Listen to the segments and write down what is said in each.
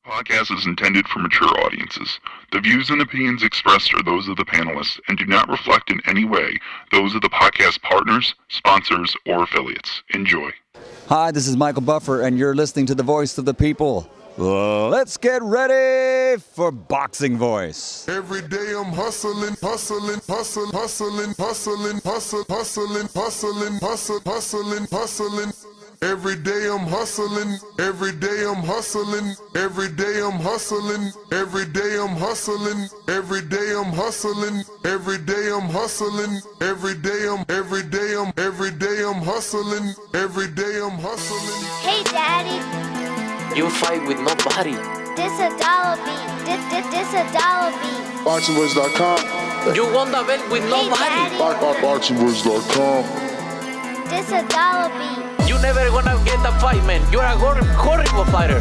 Podcast is intended for mature audiences. The views and opinions expressed are those of the panelists and do not reflect in any way those of the podcast partners, sponsors, or affiliates. Enjoy. Hi, this is Michael Buffer, and you're listening to the voice of the people. Let's get ready for Boxing Voice. Every day I'm hustling, hustling, hustling, hustling, hustling, hustling, hustling, hustling, hustling, hustling, hustling. Every day I'm hustling, every day I'm hustling, every day I'm hustling, every day I'm hustling, every day I'm hustling, every day I'm hustling, every day I'm hustling, every day I'm hustling. Hey Daddy, you fight with nobody. this a dollar beat, this a dollar beat. BoxingWords.com. You won the belt with Hey nobody. Daddy, BoxingWords.com. this a dollar beat. You never gonna get the fight, man. You're a horrible fighter.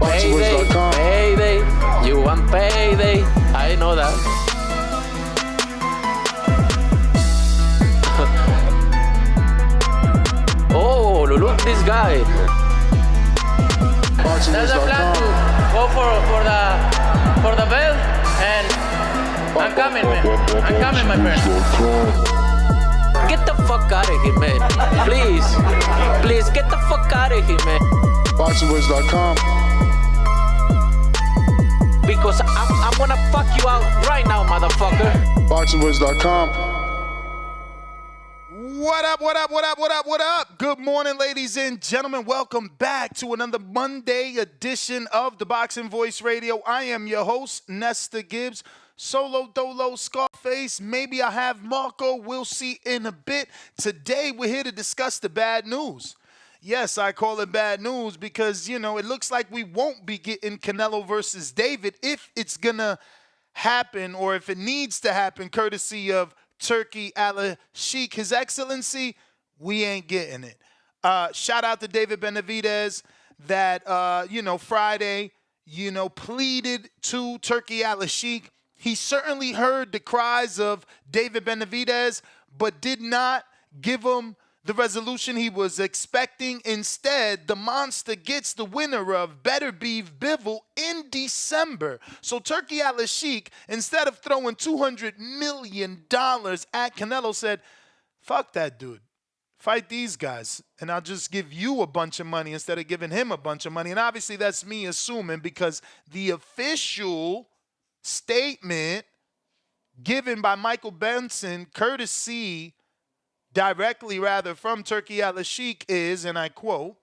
Payday, BoxingWords.com. payday. You want payday. I know that. Oh, look this guy. There's a plan to go for the belt, and I'm coming, man. I'm coming, my friend. Get the fuck out of here, man. Please get the fuck out of here, man. BoxingWords.com. Because I'm gonna fuck you out right now, motherfucker. BoxingWords.com. What up, what up, what up, what up, what up? Good morning, ladies and gentlemen. Welcome back to another Monday edition of the Boxing Voice Radio. I am your host, Nesta Gibbs. Solo Dolo Scarface. Maybe I have Marco. We'll see in a bit. Today, we're here to discuss the bad news. Yes, I call it bad news because, it looks like we won't be getting Canelo versus David if it's going to happen or if it needs to happen, courtesy of Turki Alalshikh, His Excellency. We ain't getting it. Shout out to David Benavidez that, Friday, pleaded to Turki Alalshikh. He certainly heard the cries of David Benavidez, but did not give him the resolution he was expecting. Instead, the monster gets the winner of Beterbiev Bivol in December. So Turki Alalshikh, instead of throwing $200 million at Canelo, said, fuck that dude. Fight these guys, and I'll just give you a bunch of money instead of giving him a bunch of money. And obviously that's me assuming because the official statement given by Michael Benson, directly from Turki Alalshikh is, and I quote,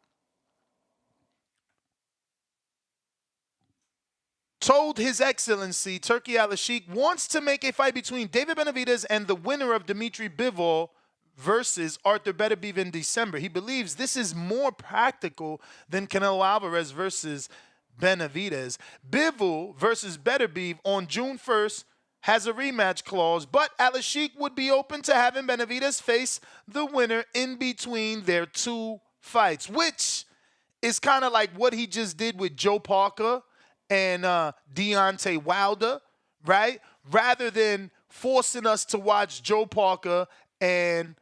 told His Excellency Turki Alalshikh wants to make a fight between David Benavidez and the winner of Dimitri Bivol versus Arthur Beterbiev in December. He believes this is more practical than Canelo Alvarez versus Benavidez. Bivol versus Beterbiev on June 1st has a rematch clause, but Alalshikh would be open to having Benavidez face the winner in between their two fights, which is kind of like what he just did with Joe Parker and Deontay Wilder, right? Rather than forcing us to watch Joe Parker and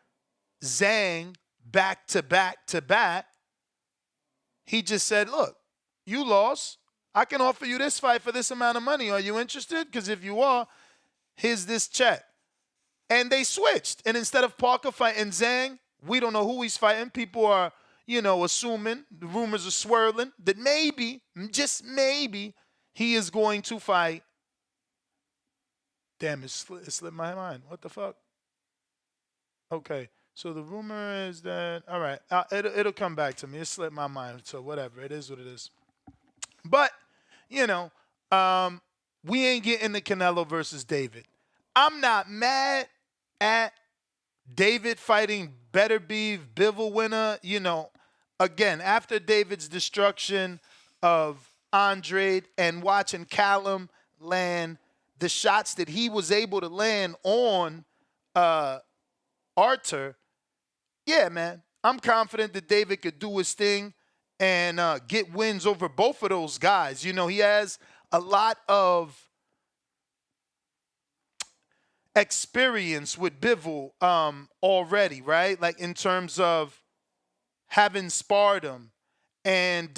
Zhang back to back to back, he just said, look, you lost. I can offer you this fight for this amount of money. Are you interested? Because if you are, here's this check. And they switched. And instead of Parker fighting Zhang, we don't know who he's fighting. People are, assuming, the rumors are swirling, that maybe, just maybe, he is going to fight. Damn, it slipped my mind. What the fuck? Okay. So the rumor is that, all right, it'll come back to me. It slipped my mind. So whatever. It is what it is. But, we ain't getting the Canelo versus David. I'm not mad at David fighting Beterbiev, Bivol winner. Again, after David's destruction of Andre and watching Callum land the shots that he was able to land on Arthur, yeah, man, I'm confident that David could do his thing and get wins over both of those guys. He has a lot of experience with Bivol already, right? Like in terms of having sparred him And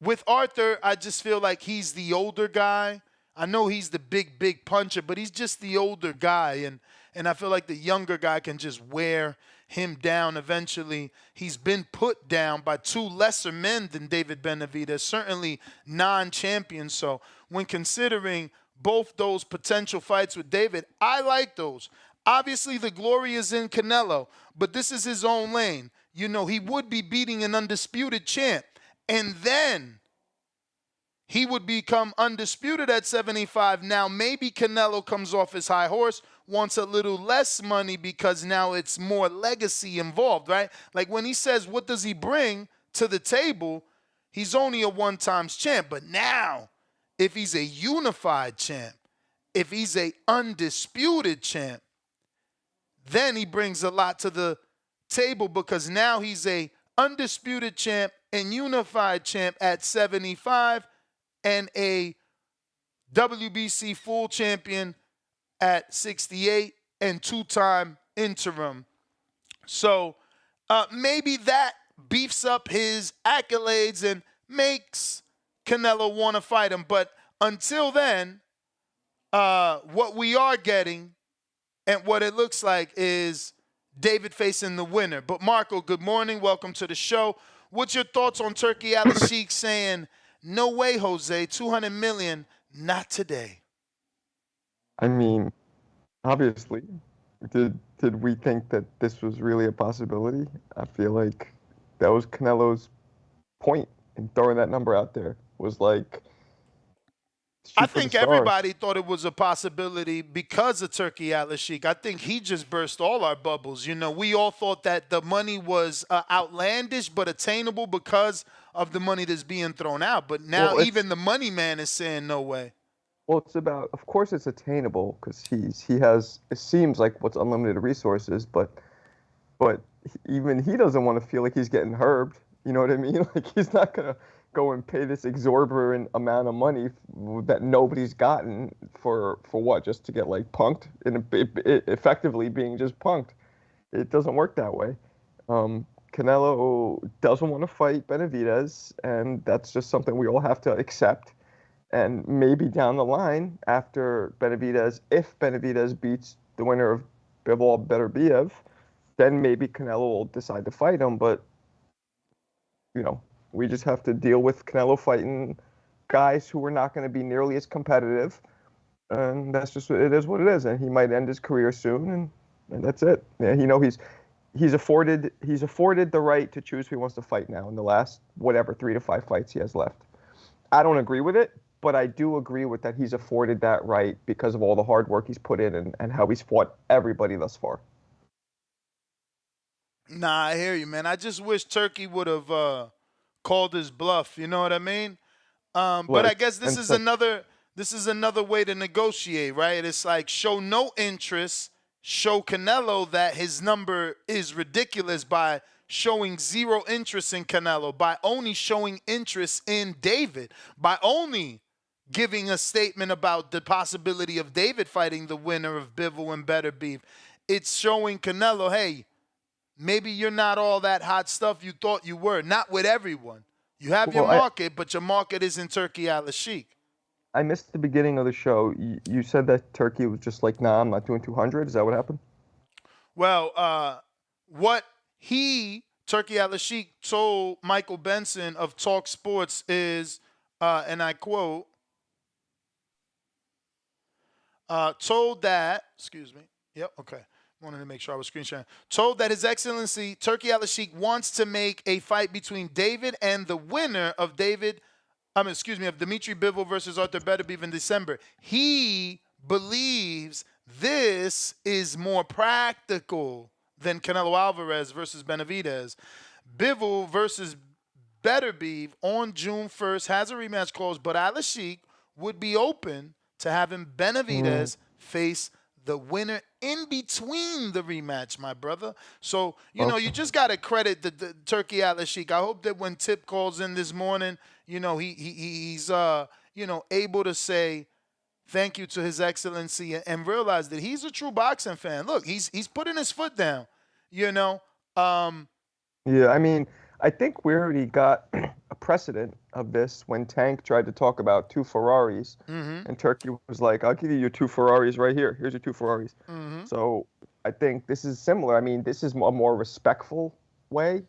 with Arthur, I just feel like he's the older guy. I know he's the big puncher, but he's just the older guy. And I feel like the younger guy can just wear him down eventually. He's been put down by two lesser men than David Benavidez, certainly non-champions. So when considering both those potential fights with David, I like those. Obviously, the glory is in Canelo, but this is his own lane. You know, he would be beating an undisputed champ. And then he would become undisputed at 75. Now, maybe Canelo comes off his high horse, wants a little less money because now it's more legacy involved, right? Like when he says, what does he bring to the table? He's only a one-time champ. But now, if he's a unified champ, if he's a undisputed champ, then he brings a lot to the table because now he's a undisputed champ and unified champ at 75 and a WBC full champion at 68 and two-time interim. So maybe that beefs up his accolades and makes Canelo want to fight him. But until then, what we are getting and what it looks like is David facing the winner. But Marco, good morning. Welcome to the show. What's your thoughts on Turki Alalshikh saying, no way, Jose, 200 million, not today? I mean, obviously, did we think that this was really a possibility? I feel like that was Canelo's point in throwing that number out there, was like, I think everybody thought it was a possibility because of Turki Alalshikh. I think he just burst all our bubbles. You know, we all thought that the money was outlandish but attainable because of the money that's being thrown out. But now even the money man is saying no way. Well, it's about, of course it's attainable because he has, it seems like what's unlimited resources, but even he doesn't want to feel like he's getting herbed. You know what I mean? Like he's not going to go and pay this exorbitant amount of money that nobody's gotten for what? Just to get like punked and effectively being just punked. It doesn't work that way. Canelo doesn't want to fight Benavidez, and that's just something we all have to accept. And maybe down the line, after Benavidez, if Benavidez beats the winner of Bivol Beterbiev, then maybe Canelo will decide to fight him. But, you know, we just have to deal with Canelo fighting guys who are not going to be nearly as competitive. And that's just, it is what it is. And he might end his career soon, and that's it. Yeah, you know, he's afforded the right to choose who he wants to fight now in the last, 3 to 5 fights he has left. I don't agree with it, but I do agree with that he's afforded that right because of all the hard work he's put in and how he's fought everybody thus far. Nah, I hear you, man. I just wish Turki would have called his bluff. You know what I mean? But I guess this is another way to negotiate, right? It's like show no interest, show Canelo that his number is ridiculous by showing zero interest in Canelo, by only showing interest in David, by only giving a statement about the possibility of David fighting the winner of Bivol and Beterbiev. It's showing Canelo, hey, maybe you're not all that hot stuff you thought you were. Not with everyone. You have your market, but your market isn't Turki Alalshikh. I missed the beginning of the show. You said that Turki was just like, nah, I'm not doing 200. Is that what happened? Well, what Turki Alalshikh told Michael Benson of Talk Sports is, and I quote, told that, excuse me, yep, okay, wanted to make sure I was screen sharing, told that His Excellency Turki Alalshikh wants to make a fight between David and the winner of of Dimitri Bivol versus Arthur Beterbiev in December. He believes this is more practical than Canelo Alvarez versus Benavidez. Bivol versus Beterbiev on June 1st has a rematch clause, but Alalshikh would be open to having Benavidez face the winner in between the rematch, my brother. So, you know, you just got to credit the Turki Alalshikh. I hope that when Tip calls in this morning, you know, he's able to say thank you to His Excellency and realize that he's a true boxing fan. Look, he's putting his foot down, you know. Yeah, I mean, I think we already got a precedent of this when Tank tried to talk about two Ferraris, Mm-hmm. and Turkey was like, "I'll give you your two Ferraris right here. Here's your two Ferraris." Mm-hmm. So I think this is similar. I mean, this is a more respectful way.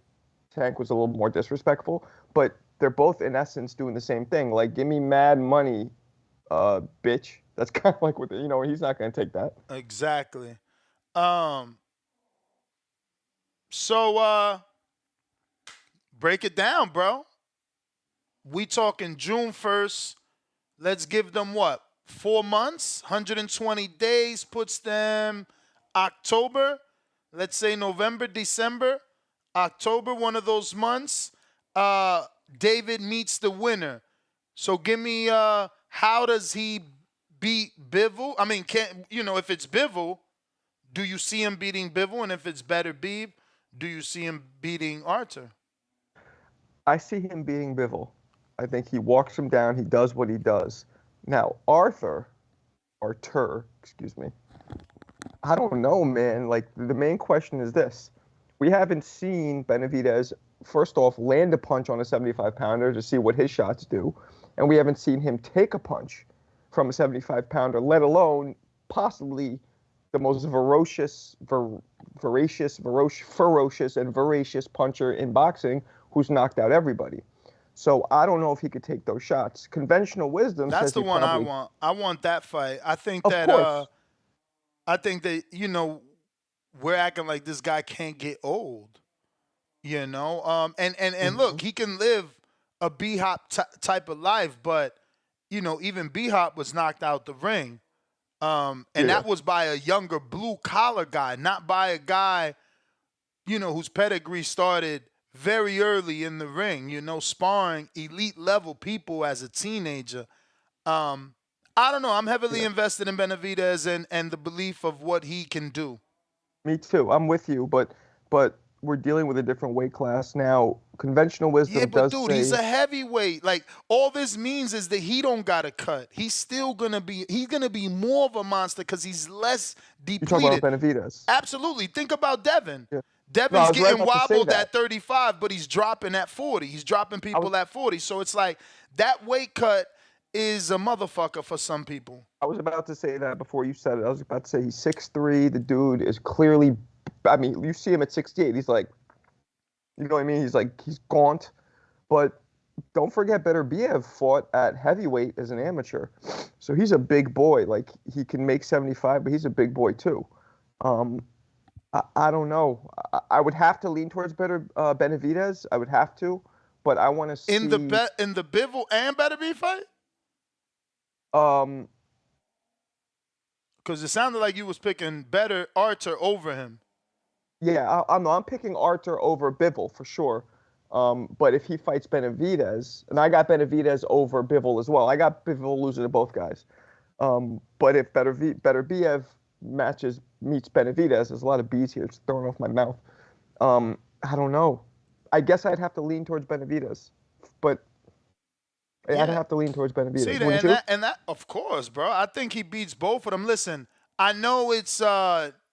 Tank was a little more disrespectful, but they're both in essence doing the same thing. Like, give me mad money, bitch. That's kind of like what he's not going to take that. Exactly. Um. So break it down, bro. We talking June 1st. Let's give them what? 4 months, 120 days puts them October. Let's say November, December, October, one of those months. David meets the winner. So give me how does he beat Bivol? I mean, if it's Bivol, do you see him beating Bivol? And if it's Beterbiev, do you see him beating Arthur? I see him beating Bivol. I think he walks him down. He does what he does. Now, Arthur, excuse me. I don't know, man. Like, the main question is this. We haven't seen Benavidez, first off, land a punch on a 75-pounder to see what his shots do. And we haven't seen him take a punch from a 75-pounder, let alone possibly the most ferocious and voracious puncher in boxing who's knocked out everybody. So I don't know if he could take those shots. Conventional wisdom That's says the he one I probably, want. I want that fight. of course. I think that we're acting like this guy can't get old. And look, he can live a B-Hop type of life, but even B-Hop was knocked out the ring. And that was by a younger blue collar guy, not by a guy, whose pedigree started very early in the ring, sparring elite level people as a teenager. I don't know. I'm heavily invested in Benavidez and the belief of what he can do. Me too. I'm with you, but we're dealing with a different weight class now. Conventional Yeah, wisdom but does dude, say he's a heavyweight. Like, all this means is that he don't got to cut. He's gonna be more of a monster because he's less you're talking depleted. about Benavidez. Absolutely. Think about Devin. Yeah. No, Devin's I was right getting about to say wobbled that. at 35, but he's dropping at 40. He's dropping people at 40. So it's like that weight cut is a motherfucker for some people. I was about to say that before you said it. I was about to say he's 6'3". The dude is clearly, I mean, you see him at 68. He's like, you know what I mean? He's gaunt. But don't forget, Beterbiev fought at heavyweight as an amateur. So he's a big boy. Like, he can make 75, but he's a big boy too. I don't know. I would have to lean towards Benavidez. I would have to, but I want to see in the Bivol and Beterbiev fight. Because it sounded like you was picking better Arthur over him. Yeah, I'm picking Arthur over Bivol for sure. But if he fights Benavidez, and I got Benavidez over Bivol as well. I got Bivol losing to both guys. But if Beterbiev meets Benavidez, there's a lot of B's here, it's throwing off my mouth. I don't know. I guess I'd have to lean towards Benavidez, but I'd have to lean towards Benavidez. See, Wouldn't you? and that, of course, bro. I think he beats both of them. Listen, I know it's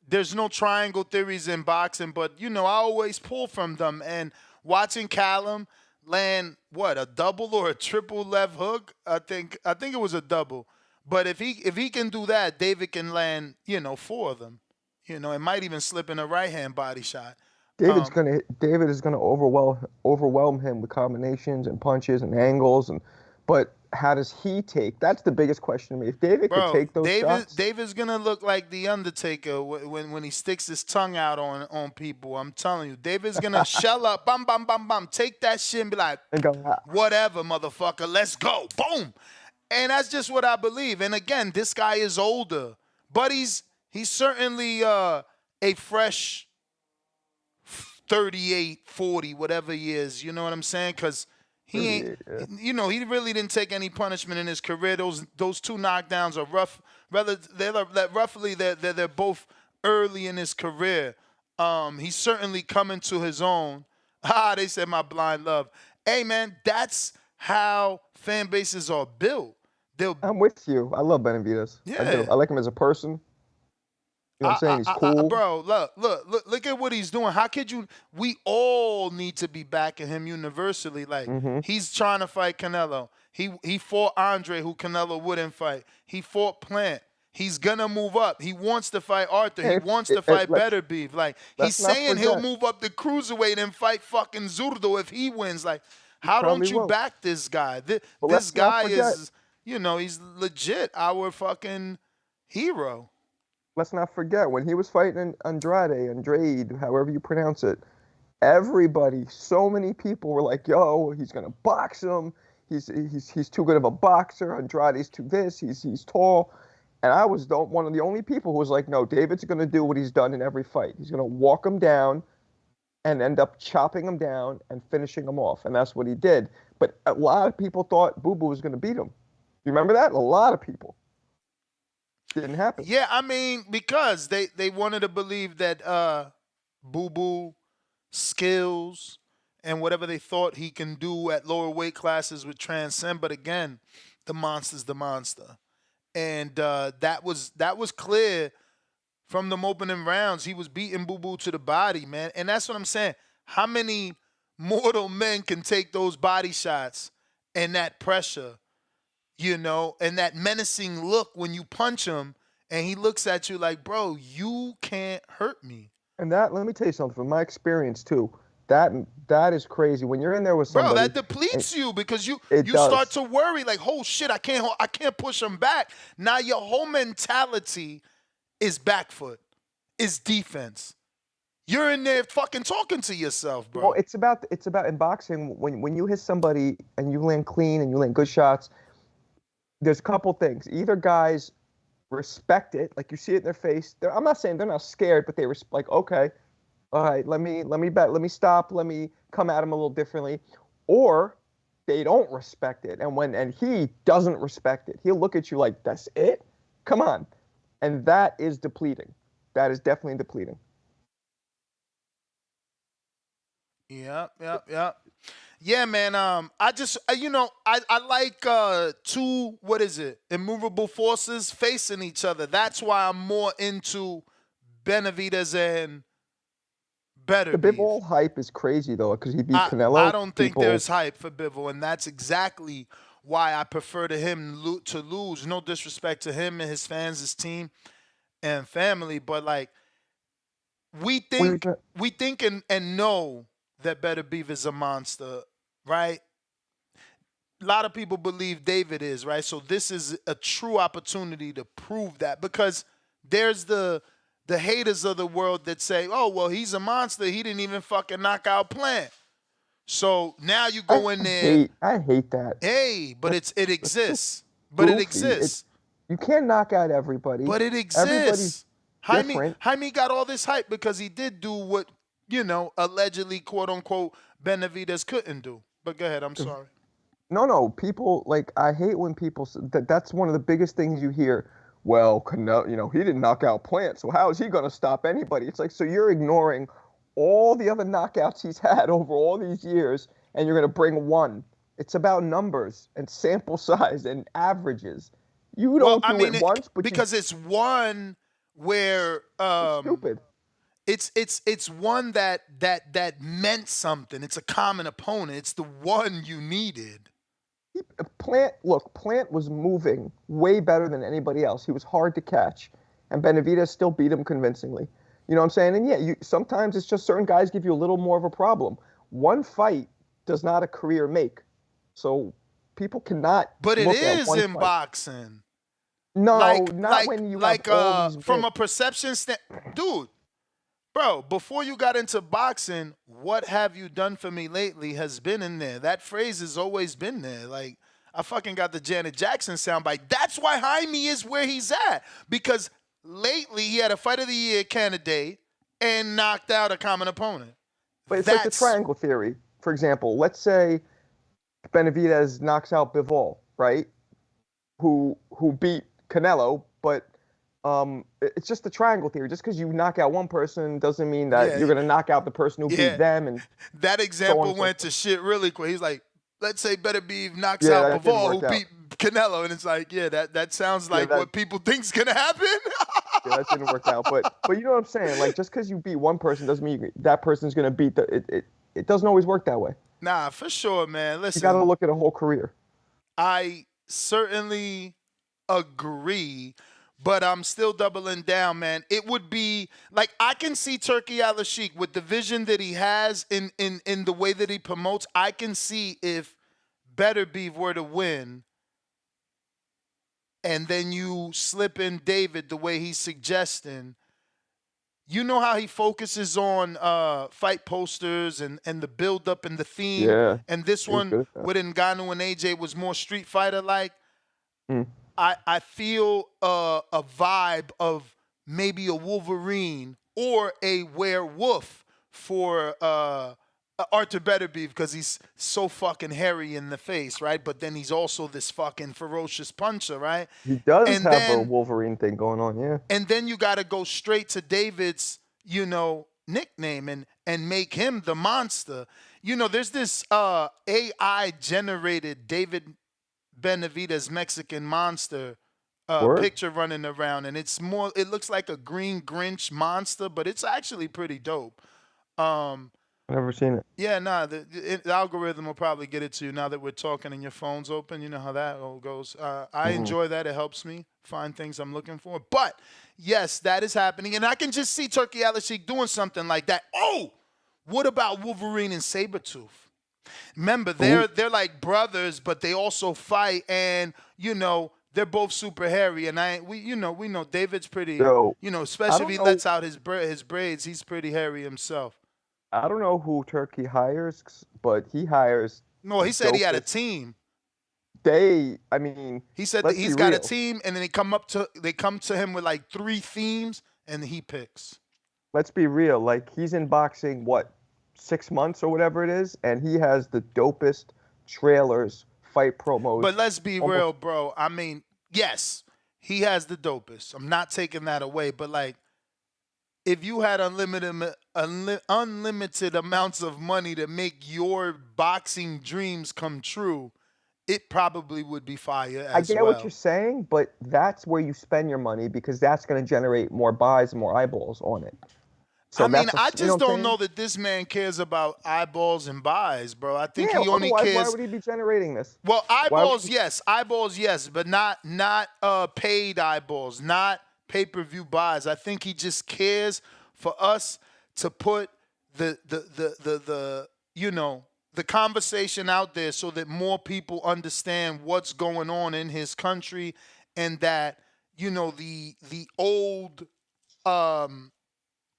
there's no triangle theories in boxing, but I always pull from them. And watching Callum land a double or a triple left hook, I think it was a double. But if he can do that, David can land 4 of them. It might even slip in a right hand body shot. David is gonna overwhelm him with combinations and punches and angles but how does he take? That's the biggest question to me. If David could take those shots, David's gonna look like the Undertaker when he sticks his tongue out on people. I'm telling you, David's gonna shell up, bam, bam, bam, bam, take that shit and be like, whatever, motherfucker, let's go, boom. And that's just what I believe. And again, this guy is older, but he's certainly a fresh 38, 40, whatever he is. You know what I'm saying? Because he ain't, he really didn't take any punishment in his career. Those 2 knockdowns are rough. They're both early in his career. He's certainly coming to his own. They said my blind love. Hey, man, that's how fan bases are built. I'm with you. I love Benavidez. Yeah. I do. I like him as a person. You know what I'm saying? He's cool. Bro, look at what he's doing. How could you? We all need to be backing him universally. Like he's trying to fight Canelo. He fought Andre, who Canelo wouldn't fight. He fought Plant. He's gonna move up. He wants to fight Arthur. He wants to fight Beterbiev. Like he's saying he'll move up the cruiserweight and fight fucking Zurdo if he wins. Like, how don't you back this guy? This guy is, he's legit our fucking hero. Let's not forget when he was fighting Andrade, however you pronounce it. Everybody, so many people were like, "Yo, he's gonna box him. He's too good of a boxer. Andrade's too this. He's tall." And I was one of the only people who was like, "No, David's gonna do what he's done in every fight. He's gonna walk him down, and end up chopping him down and finishing him off." And that's what he did. But a lot of people thought Boo Boo was gonna beat him. You remember that? A lot of people. Didn't happen. Yeah, I mean, because they wanted to believe that Boo Boo skills and whatever they thought he can do at lower weight classes would transcend. But again, the monster's the monster, and that was clear from them opening rounds. He was beating Boo Boo to the body, man, and that's what I'm saying. How many mortal men can take those body shots and that pressure? And that menacing look when you punch him and he looks at you like, bro, you can't hurt me. And that, let me tell you something from my experience too. That is crazy. When you're in there with somebody, bro, that depletes you because you does. Start to worry like, oh shit, I can't push him back. Now your whole mentality is back foot, is defense. You're in there fucking talking to yourself, bro. Well, it's about in boxing when you hit somebody and you land clean and you land good shots. There's a couple things. Either guys respect it, like you see it in their face. I'm not saying they're not scared, but they were like, okay, all right, let me stop, let me come at him a little differently. Or they don't respect it, and he doesn't respect it, he'll look at you like, that's it? Come on. And that is depleting. That is definitely depleting. Yep. Yeah, man. I just, I like two, what is it? Immovable forces facing each other. That's why I'm more into Benavidez and Beterbiev. The Bivol hype is crazy though, because he beat Canelo. I don't think there's hype for Bivol, and that's exactly why I prefer him to lose. No disrespect to him and his fans, his team, and family, but like we think and know that Beterbiev is a monster. Right? A lot of people believe David is, right? So this is a true opportunity to prove that, because there's the haters of the world that say, oh, well, he's a monster. He didn't even fucking knock out Plant. So now you go in there. I hate that. Hey, but it exists. But it exists. You can't knock out everybody. But it exists. Jaime got all this hype because he did do what, allegedly, quote unquote, Benavidez couldn't do. But go ahead, I'm sorry. No, people, like, I hate when people, that's one of the biggest things you hear. Well, Canelo, he didn't knock out Plant, so how is he going to stop anybody? It's like, so you're ignoring all the other knockouts he's had over all these years, and you're going to bring one. It's about numbers and sample size and averages. You don't do it once, but because it's one where it's stupid. It's one that meant something. It's a common opponent. It's the one you needed. Plant was moving way better than anybody else. He was hard to catch, and Benavidez still beat him convincingly. You know what I'm saying? And yeah, sometimes it's just certain guys give you a little more of a problem. One fight does not a career make, so people cannot. But it is in boxing. No, not when you have all these from a perception dude. Bro, before you got into boxing, what have you done for me lately has been in there. That phrase has always been there. Like, I fucking got the Janet Jackson soundbite. That's why Jaime is where he's at. Because lately he had a Fight of the Year candidate and knocked out a common opponent. But it's like the triangle theory. For example, let's say Benavidez knocks out Bivol, right? Who beat Canelo, but it's just the triangle theory. Just because you knock out one person doesn't mean that you're going to knock out the person who beat them. And that example went to shit really quick. He's like, let's say Beterbiev knocks out Bivol, who beat Canelo, and it's like, yeah, that sounds like what people think's gonna happen. Yeah, that didn't work out. But you know what I'm saying? Like, just because you beat one person doesn't mean that person's gonna beat it doesn't always work that way. Nah, for sure, man. Listen, You got to look at a whole career. I certainly agree, but I'm still doubling down, man. It would be like I can see Turki Alalshikh with the vision that he has in the way that he promotes. I can see if Beterbiev were to win, and then you slip in David the way he's suggesting. You know how he focuses on fight posters and the build-up and the theme? Yeah. And this one with Ngannou and AJ was more Street Fighter-like. I feel a vibe of maybe a Wolverine or a werewolf for Arthur Beterbiev because he's so fucking hairy in the face, right? But then he's also this fucking ferocious puncher, right? He does have a Wolverine thing going on, yeah. And then you got to go straight to David's, nickname and make him the monster. There's this AI-generated David Benavidez Mexican monster picture running around, and it looks like a green Grinch monster, but it's actually pretty dope. I've never seen it. Yeah, the algorithm will probably get it to you now that we're talking and your phone's open. You know how that all goes. I enjoy that. It helps me find things I'm looking for. But, yes, that is happening. And I can just see Turki Alalshikh doing something like that. Oh, what about Wolverine and Sabretooth? Remember, they're like brothers, but they also fight. And, they're both super hairy. And we know David's pretty, especially if he lets out his braids, he's pretty hairy himself. I don't know who Turki hires, but he hires. No, he said he had a team. He said that he's got a team, and then they come to him with like 3 themes, and he picks. Let's be real. Like, he's in boxing, 6 months or whatever it is, and he has the dopest trailers, fight promos. But let's be real, bro. I mean, yes, he has the dopest. I'm not taking that away, but like, if you had unlimited amounts of money to make your boxing dreams come true, it probably would be fire as well. I get what you're saying, but that's where you spend your money because that's going to generate more buys and more eyeballs on it. So I just don't know that this man cares about eyeballs and buys, bro. I think he only cares. Why would he be generating this? Well, eyeballs, yes, but not paid eyeballs, not pay-per-view buys. I think he just cares for us to put the conversation out there so that more people understand what's going on in his country and that the old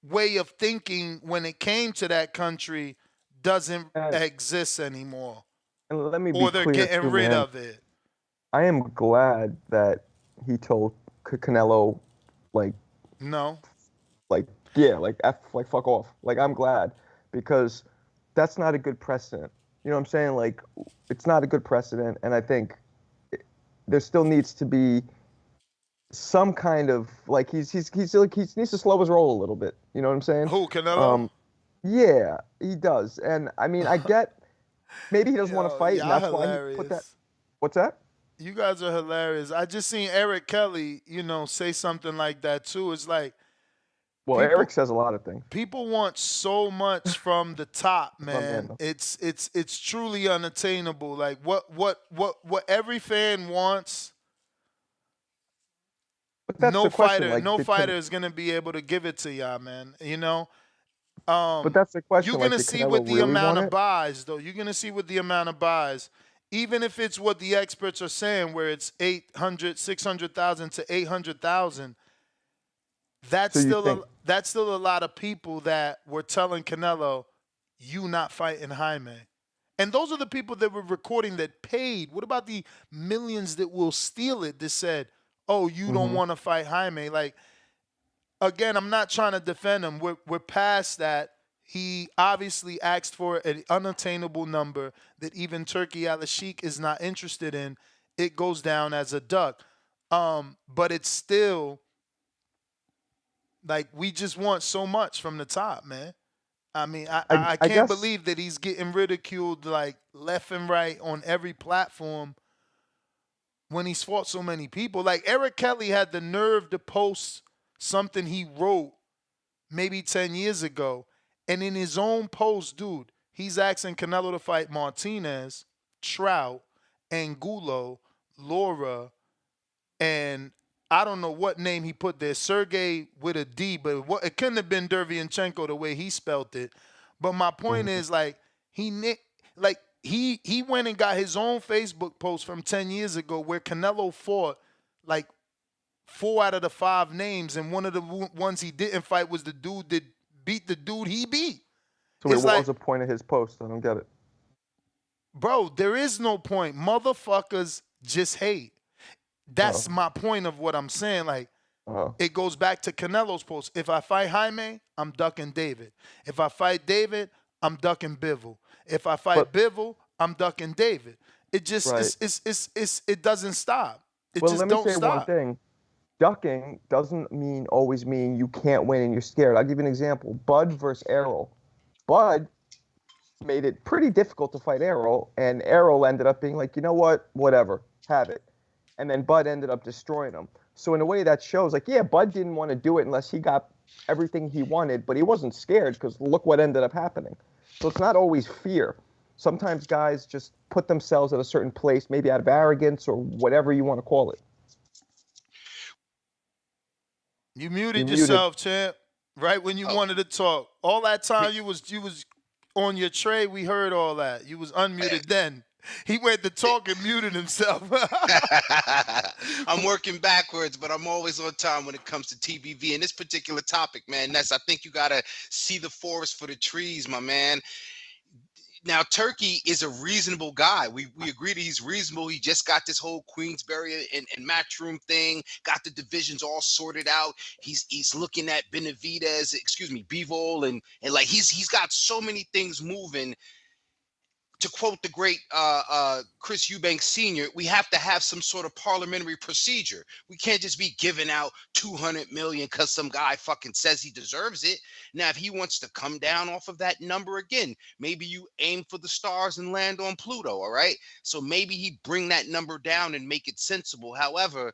way of thinking when it came to that country doesn't exist anymore. And let me be or they're clear getting too, rid man. of it. I am glad that he told Canelo, No. Fuck off. Like, I'm glad because that's not a good precedent. You know what I'm saying? Like, it's not a good precedent, and I think there still needs to be some kind of he needs to slow his roll a little bit. You know what I'm saying? Who, Canelo? Yeah, he does, and I mean, I get maybe he doesn't want to fight, and that's why he put that. What's that? You guys are hilarious. I just seen Eric Kelly, say something like that too. It's like, well, Eric says a lot of things. People want so much from the top, man. It's truly unattainable. Like what every fan wants. No fighter is gonna be able to give it to y'all, man. But that's the question. You're gonna see with the amount of buys, though. You're gonna see with the amount of buys. Even if it's what the experts are saying, where it's 600,000 to 800,000, that's still a lot of people that were telling Canelo, "You not fighting Jaime," and those are the people that were recording that paid. What about the millions that will steal it? That said, "Oh, you don't want to fight Jaime." Like, again, I'm not trying to defend him. We're past that. He obviously asked for an unattainable number that even Turki Alalshikh is not interested in. It goes down as a duck. But it's still, like, we just want so much from the top, man. I mean, I can't believe that he's getting ridiculed, like, left and right on every platform when he's fought so many people. Like Eric Kelly had the nerve to post something he wrote maybe 10 years ago. And in his own post, dude, he's asking Canelo to fight Martinez, Trout, Angulo, Laura, and I don't know what name he put there. Sergey with a D, but it couldn't have been Derevyanchenko the way he spelled it. But my point is, like, he went and got his own Facebook post from 10 years ago where Canelo fought like 4 out of the 5 names, and one of the ones he didn't fight was the dude that beat the dude he beat. So wait, what was the point of his post? I don't get it. Bro, there is no point. Motherfuckers just hate. That's my point of what I'm saying. Like, it goes back to Canelo's post. If I fight Jaime, I'm ducking David. If I fight David, I'm ducking Bivol. If I fight Bivol, I'm ducking David. It just it doesn't stop. It just let me don't say stop. one thing. Ducking doesn't always mean you can't win and you're scared. I'll give you an example. Bud versus Errol. Bud made it pretty difficult to fight Errol, and Errol ended up being like, you know what, whatever, have it. And then Bud ended up destroying him. So in a way that shows, like, yeah, Bud didn't want to do it unless he got everything he wanted, but he wasn't scared because look what ended up happening. So it's not always fear. Sometimes guys just put themselves at a certain place, maybe out of arrogance or whatever you want to call it. You muted yourself, champ, right when you wanted to talk. All that time you was on your tray, we heard all that. You was unmuted then. He went to talk and muted himself. I'm working backwards, but I'm always on time when it comes to TBV. And this particular topic, man, I think you got to see the forest for the trees, my man. Now, Turkey is a reasonable guy. We agree that he's reasonable. He just got this whole Queensberry and Matchroom thing, got the divisions all sorted out. He's looking at Bivol, and like he's got so many things moving. To quote the great Chris Eubanks Sr., we have to have some sort of parliamentary procedure. We can't just be giving out $200 million because some guy fucking says he deserves it. Now, if he wants to come down off of that number again, maybe you aim for the stars and land on Pluto, all right? So maybe he bring that number down and make it sensible. However,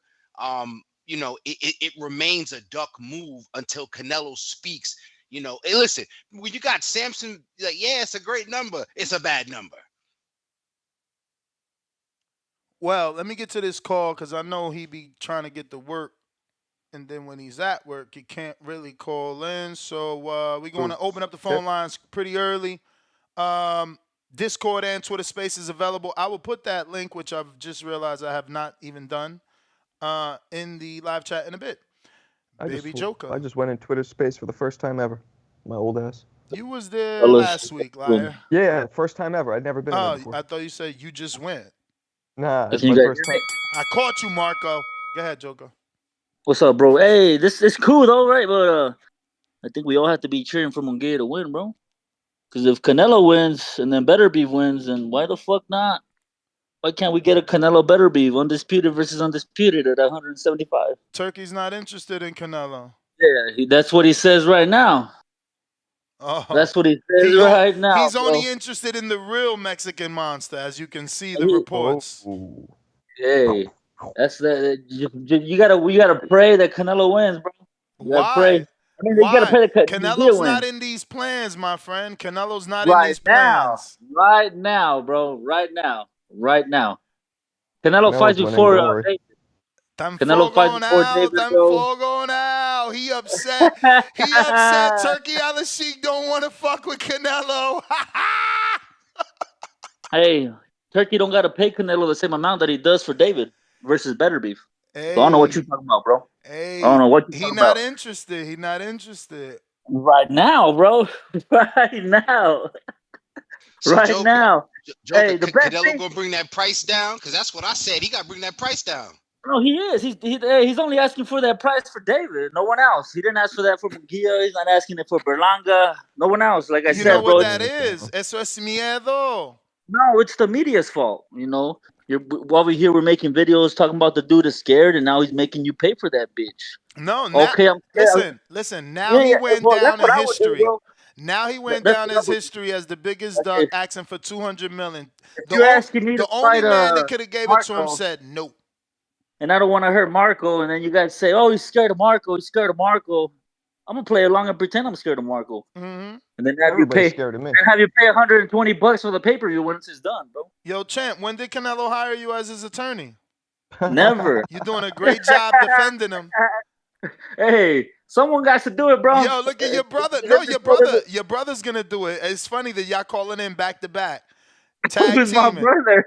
it remains a duck move until Canelo speaks. You know, hey, listen, when you got Samson, like, yeah, it's a great number. It's a bad number. Well, let me get to this call because I know he be trying to get to work. And then when he's at work, he can't really call in. So we're going to open up the phone lines pretty early. Discord and Twitter Space is available. I will put that link, which I've just realized I have not even done, in the live chat in a bit. Joker. I just went in Twitter Space for the first time ever. My old ass. You was there last week, liar. Yeah, first time ever. I'd never been there before. I thought you said you just went. Nah, it's my first time. I caught you, Marco. Go ahead, Joker. What's up, bro? Hey, this is cool though, right? But I think we all have to be cheering for Munguia to win, bro. Because if Canelo wins and then Beterbiev wins, then why the fuck not? Why can't we get a Canelo Beterbiev, undisputed versus undisputed at 175? Turkey's not interested in Canelo. Yeah, that's what he says right now. Oh, that's what he says right now. He's only interested in the real Mexican monster, as you can see the reports. Hey, that's the you gotta pray that Canelo wins, bro. Why? Pray. I mean, you gotta pray that Canelo's not in these plans, my friend. Canelo's not in these plans. Right now, bro. Right now. Canelo fights before David. Canelo fights before David, bro. Going out. He upset. Turki Alalshikh don't want to fuck with Canelo. Hey, Turkey don't gotta pay Canelo the same amount that he does for David versus Beterbiev. Hey. So I don't know what you're talking about, bro. Hey, I don't know what you're talking about. He's not interested. Right now, bro. Right now. So right Joker, now. Joker, hey, the Canelo gonna bring that price down? Because that's what I said. He gotta bring that price down. No, he is. He's only asking for that price for David. No one else. He didn't ask for that for Munguia. He's not asking it for Berlanga. No one else. Like I said, you know what bro, that is? Eso es miedo. No, it's the media's fault. You know, while we're here, we're making videos talking about the dude is scared, and now he's making you pay for that bitch. No, okay. Listen. Now he went down in history. Now he went down his history as the biggest duck, asking for $200 million. The only man that could have gave it to him said nope. and I don't want to hurt Marco. And then you guys say, "Oh, he's scared of Marco. He's scared of Marco." I'm gonna play along and pretend I'm scared of Marco, Mm-hmm. and then have Everybody's you pay scared of me. and have you pay $120 for the pay-per-view once it's done, bro. Yo, Champ, when did Canelo hire you as his attorney? Never. You're doing a great job defending him. Hey, someone got to do it, bro. Yo, look at your brother. No, your brother's gonna do it. It's funny that y'all calling in back to back. Tag Who's my teaming. brother?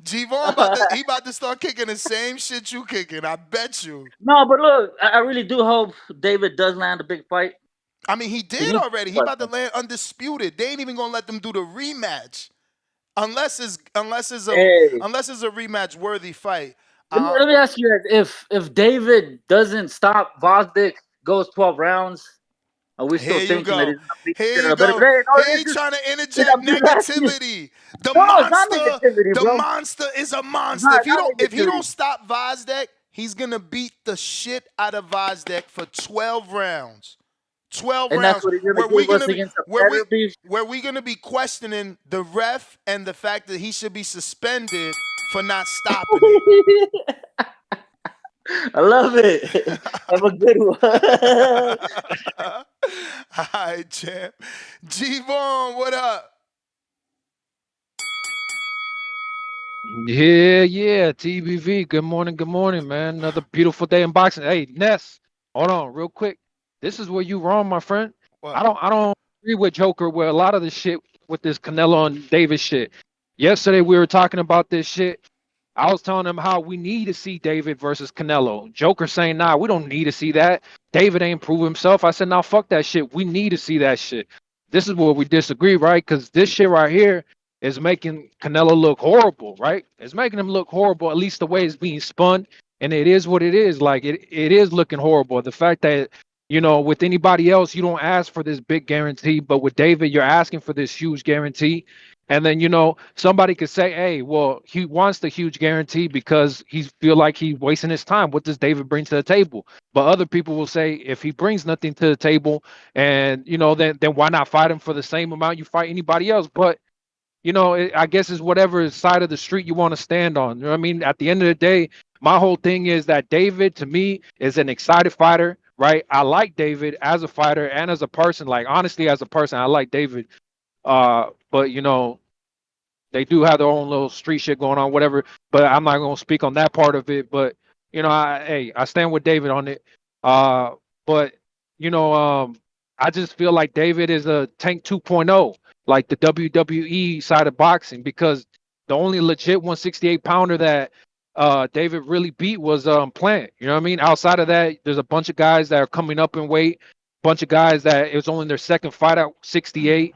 G-Vaughn about to start kicking the same shit you kicking. I bet you. No, but look, I really do hope David does land a big fight. I mean, he did already. He about to land undisputed. They ain't even gonna let them do the rematch, unless it's a rematch worthy fight. Let me ask you: if David doesn't stop Vosdick, goes 12 rounds, are we still thinking that he's gonna beat Here you the go. better? He trying to interject negativity. The monster is a monster. If he don't stop Vosdick, he's gonna beat the shit out of Vosdick for 12 rounds. 12 and rounds. That's what he's gonna give us against Beterbiev. Where we gonna be questioning the ref and the fact that he should be suspended for not stopping it. I love it. Have a good one. All right, champ. G-Vaughn, what up? Yeah, TBV. Good morning, man. Another beautiful day in boxing. Hey, Ness, hold on, real quick. This is where you wrong, my friend. What? I don't agree with Joker with a lot of the shit with this Canelo and Davis shit. Yesterday we were talking about this shit. I was telling him how we need to see David versus Canelo. Joker saying, nah, we don't need to see that. David ain't prove himself. I said, nah, fuck that shit. We need to see that shit. This is where we disagree, right? Because this shit right here is making Canelo look horrible, right? It's making him look horrible, at least the way it's being spun. And it is what it is. Like, it is looking horrible. The fact that, you know, with anybody else, you don't ask for this big guarantee. But with David, you're asking for this huge guarantee. And then, you know, somebody could say, hey, well, he wants the huge guarantee because he feel like he's wasting his time. What does David bring to the table? But other people will say, if he brings nothing to the table and, you know, then why not fight him for the same amount you fight anybody else? But, you know, I guess it's whatever side of the street you want to stand on. You know what I mean? At the end of the day, my whole thing is that David, to me, is an excited fighter, right? I like David as a fighter and as a person. Like, honestly, as a person, I like David. But you know, they do have their own little street shit going on, whatever. But I'm not gonna speak on that part of it. But you know, I stand with David on it. But you know, I just feel like David is a Tank 2.0, like the WWE side of boxing, because the only legit 168 pounder that David really beat was Plant. You know what I mean? Outside of that, there's a bunch of guys that are coming up in weight, bunch of guys that it was only their second fight at 68.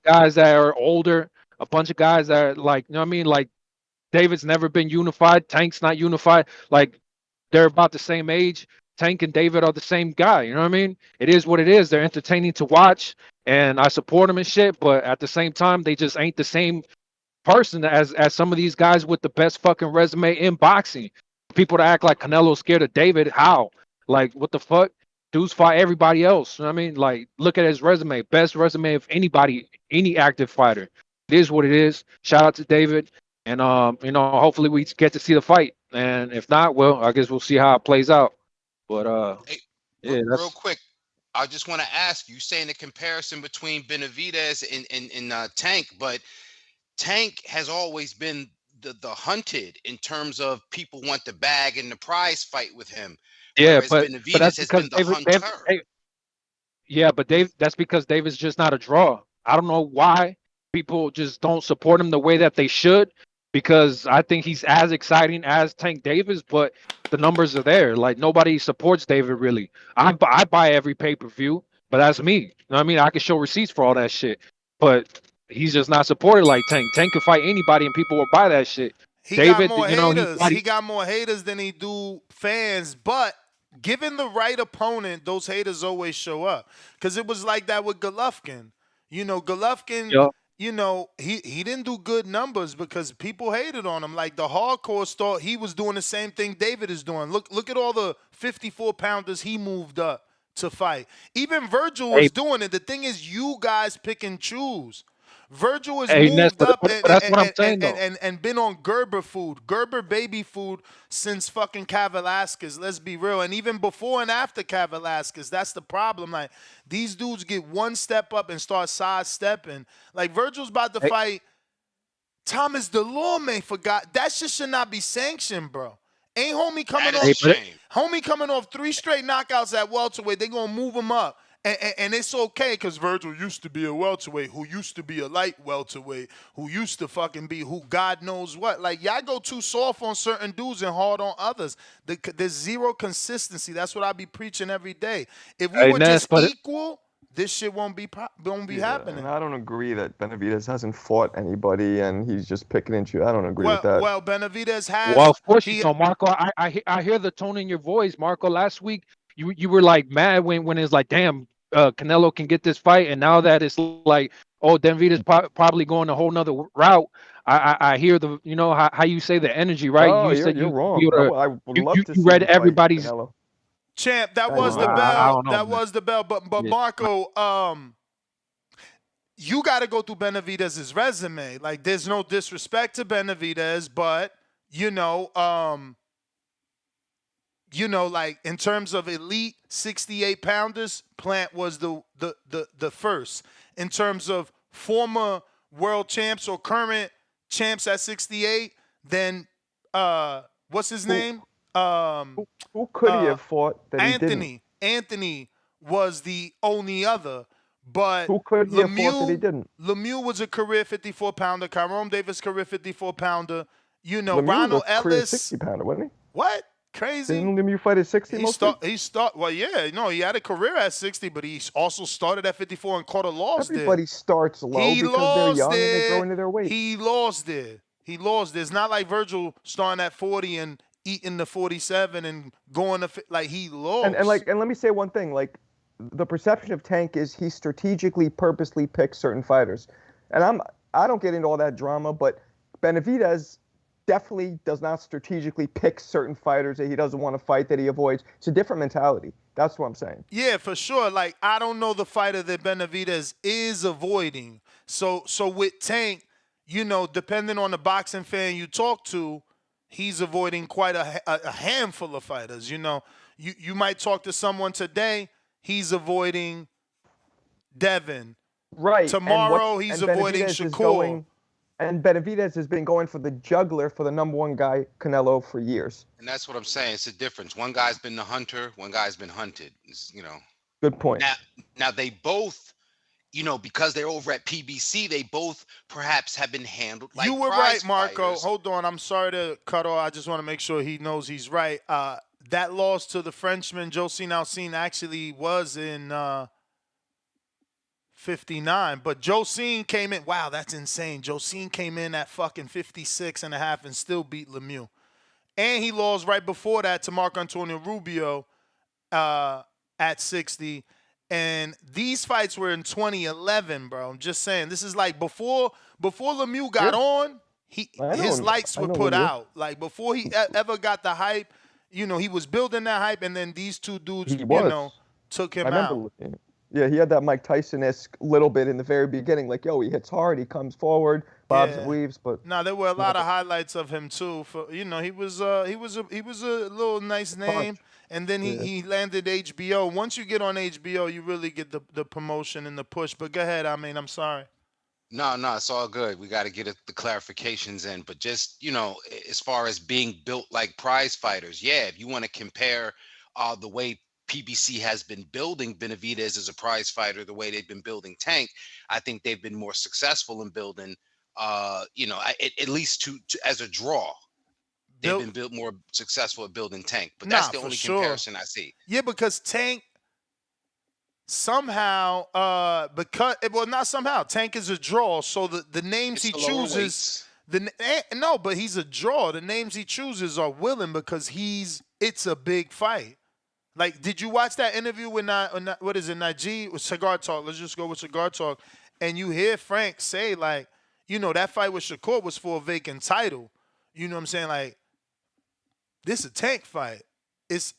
Guys that are older, a bunch of guys that are like, you know what I mean? Like David's never been unified. Tank's not unified. Like they're about the same age. Tank and David are the same guy. You know what I mean? It is what it is. They're entertaining to watch and I support them and shit. But at the same time, they just ain't the same person as some of these guys with the best fucking resume in boxing. People to act like Canelo's scared of David. How? Like, what the fuck? Dudes fight everybody else. You know what I mean? Like, look at his resume. Best resume of anybody, any active fighter. It is what it is. Shout out to David. And you know, hopefully we get to see the fight. And if not, well, I guess we'll see how it plays out. But Hey, yeah, real quick, I just want to ask you, saying the comparison between Benavidez and Tank, but Tank has always been the hunted in terms of people want the bag and the prize fight with him. yeah, Whereas but Benavidez that's has because been the hunter. yeah, but that's because David's just not a draw. I don't know why people just don't support him the way that they should, because I think he's as exciting as Tank Davis, but the numbers are there. Like nobody supports David really. I buy every pay-per-view, but that's me. You know what I mean? I can show receipts for all that shit. But he's just not supported like Tank. Tank could fight anybody and people will buy that shit. He David, got more you know, haters. He got more haters than he do fans, but given the right opponent, those haters always show up. Because it was like that with Golovkin. You know, Golovkin, yeah. you know, he didn't do good numbers because people hated on him. Like the hardcore thought he was doing the same thing David is doing. Look at all the 54-pounders he moved up to fight. Even Virgil was doing it. The thing is, you guys pick and choose. Virgil has Hey, Ness, moved up but that's what I'm saying though. and been on Gerber baby food since fucking Velasquez. Let's be real. And even before and after Velasquez, that's the problem. Like, these dudes get one step up and start sidestepping. Like, Virgil's about to fight Thomas Delorme. Forgot that shit should not be sanctioned, bro. Ain't homie coming off 3 straight knockouts at welterweight. They gonna move him up. And it's okay because Virgil used to be a welterweight who used to be a light welterweight who used to fucking be who God knows what. Like, y'all go too soft on certain dudes and hard on others. There's zero consistency. That's what I be preaching every day. If we were just equal, this shit won't be happening. And I don't agree that Benavidez hasn't fought anybody and he's just picking and choosing. I don't agree with that. Well, Benavidez has. Well, of course you don't, Marco. I hear the tone in your voice, Marco. Last week you were like mad when it's like, damn, Canelo can get this fight, and now that it's like, oh, Benavidez probably going a whole nother route. I hear the, you know, how you say the energy, right? Oh, you said you're wrong. I would love to see read him everybody's. Canelo. Champ, that was the bell. That was the bell. But Marco, you got to go through Benavidez's resume. Like, there's no disrespect to Benavidez, but like, in terms of elite 68 pounders, Plant was the first. In terms of former world champs or current champs at 68, then what's his name? Who could he have fought that he didn't? Anthony was the only other. But who could he have fought that he didn't? Lemieux was a career 54-pounder. Kyron Davis, career 54-pounder. Lemieux Ronald was Ellis. 60-pounder, wasn't he? What? Crazy. Didn't Lemieux fight at 60 mostly? He had a career at 60, but he also started at 54 and caught a loss there. Everybody starts low because they're young and they grow into their weight. He lost there. It's not like Virgil starting at 40 and eating the 47 and going to like he lost. And let me say one thing, like, the perception of Tank is he strategically, purposely picks certain fighters. And I don't get into all that drama, but Benavidez definitely does not strategically pick certain fighters that he doesn't want to fight, that he avoids. It's a different mentality. That's what I'm saying. Yeah, for sure. Like, I don't know the fighter that Benavidez is avoiding. So with Tank, depending on the boxing fan you talk to, he's avoiding quite a handful of fighters. You might talk to someone today, he's avoiding Devin. Right. Tomorrow, he's avoiding Shakur. And Benavidez has been going for the juggler for the number one guy, Canelo, for years. And that's what I'm saying. It's a difference. One guy's been the hunter, one guy's been hunted. Good point. Now they both, because they're over at PBC, they both perhaps have been handled like you were prize right, Marco. fighters. Hold on. I'm sorry to cut off. I just want to make sure he knows he's right. That loss to the Frenchman, Josine Alcine, actually was in 59, but Josine came in. Wow, that's insane. Josine came in at fucking 56 and a half and still beat Lemieux. And he lost right before that to Marc Antonio Rubio at 60. And these fights were in 2011, bro. I'm just saying. This is like before Lemieux got on, his lights were put out. Like, before he ever got the hype, he was building that hype, and then these two dudes, took him out. Yeah, he had that Mike Tyson-esque little bit in the very beginning, like, he hits hard, he comes forward, bobs and weaves, but there were a lot of highlights of him too. For he was a little nice name, and then he landed HBO. Once you get on HBO, you really get the promotion and the push. But go ahead, I'm sorry. No, it's all good. We got to get the clarifications in, but just as far as being built like prize fighters, if you want to compare the way PBC has been building Benavidez as a prize fighter, the way they've been building Tank, I think they've been more successful in building, at least to as a draw. They've been more successful at building Tank, but that's the only comparison I see. Yeah, because Tank somehow, not somehow, Tank is a draw, so the names he chooses, but he's a draw. The names he chooses are willing because it's a big fight. Like, did you watch that interview with what is it, Najee, with Cigar Talk? Let's just go with Cigar Talk. And you hear Frank say, like, that fight with Shakur was for a vacant title. You know what I'm saying? Like, this is a Tank fight. It's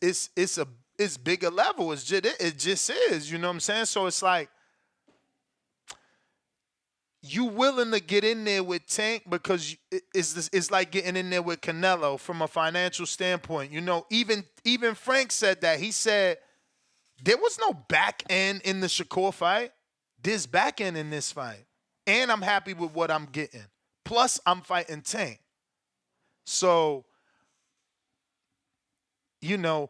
bigger level. It just is. You know what I'm saying? So it's like, you willing to get in there with Tank because it's like getting in there with Canelo from a financial standpoint. You know, even Frank said that. He said there was no back end in the Shakur fight. There's back end in this fight. And I'm happy with what I'm getting. Plus, I'm fighting Tank. So, you know,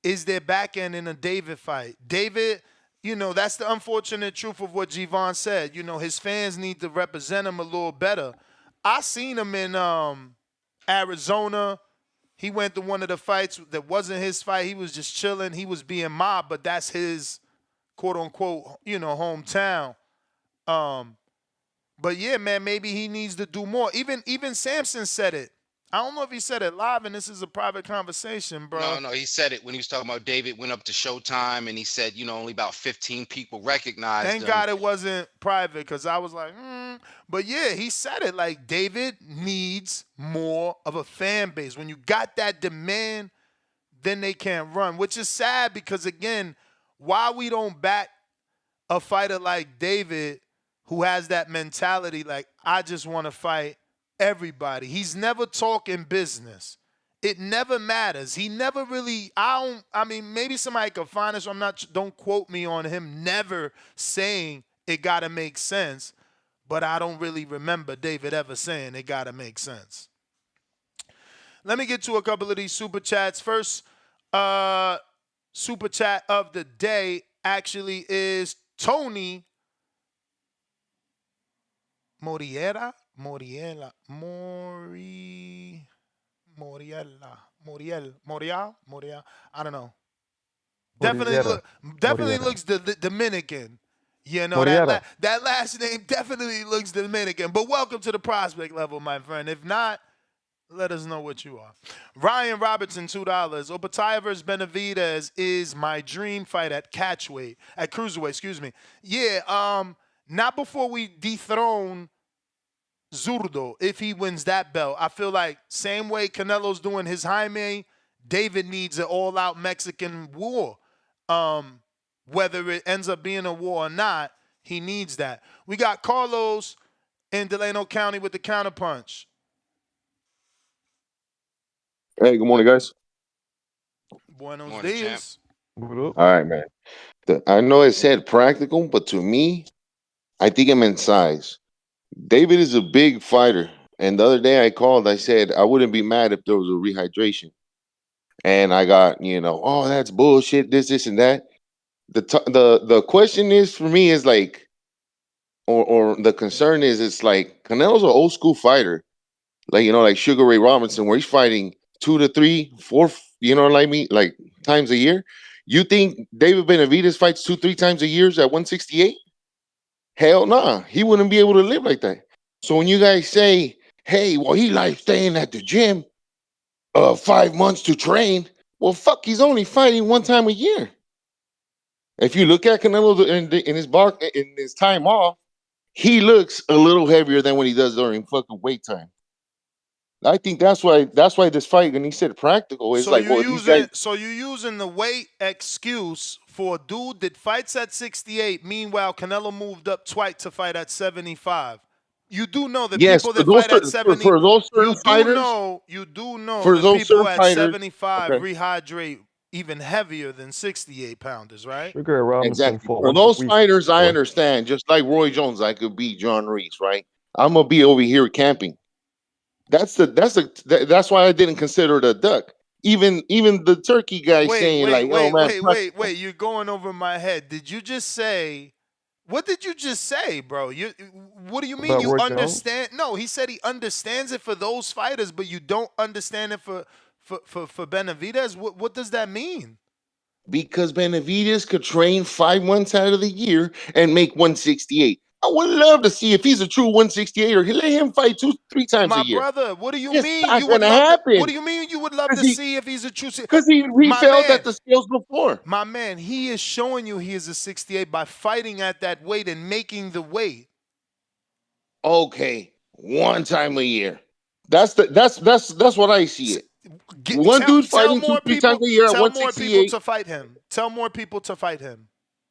is there back end in a David fight? David, you know, that's the unfortunate truth of what Gvon said. You know, his fans need to represent him a little better. I seen him in Arizona. He went to one of the fights that wasn't his fight. He was just chilling. He was being mobbed, but that's his quote-unquote, you know, hometown. But yeah, man, maybe he needs to do more. Even Samson said it. I don't know if he said it live, and this is a private conversation, bro. No, he said it when he was talking about David went up to Showtime, and he said, you know, only about 15 people recognized him. Thank God it wasn't private, because I was like, But yeah, he said it. Like, David needs more of a fan base. When you got that demand, then they can't run, which is sad because, again, why we don't back a fighter like David who has that mentality, like, I just want to fight everybody. He's never talking business. It never matters. He never really, I mean, maybe somebody could find it, so don't quote me on him never saying it got to make sense, but I don't really remember David ever saying it got to make sense. Let me get to a couple of these super chats. First super chat of the day actually is Tony Moriela. Moriel. I don't know. Definitely looks Dominican. You know, that last name definitely looks Dominican. But welcome to the prospect level, my friend. If not, let us know what you are. Ryan Robertson, $2. Opataya versus Benavidez is my dream fight at cruiserweight, excuse me. Yeah, not before we dethrone Zurdo if he wins that belt. I feel like same way Canelo's doing his Jaime, David needs an all-out Mexican war. Whether it ends up being a war or not, he needs that. We got Carlos in Delano County with the counterpunch. Hey, good morning, guys. Buenos dias. All right, man. I know it said practical, but to me, I think it meant size. David is a big fighter. And the other day I called, I said I wouldn't be mad if there was a rehydration. And I got, oh, that's bullshit, this, and that. The question is for me is like, or the concern is it's like Canelo's an old school fighter. Like, like Sugar Ray Robinson, where he's fighting 2 to 3, 4, like times a year. You think David Benavidez fights 2-3 times a year at 168? Hell nah. He wouldn't be able to live like that. So when you guys say, hey, well, he likes staying at the gym 5 months to train, well, fuck, he's only fighting 1 time a year. If you look at Canelo in his time off, he looks a little heavier than what he does during fucking weight time. I think that's why this fight, when he said practical, is So you're using the weight excuse for a dude that fights at 68. Meanwhile, Canelo moved up twice to fight at 75. You do know that people that fight at 70. For those certain fighters, you do know that people at 75 rehydrate even heavier than 68 pounders, right? Sugar Robinson. Exactly. For those fighters, I understand. Just like Roy Jones, I could beat John Reese, right? I'm gonna be over here camping. That's why I didn't consider it a duck. Even the turkey guy wait, you're going over my head. Did you just say? What did you just say, bro? What do you mean you understand? No, he said he understands it for those fighters, but you don't understand it for Benavidez. What does that mean? Because Benavidez could train 5 months out of the year and make 168. I would love to see if he's a true 168 or let him fight 2-3 times a year. My brother, what do you It's mean? not gonna happen. What do you mean you would love to see if he's a true? Because he failed at the scales before. My man, he is showing you he is a 68 by fighting at that weight and making the weight. Okay, 1 time a year. That's what I see it. One dude fighting 2-3 times a year at 168. Tell more people to fight him.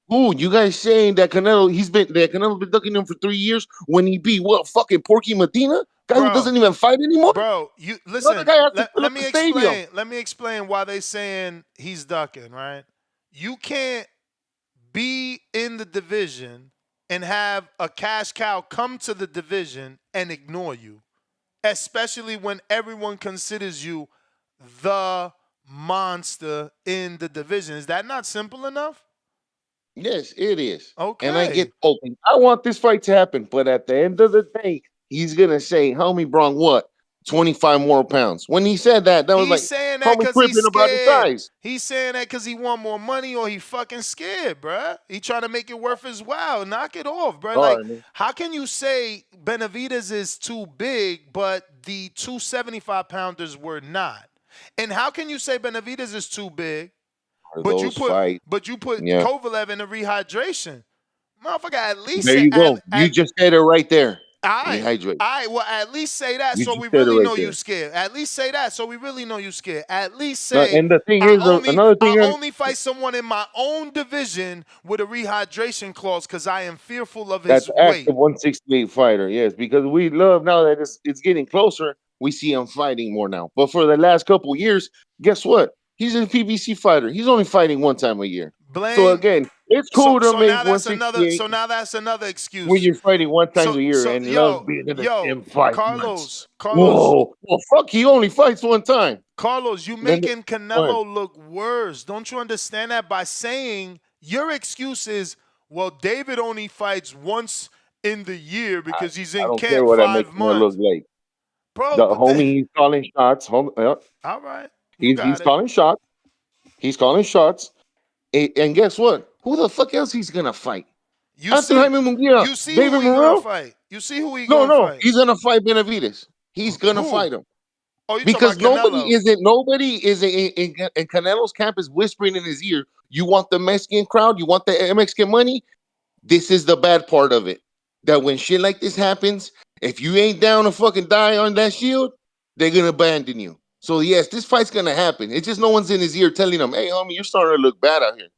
Who you guys saying that Canelo's been ducking him for 3 years when he beat what fucking Porky Medina? Guy who Bro, doesn't even fight anymore? you The other listen. guy has to fill Let up the me stadium. explain. Let me explain why they saying he's ducking. Right? You can't be in the division and have a cash cow come to the division and ignore you, especially when everyone considers you the monster in the division. Is that not simple enough? Yes, it is. And I get Okay. open. I want this fight to happen, but at the end of the day, he's gonna say, homie Bron, what? 25 more pounds. When he said that, that was He's like saying that homie because he's tripping about the scared. size. He's saying that because he want more money or he fucking scared, bruh. He trying to make it worth his while. Knock it off, bruh. All Like, right, man. how can you say Benavidez is too big, but the 275-pounders were not? And how can you say Benavidez is too big, For but you those put fights. Yeah. Kovalev in a rehydration? Motherfucker, at least There say you go. You just said it right there. all right. Rehydrate. All right. Well, at least say that You so just we said it really right know you there. scared. At least say that so we really know you scared. At least No, say and the thing is, another thing I is, only fight someone in my own division with a rehydration clause because I am fearful of that's his weight. active 168 fighter. Yes, because we love now that it's getting closer. We see him fighting more now. But for the last couple years, guess what? He's a PBC fighter. He's only fighting one time a year. So Blame. again, it's So cool to so make now that's another. 168 So now that's another when excuse. you're fighting one time So a year so and love yo being in the yo gym 5 months. Carlos. Whoa, well, fuck, he only fights one time. Carlos, you Then making go ahead. Canelo look worse. Don't you understand that? By saying your excuse is, well, David only fights once in the year because he's I in don't care camp what I'm 5 making it look months. like. Bro, The but homie, he's calling shots. all right, you He's got it. calling shots. He's calling shots. And guess what? Who the fuck else he's gonna fight? You After see, Jaime Munguia, you see who David he gonna Morrell? fight. You see who he No, gonna no, fight. he's gonna fight Benavidez. He's gonna Who? fight him Oh, you talking because about Canelo? nobody is in Canelo's camp is whispering in his ear. You want the Mexican crowd? You want the Mexican money? This is the bad part of it. That when shit like this happens, if you ain't down to fucking die on that shield, they're gonna abandon you. So yes, this fight's gonna happen. It's just no one's in his ear telling him, "Hey, homie, you're starting to look bad out here."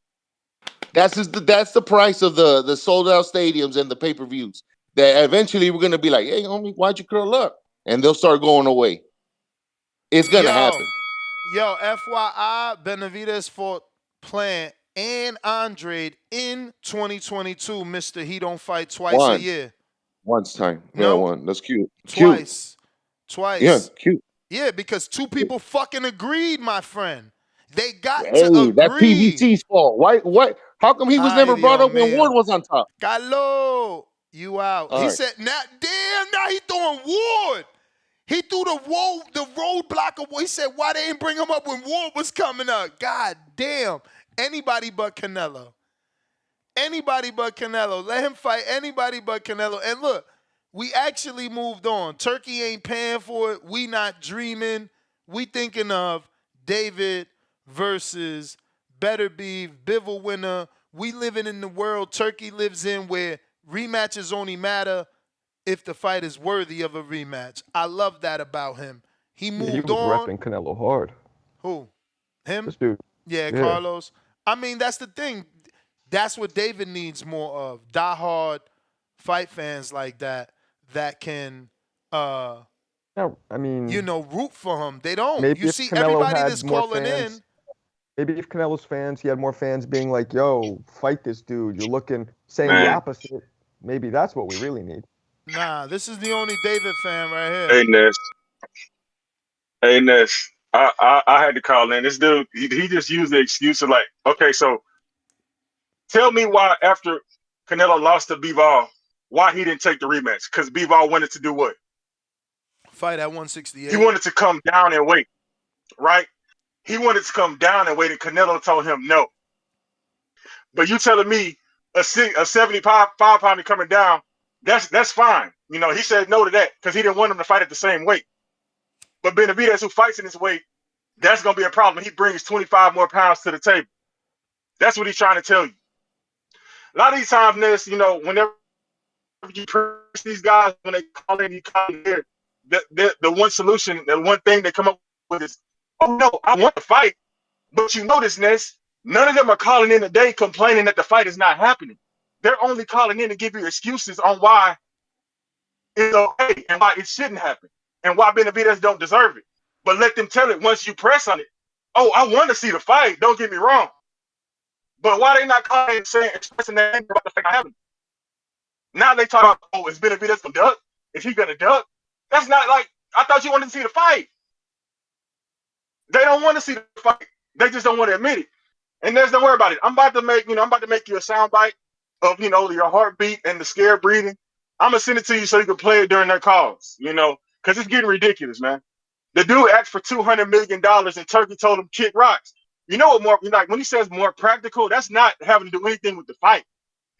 That's the price of the sold out stadiums and the pay per views. That eventually we're gonna be like, "Hey, homie, why'd you curl up?" And they'll start going away. It's gonna Yo, happen. FYI, Benavidez fought Plant and Andrade in 2022. Mister, he don't fight twice a One, year. once time, yeah, No, one. That's cute. Cute. twice. Yeah, Twice. cute. Yeah, because two people fucking agreed, my friend. They got to Hey, that's agree. PVC's fault. Why? What? How come he was Ay, never brought Dios up when Ward mío. was on top? Carlo, you out. All He right. said, now, damn, now he throwing Ward. He threw the roadblock away. He said, why they didn't bring him up when Ward was coming up? God damn. Anybody but Canelo. Anybody but Canelo. Let him fight anybody but Canelo. And look, we actually moved on. Turkey ain't paying for it. We not dreaming. We thinking of David versus Beterbiev, Bivol winner. We living in the world Turkey lives in where rematches only matter if the fight is worthy of a rematch. I love that about him. He Yeah, he moved was on. repping Canelo hard. Who? Him? This dude. Yeah, Yeah. Carlos. I mean, that's the thing. That's what David needs more of. Diehard fight fans like that can Now, I mean, root for him. They don't. maybe You if see Canelo everybody had that's more calling fans, in. maybe if Canelo's fans, he had more fans being like, "Yo, fight this dude." You're saying the Man, opposite. Maybe that's what we really need. Nah, this is the only David fan right here. hey Ness, hey Ness. I had to call in. This dude, he just used the excuse of like, okay, so tell me why after Canelo lost to Bivol, why he didn't take the rematch? Because Bivol wanted to do what? Fight at He 168. wanted to come down and wait, right? He wanted to come down and wait, and Canelo told him no. But you telling me a 75 pounder coming down, that's fine. You know, he said no to that because he didn't want him to fight at the same weight. But Benavidez, who fights in his weight, that's going to be a problem. He brings 25 more pounds to the table. That's what he's trying to tell you. A lot of these times, Ness, whenever you press these guys, when they call in, you come here, the one solution, the one thing they come up with is, oh, no, I want to fight. But you notice, Ness, None of them are calling in today complaining that the fight is not happening. They're only calling in to give you excuses on why it's okay and why it shouldn't happen and why Benavidez don't deserve it. But let them tell it once you press on it. Oh, I want to see the fight. Don't get me wrong. But why they not calling and saying, expressing that anger about the fight not happening? Now they talk about, oh, is Benavidez gonna duck? Is he gonna duck? That's not like, I thought you wanted to see the fight. They don't want to see the fight. They just don't want to admit it. And there's no worry about it. I'm about to make you a soundbite of your heartbeat and the scared breathing. I'm gonna send it to you so you can play it during their calls, because it's getting ridiculous, man. The dude asked for $200 million and Turkey told him kick rocks. You know what more like when he says more practical, that's not having to do anything with the fight.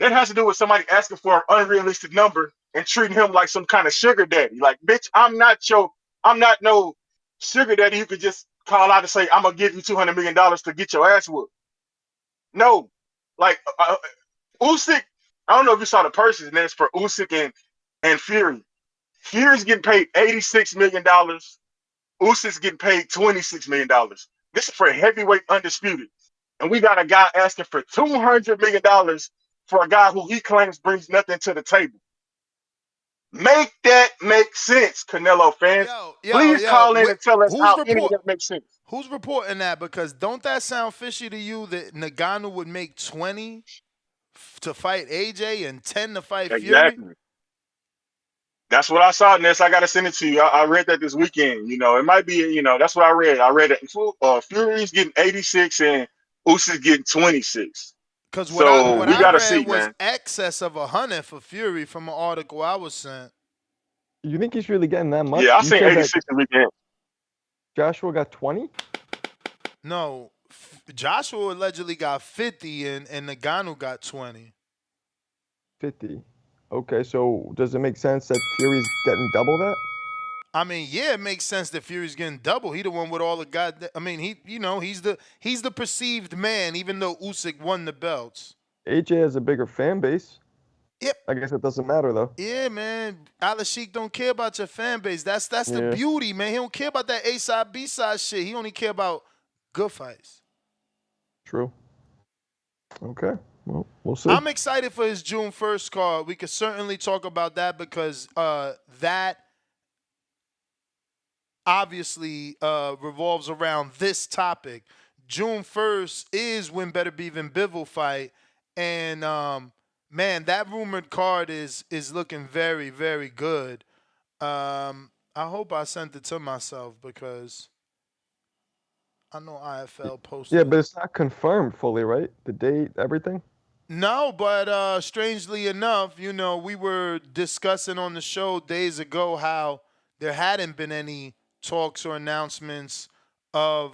That has to do with somebody asking for an unrealistic number and treating him like some kind of sugar daddy. Like, bitch, I'm not no sugar daddy you could just call out and say, I'm gonna give you $200 million to get your ass whooped. No, like Usyk, I don't know if you saw the purses, man. It's for Usyk and Fury. Fury's getting paid $86 million. Usyk's getting paid $26 million. This is for heavyweight undisputed. And we got a guy asking for $200 million for a guy who he claims brings nothing to the table. Make that make sense, Canelo fans. Please call in and tell us how any of that makes sense. Who's reporting that? Because don't that sound fishy to you that Ngannou would make 20 to fight AJ and 10 to fight Fury? That's what I saw, Ness. I got to send it to you. I read that this weekend. It might be, that's what I read. I read that Fury's getting 86 and Usyk's getting 26. Because what I read was man. excess of 100 for Fury from an article I was sent. You think he's really getting that much? Yeah, I seen 86 the weekend. Joshua got 20? No, Joshua allegedly got 50 and Ngannou got 20. 50. Okay, so does it make sense that Fury's getting double that? I mean, yeah, it makes sense that Fury's getting double. He the one with all the god. I mean, he's the perceived man, even though Usyk won the belts. AJ has a bigger fan base. Yep. I guess it doesn't matter though. Yeah, man. Alalshikh don't care about your fan base. That's the beauty, man. He don't care about that A side, B side shit. He only care about good fights. True. Okay. Well, we'll see. I'm excited for his June 1st card. We could certainly talk about that because that obviously revolves around this topic. June 1st is when Beterbiev and Bivol fight. And, man, that rumored card is looking very, very good. I hope I sent it to myself because I know IFL posted. Yeah, but it's not confirmed fully, right? The date, everything? No, but strangely enough, we were discussing on the show days ago how there hadn't been any talks or announcements of,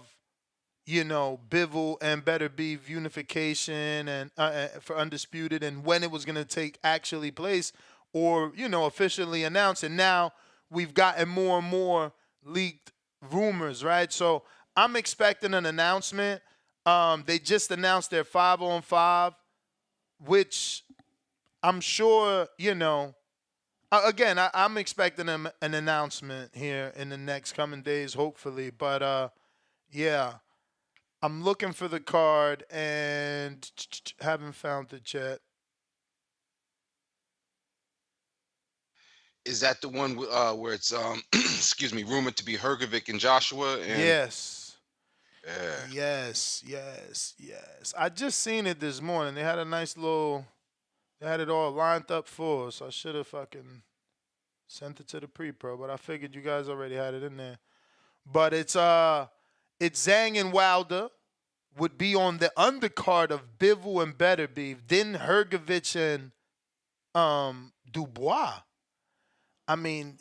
Bivol and Beterbiev unification and for Undisputed and when it was going to take actually place or, officially announced. And now we've gotten more and more leaked rumors, right? So I'm expecting an announcement. They just announced their 5-on-5. Which I'm sure, again, I'm expecting an announcement here in the next coming days, hopefully. But, yeah, I'm looking for the card and haven't found it yet. Is that the one where it's, excuse me, rumored to be Hrgovic and Joshua? And... Yes. Yeah. Yes. I just seen it this morning. They had a nice they had it all lined up for us. I should have fucking sent it to the pre-pro, but I figured you guys already had it in there. But it's Zhang and Wilder would be on the undercard of Bivol and Beterbiev, then Hrgovic and Dubois. I mean,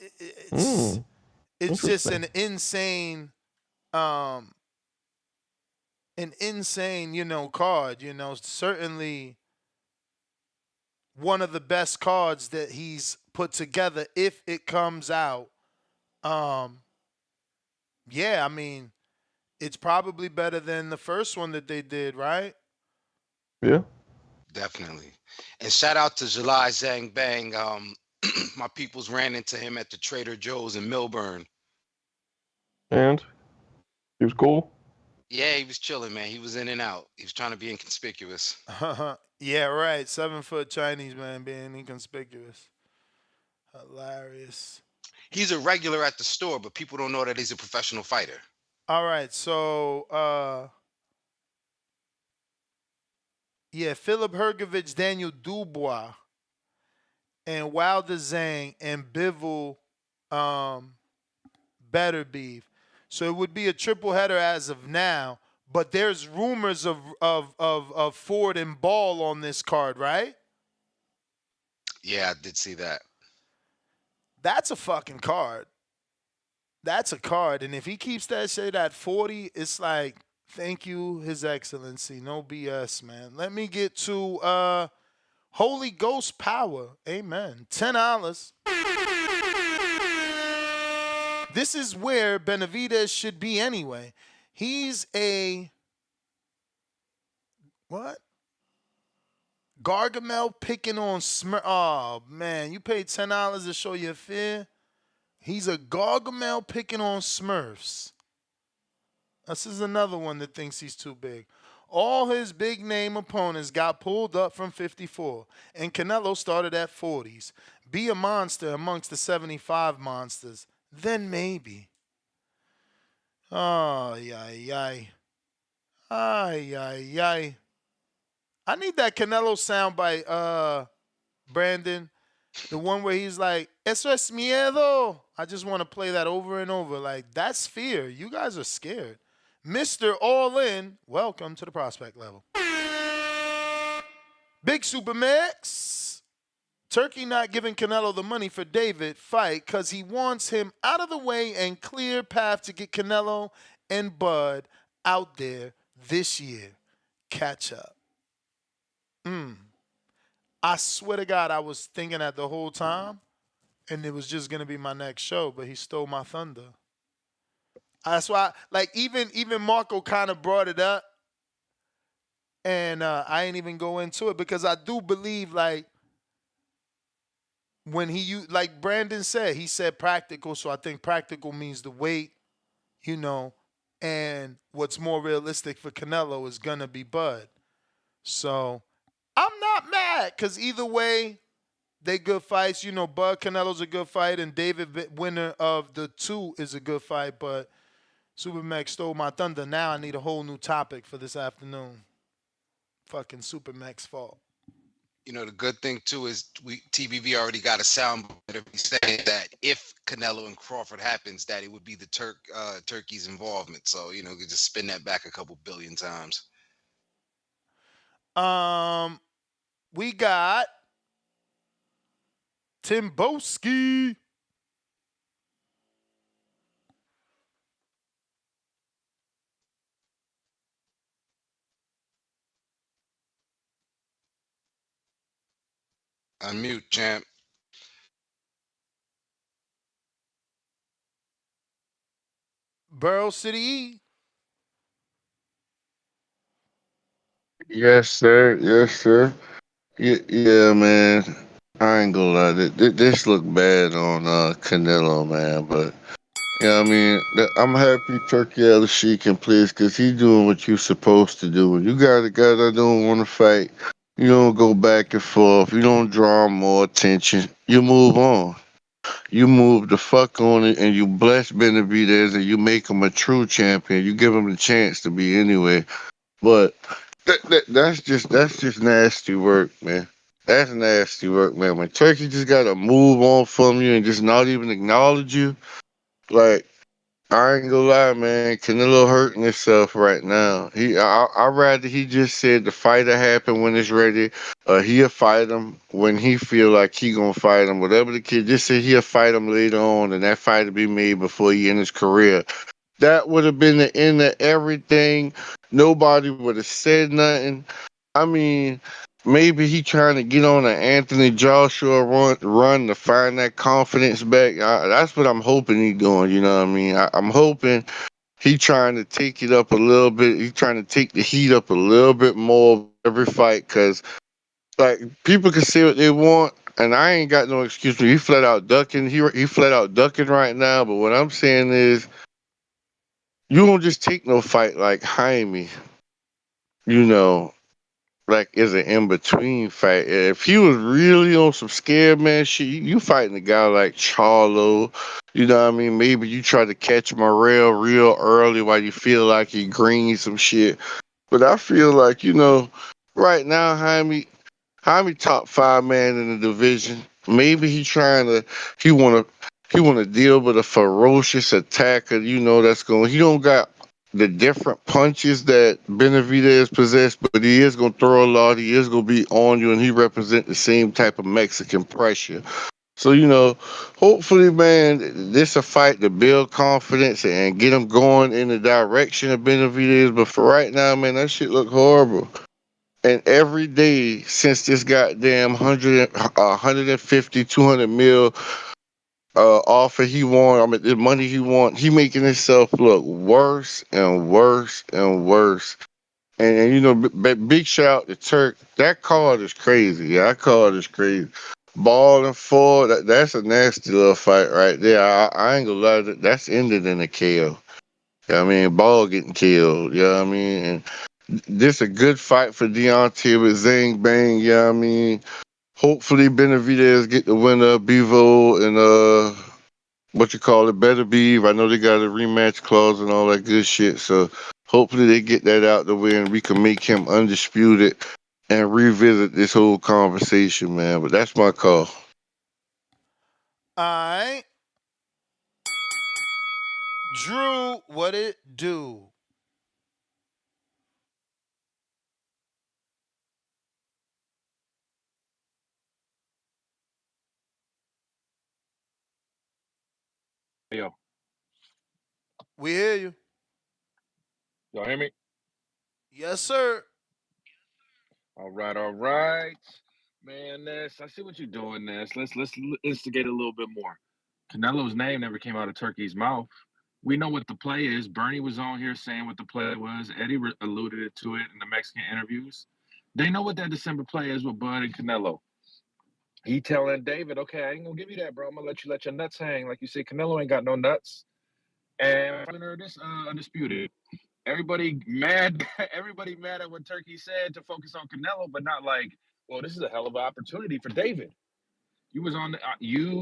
it's just an insane card, certainly one of the best cards that he's put together if it comes out. Yeah, I mean, it's probably better than the first one that they did, right? Yeah. Definitely. And shout out to July Zhang Bang. My peoples ran into him at the Trader Joe's in Millburn. And he was cool. Yeah, he was chilling, man. He was in and out. He was trying to be inconspicuous. Yeah, right. 7 foot Chinese man being inconspicuous. Hilarious. He's a regular at the store, but people don't know that he's a professional fighter. All right, so yeah, Philip Hergovich, Daniel Dubois, and Wilder Zhang and Bivol Beterbiev. So it would be a triple header as of now, but there's rumors of Ford and Ball on this card, right? Yeah, I did see that. That's a fucking card. That's a card. And if he keeps that shit at 40, it's like, thank you, His Excellency. No BS, man. Let me get to Holy Ghost Power. Amen. $10. This is where Benavidez should be anyway. He's a what? Gargamel picking on Smurf. Oh man, you paid $10 to show your fear. He's a Gargamel picking on Smurfs. This is another one that thinks he's too big. All his big name opponents got pulled up from 54, and Canelo started at 40s. Be a monster amongst the 75 monsters. Then maybe. Ay, ay, ay. Ay, ay, ay. I need that Canelo sound by Brandon. The one where he's like, eso es miedo. I just want to play that over and over. Like, that's fear. You guys are scared. Mr. All In, welcome to the prospect level. Big Super Max. Turkey not giving Canelo the money for David fight because he wants him out of the way and clear path to get Canelo and Bud out there this year. Catch up. I swear to God, I was thinking that the whole time, and it was just gonna be my next show, but he stole my thunder. That's why, like, even Marco kind of brought it up, and I ain't even go into it because I do believe, like, when like Brandon said, he said practical, so I think practical means the weight, and what's more realistic for Canelo is gonna be Bud. So I'm not mad because either way, they good fights. Bud Canelo's a good fight, and David, winner of the 2, is a good fight. But Supermax stole my thunder. Now I need a whole new topic for this afternoon. Fucking Supermax fault. The good thing too is TBV already got a sound saying that if Canelo and Crawford happens, that it would be the Turkey's involvement. So we just spin that back a couple billion times. We got Timboski. Unmute, champ. Burrow City. Yes, sir. Yes, sir. Yeah, man. I ain't gonna lie. This look bad on Canelo, man. But yeah, I mean, I'm happy Turkey Alalshikh can please, cause he doing what you supposed to do. When you got a guy that don't want to fight, you don't go back and forth. You don't draw more attention. You move on. You move the fuck on it, and you bless Benavidez, and you make him a true champion. You give him the chance to be anyway. But that's just nasty work, man. That's nasty work, man. When Turkey just gotta move on from you and just not even acknowledge you, like, I ain't gonna lie, man. Canelo hurting himself right now. I rather he just said the fighter happen when it's ready. He'll fight him when he feel like he gonna fight him. Whatever the kid just said, he'll fight him later on, and that fight will be made before he end his career. That would have been the end of everything. Nobody would have said nothing. I mean, maybe he trying to get on an Anthony Joshua run to find that confidence back. That's what I'm hoping he doing. You know what I mean? I'm hoping he trying to take it up a little bit. He trying to take the heat up a little bit more every fight, because like, people can say what they want, and I ain't got no excuse. He flat out ducking. He flat out ducking right now. But what I'm saying is, you don't just take no fight like Jaime, you know, like is an in between fight. If he was really on some scared man shit, you fighting a guy like Charlo, you know what I mean? Maybe you try to catch Morrell real early while you feel like he green some shit. But I feel like, right now Jaime top 5 man in the division. Maybe he wanna deal with a ferocious attacker, he don't got the different punches that Benavidez possessed, but he is gonna throw a lot, he is gonna be on you, and he represent the same type of Mexican pressure. So, hopefully, man, this a fight to build confidence and get him going in the direction of Benavidez. But for right now, man, that shit look horrible. And every day since this goddamn 150, 200 mil offer he won, the money he won, he making himself look worse and worse and worse. And big shout out to Turk. That card is crazy. Yeah, that card is crazy. Ball and four, that's a nasty little fight right there. I ain't gonna lie, that's ended in a KO. I mean, Ball getting killed. You know what I mean? And this a good fight for Deontay with Zang Bang. You know what I mean? Hopefully Benavidez get the winner, Bivol and Beterbiev. I know they got a rematch clause and all that good shit. So hopefully they get that out the way and we can make him undisputed and revisit this whole conversation, man. But that's my call. All right. Drew, what it do? Yo, We hear you. y'all hear me? Yes, sir. All right, all right. Man, Ness, I see what you're doing, Ness. Let's instigate a little bit more. Canelo's name never came out of Turkey's mouth. We know what the play is. Bernie was on here saying what the play was. Eddie alluded to it in the Mexican interviews. They know what that December play is with Bud and Canelo. He telling David, okay, I ain't gonna give you that, bro. I'm gonna let your nuts hang. Like you say, Canelo ain't got no nuts. And winner this undisputed. Everybody mad. Everybody mad at what Turkey said to focus on Canelo, but not like, well, this is a hell of an opportunity for David. You was on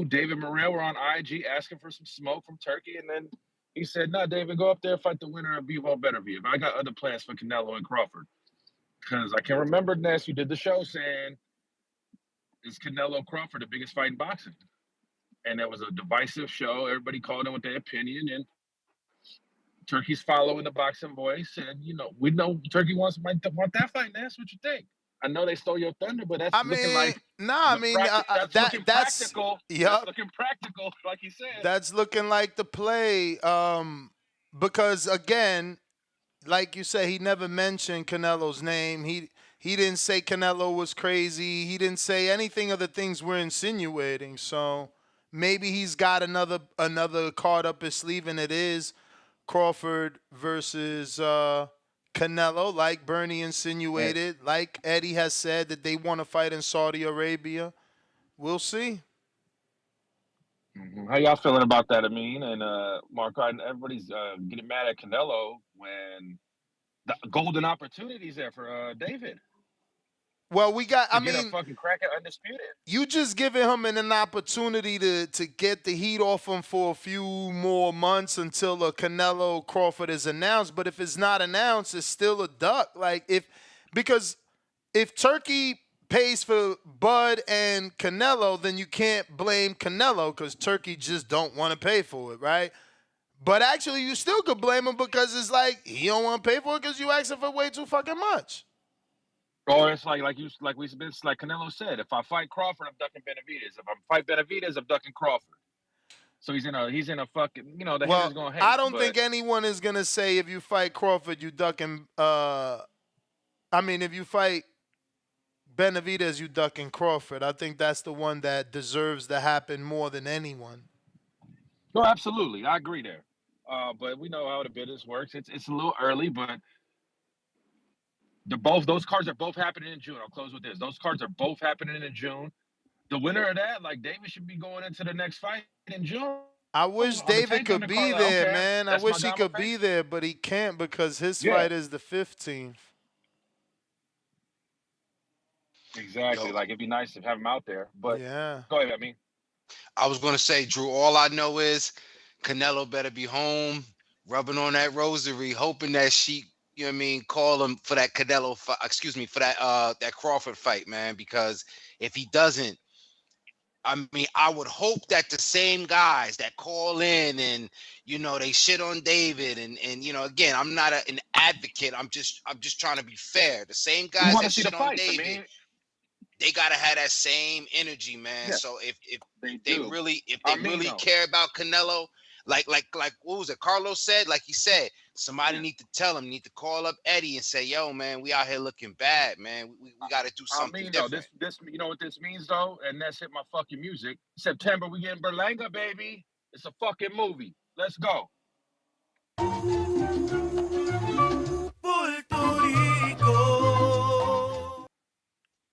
David Morrell were on IG asking for some smoke from Turkey, and then he said, "No, David, go up there fight the winner of Bivol Beterbiev. I got other plans for Canelo and Crawford." Because I can remember, Ness, you did the show saying, "Is Canelo Crawford the biggest fight in boxing?" And it was a divisive show. Everybody called in with their opinion, and Turkey's following the boxing voice, and we know Turkey want that fight. Ness, what you think? I know they stole your thunder, but that's I looking mean, like nah, I mean, that's looking that's practical. yep. That's looking practical, like he said. That's looking like the play. Because again, like you said, he never mentioned Canelo's name. He didn't say Canelo was crazy. He didn't say anything of the things we're insinuating. So maybe he's got another card up his sleeve, and it is Crawford versus Canelo, like Bernie insinuated, like Eddie has said that they want to fight in Saudi Arabia. We'll see. How y'all feeling about that, Amin and Mark? Everybody's getting mad at Canelo when the golden opportunities there for David. Well, we got. To get a fucking crack at undisputed. You just giving him an opportunity to get the heat off him for a few more months until a Canelo Crawford is announced. But if it's not announced, it's still a duck. Because if Turkey pays for Bud and Canelo, then you can't blame Canelo because Turkey just don't want to pay for it, right? But actually, you still could blame him because it's like he don't want to pay for it because you asking for way too fucking much. Or it's like Canelo said, if I fight Crawford, I'm ducking Benavidez. If I fight Benavidez, I'm ducking Crawford. So he's in a fucking, the haters gonna hate. I don't think anyone is gonna say if you fight Crawford, you ducking. If you fight Benavidez, you ducking Crawford. I think that's the one that deserves to happen more than anyone. No, absolutely, I agree there. But we know how the business works. It's a little early, but those cards are both happening in June. I'll close with this. Those cards are both happening in June. The winner of that, like David, should be going into the next fight in June. I wish I'm gonna David take him could to be Carlo. I don't there, care. man. I That's my wish he guy. I'm gonna could pay. be there, but he can't because his Yeah, fight is the 15th. exactly. Yo, Like it'd be nice to have him out there. But Yeah. go ahead. I mean, I was gonna say, Drew, all I know is Canelo better be home, rubbing on that rosary, hoping that she, you know what I mean, call him for that Canelo fight, excuse me, for that Crawford fight, man. Because if he doesn't, I mean, I would hope that the same guys that call in and they shit on David and again, I'm not an advocate. I'm just trying to be fair. The same we guys want to that see the shit on fights. I David, mean, they gotta have that same energy, man. yeah, So if they they do. really care about Canelo, like what was it? Carlos said, like he said, somebody Yeah. need to tell him, need to call up Eddie and say, yo, man, we out here looking bad, man. We got to do something Though, different. this you know what this means though, and that's hit my fucking music. September we getting Berlanga, baby. It's a fucking movie. Let's go.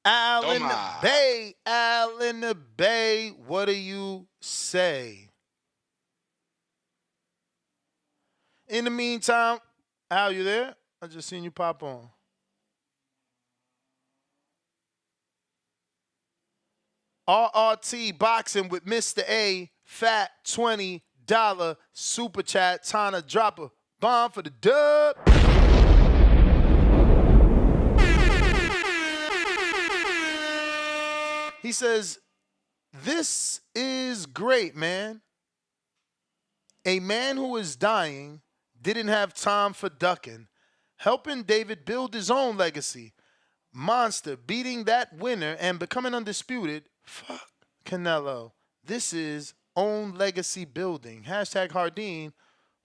Al in the Toma. Bay. Al in the Bay. What do you say? In the meantime, Al, you there? I just seen you pop on. RRT Boxing with Mr. A. Fat $20 super chat. Time to drop a bomb for the dub. He says, this is great, man. A man who is dying didn't have time for ducking. Helping David build his own legacy. Monster beating that winner and becoming undisputed. Fuck Canelo. This is own legacy building. Hashtag Hardin.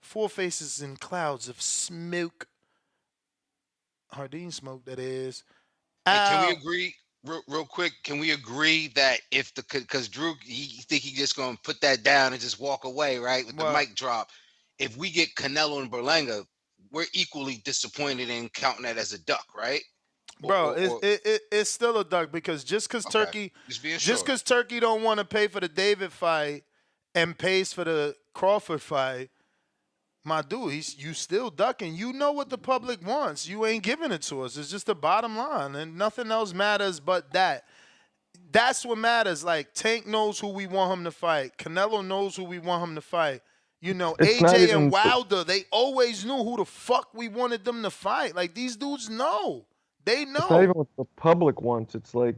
Four faces in clouds of smoke. Hardin smoke, that is. Hey, can we agree real quick? Can we agree that if because Drew, he think he just gonna put that down and just walk away, right, with the mic drop. If we get Canelo and Berlanga, we're equally disappointed in counting that as a duck, right? Bro, it's still a duck because just because Turkey don't want to pay for the David fight and pays for the Crawford fight, my dude, you still ducking. You know what the public wants. You ain't giving it to us. It's just the bottom line, and nothing else matters but that. That's what matters. Like, Tank knows who we want him to fight. Canelo knows who we want him to fight. It's AJ and Wilder, they always knew who the fuck we wanted them to fight. Like, these dudes know. They know. It's not even what the public wants. It's like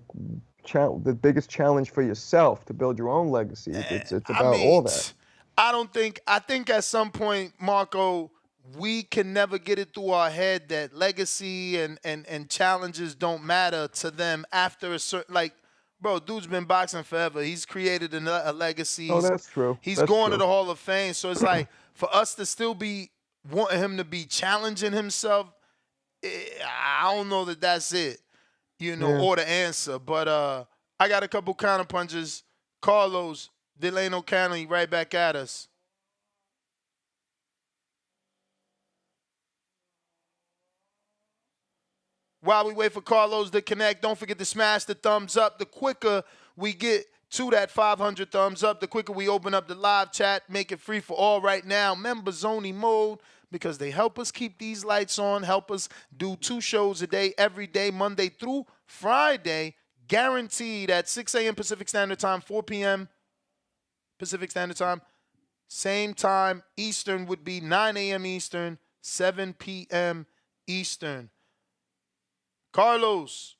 the biggest challenge for yourself to build your own legacy. It's about all that. I think at some point, Marco, we can never get it through our head that legacy and challenges don't matter to them after a certain, like, bro, dude's been boxing forever. He's created a legacy. Oh, that's true. He's going to the Hall of Fame. So it's like, for us to still be wanting him to be challenging himself, I don't know that that's it, or the answer. But I got a couple counter punches. Carlos Delano County right back at us. While we wait for Carlos to connect, don't forget to smash the thumbs up. The quicker we get to that 500 thumbs up, the quicker we open up the live chat, make it free for all right now. Members only mode, because they help us keep these lights on, help us do 2 shows a day, every day, Monday through Friday, guaranteed at 6 a.m. Pacific Standard Time, 4 p.m. Pacific Standard Time. Same time Eastern would be 9 a.m. Eastern, 7 p.m. Eastern. Carlos,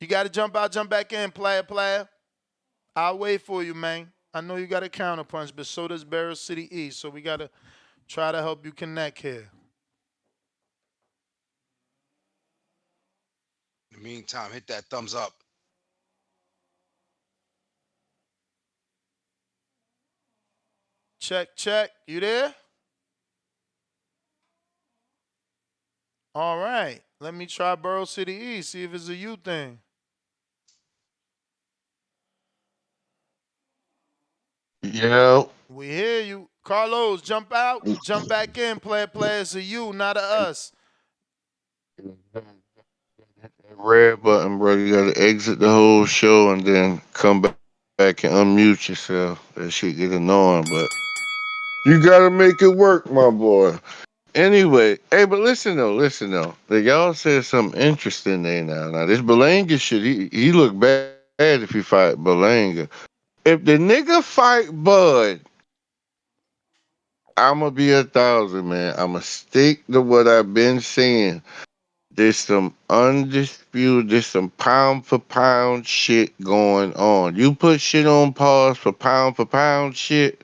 you got to jump out, jump back in, player. I'll wait for you, man. I know you got a counterpunch, but so does Barrow City East, so we got to try to help you connect here. In the meantime, hit that thumbs up. Check. You there? All right. Let me try Borough City East, see if it's a you thing. Yeah. We hear you. Carlos, jump out, jump back in. Player, it's a you, not a us. Red button, bro. You gotta exit the whole show and then come back back and unmute yourself. That shit get annoying, but you gotta make it work, my boy. Anyway, hey, but listen though. Like, y'all said something interesting there now. Now this Belanga shit, he look bad if he fight Belanga. If the nigga fight Bud, I'ma be 1,000, man. I'ma stick to what I've been saying. There's some undisputed, there's some pound for pound shit going on. You put shit on pause for pound shit.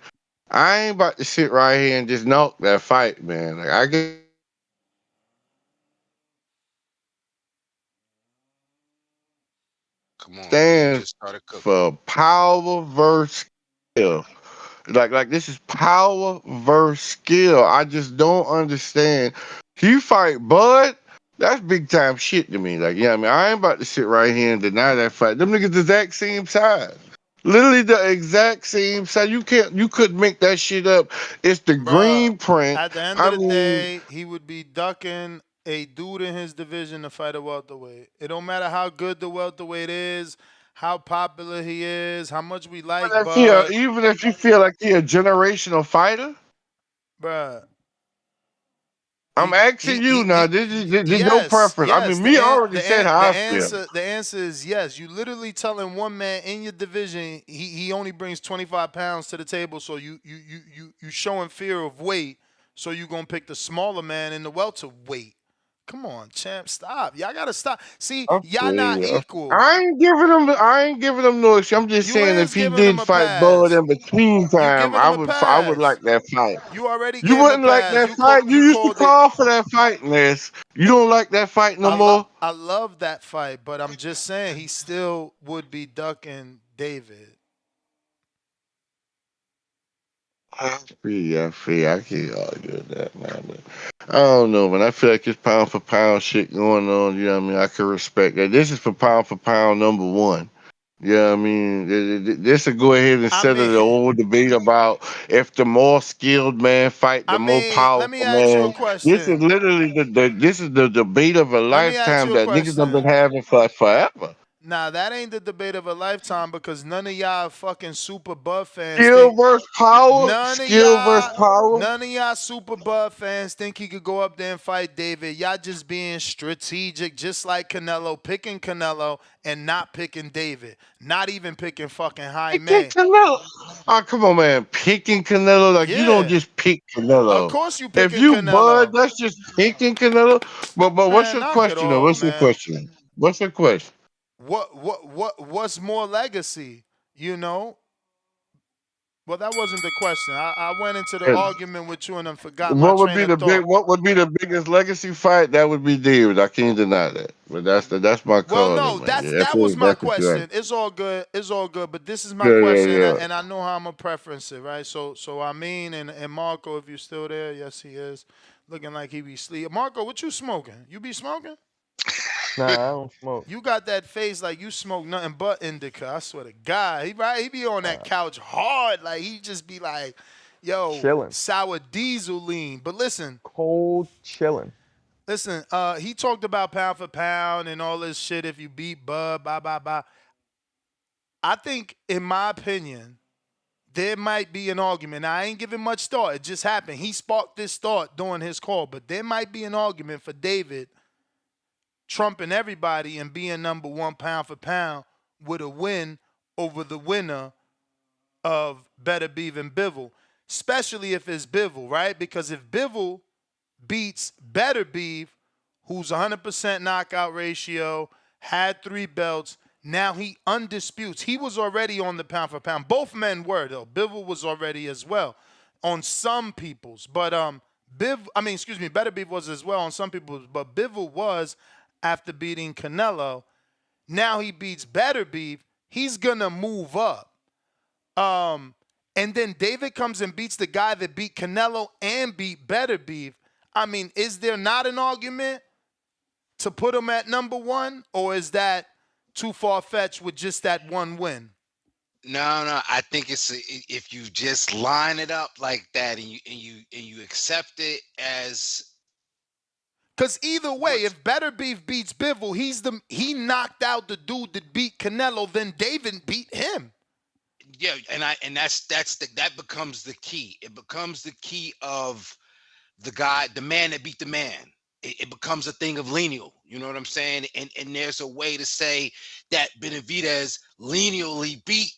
I ain't about to sit right here and just knock that fight, man. Like I gotta Come on, man. You stand just started cooking. for power versus skill. Like this is power versus skill. I just don't understand. You fight Bud, that's big time shit to me. Like, yeah, I mean, I ain't about to sit right here and deny that fight. Them niggas the exact same size. Literally the exact same size. You couldn't make that shit up. It's the Bruh, green print. at the end I of the mean, day, he would be ducking a dude in his division to fight a welterweight. It don't matter how good the welterweight is, how popular he is, how much we like Bud. even if you feel like he a generational fighter, Bruh, I'm asking you now. This your yes, preference. I yes. mean, me already said how I feel. The answer is yes. You literally telling one man in your division he only brings 25 pounds to the table, so you showing fear of weight, so you gonna pick the smaller man in the welterweight. Come on, champ, stop. Y'all gotta stop. See, I y'all feel not you. equal. I ain't giving him no issue. I'm just You saying if is he giving him did a fight Bud pass. in between You time, giving him a I would pass. like that fight. You already You gave him a wouldn't like pass. that fight. You You used to called it. call for that fight, Ness. You don't like that fight no more. I love that fight, but I'm just saying he still would be ducking David. I can't argue with that, man. But I don't know, man. I feel like it's pound for pound shit going on. You know what I mean? I can respect that. This is for pound number one. Yeah, I mean, this will go ahead and I settle mean, the whole debate about if the more skilled man fight the more let powerful me ask you a man. This is question. literally this is the debate of a Let me ask lifetime you a that niggas have been question. having for forever. Nah, that ain't the debate of a lifetime because none of y'all fucking super buff fans Skill think versus power, skill versus power. none of y'all super buff fans think he could go up there and fight David. Y'all just being strategic, just like Canelo, picking Canelo and not picking David. Not even picking fucking Picking Jaime. Canelo. Oh, come on, man. Picking Canelo, like you don't Yeah. just pick Of Canelo. course you If picking you Bud, Canelo. that's just picking Canelo. But what's Man, your knock it question though? off, What's your man. question? What's your question? What's more legacy? You know? Well, that wasn't the question. I went into the And argument with you and then forgot my train of thought. what would be the biggest legacy fight? That would be David. I can't deny that. But that's my Well, call though, no, man. Yeah, that was my that's what you asked. question. It's all good. It's all good. But this is my Yeah, yeah, question, yeah. and I know how I'm gonna preference it, right? So I mean, and Marco, if you're still there, yes, he is. Looking like he be sleep. Marco, what you smoking? You be smoking? Nah, I don't smoke. You got that face like you smoke nothing but indica. I swear to God, he be on that couch hard, like he just be like, yo, Chilling. sour diesel lean. But listen, Cold chilling. listen. He talked about pound for pound and all this shit. If you beat Bud, blah blah blah. I think, in my opinion, there might be an argument. Now, I ain't giving much thought. It just happened. He sparked this thought during his call, but there might be an argument for David trumping everybody and being number one pound for pound with a win over the winner of Beterbiev and Bivol, especially if it's Bivol, right? Because if Bivol beats Beterbiev, who's 100% knockout ratio, had 3 belts, now he undisputes. He was already on the pound for pound. Both men were, though. Bivol was already as well on some people's. But Beterbiev was as well on some people's. But Bivol was after beating Canelo. Now he beats Beterbiev. He's going to move up. And then David comes and beats the guy that beat Canelo and beat Beterbiev. I mean, is there not an argument to put him at number one, or is that too far-fetched with just that one win? No. I think if you just line it up like that and you accept it as Because either way, what's if Beterbiev beats Bivol, he knocked out the dude that beat Canelo, then David beat him. Yeah, and that becomes the key. It becomes the key of the man that beat the man. It becomes a thing of lineal. You know what I'm saying? And there's a way to say that Benavidez lineally beat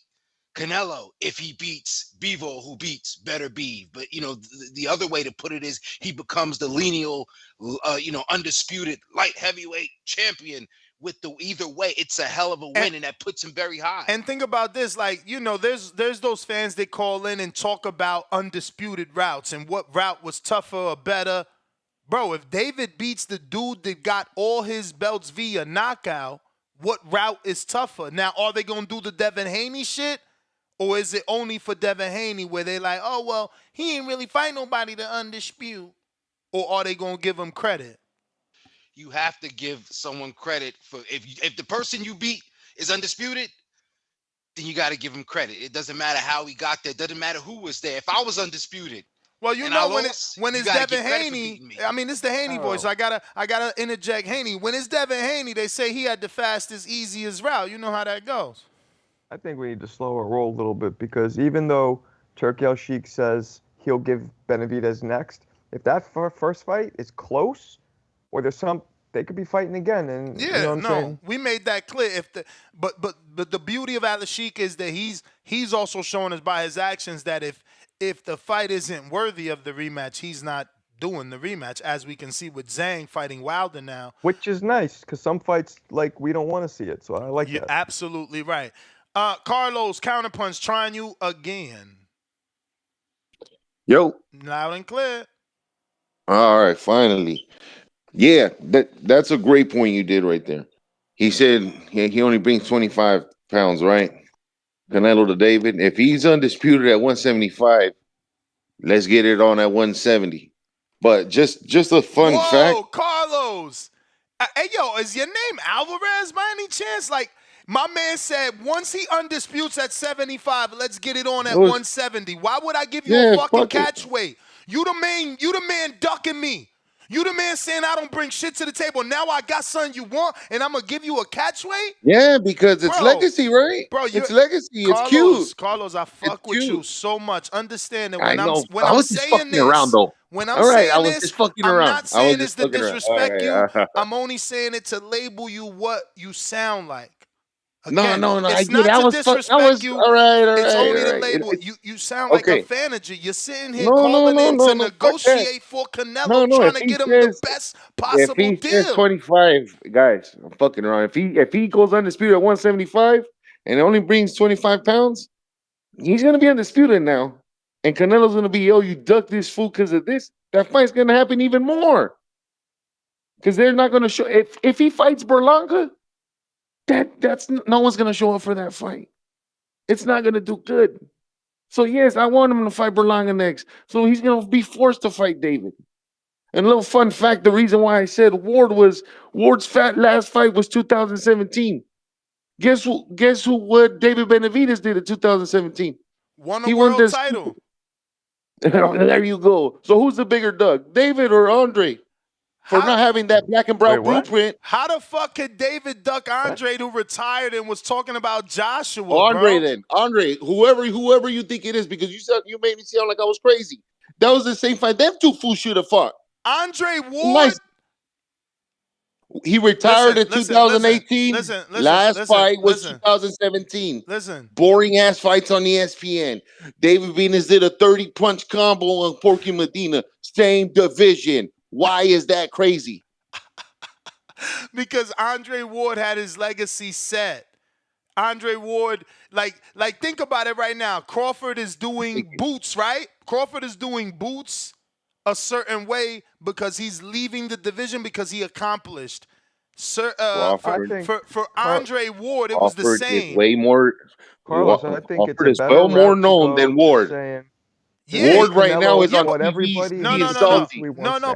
Canelo if he beats Bivol, who beats Beterbiev. But the other way to put it is he becomes the lineal, undisputed light heavyweight champion. With the either way, it's a hell of a win, and that puts him very high. And think about this, like, there's those fans that call in and talk about undisputed routes and what route was tougher or better. Bro, if David beats the dude that got all his belts via knockout, what route is tougher? Now, are they going to do the Devin Haney shit? Or is it only for Devin Haney where they like, oh, well, he ain't really fight nobody to undispute? Or are they going to give him credit? You have to give someone credit for if the person you beat is undisputed, then you got to give him credit. It doesn't matter how he got there. It doesn't matter who was there. If I was undisputed, well, when it's Devin Haney, I mean, it's the Haney voice. So I gotta interject Haney. When it's Devin Haney, they say he had the fastest, easiest route. You know how that goes. I think we need to slow our roll a little bit because even though Turki Alalshikh says he'll give Benavidez next, if that first fight is close, or they could be fighting again. And yeah, you know what I'm saying? We made that clear. But the beauty of Alalshikh is that he's also showing us by his actions that if the fight isn't worthy of the rematch, he's not doing the rematch, as we can see with Zhang fighting Wilder now. Which is nice because some fights, like, we don't want to see it. So I like that. You're absolutely right. Carlos, Counterpunch, trying you again. Yo. Loud and clear. All right, finally. Yeah, that's a great point you did right there. He said he only brings 25 pounds, right? Canelo to David. If he's undisputed at 175, let's get it on at 170. But just a fun fact. Whoa, Carlos. Hey, yo, is your name Alvarez by any chance? Like, my man said once he undisputes at 75, let's get it on at 170. Why would I give you a fucking catch weight? You the man ducking me. You the man saying I don't bring shit to the table. Now I got something you want, and I'm going to give you a catch weight? Yeah, because it's legacy, right? Bro, it's legacy. It's cute. Carlos, I fuck with you so much. Understand that I when know. when I I'm was just saying fucking this, around, though. when I'm saying this, I'm not I saying was this just to fucking around. disrespect you. All right. I'm only saying it to label you what you sound like. Again, no. It's not to disrespect you. All right. It's only to label. You sound like a fan of you. You're sitting here to negotiate for Canelo, trying to get him the best possible deal. If he says 25, guys, I'm fucking around. If he goes undisputed at 175 and only brings 25 pounds, he's gonna be undisputed now. And Canelo's gonna be, yo, you ducked this fool because of this. That fight's gonna happen even more. Because they're not gonna show if he fights Berlanga. That's no one's gonna show up for that fight. It's not gonna do good. So yes, I want him to fight Berlanga next. So he's gonna be forced to fight David. And a little fun fact: the reason why I said Ward's last fight was 2017. Guess who? What David Benavidez did in 2017? Won a world title. There you go. So who's the bigger Doug, David or Andre? For not having that black and brown blueprint. How the fuck could David duck Andre, who retired and was talking about Joshua? Andre, then Andre, whoever you think it is, because you made me sound like I was crazy. That was the same fight. Them two fools should have fought. Andre Ward. He retired in 2018. Last fight was 2017. Listen. Boring ass fights on ESPN. David Venus did a 30-punch combo on Porky Medina. Same division. Why is that crazy? Because Andre Ward had his legacy set. Andre Ward, like think about it right now. Crawford is doing boots, right? Crawford is doing boots a certain way because he's leaving the division because he accomplished. For Andre Ward, it was the same. Is way more. Carlos, I think Crawford is well more known than Ward. Ward right now is on everybody. No.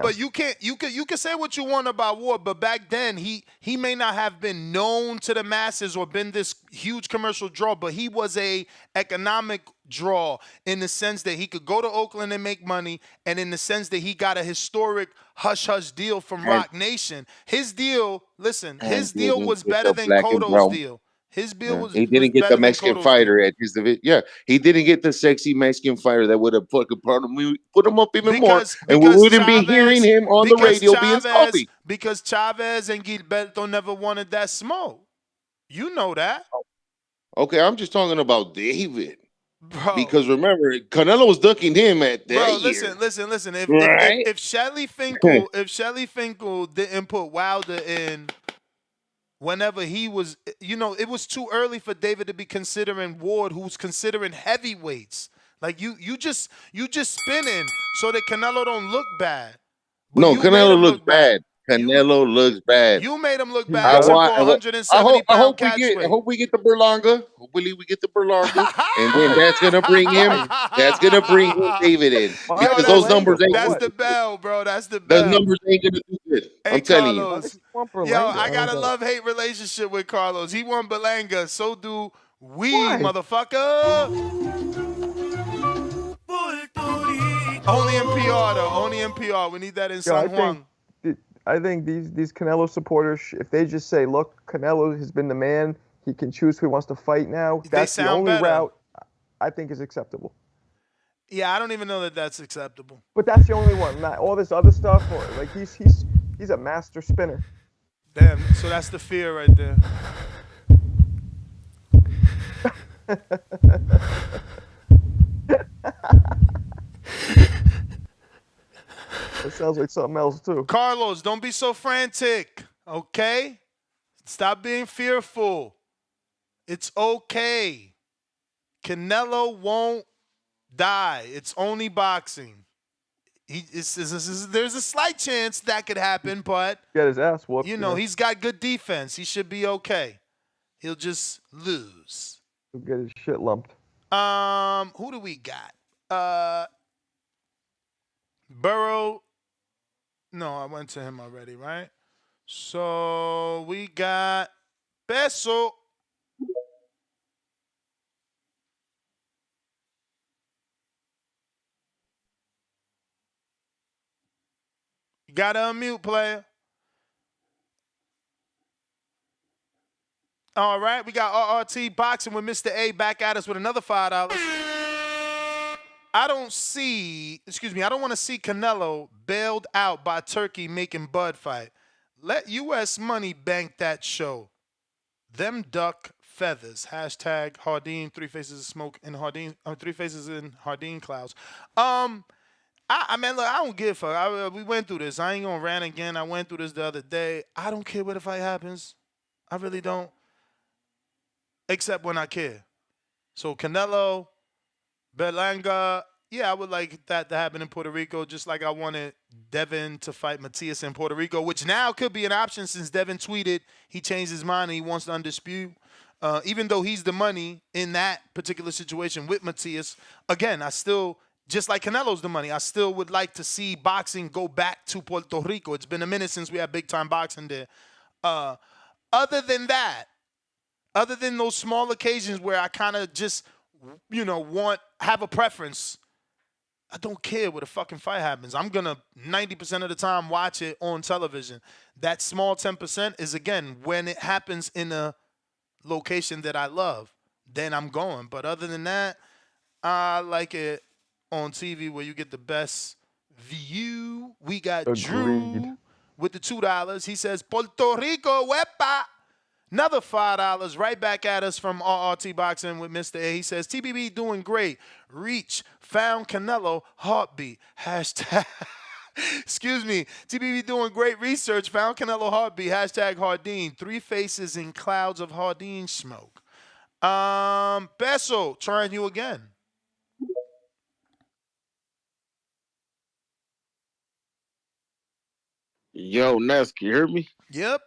But you can say what you want about Ward, but back then he may not have been known to the masses or been this huge commercial draw, but he was a economic draw in the sense that he could go to Oakland and make money, and in the sense that he got a historic hush-hush deal from Rock Nation. His deal, his deal was better than Cotto's deal. His build Yeah. was He didn't get the better than Mexican Cotto's fighter build. at his division. Yeah, he didn't get the sexy Mexican fighter that would have put him up even more, and we wouldn't be hearing him on the radio being salty. Because Chavez and Gilberto never wanted that smoke. You know that. Okay, I'm just talking about David. Bro. Because remember, Canelo was ducking him at that Bro, year. listen. Right? If Shelly Finkel didn't put Wilder in whenever he was, it was too early for David to be considering Ward, who's considering heavyweights. Like you just spinning so that Canelo don't look bad. But No, you made Canelo him looks look bad. bad. Canelo looks bad. You made him look He bad, does? except for 170 I pound hope we catchweight. get the Berlanga. Hopefully we get the Berlanga, and then that's gonna bring him. That's gonna bring him David in because those numbers ain't. That's the bell, bro. That's the Those bell. numbers ain't gonna do good. Hey, I'm telling you. Carlos. Yo, I got a love-hate relationship with Carlos. He won Berlanga. So do we, motherfucker. Only in PR, though. Only in PR. We need that in San Juan. I think these Canelo supporters, if they just say, look, Canelo has been the man. He can choose who he wants to fight now. That's the only route I think is acceptable. Yeah, I don't even know that that's acceptable. But that's the only one. Not all this other stuff. Or like he's a master spinner. Damn. So that's the fear right there. It sounds like something else too. Carlos, don't be so frantic, okay? Stop being fearful. It's okay. Canelo won't die. It's only boxing. There's a slight chance that could happen, but get his ass whooped. He's got good defense. He should be okay. He'll just lose. He'll get his shit lumped. Who do we got? Burrow. No, I went to him already, right? So we got Peso. You got to unmute, player. All right, we got RRT Boxing with Mr. A back at us with another $5. I don't want to see Canelo bailed out by Turkey making Bud fight. Let U.S. money bank that show. Them duck feathers. Hashtag Hardin, 3 faces of smoke in Hardin, 3 faces in Hardin clouds. I mean, look, I don't give a fuck. We went through this. I ain't gonna rant again. I went through this the other day. I don't care where the fight happens. I really don't. Except when I care. So Canelo, Berlanga, yeah, I would like that to happen in Puerto Rico, just like I wanted Devin to fight Matias in Puerto Rico, which now could be an option since Devin tweeted he changed his mind and he wants to undispute. Even though he's the money in that particular situation with Matias, again, I still, just like Canelo's the money, I still would like to see boxing go back to Puerto Rico. It's been a minute since we had big-time boxing there. Other than that, other than those small occasions where I kind of just, have a preference, I don't care where the fucking fight happens. I'm going to 90% of the time watch it on television. That small 10% is, again, when it happens in a location that I love, then I'm going. But other than that, I like it on TV where you get the best view. We got Drew with the $2. He says, Puerto Rico, wepa. Another $5 right back at us from RRT Boxing with Mr. A. He says, TBB doing great. Reach found Canelo heartbeat. Hashtag. Excuse me. TBB doing great research. Found Canelo heartbeat. Hashtag Hardin. 3 faces in clouds of Hardin smoke. Peso, trying you again. Yo, Ness, can you hear me? Yep.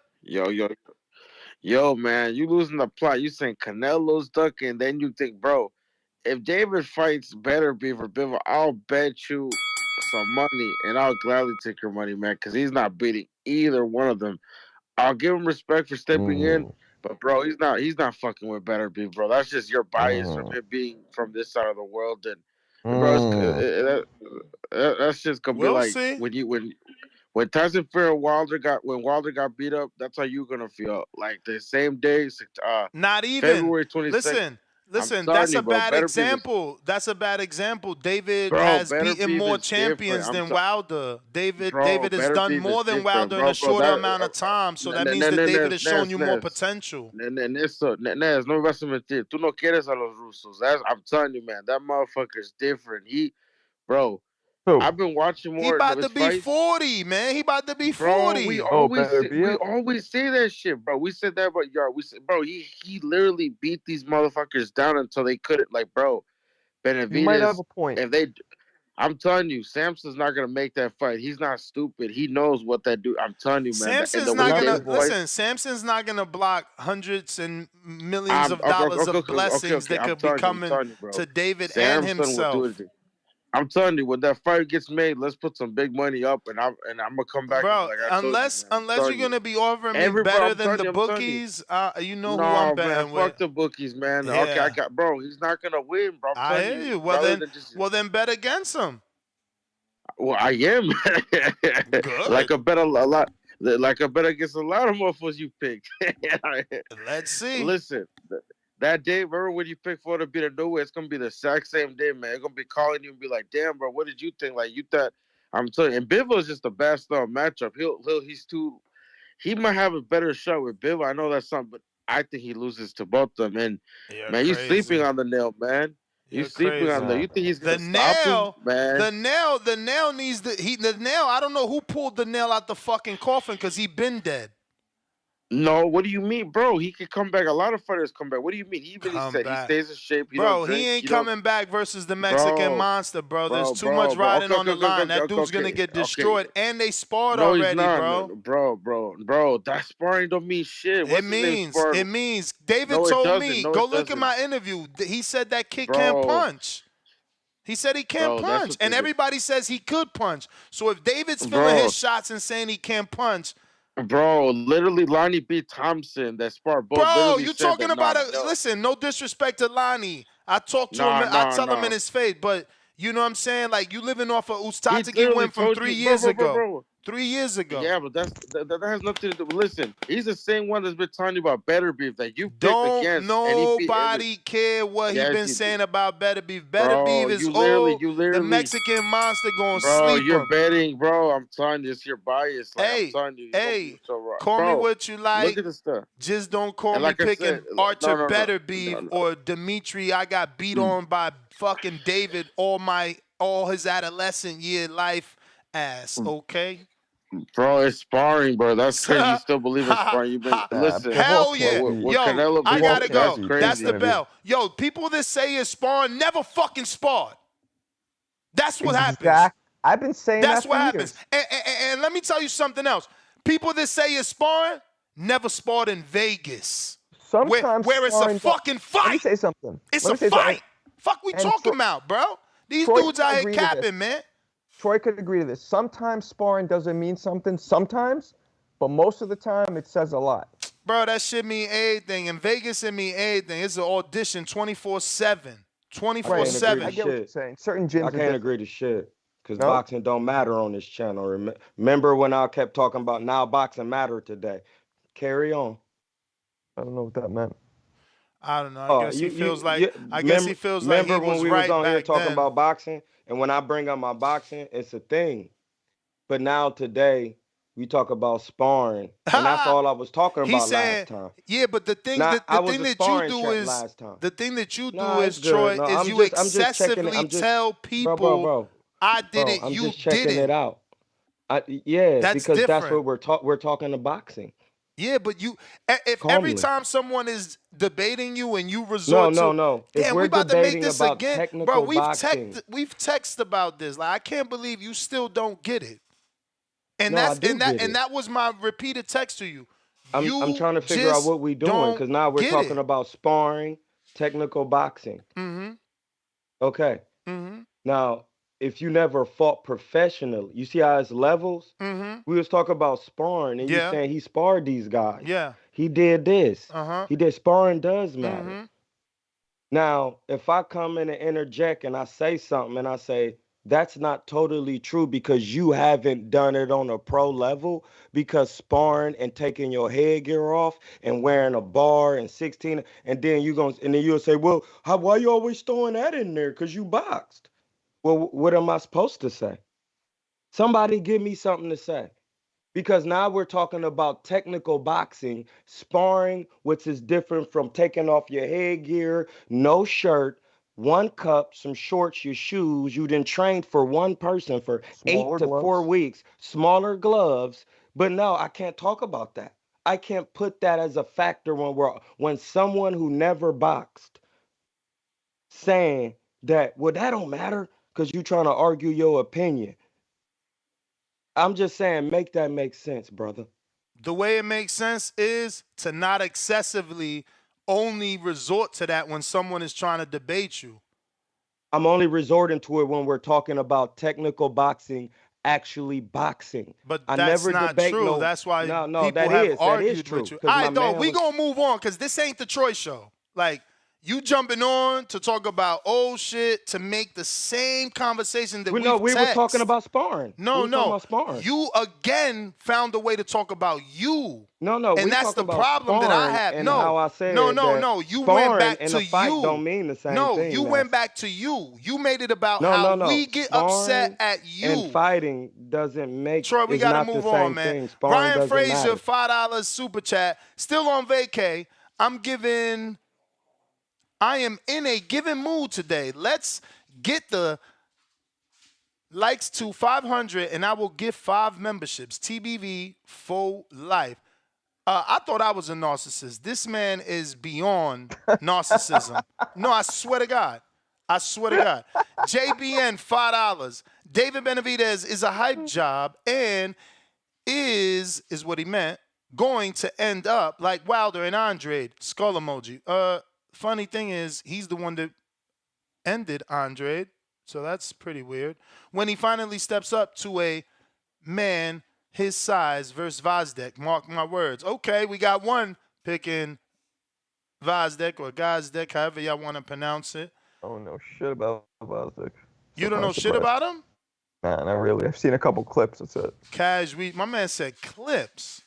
Yo, man, you losing the plot. You saying Canelo's ducking, then you think, bro, if David fights Beterbiev or Bivol, I'll bet you some money, and I'll gladly take your money, man, because he's not beating either one of them. I'll give him respect for stepping in, but bro, he's not fucking with Beterbiev, bro. That's just your bias from him being from this side of the world, and bro, that's just gonna be like see. when Tyson Fury and Wilder got beat up, that's how you're gonna feel. Like the same day, Not even. February 22nd. Listen. telling That's you, a bro, bad Beterbiev is example. That's a bad example. David bro. has beaten Beterbiev more is different. champions than Wilder. David has done Beterbiev is more than different, Wilder in bro. a shorter amount of time. So that means that David has shown you more potential. Nes, no me vas a mentir. Tú no quieres a los rusos. I'm telling you, man, that motherfucker's different. Who? I've been watching He more about of to his be fights. 40, man. He about to be Bro, 40. we Beterbiev? always say that shit, bro. We said that about Yard. We said, bro, he literally beat these motherfuckers down until they couldn't. Like, bro, You might have Benavidez, a point. I'm telling you, Samson's not gonna make that fight. He's not stupid. He knows what that do. I'm telling you, man. Samson's not gonna listen. Samson's not gonna block hundreds and millions of dollars of blessings that could be coming to David and himself. I'm telling you, when that fight gets made, let's put some big money up, and I'm gonna come back. Bro, and like I unless told you're gonna be offering me better than the bookies, you know who I'm betting with. Fuck the bookies, man. Yeah. Okay, bro. He's not gonna win, bro. I hear you. Well then bet against him. Well, I am. Good. Like I bet a lot. Like I bet against a lot of motherfuckers you picked. Let's see. Listen, that day, remember when you picked for to be the new way? It's gonna be the exact same day, man. They're gonna be calling you and be like, "Damn, bro, what did you think?" Like you thought. I'm telling you, and Bivol is just the best matchup. He might have a better shot with Bivol. I know that's something, but I think he loses to both of them. And man, you sleeping on the nail, man. You sleeping on the. You think he's gonna stop him, man? The nail needs the nail. I don't know who pulled the nail out the fucking coffin because he been dead. No, what do you mean, bro? He could come back. A lot of fighters come back. What do you mean? He said he stays in shape. He ain't coming back versus the Mexican monster, bro. There's too much riding on the line. That dude's gonna get destroyed. And they sparred already, bro. Bro. That sparring don't mean shit. It means. David told me. Go look at my interview. He said that kid can't punch. He said he can't punch, and everybody says he could punch. So if David's feeling his shots and saying he can't punch. Bro, literally, Lonnie beat Thompson. That sparred both. Bro, you talking about listen, no disrespect to Lonnie. I talk to him. I tell him in his face, but you know what I'm saying? Like, you living off of Ustatsky win from 3 years ago. 3 years ago. Yeah, but that has nothing to do. Listen, he's the same one that's been telling you about Beterbiev that you picked Don't against. Nobody care what he been saying about Beterbiev. Beterbiev is old. The Mexican monster going to sleep you're him. betting, bro. I'm telling you, it's your bias. Like, I'm telling you, call me what you like. Look at this stuff. Just don't call me picking Archer Beterbiev or Dimitri. I got beat on by fucking David all his adolescent year life ass, okay? Bro, it's sparring, bro. That's crazy. You still believe in sparring? You've been listen. Hell yeah. Yo, I gotta go. That's the crazy. bell. Yo, people that say it's sparring never fucking sparred. That's what happens. I've been saying that's what happens. And let me tell you something else. People that say it's sparring never sparred in Vegas. Sometimes where it's a fucking fight. Let me say something. It's a fight. Fuck we talking about, bro? These dudes out here capping, man. Troy could agree to this. Sometimes sparring doesn't mean something, but most of the time it says a lot. Bro, that shit mean everything. In Vegas, it mean everything. It's an audition 24/7. 24/7. I get what you're saying. Certain gyms. I can't agree to shit because boxing don't matter on this channel. Remember when I kept talking about now boxing matter today? Carry on. I don't know what that meant. I don't know. I guess he feels like he was remember when we right was on here back talking then. about boxing, and when I bring up my boxing, it's a thing. But now today we talk about sparring, and that's all I was talking about last time. Yeah, but the thing that you do is Troy, is you excessively tell people bro, I did it, I'm you just checking didn't. it out. That's because different. that's what we're talking to boxing. Yeah, but if every time someone is debating you and you resort No. Damn, we're about to make this again. Bro, we've texted about this. Like, I can't believe you still don't get it. And that was my repeated text to you. I'm trying to figure out what we're doing because now we're talking about sparring, technical boxing. Mm-hmm. Okay. Mm-hmm. Now, if you never fought professionally, you see how it's levels? Mm-hmm. We was talking about sparring, and you saying he sparred these guys. Yeah. He did this. Uh-huh. He did. Sparring does matter. Mm-hmm. Now, if I come in and interject and I say something and I say, that's not totally true because you haven't done it on a pro level. Because sparring and taking your headgear off and wearing a bar and 16, and then you'll say, well, why you always throwing that in there? Because you boxed. Well, what am I supposed to say? Somebody give me something to say. Because now we're talking about technical boxing, sparring, which is different from taking off your headgear, no shirt, one cup, some shorts, your shoes. You didn't train for one person for Smaller 8 to 4 gloves. weeks, smaller gloves. But no, I can't talk about that. I can't put that as a factor when someone who never boxed saying that, well, that don't matter because you're trying to argue your opinion. I'm just saying, make that make sense, brother. The way it makes sense is to not excessively only resort to that when someone is trying to debate you. I'm only resorting to it when we're talking about technical boxing, actually boxing. But I that's never not debate true. no. That's why No, people that have is argued true. with you. Because All my right, dog, man we was. gonna move on because this ain't the Troy show. Like, you jumping on to talk about old shit to make the same conversation that We know we've we was talking text. about sparring. We No, was talking no. about sparring. You again found a way to talk about you. No, And we that's the talking about problem that I sparring have. and No, how I said that no. You went sparring back in to a fight you. don't mean the same No, thing. you went back to you. You made it about No, how no. we get upset Sparring at and you. fighting Troy, we is got to not the move on, same man. thing. Sparring Ryan doesn't Frazier, matter. $5 super chat. Still on vacay. I am in a giving mood today. Let's get the likes to 500 and I will give 5 memberships. TBV for life. I thought I was a narcissist. This man is beyond narcissism. No, I swear to God. I swear to God. JBN, $5. David Benavidez is a hype job and is what he meant, going to end up like Wilder and Andre. Skull emoji. Funny thing is, he's the one that ended Andre, so that's pretty weird. When he finally steps up to a man his size versus Vazdek, mark my words. Okay, we got one picking Vazdek or Gazdek, however y'all want to pronounce it. I don't know shit about Vazdek. You don't know shit about him? Nah, not really. I've seen a couple clips. That's it. My man said clips.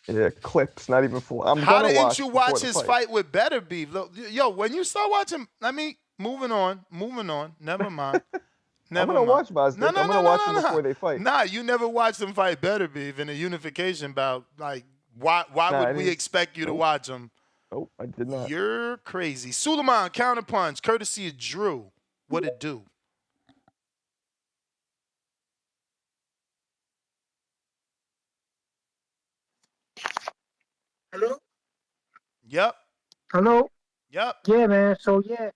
Yeah, clips. Not even full. How didn't you watch his fight with Beterbiev? Yo, when you start watching, moving on. Never mind. I'm gonna watch Vazdek. I'm gonna watch them before they fight. Nah, you never watched them fight Beterbiev in a unification bout. Like, why would we expect you to watch them? Nope, I did not. You're crazy. Suleiman, counterpunch, courtesy of Drew. What it do? Hello? Yep. Hello? Yep. Yeah, man. So, yeah,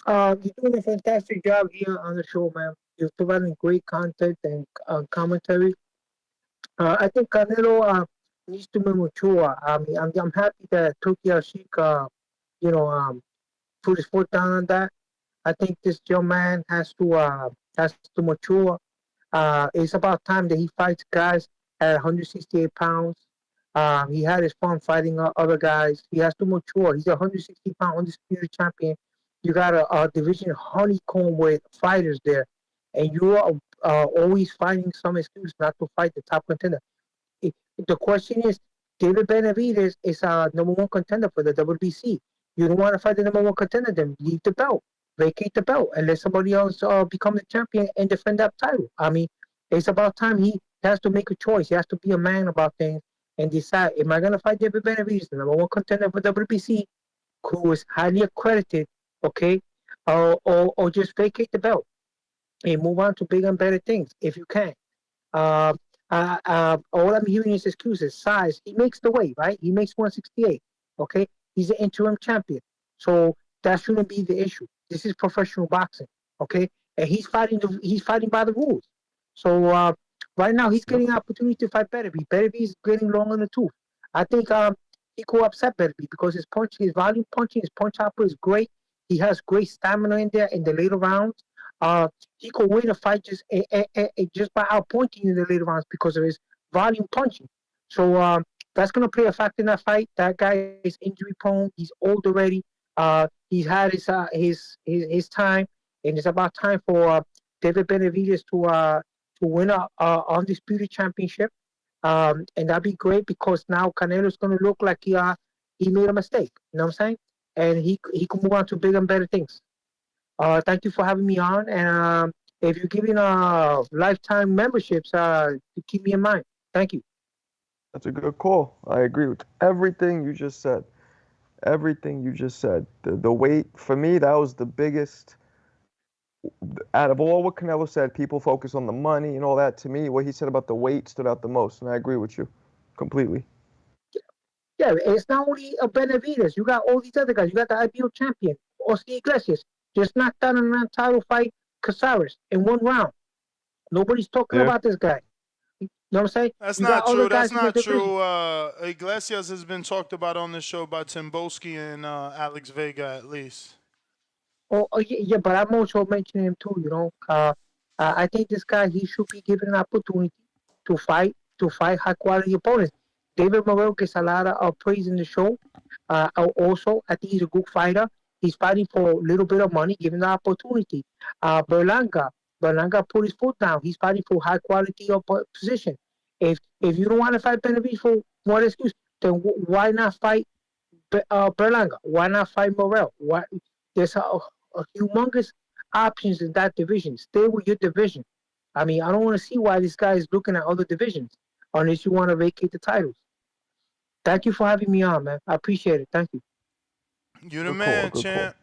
you're doing a fantastic job here on the show, man. You're providing great content and commentary. I think Canelo needs to be mature. I mean, I'm happy that Turki Alalshikh, put his foot down on that. I think this young man has to mature. It's about time that he fights guys at 168 pounds. He had his fun fighting other guys. He has to mature. He's a 160-pound undisputed champion. You got a division honeycomb with fighters there, and you are always finding some excuse not to fight the top contender. The question is, David Benavidez is a number 1 contender for the WBC. You don't want to fight the number 1 contender, then leave the belt, vacate the belt, and let somebody else become the champion and defend that title. I mean, it's about time he has to make a choice. He has to be a man about things and decide, am I going to fight David Benavidez, the number 1 contender for WBC, who is highly accredited, okay, or just vacate the belt and move on to bigger and better things if you can. All I'm hearing is excuses. Size, he makes the weight, right? He makes 168. Okay, he's an interim champion, so that shouldn't be the issue. This is professional boxing, okay? And he's fighting by the rules. So right now he's getting an opportunity to fight Beterbiev. Beterbiev is getting long on the tooth. I think he could upset Beterbiev because his volume punching, his punch output is great. He has great stamina in there in the later rounds. He could win a fight just by outpointing in the later rounds because of his volume punching. So that's going to play a factor in that fight. That guy is injury prone. He's old already. He's had his time, and it's about time for David Benavidez to win a undisputed championship. And that'd be great because now Canelo's gonna look like he made a mistake. You know what I'm saying? And he can move on to bigger and better things. Thank you for having me on. And if you're giving lifetime memberships, keep me in mind. Thank you. That's a good call. I agree with everything you just said. Everything you just said. The weight, for me, that was the biggest. Out of all what Canelo said, people focus on the money and all that. To me, what he said about the weight stood out the most, and I agree with you completely. Yeah, it's not only a Benavidez. You got all these other guys. You got the IBO champion, Oscar Iglesias. Just knocked down a title fight, Casares, in 1 round. Nobody's talking about this guy. You know what I'm saying? That's you not got true. other That's guys in the not division. true. Iglesias has been talked about on the show by Timboski and Alex Vega at least. Yeah, but I'm also mentioning him too. You know, I think this guy he should be given an opportunity to fight high quality opponents. David Morrell gets a lot of praise in the show. Also, I think he's a good fighter. He's fighting for a little bit of money, given the opportunity. Berlanga put his foot down. He's fighting for high quality position. If you don't want to fight Benavidez for one excuse, then why not fight Berlanga? Why not fight Morrell? Why? There's a humongous options in that division. Stay with your division. I mean, I don't want to see why this guy is looking at other divisions unless you want to vacate the titles. Thank you for having me on, man. I appreciate it. Thank you. You the man, champ.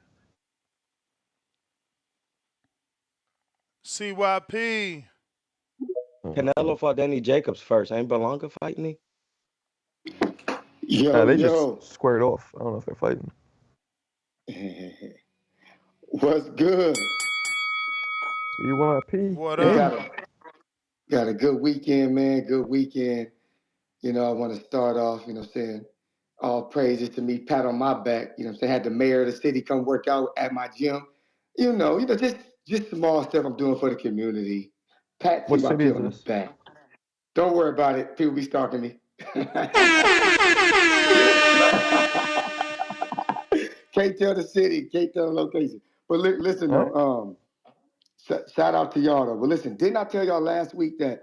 CYP. Canelo fought Danny Jacobs first. Ain't Berlanga fighting me? They just squared off. I don't know if they're fighting. What's good? CYP. What up? Got a good weekend, man. Good weekend. You know, I want to start off, saying all praises to me, pat on my back. You know what I'm saying? Had the mayor of the city come work out at my gym. Just small stuff I'm doing for the community. Pat What city is on the this? back. Don't worry about it. People be stalking me. Can't tell the city, can't tell the location. But listen, though, shout out to y'all, though. But listen, didn't I tell y'all last week that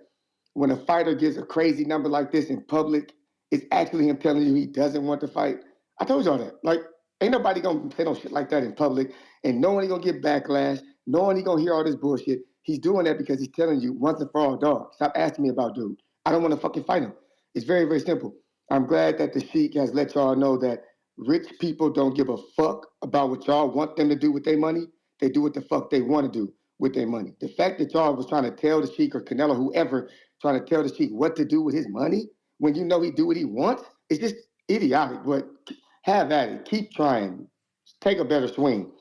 when a fighter gets a crazy number like this in public, it's actually him telling you he doesn't want to fight? I told y'all that. Like, ain't nobody gonna say no shit like that in public, and no one gonna get backlash. No one gonna hear all this bullshit. He's doing that because he's telling you once and for all, dog, stop asking me about dude. I don't want to fucking fight him. It's very, very simple. I'm glad that the Sheik has let y'all know that rich people don't give a fuck about what y'all want them to do with their money. They do what the fuck they want to do with their money. The fact that y'all was trying to tell the Sheik or Canelo, whoever, trying to tell the Sheik what to do with his money when you know he do what he wants, it's just idiotic. But have at it. Keep trying. Take a better swing.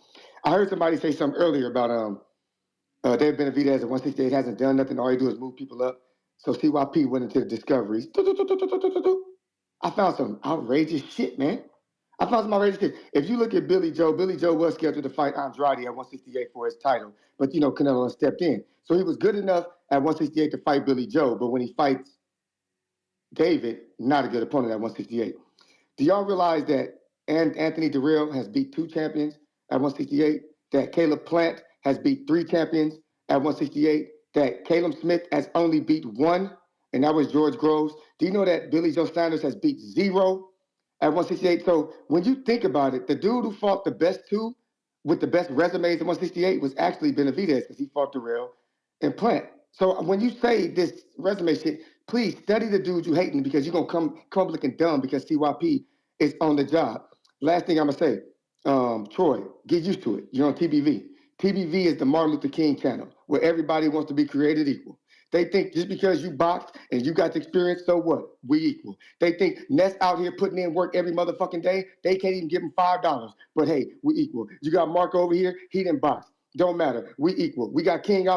I heard somebody say something earlier about David Benavidez at 168 hasn't done nothing. All he do is move people up. So CYP went into the discoveries. I found some outrageous shit, man. I found some outrageous shit. If you look at Billy Joe was scheduled to fight Andrade at 168 for his title, but Canelo stepped in. So he was good enough at 168 to fight Billy Joe, but when he fights David, not a good opponent at 168. Do y'all realize that Anthony Dirrell has beat 2 champions at 168? That Caleb Plant has beat 3 champions at 168? That Caleb Smith has only beat 1, and that was George Groves? Do you know that Billy Joe Sanders has beat 0 at 168? So when you think about it, the dude who fought the best 2 with the best resumes at 168 was actually Benavidez, because he fought Dirrell and Plant. So when you say this resume shit, please study the dudes you hating, because you're going to come looking dumb because CYP is on the job. Last thing I'm going to say, Troy, get used to it. You're on TBV. TBV is the Martin Luther King channel where everybody wants to be created equal. They think just because you boxed and you got the experience, so what? We equal. They think Ness out here putting in work every motherfucking day. They can't even give him $5. But hey, we equal. You got Mark over here. He didn't box. Don't matter. We equal. We got King.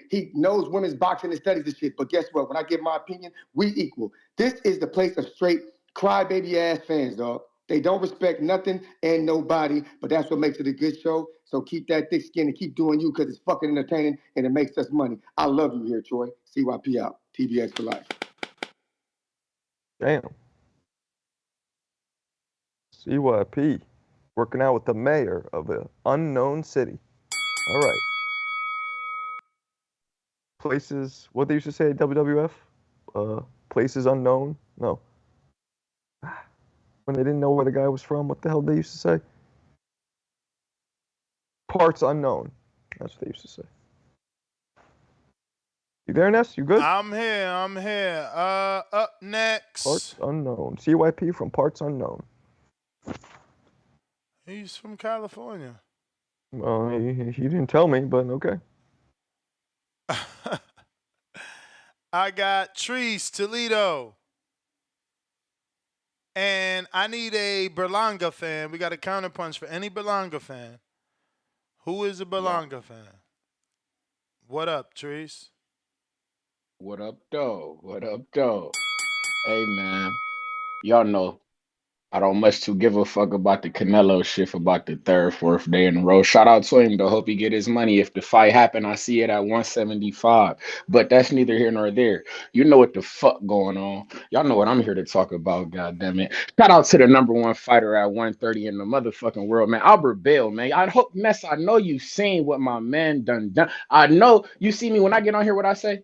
He knows women's boxing and studies this shit. But guess what? When I give my opinion, we equal. This is the place of straight crybaby ass fans, dog. They don't respect nothing and nobody, but that's what makes it a good show. So keep that thick skin and keep doing you, because it's fucking entertaining and it makes us money. I love you here, Troy. CYP out. TBS for life. Damn. CYP. Working out with the mayor of an unknown city. All right. places. What they used to say at WWF? Places unknown. No. When they didn't know where the guy was from, what the hell they used to say? Parts unknown. That's what they used to say. You there, Ness? You good? I'm here. I'm here. Up next. Parts unknown. CYP from Parts Unknown. He's from California. Well, he didn't tell me, but okay. I got Trees Toledo. And I need a Berlanga fan. We got a counterpunch for any Berlanga fan. Who is a Berlanga fan? What up, Trees? What up, though? What up, though? Hey, man. Y'all know I don't much to give a fuck about the Canelo shit for about the third, fourth day in a row. Shout out to him, though. Hope he get his money. If the fight happen, I see it at 175. But that's neither here nor there. You know what the fuck going on. Y'all know what I'm here to talk about, goddammit. Shout out to the number one fighter at 130 in the motherfucking world, man. Albert Bale, man. I hope, Ness, I know you seen what my man done. I know you see me when I get on here, what I say?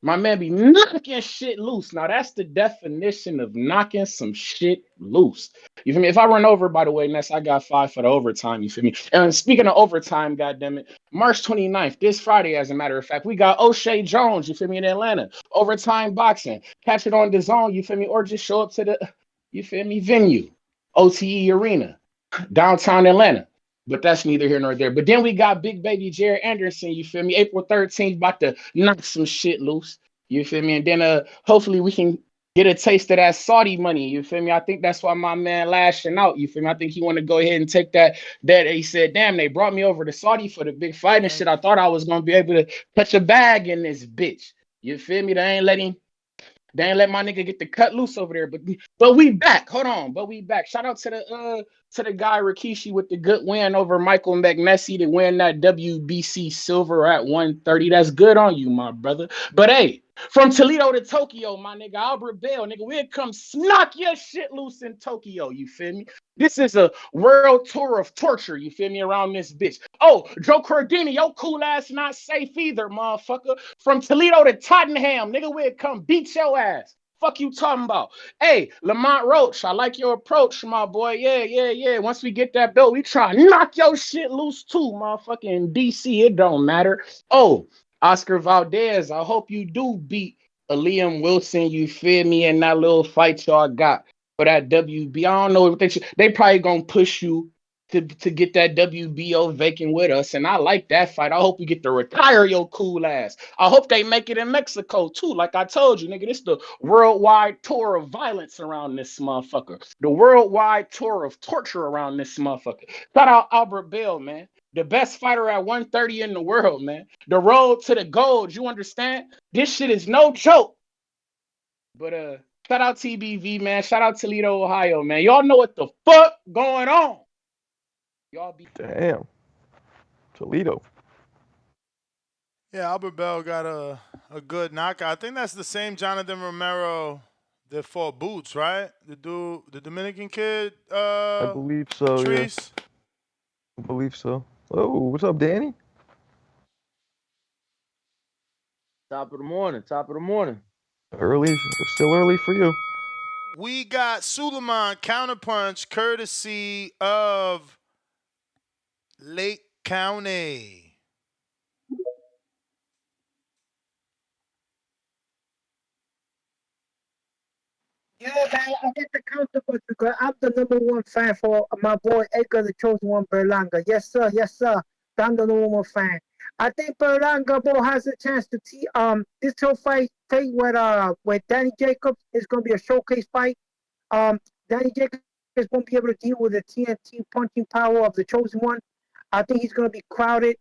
My man be knocking shit loose. Now that's the definition of knocking some shit loose. You feel me? If I run over, by the way, Ness, I got 5 for the overtime. You feel me? And speaking of overtime, goddammit, March 29th, this Friday, as a matter of fact, we got O'Shea Jones, you feel me, in Atlanta. Overtime boxing. Catch it on the zone, you feel me? Or just show up to the, you feel me, venue. OTE Arena, downtown Atlanta. But that's neither here nor there. But then we got big baby Jared Anderson, you feel me? April 13th, about to knock some shit loose. You feel me? And then hopefully we can get a taste of that Saudi money. You feel me? I think that's why my man lashing out. You feel me? I think he want to go ahead and take that. He said, damn, they brought me over to Saudi for the big fight and shit. I thought I was gonna be able to touch a bag in this bitch. You feel me? They ain't let my nigga get the cut loose over there. But we back. Hold on. But we back. Shout out to the guy Rikishi with the good win over Michael McNessie to win that WBC silver at 130. That's good on you, my brother. But hey, from Toledo to Tokyo, my nigga, Albert Bell, nigga, we'll come snuck your shit loose in Tokyo, you feel me? This is a world tour of torture, you feel me, around this bitch. Oh, Joe Cordini, your cool ass not safe either, motherfucker. From Toledo to Tottenham, nigga, we'll come beat your ass. Fuck you talking about? Hey, Lamont Roach, I like your approach, my boy. Yeah. Once we get that belt, we try to knock your shit loose too, motherfucker. In DC, it don't matter. Oh, Oscar Valdez, I hope you do beat Liam Wilson, you feel me, in that little fight y'all got for that WB. I don't know if they probably gonna push you to get that WBO vacant with us. And I like that fight. I hope you get to retire your cool ass. I hope they make it in Mexico too. Like I told you, nigga, this the worldwide tour of violence around this motherfucker. The worldwide tour of torture around this motherfucker. Shout out Albert Bell, man. The best fighter at 130 in the world, man. The road to the gold, you understand? This shit is no joke. But shout out TBV, man. Shout out Toledo, Ohio, man. Y'all know what the fuck going on. Y'all be damn. Toledo. Yeah, Albert Bell got a good knockout. I think that's the same Jonathan Romero that fought Boots, right? The Dominican kid. I believe so. Trees. Yeah. I believe so. Oh, what's up, Danny? Top of the morning. Early, still early for you. We got Suleiman counterpunch courtesy of Lake County. Yeah, man, I get the counterpunch because I'm the number one fan for my boy Edgar, the chosen one, Berlanga. Yes, sir. I'm the number one fan. I think Berlanga bro has a chance to this whole fight with Danny Jacobs is gonna be a showcase fight. Danny Jacobs won't be able to deal with the TNT punching power of the chosen one. I think he's gonna be crowded.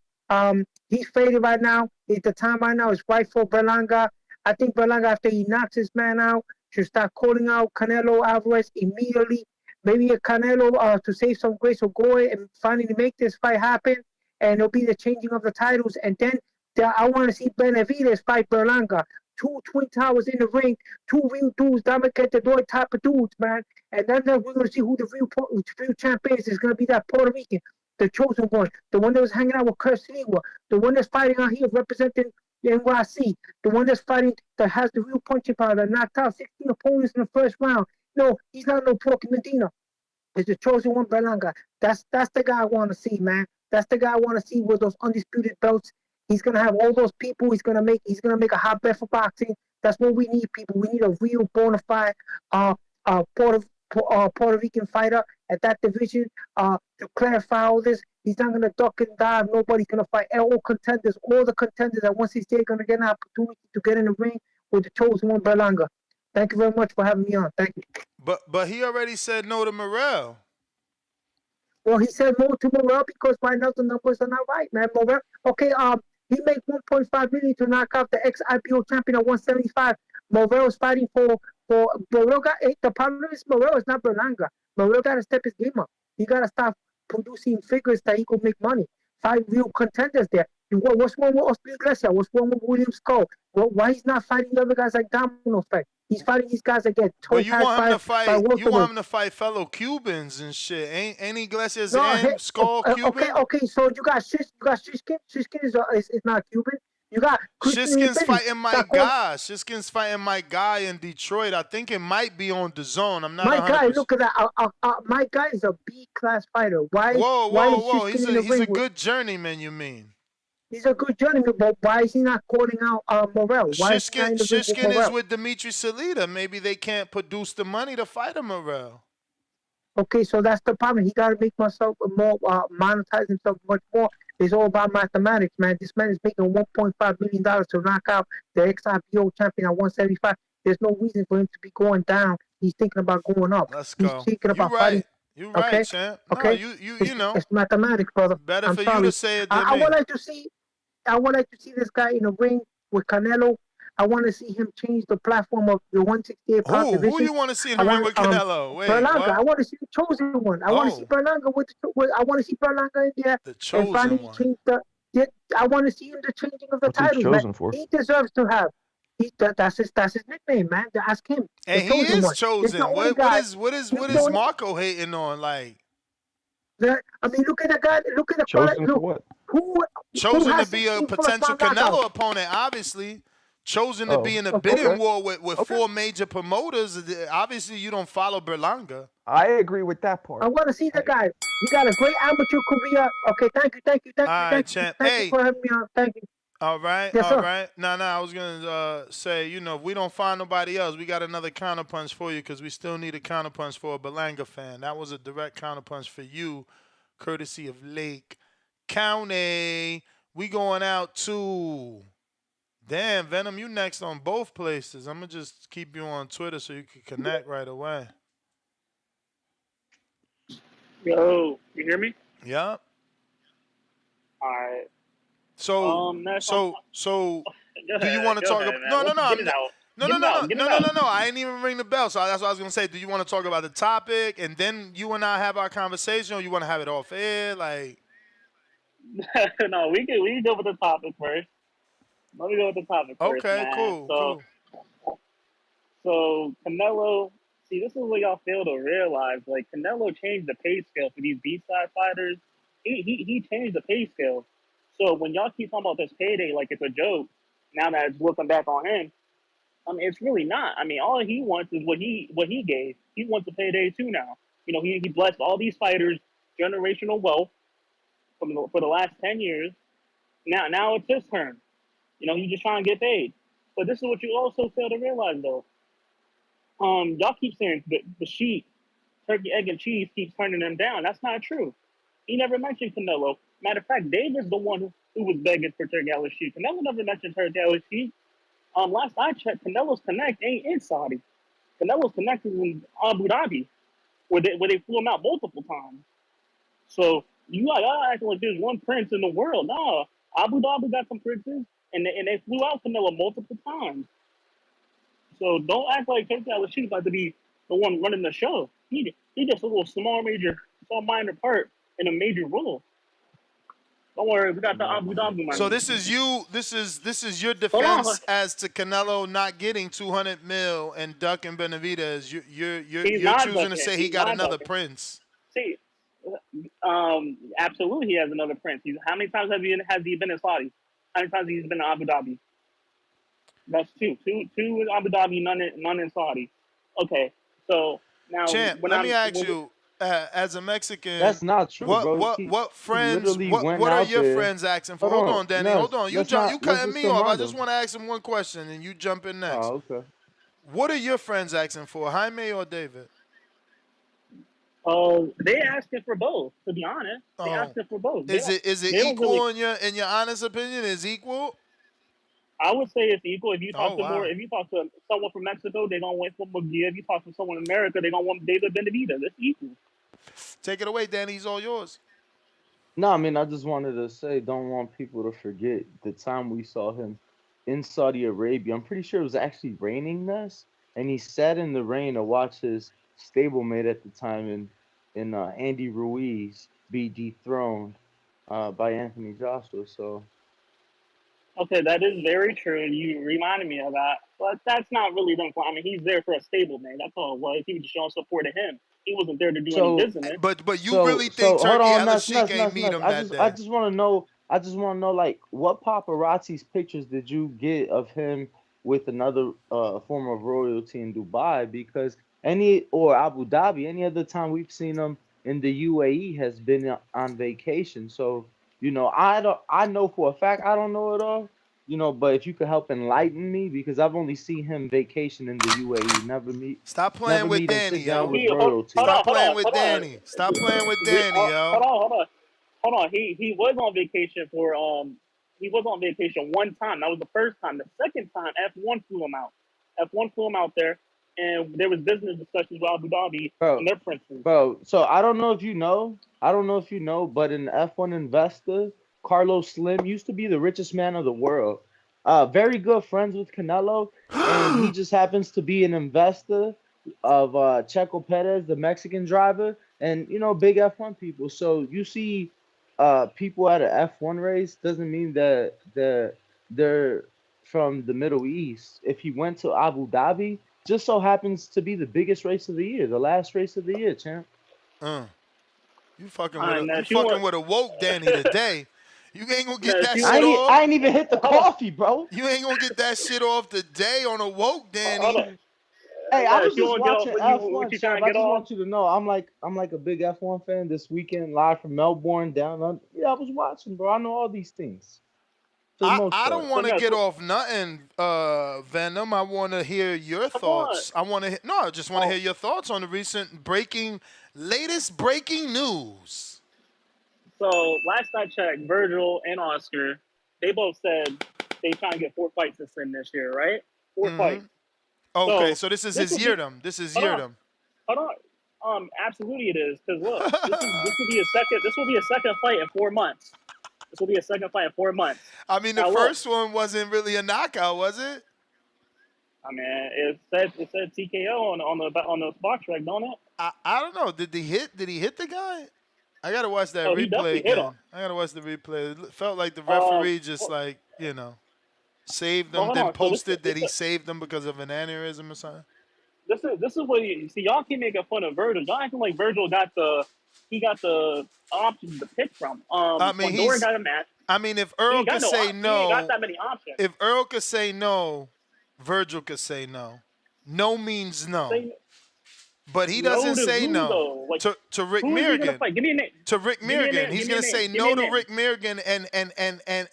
He's faded right now. The time right now is right for Berlanga. I think Berlanga, after he knocks his man out, should start calling out Canelo Alvarez immediately. Maybe a Canelo to save some grace will go and finally make this fight happen. And it'll be the changing of the titles. And then I want to see Benavidez fight Berlanga. 2 Twin Towers in the ring, 2 real dudes, dominate the door type of dudes, man. And then we're going to see who the real champ is. It's going to be that Puerto Rican, the chosen one, the one that was hanging out with Garcia, the one that's fighting out here representing And what I see, the one that's fighting, that has the real punching power, that knocked out 16 opponents in the first round. No, he's not no Porky Medina. Is the chosen one Berlanga. That's the guy I want to see, man. That's the guy I want to see with those undisputed belts. He's gonna have all those people. He's gonna make a hotbed for boxing. That's what we need, people. We need a real bona fide Puerto Rican fighter at that division to clarify all this. He's not gonna duck and dive. Nobody's gonna fight all contenders. All the contenders that once he's there gonna get an opportunity to get in the ring with the chosen one Berlanga. Thank you very much for having me on. Thank you. But he already said no to Morrell. Well, he said no to Morrell because right now the numbers are not right, man. Morrell, okay, he made 1.5 million to knock out the ex-IPO champion at 175. Morrell is fighting for Morrell. The problem is Morrell is not Berlanga. Morrell got to step his game up. He got to stop producing figures that he could make money. Fight real contenders there. What's wrong with Oscar Garcia? What's wrong with William Skull? Why he's not fighting the other guys like Domino fight? He's fighting these guys that get toe But you want him to fight. You welterweight. want him to fight fellow Cubans and shit. Ain't Iglesias and Skull Cuban? Okay. So you got Shishkin. Shishkin is not Cuban. You got Shishkin's fighting my guy. Shishkin's fighting my guy in Detroit. I think it might be on the zone. I'm not. My 100%. guy, look at that. My guy is a B class fighter. Why? Whoa! He's a good journeyman. You mean? He's a good journeyman, but why is he not calling out Morrell? Why Shishkin is with Dimitri Salita. Maybe they can't produce the money to fight a Morrell. Okay, so that's the problem. He got to make himself more, monetize himself much more. It's all about mathematics, man. This man is making $1.5 million to knock out the ex-IPO champion at 175. There's no reason for him to be going down. He's thinking about going up. Let's go. He's thinking about fighting. You're right, okay? champ. Okay? No, you know. It's mathematics, brother. Better I'm for sorry. you to say it than I me. would like to see this guy in the ring with Canelo. I want to see him change the platform of the 168 pound division. Who you want to see in the ring with Canelo? Wait, Berlanga. what? I want to see the chosen one. I want to see Berlanga I want to see Berlanga in there. The chosen one. I want to see him the changing of the What's he titles, chosen man. for? He deserves to have. That's his nickname, man. To ask him. And he is chosen. What is Marco hating on? Like, I mean, look at the guy. Look at the chosen for what? Chosen to be a potential Canelo opponent, obviously. Chosen to be in a bidding war with four major promoters. Obviously, you don't follow Berlanga. I agree with that part. I want to see the guy. He got a great amateur career. Okay, thank you. All right, champ. Thank you for having me on. Thank you. All right, yes, all sir. right. No, I was gonna say, if we don't find nobody else, we got another counterpunch for you because we still need a counterpunch for a Berlanga fan. That was a direct counterpunch for you, courtesy of Lake County. We going out to. Damn, Venom, you next on both places. I'm going to just keep you on Twitter so you can connect right away. Yo, you hear me? Yep. All right. So, do you want to talk about... No. I ain't even ring the bell, so that's what I was going to say. Do you want to talk about the topic, and then you and I have our conversation, or you want to have it off air? Like... No, we can go with the topic first. Let me go with the topic first, okay, man. cool. So Canelo, see, this is what y'all fail to realize. Like, Canelo changed the pay scale for these B-side fighters. He changed the pay scale. So when y'all keep talking about this payday like it's a joke, now that it's looking back on him, I mean, it's really not. I mean, all he wants is what he gave. He wants a payday too now. He blessed all these fighters generational wealth for the last 10 years. Now it's his turn. He's just trying to get paid. But this is what you also fail to realize, though. Y'all keep saying the sheep, turkey, egg, and cheese keeps turning them down. That's not true. He never mentioned Canelo. Matter of fact, David's the one who was begging for Turki Alalshikh. Canelo never mentioned Turki Alalshikh. Last I checked, Canelo's Connect ain't in Saudi. Canelo's Connect is in Abu Dhabi, where they flew him out multiple times. So y'all acting like there's one prince in the world. Nah, Abu Dhabi got some princes. And they flew out Canelo multiple times. So don't act like Turki Alalshikh about to be the one running the show. He just a little small minor part in a major role. Don't worry, we got the Abu Dhabi money. So this is you. This is your defense as to Canelo not getting 200 mil and ducking Benavidez. You're choosing to say he got another prince. See, absolutely, he has another prince. How many times has he been in Saudi? How many times has he been in Abu Dhabi? That's two in Abu Dhabi, none in Saudi. Okay, so now Champ, when let me I'm ask when we, you, as a Mexican, That's not true, what bro. what what He friends literally went what are out your there. friends asking for? Hold Hold on, on, Danny. Hold Ness. on. You Let's cutting just me off. I run just them. want to ask him one question, and you jump in next. Oh, okay. What are your friends asking for, Jaime or David? they asking for both. To be honest, they Oh, asking for both. is it They don't really. equal in your honest opinion? Is equal? I would say it's equal. If you Oh talk to wow. if you talk to someone from Mexico, they're gonna want for Munguia. If you talk to someone in America, they're gonna want David Benavidez. It's equal. Take it away, Danny. He's all yours. No, I mean, I just wanted to say, don't want people to forget the time we saw him in Saudi Arabia. I'm pretty sure it was actually raining this, and he sat in the rain to watch his stablemate at the time in Andy Ruiz be dethroned by Anthony Joshua. So Okay, that is very true, and you reminded me of that. But that's not really them. I mean, he's there for a stable man. That's all it was. He was just showing support to him. He wasn't there to do any so business. But you really think hold Turkey on, Nuss, Alalshikh Nuss, ain't Nuss, meet Nuss. him I that just I day? just want to know. I just want to know, like, what paparazzi's pictures did you get of him with another form of royalty in Dubai? Because or Abu Dhabi, any other time we've seen him in the UAE has been on vacation. So I know for a fact I don't know it all. But if you could help enlighten me, because I've only seen him vacation in the UAE, Stop playing never with meet him Danny, sit down yo. with Hold royalty. on, Stop hold playing on, with hold on. Danny. Stop playing with Danny, yo. Hold on. He was on vacation for he was on vacation one time. That was the first time. The second time, F1 flew him out. F1 flew him out there, and there was business discussions with Abu Dhabi Bro, and their princes. bro. So I don't know if you know, but an F1 investor, Carlos Slim, used to be the richest man of the world. Very good friends with Canelo, and he just happens to be an investor of Checo Perez, the Mexican driver, and big F1 people. So you see, people at an F1 race doesn't mean that they're from the Middle East. If he went to Abu Dhabi, just so happens to be the biggest race of the year, the last race of the year, champ. You fucking with And a she want. woke Danny today. You ain't gonna get that She shit want. off. I ain't even hit the coffee, bro. You ain't gonna get that shit off today on a woke Hold Danny. on. Hey, I was She just want to get off watching what F1, you champ. trying to I get just off. want you to know I'm like a big F1 fan this weekend, live from Melbourne down on. Yeah, I was watching, bro. I know all these things for the most I don't part. want to So, get off nothing, Venom. I want to hear your come on. thoughts. I just want to Oh, hear your thoughts on the latest breaking news. so last I checked, Virgil and Oscar, they both said they trying to get 4 fights in this year, right? 4 fights. Okay, So so this is this his would be yeardom. This is hold on, yeardom. hold on. Absolutely it is. Cause look, this will be a second. This will be a second fight in 4 months. This will be a second fight in 4 months. I mean, the Now look, first one wasn't really a knockout, was it? I mean, it said TKO on the box track, don't it? I don't know. Did he hit the guy? I gotta watch that Oh, he replay definitely hit him. again. I gotta watch the replay. It felt like the Um, referee just but, like saved but him, hold then on. So posted that he saved him because of an aneurysm or something. this is what you see. Y'all keep making fun of Virgil. Y'all acting like Virgil got the options to pick from. I mean, Fundora got a match. if He Earl ain't got could no. say He ain't got no, that many options. if Earl could say no, Virgil could say no. No means no. Say But he no doesn't to say who no though? Like to Rick who is he gonna Mirrigan. fight? Give me a name. To Rick Give me a Mirrigan. name. He's Give me a gonna name. say Give me no a to name. Rick Mirrigan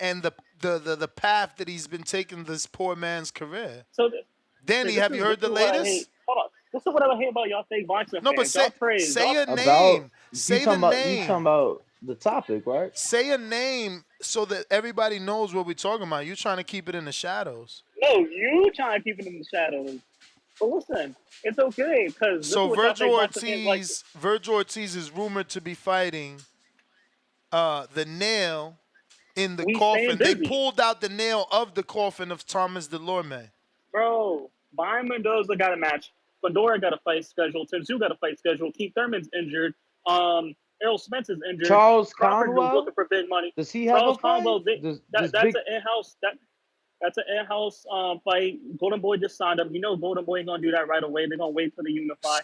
and the path that he's been taking this poor man's career. So Danny, have you heard the this is what I hate. latest? Hold on. This is what I hate about y'all fake boxing No, but fans. Y'all praise. say Y'all a About name. you Say the talking about you talking name. about the topic, right? Say a name so that everybody knows what we're talking about. You're trying to keep it in the shadows. no, you trying to keep it in the shadows. But listen, it's okay because this is So what y'all fake boxing fans like. Virgil Ortiz is rumored to be fighting the nail in the We staying coffin. They busy. pulled out the nail of the coffin of Thomas Delorme. Bro, Brian Mendoza got a match. Fedora got a fight scheduled. Tim Tszyu got a fight scheduled. Keith Thurman's injured. Errol Spence is injured. Charles Crawford was looking Conwell, for big money. does he have a Charles fight? Conwell, Does that's big an in-house that's an in-house fight. Golden Boy just signed up. You know Golden Boy ain't gonna do that right away. They're gonna wait till they unify.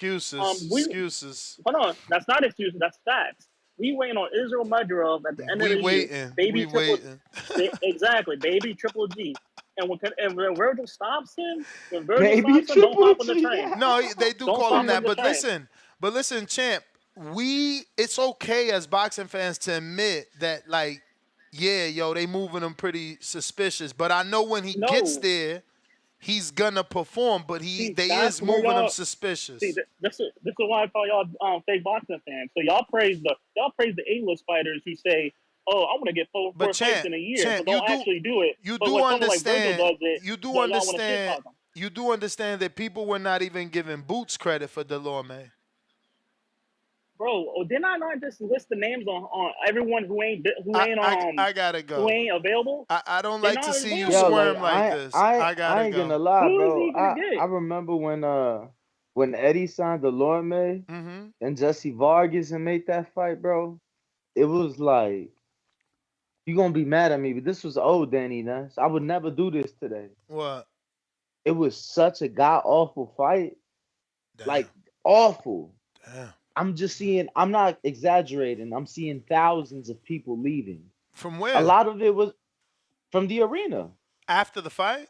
We Excuses. hold on. That's not excuses. That's facts. We waiting on Israel Madurov at the end of We the year. waiting. Baby We triple, waiting. exactly. Baby Triple G. And when Virgil stops him, Maybe don't Triple hop on the G. train. No, they do Don't call him hop on that. the But train. listen, champ. It's okay as boxing fans to admit that, like, yeah, yo, they moving him pretty suspicious. But I know when he gets No. there, he's gonna perform. But See, they that's is where moving him y'all see. suspicious. This is why I call y'all fake boxing fans. So y'all praise the A-list fighters who say, "Oh, I want to get four But fights in a year," but champ, don't actually do it. you But do when someone like Virgil understand, does it, y'all want to shit talk them. you do understand that people were not even giving Boots credit for Delorme. Bro, didn't I not just list the names on everyone who ain't I gotta who go. ain't available? I don't They're like to not see you Yo, available. like squirm like this. I I gotta ain't go. gonna lie, Who is bro. he gonna I get? remember when Eddie signed Delorme Mm-hmm. and Jesse Vargas and made that fight, bro. It was like you gonna be mad at me, but this was old Danny Nuss. I would never do this today. What? It was such a god awful fight, Damn. like awful. Damn. I'm not exaggerating. I'm seeing thousands of people leaving. From A where? lot of it was from the arena. After the fight?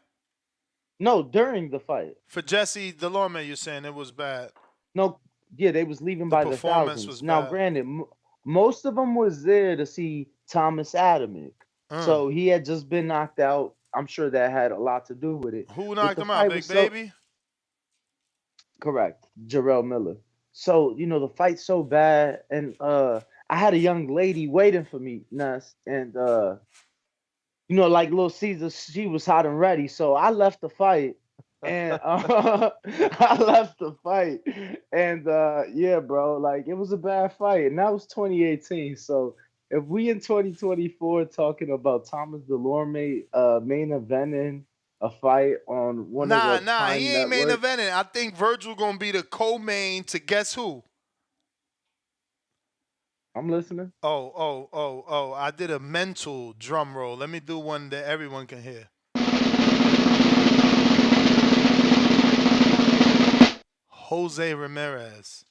No, during the fight. For Jesse Delorme, you're saying it was bad. No, yeah, they was leaving The by the performance thousands. was Now, bad. granted, most of them was there to see Thomas Adamick. So he had just been knocked out. I'm sure that had a lot to do with it. Who But knocked the him out? fight Big was so Baby? correct, Jarrell Miller. So the fight's so bad, and I had a young lady waiting for me, Nuss, and like Little Caesar, she was hot and ready. So I left the fight, and I left the fight, and yeah, bro, like it was a bad fight, and that was 2018. So if we in 2024 talking about Thomas Delorme main eventing a fight on one of the Nah, prime he ain't main networks, eventing. I think Virgil gonna be the co-main to guess who? I'm listening. Oh. I did a mental drum roll. Let me do one that everyone can hear. Jose Ramirez.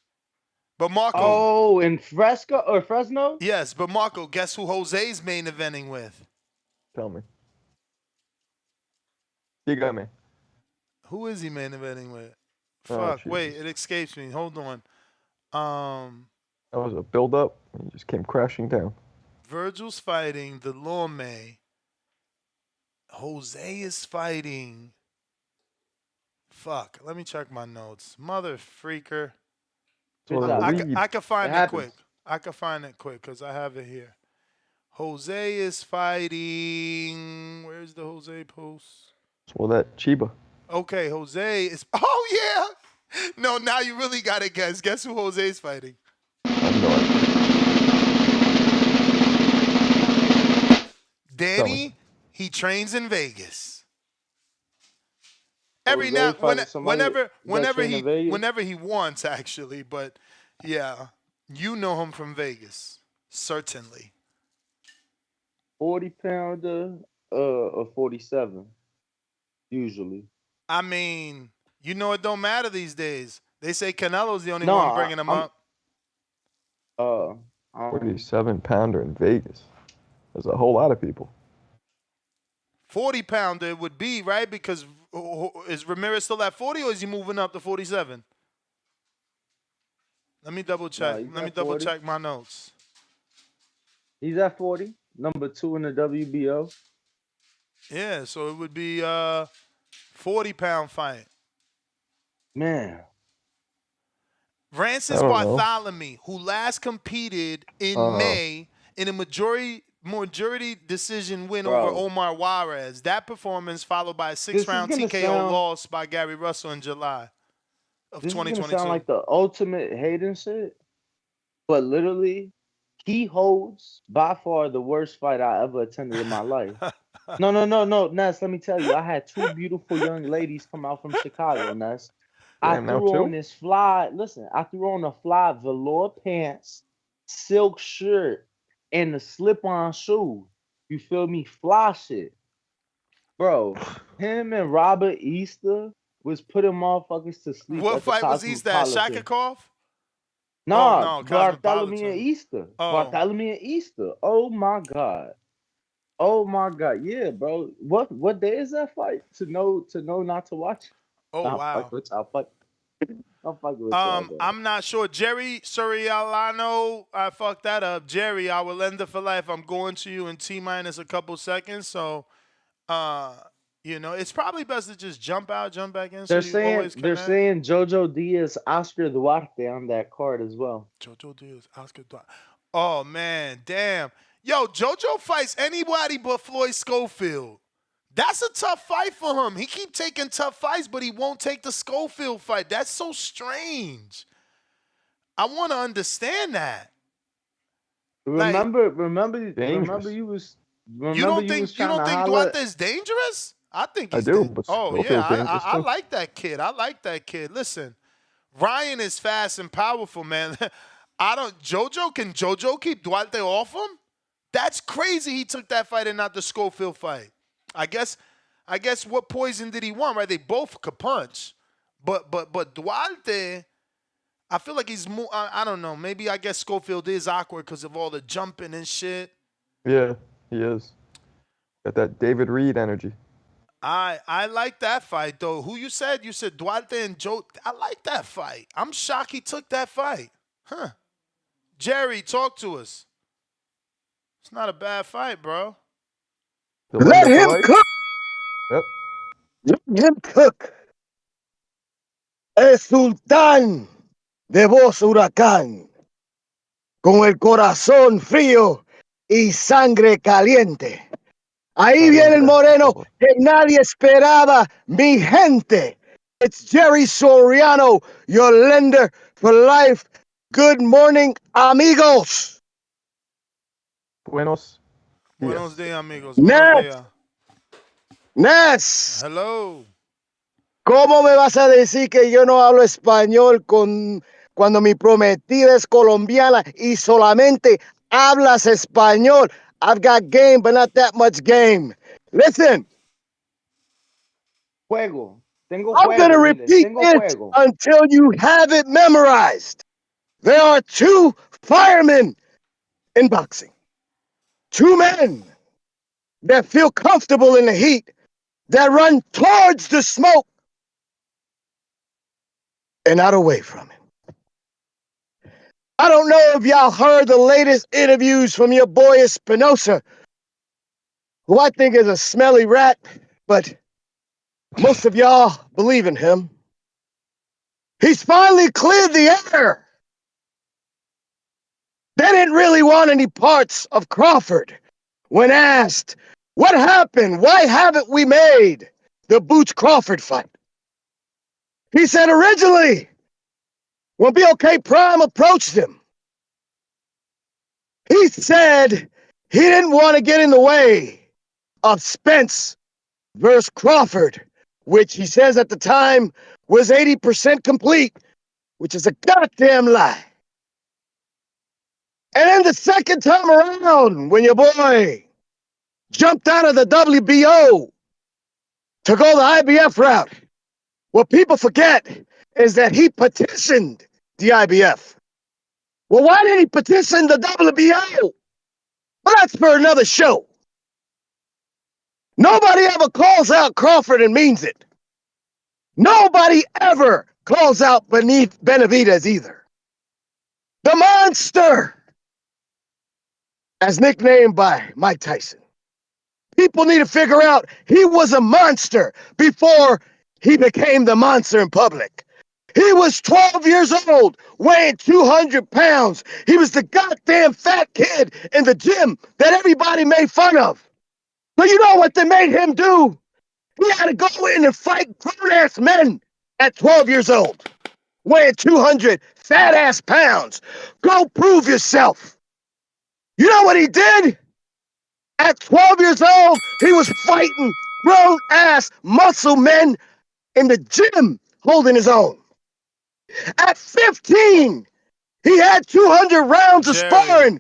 But Marco. Oh, in Fresno? Yes, but Marco, guess who Jose's main eventing with? Tell me. You got me. Who is he main eventing with? Oh, Fuck, Jesus. wait, it escapes me. Hold on. That was a build-up, and you just came crashing down. Virgil's fighting Delorme. Jose is fighting. Fuck, let me check my notes. Mother freaker. I can find it quick. I can find it quick because I have it here. Jose is fighting. Where's the Jose post? Well, that Chiba. Okay, Jose is. Oh, yeah. No, now you really got to guess. Guess who Jose is fighting? Danny, he trains in Vegas. Every now, whenever he wants, actually. But yeah, you know him from Vegas, certainly. 40-pounder or 47, usually. I mean, it don't matter these days. They say Canelo's the only one bringing him up. 47-pounder in Vegas. There's a whole lot of people. 40-pounder would be, right? Because is Ramirez still at 40 or is he moving up to 47? Let me double check. Let me double check my notes. He's at 40, number 2 in the WBO. Yeah, so it would be 40-pound fight. Man. Francis Bartholomew, who last competed in May in a majority decision win over Omar Juarez. That performance followed by a 6-round TKO loss by Gary Russell in July of 2022. This is gonna sound like the ultimate hating shit, but literally, he holds by far the worst fight I ever attended in my life. No, Ness, let me tell you, I had 2 beautiful young ladies come out from Chicago, Ness. I threw on a fly velour pants, silk shirt, and a slip-on shoe. You feel me? Fly shit. Bro, him and Robert Easter was putting motherfuckers to sleep. What fight was Easter at? Shakakov? No, Bartholomew and Easter. Bartholomew and Easter. Oh my God. Oh my God, yeah, bro. What day is that fight? To know not to watch. Oh Nah, wow. fuck with y'all. I'm fucking with y'all, bro. I'm not sure. Jerry Sorialano, I fucked that up. Jerry, I will end it for life. I'm going to you in T minus a couple seconds. So, uh, it's probably best to just jump out, jump back in, so They're you saying always they're connect. saying Jojo Diaz, Oscar Duarte on that card as well. JoJo Diaz, Oscar Duarte. Oh man, damn. Yo, JoJo fights anybody but Floyd Schofield. That's a tough fight for him. He keep taking tough fights, but he won't take the Schofield fight. That's so strange. I want to understand that. Like, Remember you was you trying don't to think holler. Duarte is dangerous? I think I he's do, but Oh yeah, Schofield's dangerous I too. like that kid. I like that kid. Listen, Ryan is fast and powerful, man. Can JoJo keep Duarte off him? That's crazy. He took that fight and not the Schofield fight. I guess what poison did he want? Right? They both could punch, but Duarte, I feel like he's more. I don't know. Maybe I guess Schofield is awkward because of all the jumping and shit. Yeah, he is. Got that David Reed energy. I like that fight though. Who you said? You said Duarte and Joe. I like that fight. I'm shocked he took that fight. Huh? Jerry, talk to us. It's not a bad fight, bro. Let him cook. Yep. Let him cook. El sultán de voz huracán, con el corazón frío y sangre caliente. Ahí viene el moreno que nadie esperaba, mi gente. It's Jerry Soriano, your lender for life. Good morning, amigos. Buenos Buenos días, amigos. Buenos días. Ness. Hello. ¿Cómo me vas a decir que yo no hablo español cuando mi prometida es colombiana y solamente hablas español? I've got game, but not that much game. Listen. Juego. Tengo I'm going to juego, dile. repeat Tengo it juego. until you have it memorized. There are two firemen in boxing. Two men that feel comfortable in the heat, that run towards the smoke and not away from it. I don't know if y'all heard the latest interviews from your boy Espinosa, who I think is a smelly rat, but most of y'all believe in him. He's finally cleared the air. They didn't really want any parts of Crawford. When asked, what happened? Why haven't we made the Boots Crawford fight? He said originally, when BOK Prime approached him, he said he didn't want to get in the way of Spence versus Crawford, which he says at the time was 80% complete, which is a goddamn lie. And then the second time around, when your boy jumped out of the WBO to go the IBF route, what people forget is that he petitioned the IBF. Well, why did he petition the WBO? Well, that's for another show. Nobody ever calls out Crawford and means it. Nobody ever calls out Benavidez either. The monster, as nicknamed by Mike Tyson. People need to figure out he was a monster before he became the monster in public. He was 12 years old, weighing 200 pounds. He was the goddamn fat kid in the gym that everybody made fun of. But you know what they made him do? He had to go in and fight grown-ass men at 12 years old, weighing 200 fat-ass pounds. Go prove yourself. You know what he did? At 12 years old, he was fighting grown-ass muscle men in the gym, holding his own. At 15, he had 200 rounds of sparring.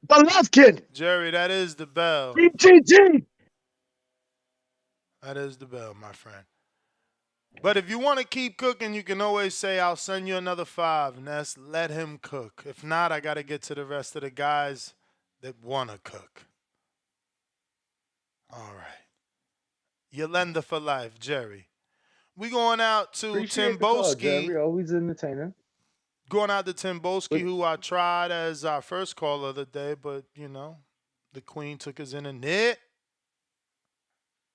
Golovkin. Jerry, that is the bell. GG. That is the bell, my friend. But if you want to keep cooking, you can always say, I'll send you another 5, and that's let him cook. If not, I got to get to the rest of the guys that want to cook. Yolanda for life, Jerry. We going out to Appreciate the call, Timboski. Jerry. Always entertaining. Going out to Timboski, But who I tried as our first caller of the day, but the queen took us in a net.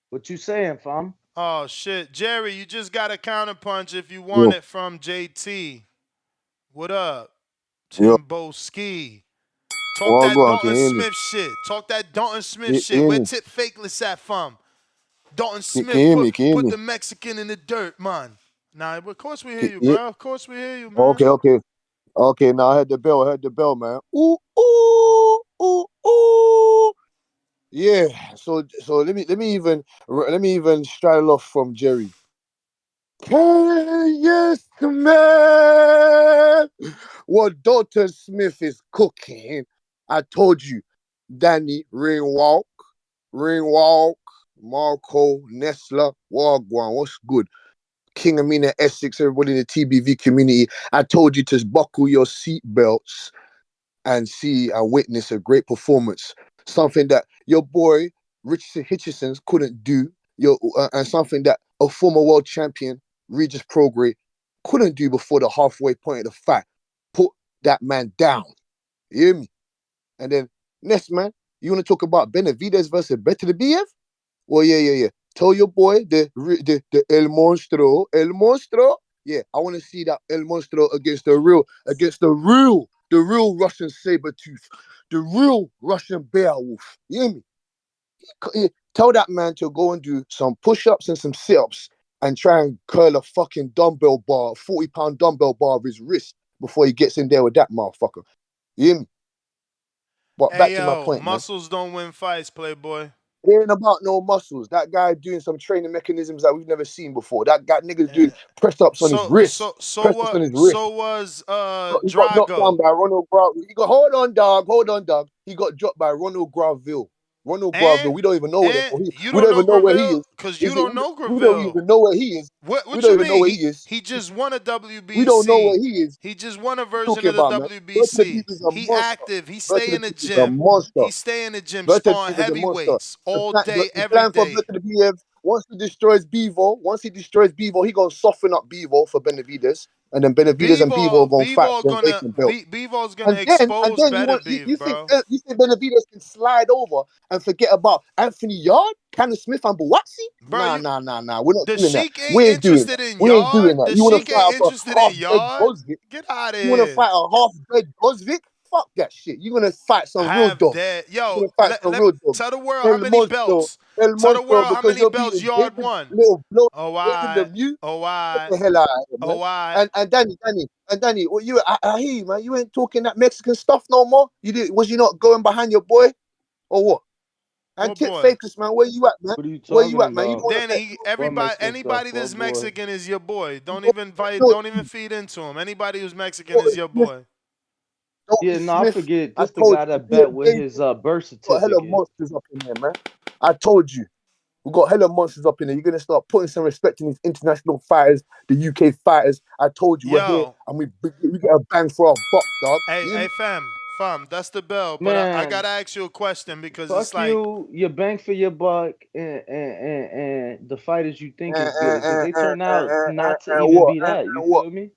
what you saying, fam? Oh shit, Jerry, you just got a counterpunch if you want Yo, it from JT. What up, yo, Timboski? Talk all that go on, can Dalton you hear me? Smith shit. Talk that Dalton Smith Can you shit. hear Where me? Tip Fakeless at from? Dalton Can you Smith hear put me? Can you hear put me? the Mexican in the dirt, man. Nah, of course we hear Can, you, yeah. bro. Of course we hear you, man. Okay, okay. Okay, now I heard the bell. I heard the bell, man. Ooh, ooh, ooh, ooh. Yeah. So let me even straddle off from Jerry. Yes, man. What Dalton Smith is cooking. I told you, Danny Ring walk, Marco, Nestler, Wagwan. What's good? King Amina Essex, everybody in the TBV community. I told you to buckle your seatbelts and see and witness a great performance. Something that your boy Richardson Hitchison couldn't do. And something that a former world champion Regis Prograis couldn't do before the halfway point of the fight. Put that man down. You hear me? And then next man, you want to talk about Benavidez versus Beterbiev? Well, yeah. Tell your boy the El Monstro. Yeah, I want to see that El Monstro against the real Russian saber tooth, the real Russian beowulf. You hear me? Tell that man to go and do some push-ups and some sit-ups and try and curl a fucking dumbbell bar, 40-pound dumbbell bar of his wrist before he gets in there with that motherfucker. You hear me? But back Hey to my yo, point, man. muscles don't win fights, Playboy. It ain't about no muscles. That guy doing some training mechanisms that we've never seen before. That guy nigga's doing press ups on his So wrist. so so Press ups what? on his wrist. So was He got knocked down Drago. by Ronald Graville. Hold on, dog. He got dropped by Ronald Graville. Ronald Graville. And We don't even know where the hell he. you We don't don't know even know where he Graville is. because you Is it? don't know We don't Graville. even know where he is. We What don't you even know mean? where He he is. he just won a We don't know where WBC. he is. He just won a What you version talking of the about, man? Beterbiev WBC. is a He monster. active. He stay in the Beterbiev is a gym. monster. He stay in the gym, sparring Beterbiev is a monster. heavyweights all day, The every plan for day. Beterbiev, once he destroys Bivol, he gonna soften up Bivol for Benavidez, and then Benavidez and Bivol gonna fight for them vacant belt. Bevol's gonna And then expose you want Beterbiev, bro. you think Benavidez can slide over and forget about Anthony Yard, Cannon Smith, and Buatsi? Bro, Nah. We're not the doing that. Sheik ain't We ain't doing that. interested in We ain't doing Yard. that. The You want Sheik to fight ain't off interested a in half-dead Yard. Gosvick? Get out of You want to here. fight a half-dead Gosvick? Fuck that shit. You're gonna fight some real Have dogs. that. You're Yo, gonna fight some real dogs. tell the world how El many Monstro, belts. El Tell the Monstro, world how because many you're belts beating Yard David won. little blow, Oh, David why? Lemieux. Oh, Get why? the hell out of here, Oh, man. why? And Danny, well, I hear you, man. You ain't talking that Mexican stuff no more. Was you not going behind your boy, or what? And What Tip boy? Fakeless, man. Where you at, man? What are you Where you talking at, man? You don't about? want to. Danny, What everybody, Mexican stuff? anybody What that's boy? Mexican is your boy. Don't You even fight. know, Don't even feed into him. Anybody who's Mexican is Dalton your Smith, boy. Yeah, Dalton no, I Smith. forget. I This the told guy you, that he bet ain't with David. his birth Got hella certificate. monsters up in there, man. I told you. We got hella monsters up in there. You're gonna start putting some respect in these international fighters, the UK fighters. I told you we're here Yo, and we get a bang for our buck, dog. hey, You hear hey, me? fam, that's the bell. But I Man, gotta ask you a question because it's fuck like, you, your bang for your buck, and the fighters you think And, is good, because they turn out not to and even what? be And that. You what? feel me?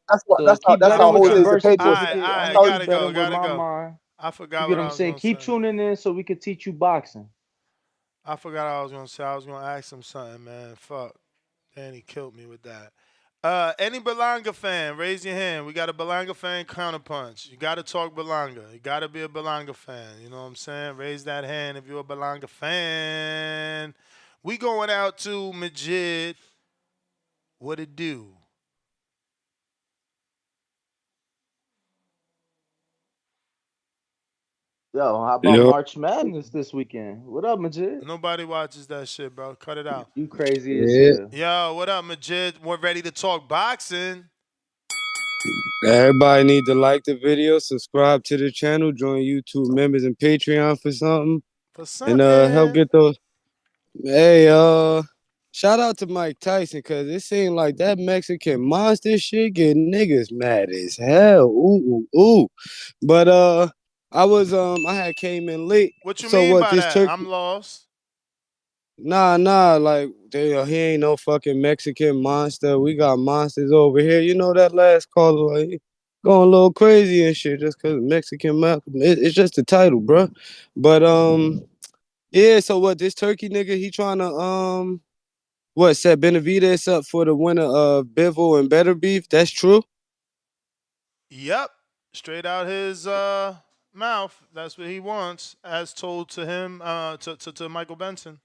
That's what So keep that's I betting how with your Jose's forgot. a birth paid for. certificate. That's I'ma how keep betting with Gotta my go. mind. I You forgot get what what I I'm was saying? gonna Keep say. tuning in so we can teach you boxing. I forgot what I was gonna say. I was gonna ask him something, man. Fuck. And he killed me with that. Any Belanga fan, raise your hand. We got a Belanga fan counterpunch. You gotta talk Belanga. You gotta be a Belanga fan. You know what I'm saying? Raise that hand if you're a Belanga fan. We going out to Majid. What it do? Yo, how about Yo, March Madness this weekend? What up, Majid? Nobody watches that shit, bro. Cut it out. You crazy as yeah. hell. Yo, what up, Majid? We're ready to talk boxing. Everybody need to like the video, subscribe to the channel, join YouTube members and Patreon for something, For and help something. get those. Hey, shout out to Mike Tyson, cause it seemed like that Mexican monster shit get niggas mad as hell. Ooh. But I had came in late, What you so mean what? by This that? turkey. I'm lost. Nah, like he ain't no fucking Mexican monster. We got monsters over here. You know that last caller, like, he going a little crazy and shit just cause Mexican Malcolm. It's just the title, bro. But yeah. So what? This Turkey nigga, he trying to what? Set Benavidez up for the winner of Bivol and Beterbiev. That's true. Yep, straight out his mouth. That's what he wants, as told to him, to Michael Benson.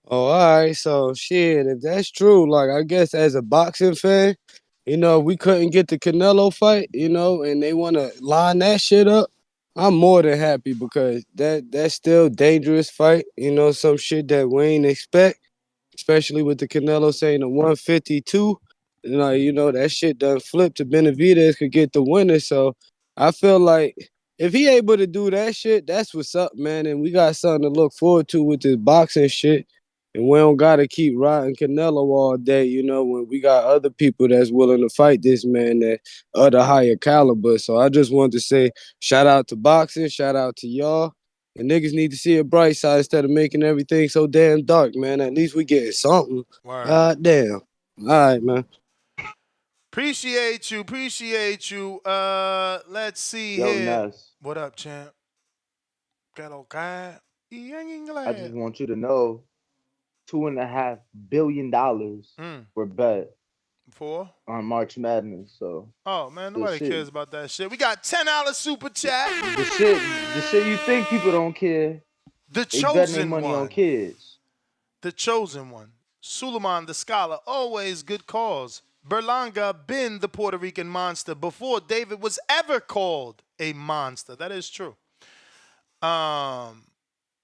Oh, all right. So shit, if that's true, like I guess as a boxing fan, we couldn't get the Canelo fight, and they want to line that shit up. I'm more than happy because that's still dangerous fight. Some shit that we ain't expect, especially with the Canelo saying the 152. That shit done flipped to Benavidez could get the winner. So I feel like if he able to do that shit, that's what's up, man. And we got something to look forward to with this boxing shit. And we don't gotta keep riding Canelo all day, when we got other people that's willing to fight this man that other higher caliber. So I just wanted to say shout out to boxing, shout out to y'all. And niggas need to see a bright side instead of making everything so damn dark, man. At least we getting something. Word. God damn. All right, man. Appreciate you. Let's see Yo, here. Ness, What up, champ? Hello, guy. I just want you to know $2.5 billion were bet For? on March Madness. So Oh man, good nobody shit. cares about that shit. We got $10 super chat. The shit you think people don't care. The They betting their chosen money on one. kids. The chosen one. Suleiman the scholar. Always good cause. Berlanga been the Puerto Rican monster before David was ever called a monster. That is true.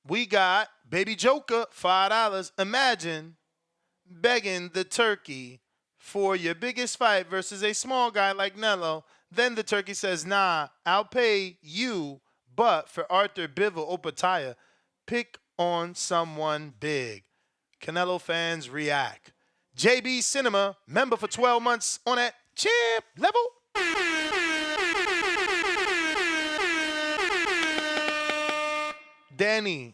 We got Baby Joker, $5. Imagine begging the turkey for your biggest fight versus a small guy like Nello. Then the turkey says, nah, I'll pay you, but for Arthur Bivol Opataya, pick on someone big. Canelo fans react. JB Cinema, member for 12 months on that champ level. Danny,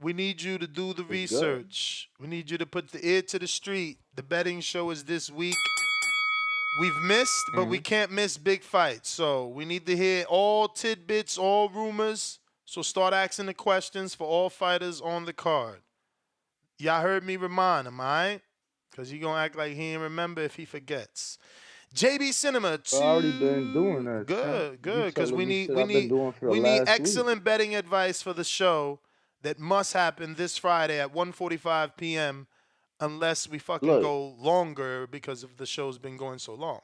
we need you to do the research. We need you to put the ear to the street. The betting show is this week. We've missed, but we can't miss big fights. So we need to hear all tidbits, all rumors. So start asking the questions for all fighters on the card. Y'all heard me remind him, all right? Because he going to act like he ain't remember if he forgets. JB Cinema, I already been doing that. Good. You Because telling me shit I've been doing for the last excellent betting advice for the show that must happen this Friday at 1:45 p.m. unless we fucking go longer because of the show's been going so long.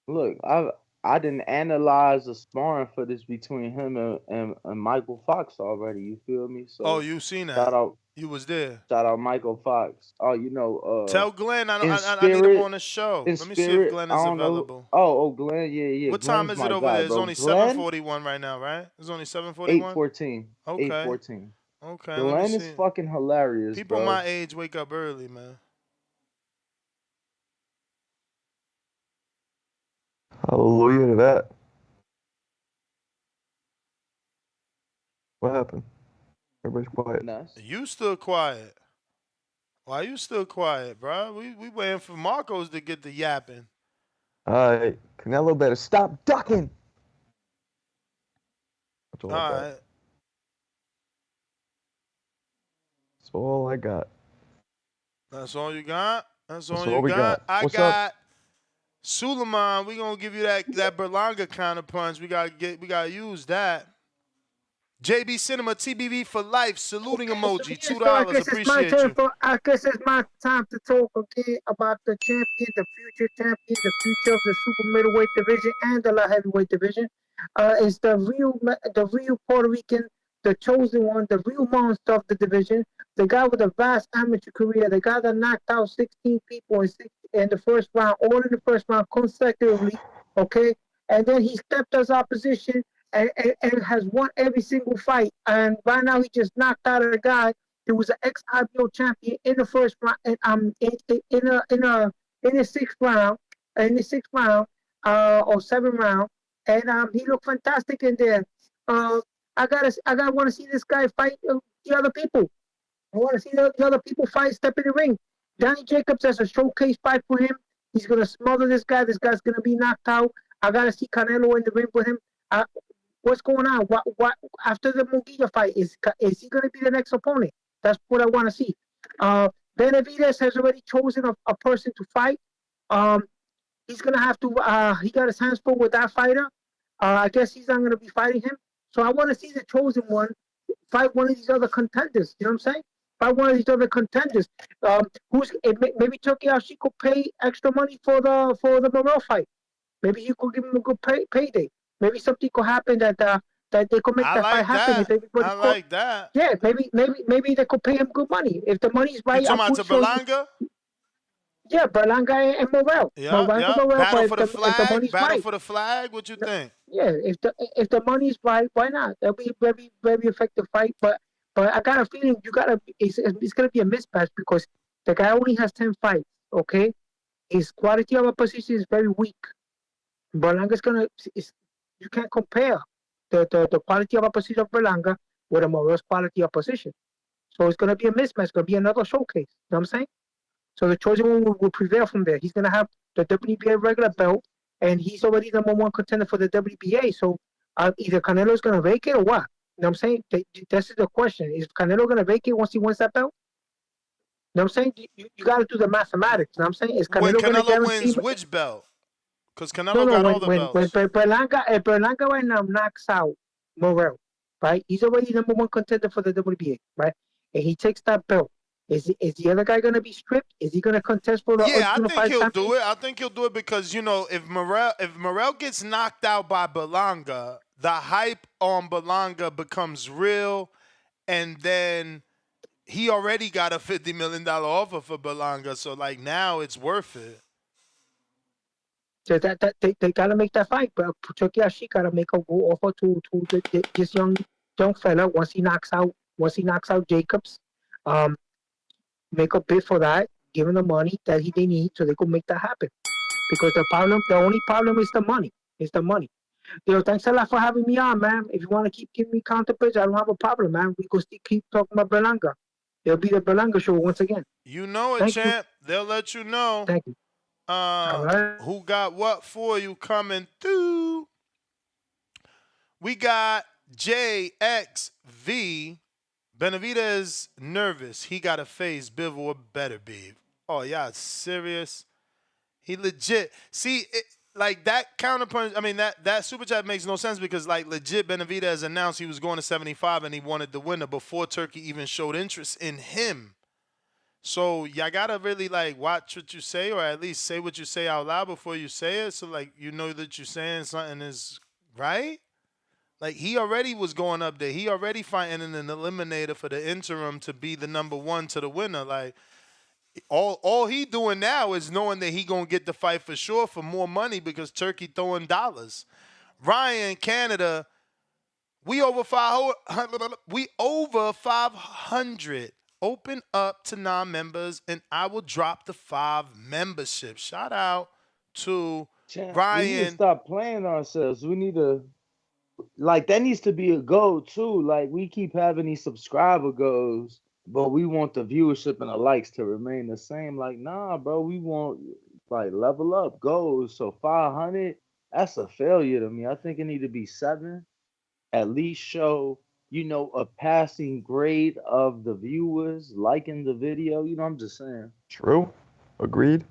Look, I didn't analyze the sparring footage between him and Michael Fox already. You feel me? So Oh, you seen that? shout out. You was there. Shout out Michael Fox. Oh, Tell Glenn I need him on the show. Let me see if Glenn is available. Oh, Glenn, yeah. What time Glenn's is it my over guy, there? It's bro. only Glenn, 7:41 right now, right? It's only 7:41. 8:14. Okay. 8:14. Okay. Glenn let me is see. fucking hilarious, People bro. my age wake up early, man. Hallelujah to that. What happened? Everybody's quiet. You still quiet. Why you still quiet, bro? We waiting for Marcos to get the yapping. All right, Canelo better stop ducking. That's all I got. Right. That's all I got. That's all you got? That's all That's you all we got? got. I What's got up? Suleiman. We gonna give you that Berlanga counter punch. We gotta use that. JB Cinema TBV for life. Saluting emoji. $2. Appreciate you. I guess it's my time to talk again about the champion, the future of the super middleweight division and the light heavyweight division. It's the real Puerto Rican, the chosen one, the real monster of the division, the guy with a vast amateur career, the guy that knocked out 16 people in the first round, all in the first round consecutively. Okay, and then he stepped as opposition. And has won every single fight. And right now he just knocked out a guy who was an ex-IBO champion in the first round, and in the sixth round, or seventh round, and he looked fantastic in there. I want to see this guy fight the other people. I want to see the other people fight, step in the ring. Danny Jacobs has a showcase fight for him. He's gonna smother this guy. This guy's gonna be knocked out. I gotta see Canelo in the ring with him. What's going on? What after the Munguia fight is he gonna be the next opponent? That's what I want to see. Benavidez has already chosen a person to fight. Um, he's gonna have to. He got his hands full with that fighter. I guess he's not gonna be fighting him. So I want to see the chosen one fight one of these other contenders. You know what I'm saying? Fight one of these other contenders. Maybe Turki Alalshikh could pay extra money for the Morel fight. Maybe he could give him a good payday. Maybe something could happen that they could make I that fight like happen if that. everybody I could. like that. Yeah, maybe they could pay him good money if the money's You right. talking I'm about pretty to sure. Berlanga? Yeah, Berlanga and Morel. Yeah, Morel, yeah. Morel. Battle But for the if the flag. money's Battle right, for the flag. What you think? yeah, if the money's right, why not? That'll be a very effective fight. But I got a feeling it's gonna be a mismatch because the guy only has 10 fights. Okay, his quality of opposition is very weak. Berlanga's gonna you can't compare the quality of opposition of Berlanga with a Morel's quality of opposition. So it's gonna be a mismatch. It's gonna be another showcase. You know what I'm saying? So the chosen one will prevail from there. He's gonna have the WBA regular belt, and he's already number 1 contender for the WBA. So either Canelo's gonna vacate or what? You know what I'm saying? This is the question: is Canelo gonna vacate once he wins that belt? You know what I'm saying? You got to do the mathematics. You know what I'm saying? Is When Canelo gonna Canelo guarantee? wins which belt? Because No, Canelo no. got all When the when belts. Berlanga right now knocks out Morel, right? He's already number 1 contender for the WBA, right? And he takes that belt. Is the other guy gonna be stripped? Is he gonna contest for the Yeah, I think unified he'll champion? do it. I think he'll do it because if Morel gets knocked out by Berlanga, the hype on Berlanga becomes real, and then he already got a $50 million offer for Berlanga, so like now it's worth it. So they gotta make that fight, but Turki Alalshikh gotta make a go offer to this young fella once he knocks out Jacobs, um, make a bid for that, give him the money that they need so they could make that happen. Because the only problem is the money. It's the money. Yo, thanks a lot for having me on, man. If you want to keep giving me counter pitch, I don't have a problem, man. We could still keep talking about Berlanga. It'll be the Berlanga show once again. You know it, Thank you. champ. They'll let you know. Thank you. All right. Who got what for you coming through? We got JXV. Benavidez nervous. He got to face Bivol or Beterbiev. Oh, y'all serious? He legit. See, like that counterpunch. I mean, that super chat makes no sense because, like, legit, Benavidez announced he was going to 75 and he wanted the winner before Turki even showed interest in him. So y'all gotta really like watch what you say, or at least say what you say out loud before you say it, so like you know that you're saying something is right. Like he already was going up there. He already fighting an eliminator for the interim to be the number 1 to the winner. Like all he doing now is knowing that he gonna get the fight for sure for more money because Turkey throwing dollars. Ryan, Canada, we over 500. We over 500. Open up to non-members, and I will drop the 5 membership. Shout out to Champ, we need to Ryan. stop playing ourselves. We need to like that needs to be a goal too. Like we keep having these subscriber goals, but we want the viewership and the likes to remain the same. Like, nah, bro, we want like level up goals. So 500, that's a failure to me. I think it need to be 7. At least show, a passing grade of the viewers liking the video. I'm just saying. True. Agreed.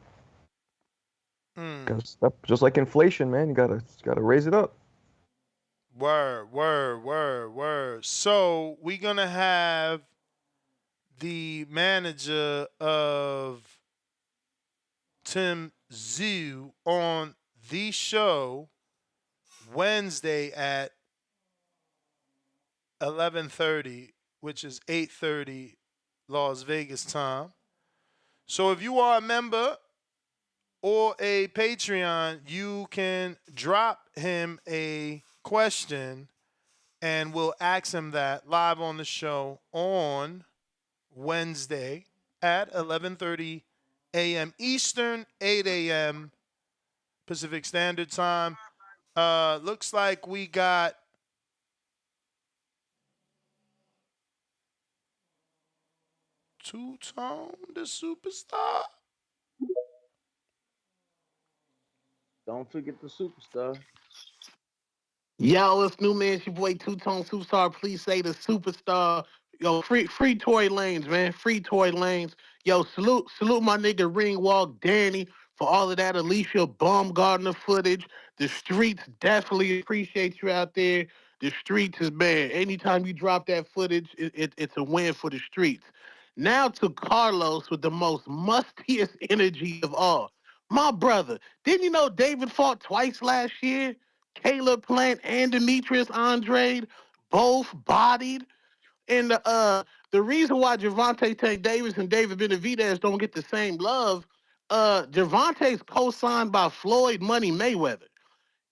Mm. Because just like inflation, man, you gotta raise it up. Word. So we're gonna have the manager of Tim Zhu on the show Wednesday at 11:30, which is 8:30 Las Vegas time. So if you are a member or a Patreon, you can drop him a question and we'll ask him that live on the show on Wednesday at 11:30 a.m. Eastern, 8 a.m. Pacific Standard Time. Looks like we got Two-Tone, the superstar. Don't forget the superstar. Yo, it's new man. It's your boy Two Tone Superstar. Please say the superstar. Yo, free Tory Lanes, man. Free Tory Lanes. Yo, salute my nigga Ring Walk Danny for all of that Alicia Baumgartner footage. The streets definitely appreciate you out there. The streets is bad. Anytime you drop that footage, it's a win for the streets. Now to Carlos with the most mustiest energy of all. My brother, didn't you know David fought twice last year? Caleb Plant and Demetrius Andrade both bodied. And the reason why Gervonta Tank Davis and David Benavidez don't get the same love, Gervonta's co-signed by Floyd Money Mayweather.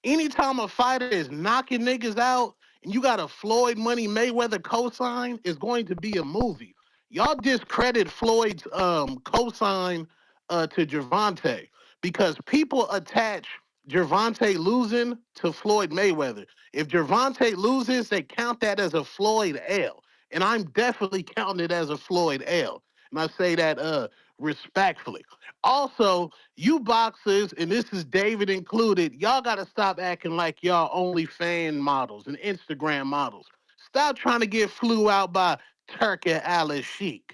Anytime a fighter is knocking niggas out and you got a Floyd Money Mayweather cosign, it's going to be a movie. Y'all discredit Floyd's cosign to Gervonta because people attach Gervonta losing to Floyd Mayweather. If Gervonta loses, they count that as a Floyd L. And I'm definitely counting it as a Floyd L. And I say that respectfully. Also, you boxers, and this is David included, y'all got to stop acting like y'all only fan models and Instagram models. Stop trying to get flew out by Turki Alalshikh.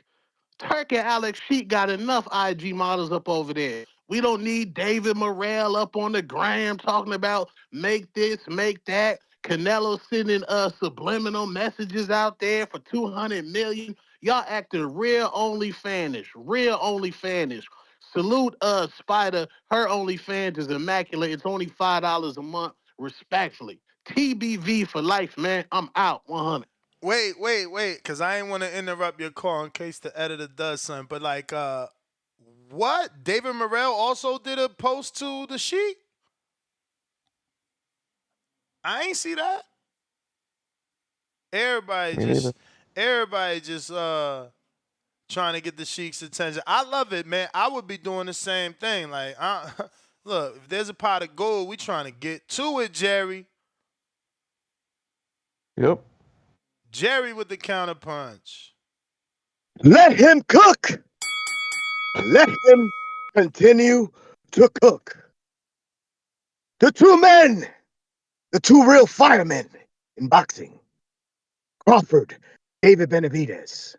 Turki Alalshikh got enough IG models up over there. We don't need David Morrell up on the gram talking about make this, make that. Canelo sending subliminal messages out there for 200 million. Y'all acting real only fanish, real only fanish. Salute Spider. Her OnlyFans is immaculate. It's only $5 a month, respectfully. TBV for life, man. I'm out. 100. Wait, because I ain't want to interrupt your call in case the editor does something. But like, what? David Morrell also did a post to the Sheik? I ain't see that. Everybody Me neither. just, everybody just trying to get the Sheik's attention. I love it, man. I would be doing the same thing. Like, look, if there's a pot of gold, we trying to get to it, Jerry. Yep. Jerry with the counterpunch. Let him cook. Let him continue to cook. The two men, the two real firemen in boxing, Crawford, David Benavidez.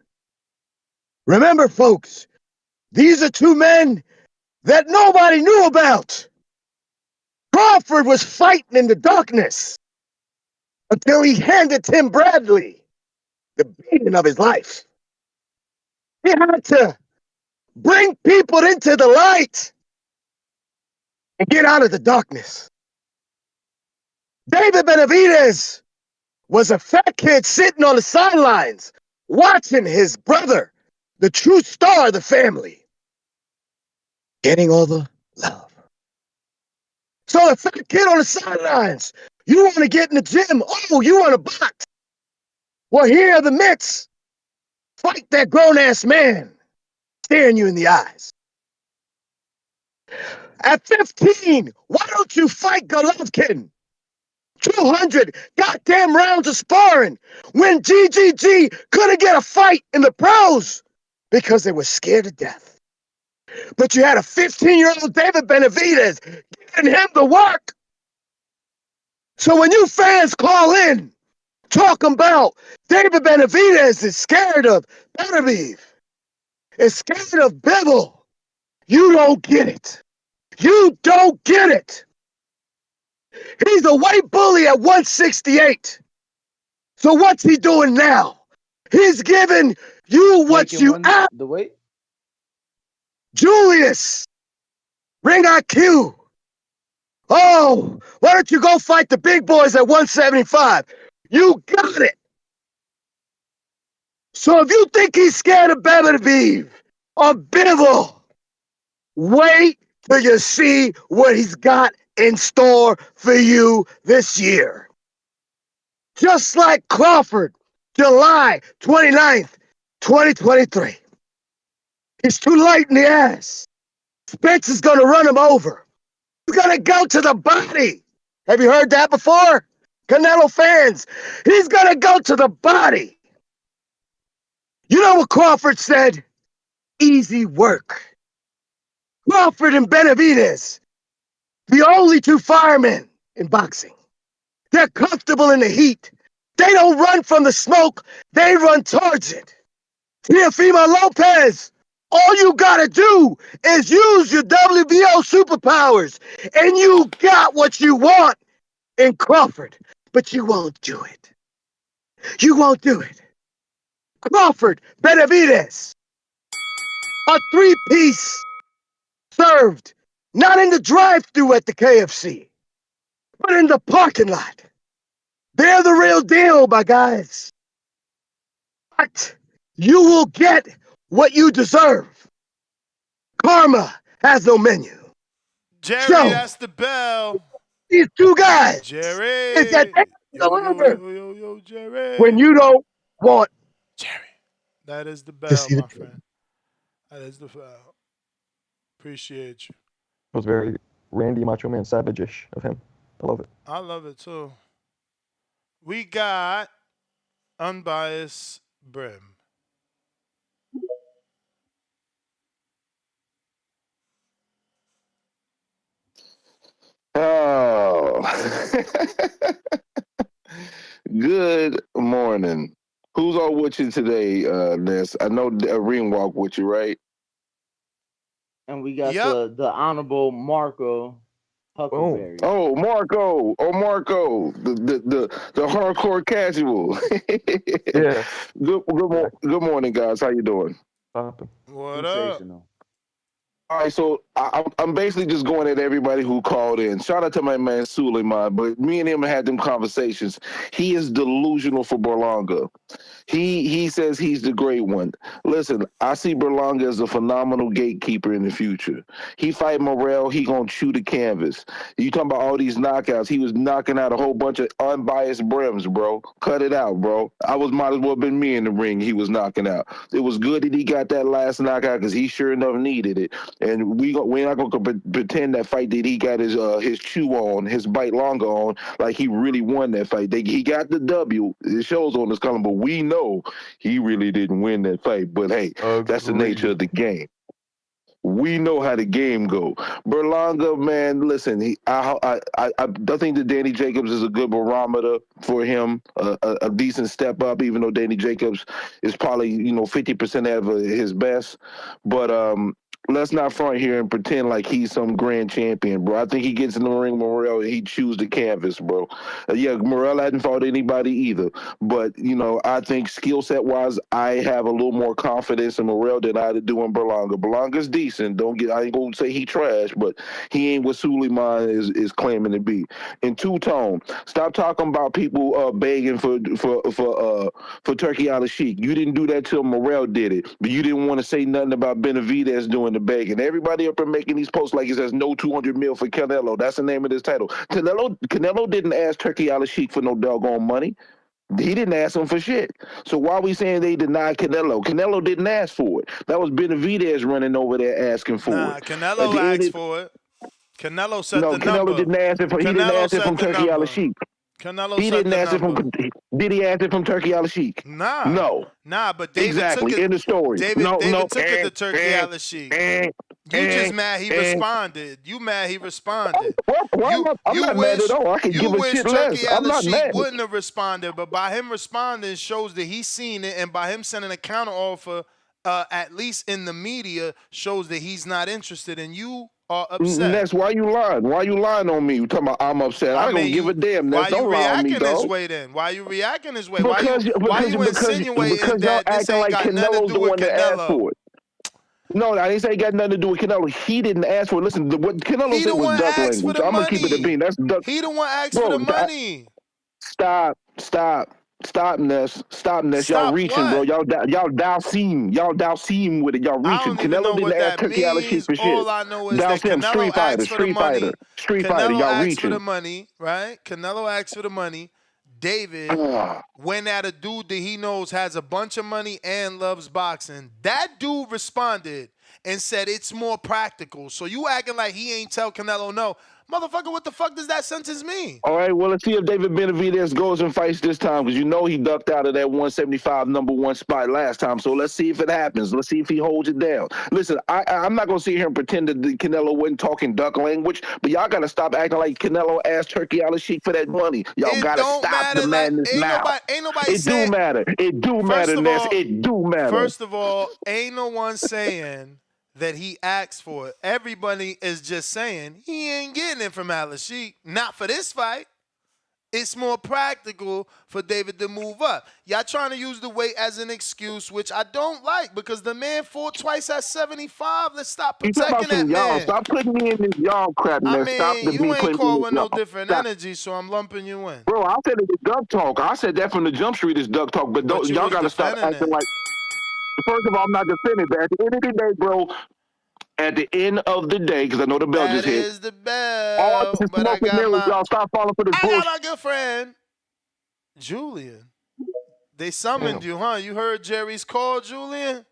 Remember, folks, these are two men that nobody knew about. Crawford was fighting in the darkness until he handed Tim Bradley the beating of his life. He had to bring people into the light and get out of the darkness. David Benavidez was a fat kid sitting on the sidelines watching his brother, the true star of the family, getting all the love. So the fat kid on the sidelines, you want to get in the gym. Oh, you want to box. Well, here are the mitts. Fight that grown-ass man staring you in the eyes. At 15, why don't you fight Golovkin? 200 goddamn rounds of sparring when GGG couldn't get a fight in the pros because they were scared to death. But you had a 15-year-old David Benavidez giving him the work. So when you fans call in talking about David Benavidez is scared of Beterbiev, is scared of Bivol, you don't get it. You don't get it. He's a white bully at 168. So what's he doing now? He's giving you what Making you ask. the weight. Julius, ring IQ. Oh, why don't you go fight the big boys at 175? You got it. So if you think he's scared of Beterbiev or Bivol, wait till you see what he's got in store for you this year. Just like Crawford, July 29th, 2023. He's too light in the ass. Spence is going to run him over. He's going to go to the body. Have you heard that before? Canelo fans, he's going to go to the body. You know what Crawford said? easy work. Crawford and Benavidez, the only two firemen in boxing. They're comfortable in the heat. They don't run from the smoke, they run towards it. Teofimo Lopez, all you gotta do is use your WBO superpowers, and you got what you want in Crawford, but you won't do it. You won't do it. Crawford, Benavidez, a three-piece served, not in the drive-thru at the KFC, but in the parking lot. They're the real deal, my guys. But you will get what you deserve. Karma has no menu. Jerry, So, that's the bell. these two guys is that Jerry. they Yo, deliver when Jerry. you don't want That is the to bell, see the my truth. friend. That is the bell. Appreciate you. It was very Randy Macho Man Savage-ish of him. I love it. I love it too. We got unbiased Brim. Oh, good morning. Who's all with you today, Ness? I know Ring Walk with you, right? And we got the honorable Marco Huckleberry. Oh, Marco. Oh, Marco. The hardcore casual. Yeah. Good morning, guys. How you doing? What up? All right, so I'm basically just going at everybody who called in. Shout out to my man Suleiman, but me and him had them conversations. He is delusional for Berlanga. He says he's the great one. Listen, I see Berlanga as a phenomenal gatekeeper in the future. He fight Morrell, he gonna chew the canvas. You talking about all these knockouts? He was knocking out a whole bunch of unbiased brims, bro. Cut it out, bro. Might as well have been me in the ring. He was knocking out. It was good that he got that last knockout because he sure enough needed it. And we're not gonna pretend that fight that he got his chew on, his bite longer on, like he really won that fight. He got the W. It shows on his column, but we know he really didn't win that fight. But hey, that's the nature of the game. We know how the game go. Berlanga, man, listen. I think that Danny Jacobs is a good barometer for him, a decent step up. Even though Danny Jacobs is probably 50% of his best, but let's not front here and pretend like he's some grand champion, bro. I think he gets in the ring, Morrell, and he chews the canvas, bro. Yeah, Morrell hadn't fought anybody either, but I think skill set wise, I have a little more confidence in Morrell than I do in Berlanga. Berlanga's decent. I ain't gonna say he trash, but he ain't what Suleiman is claiming to be. And two-tone, stop talking about people begging for Turki Alalshikh. You didn't do that till Morrell did it, but you didn't want to say nothing about Benavidez doing the begging. Everybody up there making these posts like it says no 200 mil for Canelo. That's the name of this title. Canelo didn't ask Turki Alalshikh for no doggone money. He didn't ask him for shit. So why are we saying they denied Canelo? Canelo didn't ask for it. That was Benavidez running over there asking for it. Canelo asked for it. Canelo set the Canelo number. didn't ask it. He didn't ask it from Turki Alalshikh. Canelo He set didn't the ask it from. number. Did he ask it from Turki Alalshikh? Nah. No. But David exactly. took it. In the story. David took it to Turki and, Alalshikh. You just mad he responded. You mad he responded. I'm not mad at all. I can give a wish shit Turki less. I'm not Alalshikh mad. wouldn't have responded, but by him responding shows that he's seen it, and by him sending a counter offer, at least in the media, shows that he's not interested, and you are upset. That's why you lying. Why you lying on me? You talking about I'm upset. I don't give a damn. Why Don't you lie on me, reacting this dog. way then? Why you reacting this way? Because why you insinuating that this ain't got nothing to do with Canelo? For it. No, I didn't say it got nothing to do with Canelo. He didn't ask for it. Listen, what Canelo said was duck language. I'm gonna keep it a bean. That's duck. He the one asked for the money. Stop, Ness. Y'all reaching, what? bro. Y'all Dalsim with it. Y'all reaching. Canelo didn't ask Turki Alalshikh for shit. All I know is that Canelo asked for the money. Y'all asked reaching. for the money, right? Canelo asked for the money. David went at a dude that he knows has a bunch of money and loves boxing. That dude responded and said it's more practical. So you acting like he ain't tell Canelo no. Motherfucker, what the fuck does that sentence mean? All right, well, let's see if David Benavidez goes and fights this time, because you know he ducked out of that 175 number one spot last time. So let's see if it happens. Let's see if he holds it down. Listen, I'm not going to sit here and pretend that Canelo wasn't talking duck language, but y'all got to stop acting like Canelo asked Turki Alalshikh for that money. Y'all It got to don't stop the matter. Like madness ain't now. nobody It do saying. matter. It do matter, Ness. It do matter. First of all, ain't no one saying that he asked for it. Everybody is just saying he ain't getting it from Alalshikh. Not for this fight. It's more practical for David to move up. Y'all trying to use the weight as an excuse, which I don't like because the man fought twice at 75. Let's stop You talk about protecting that some y'all. man. Stop putting me in this y'all crap, I Ness. Stop mean, the me you ain't putting me in called this with no y'all. different Stop. energy, so I'm lumping you in. Bro, I said it was duck talk. I said that from the jump street is duck talk, but But you y'all was got to stop defending acting it. like. First of all, I'm not defending, but at the end of the day, bro, at the end of the day, because I know the bell That just hit, is the all bell. this is But smoke and mirrors. Y'all stop falling for this I got bullshit. my good friend, Julian. They summoned you, huh? You heard Jerry's call, Julian?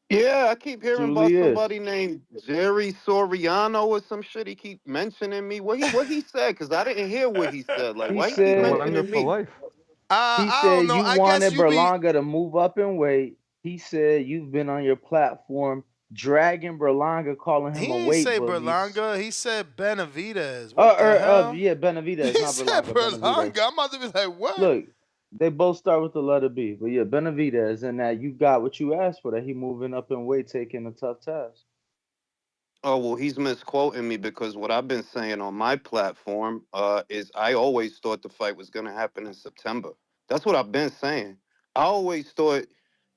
Yeah, I keep hearing about Julius. somebody named Jerry Soriano or some shit. He keep mentioning me. What he said? Cause I didn't hear what he said. Like, He why he keep The said mentioning wonderful me? life. he I don't said know. you I guess wanted you be. Berlanga to move up in weight. He said you've been on your platform dragging Berlanga, calling him a He ain't weight say bully. Berlanga. He said Benavidez. What the hell? Yeah, Benavidez, He not said Berlanga, Benavidez. Berlanga. I'm about to be like, what? Look, they both start with the letter B, but yeah, Benavidez, and that you got what you asked for. That he moving up in weight, taking a tough task. Oh well, he's misquoting me because what I've been saying on my platform is I always thought the fight was gonna happen in September. That's what I've been saying. I always thought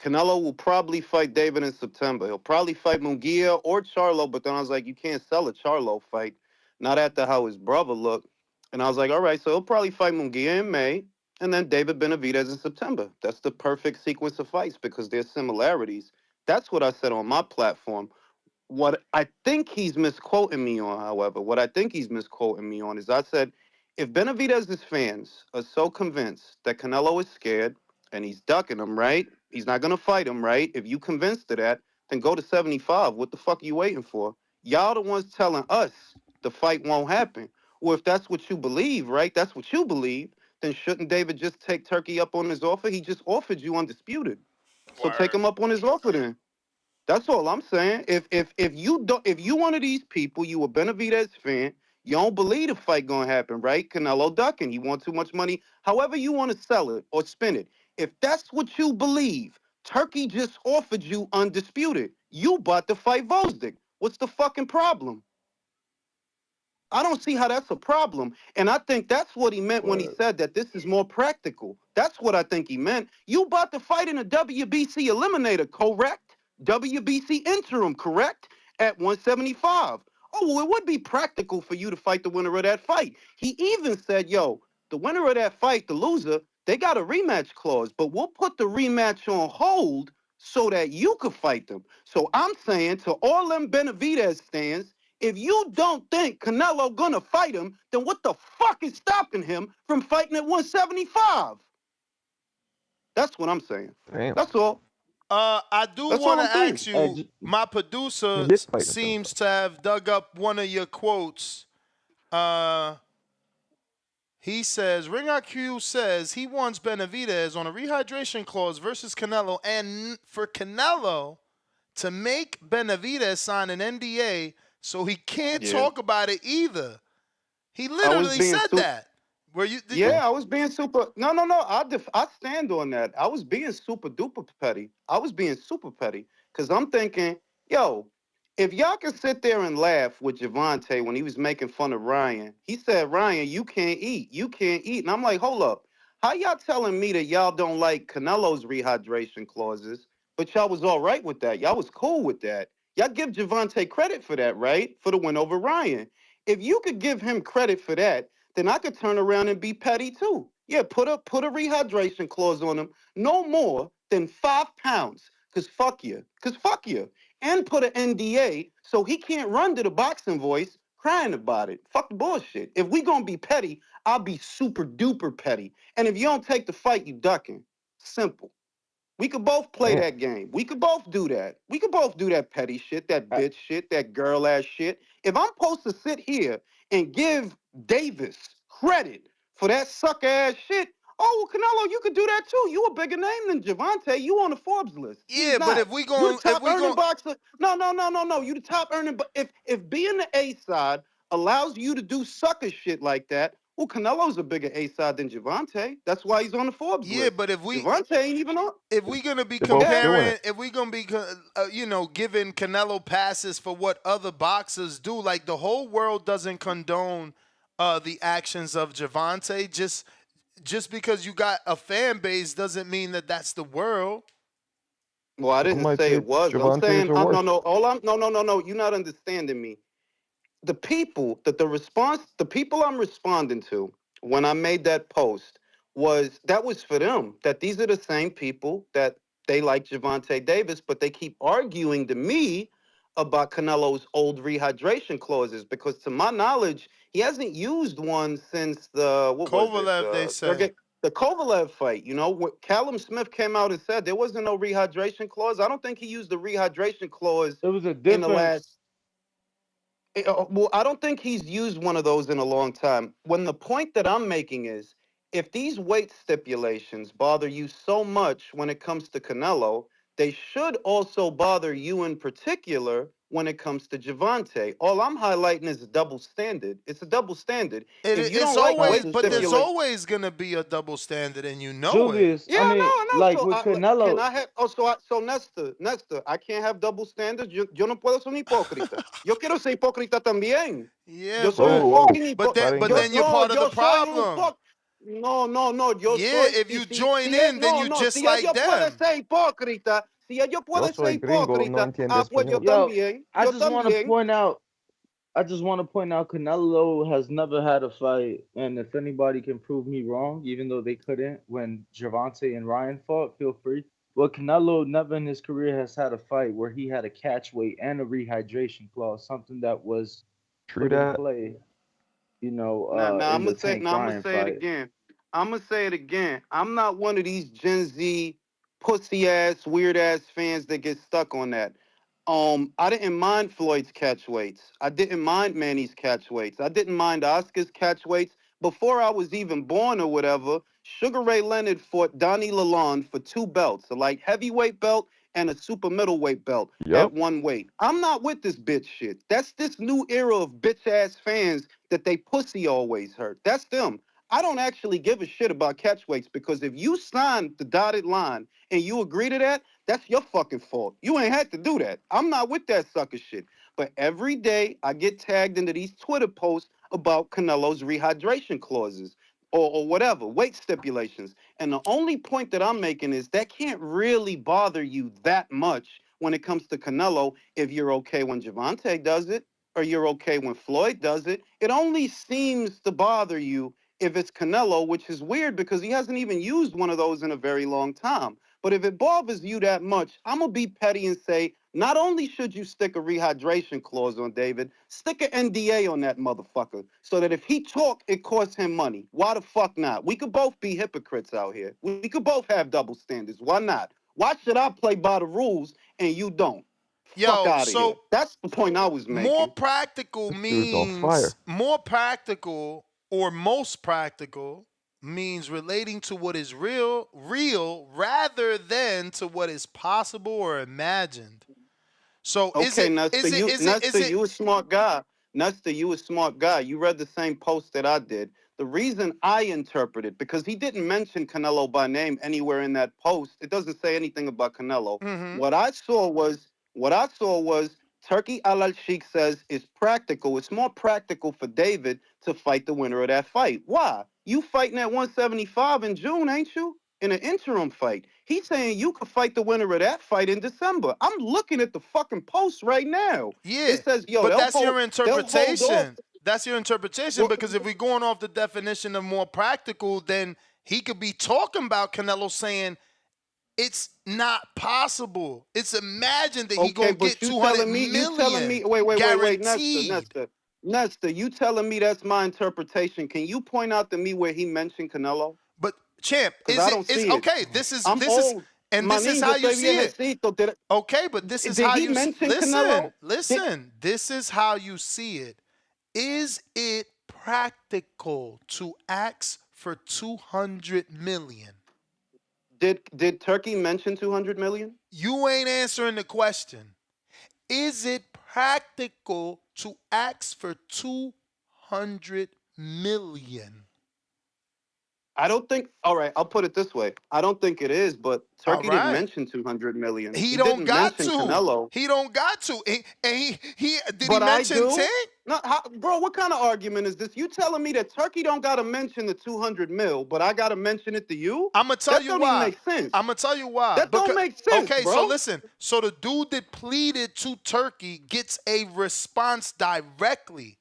Canelo will probably fight David in September. He'll probably fight Munguia or Charlo, but then I was like, you can't sell a Charlo fight, not after how his brother looked. And I was like, all right, so he'll probably fight Munguia in May, and then David Benavidez in September. That's the perfect sequence of fights because there's similarities. That's what I said on my platform. What I think he's misquoting me on, however, what I think he's misquoting me on is I said, if Benavidez's fans are so convinced that Canelo is scared and he's ducking him, right? He's not gonna fight him, right? If you convinced of that, then go to 75. What the fuck are you waiting for? Y'all the ones telling us the fight won't happen. Well, if that's what you believe, right? That's what you believe, then shouldn't David just take Turkey up on his offer? He just offered you undisputed. So take Word. him up on his offer then. That's all I'm saying. If you don't, if you one of these people, you a Benavidez fan, you don't believe the fight gonna happen, right? Canelo ducking, he want too much money. However you want to sell it or spin it. If that's what you believe, Turkey just offered you undisputed. You bought the fight Vosdick. What's the fucking problem? I don't see how that's a problem. And I think that's what he meant when he Word. said that this is more practical. That's what I think he meant. You about to fight in a WBC eliminator, correct? WBC interim, correct? At 175. Oh, well, it would be practical for you to fight the winner of that fight. He even said, yo, the winner of that fight, the loser, they got a rematch clause, but we'll put the rematch on hold so that you could fight them. So I'm saying to all them Benavidez stands, if you don't think Canelo gonna fight him, then what the fuck is stopping him from fighting at 175? That's what I'm saying. Damn. That's all. I do That's all want to I'm saying. ask you. My He producer did fight in seems 75. to have dug up one of your quotes. Uh, he says, Ring IQ says he wants Benavidez on a rehydration clause versus Canelo, and for Canelo to make Benavidez sign an NDA so he can't Yeah. talk about it either. He I was literally being said super. that. Were you? Yeah, I was being super. No, no, no. I stand on that. I was being super duper petty. I was being super petty because I'm thinking, yo, if y'all can sit there and laugh with Javante when he was making fun of Ryan, he said, Ryan, you can't eat. You can't eat. And I'm like, hold up. How y'all telling me that y'all don't like Canelo's rehydration clauses, but y'all was all right with that? Y'all was cool with that. Y'all give Javante credit for that, right? For the win over Ryan. If you could give him credit for that, then I could turn around and be petty too. Yeah, put a rehydration clause on him, no more than 5 pounds. Cause fuck you. And put an NDA so he can't run to the boxing voice crying about it. Fuck the bullshit. If we gonna be petty, I'll be super duper petty. And if you don't take the fight, you ducking. Simple. We could both play Damn. that game. We could both do that. We could both do that petty shit, that bitch shit, that girl ass shit. If I'm supposed to sit here and give Davis credit for that sucker ass shit. Oh, well, Canelo, you could do that too. You a bigger name than Javante. You on the Forbes list. He's Yeah, but not. if we You the going, if top we earning going, boxer. No. You the top earning. But if being the A side allows you to do sucker shit like that, well, Canelo's a bigger A side than Javante. That's why he's on the Forbes yeah, list. but if we Javante ain't even on. if we're gonna be They're both Yeah. doing comparing, it. if we're gonna be, giving Canelo passes for what other boxers do, like the whole world doesn't condone the actions of Javante. Just because you got a fan base doesn't mean that that's the world. Well, I Some didn't might say say it was. I'm Javante's saying are no, worse. no. All I'm no. You're not understanding me. The people that the people I'm responding to when I made that post that was for them. That these are the same people that they like Javante Davis, but they keep arguing to me about Canelo's old rehydration clauses because, to my knowledge, he hasn't used one since the what was it Kovalev, they say. Sergey the Kovalev fight. You know, Callum Smith came out and said there wasn't no rehydration clause. I don't think he used the rehydration clause It was a in the different. last well, I don't think he's used one of those in a long time. When the point that I'm making is if these weight stipulations bother you so much when it comes to Canelo, they should also bother you in particular when it comes to Javante. All I'm highlighting is a double standard. It's a double standard. If you It's don't like always, weight but there's stipulations, always gonna be a double standard, and you know it. Julius, yeah, I mean, I know. like So, with can Canelo, I have? Oh, so Nesta, I can't have double standards. Yo no puedo ser un hipócrita. Yo quiero ser hipócrita también. Yeah, Yo soy un Whoa, but whoa. fucking Fighting but Yo game. then you're no, part of the yo soy un problem. No. Yo Yeah, soy. if Si you si join si in, then no you no. just Si like ellos pueden them. ser hipócrita, si ellos Yo pueden ser soy gringo, no hipócrita, entiendo pues yo español. yo, también. I Yo just want to también. point out. I just want to point out Canelo has never had a fight, and if anybody can prove me wrong, even though they couldn't when Gervonta and Ryan fought, feel free. But Canelo never in his career has had a fight where he had a catch weight and a rehydration clause, something that was True put in that. play, Now in the Tank I'm gonna Ryan say it fight. again. I'm gonna say it again. I'm not one of these Gen Z pussy ass weird ass fans that get stuck on that. I didn't mind Floyd's catch weights. I didn't mind Manny's catch weights. I didn't mind Oscar's catch weights before I was even born or whatever. Sugar Ray Leonard fought Donnie Lalonde for two belts, a light heavyweight belt and a super middleweight belt at Yup. one weight. I'm not with this bitch shit. That's this new era of bitch ass fans that they pussy always hurt. That's them. I don't actually give a shit about catch weights because if you signed the dotted line and you agree to that, that's your fucking fault. You ain't had to do that. I'm not with that sucker shit. But every day I get tagged into these Twitter posts about Canelo's rehydration clauses or whatever, weight stipulations. And the only point that I'm making is that can't really bother you that much when it comes to Canelo if you're okay when Javante does it or you're okay when Floyd does it. It only seems to bother you if it's Canelo, which is weird because he hasn't even used one of those in a very long time. But if it bothers you that much, I'm going to be petty and say, not only should you stick a rehydration clause on David, stick an NDA on that motherfucker so that if he talk, it costs him money. Why the fuck not? We could both be hypocrites out here. We could both have double standards. Why not? Why should I play by the rules and you don't? Fuck Yo, out of here. so That's the point I was more making. practical This dude's on means fire. more practical or most practical means relating to what is real rather than to what is possible or imagined. So is Okay, it Nesta, is it you is it is Nesta, it you a smart guy. Nesta, you a smart guy. You read the same post that I did. The reason I interpreted, because he didn't mention Canelo by name anywhere in that post. It doesn't say anything about Canelo. mm-hmm. What I saw was Turkey Alalshikh says it's practical. It's more practical for David to fight the winner of that fight. Why? You fighting at 175 in June, ain't you? In an interim fight. He's saying you could fight the winner of that fight in December. I'm looking at the fucking post right now. Yeah, It says, yo, but that's your they'll hold off. interpretation. That's your interpretation Well, because if we're going off the definition of more practical, then he could be talking about Canelo saying it's not possible. It's imagined that he okay, gonna but get 200 you telling million me, wait, guaranteed. Nesta, you telling me that's my interpretation. Can you point out to me where he mentioned Canelo? But champ, Because I don't is see it. okay. I'm This is old. and this is Maninho, how you estoy see it. viejecito. Okay, but this is Did how he you mention listen. Canelo? Did, Listen. This is how you see it. Is it practical to ask for 200 million? Did Turkey mention 200 million? You ain't answering the question. Is it practical to ask for 200 million? I don't think. All right, I'll put it this way. I don't think it is, but All Turkey didn't right. mention 200 million. He He don't didn't got mention to. Canelo. He don't got to. He did he But I mention do. Tank? No, bro, what kind of argument is this? You telling me that Turkey don't got to mention the 200 mil, but I got to mention it to you? I'm gonna tell That you don't even why. make sense. I'm gonna tell you why. That don't Because make sense, okay, so bro. listen. So the dude that pleaded to Turkey gets a response directly.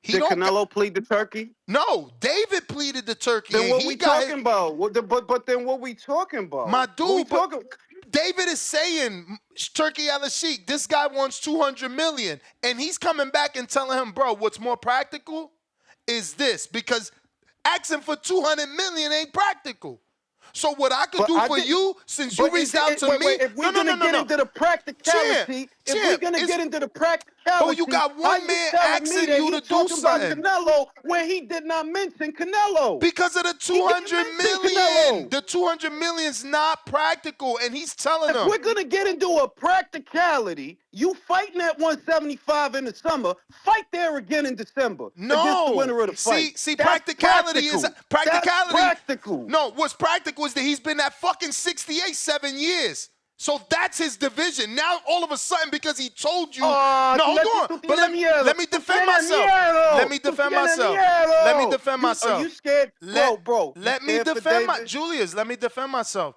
He Did don't. Canelo plead to Turkey? No, David pleaded to Turkey, Then and what he we got his. talking about? But then what we talking My about? What we dude, but talking? David is saying Turkey Alalshikh, this guy wants 200 million, and he's coming back and telling him, bro, what's more practical is this, because asking for 200 million ain't practical. So what I could But do I for didn't. you, since you But reached out to wait, me, wait. If no, we're no, no, gonna no, get no. into the Champ, practicality, if we're champ, gonna it's, get into the but you practicality, got how one you man telling me asking that you he to do talking about something. Canelo when he did not mention Canelo? Because of the He didn't 200 mention million. Canelo. The 200 million's not practical, and he's telling If them. we're gonna get into a practicality, you fighting at 175 in the summer, fight there again in December against the No. winner of the fight. See, That's practicality is practical. That's practicality. practical. No, what's practical is that he's been at fucking 68 7 years. So that's his division. Now all of a sudden, because he told you, Ah, no, tú, hold le, on. tú But tienes miedo. let me Tú defend tienes myself. Let miedo. me Tú defend tienes myself. Let me miedo. defend Are myself. you scared? Let You let me scared for defend my David? Julius. Let me defend myself.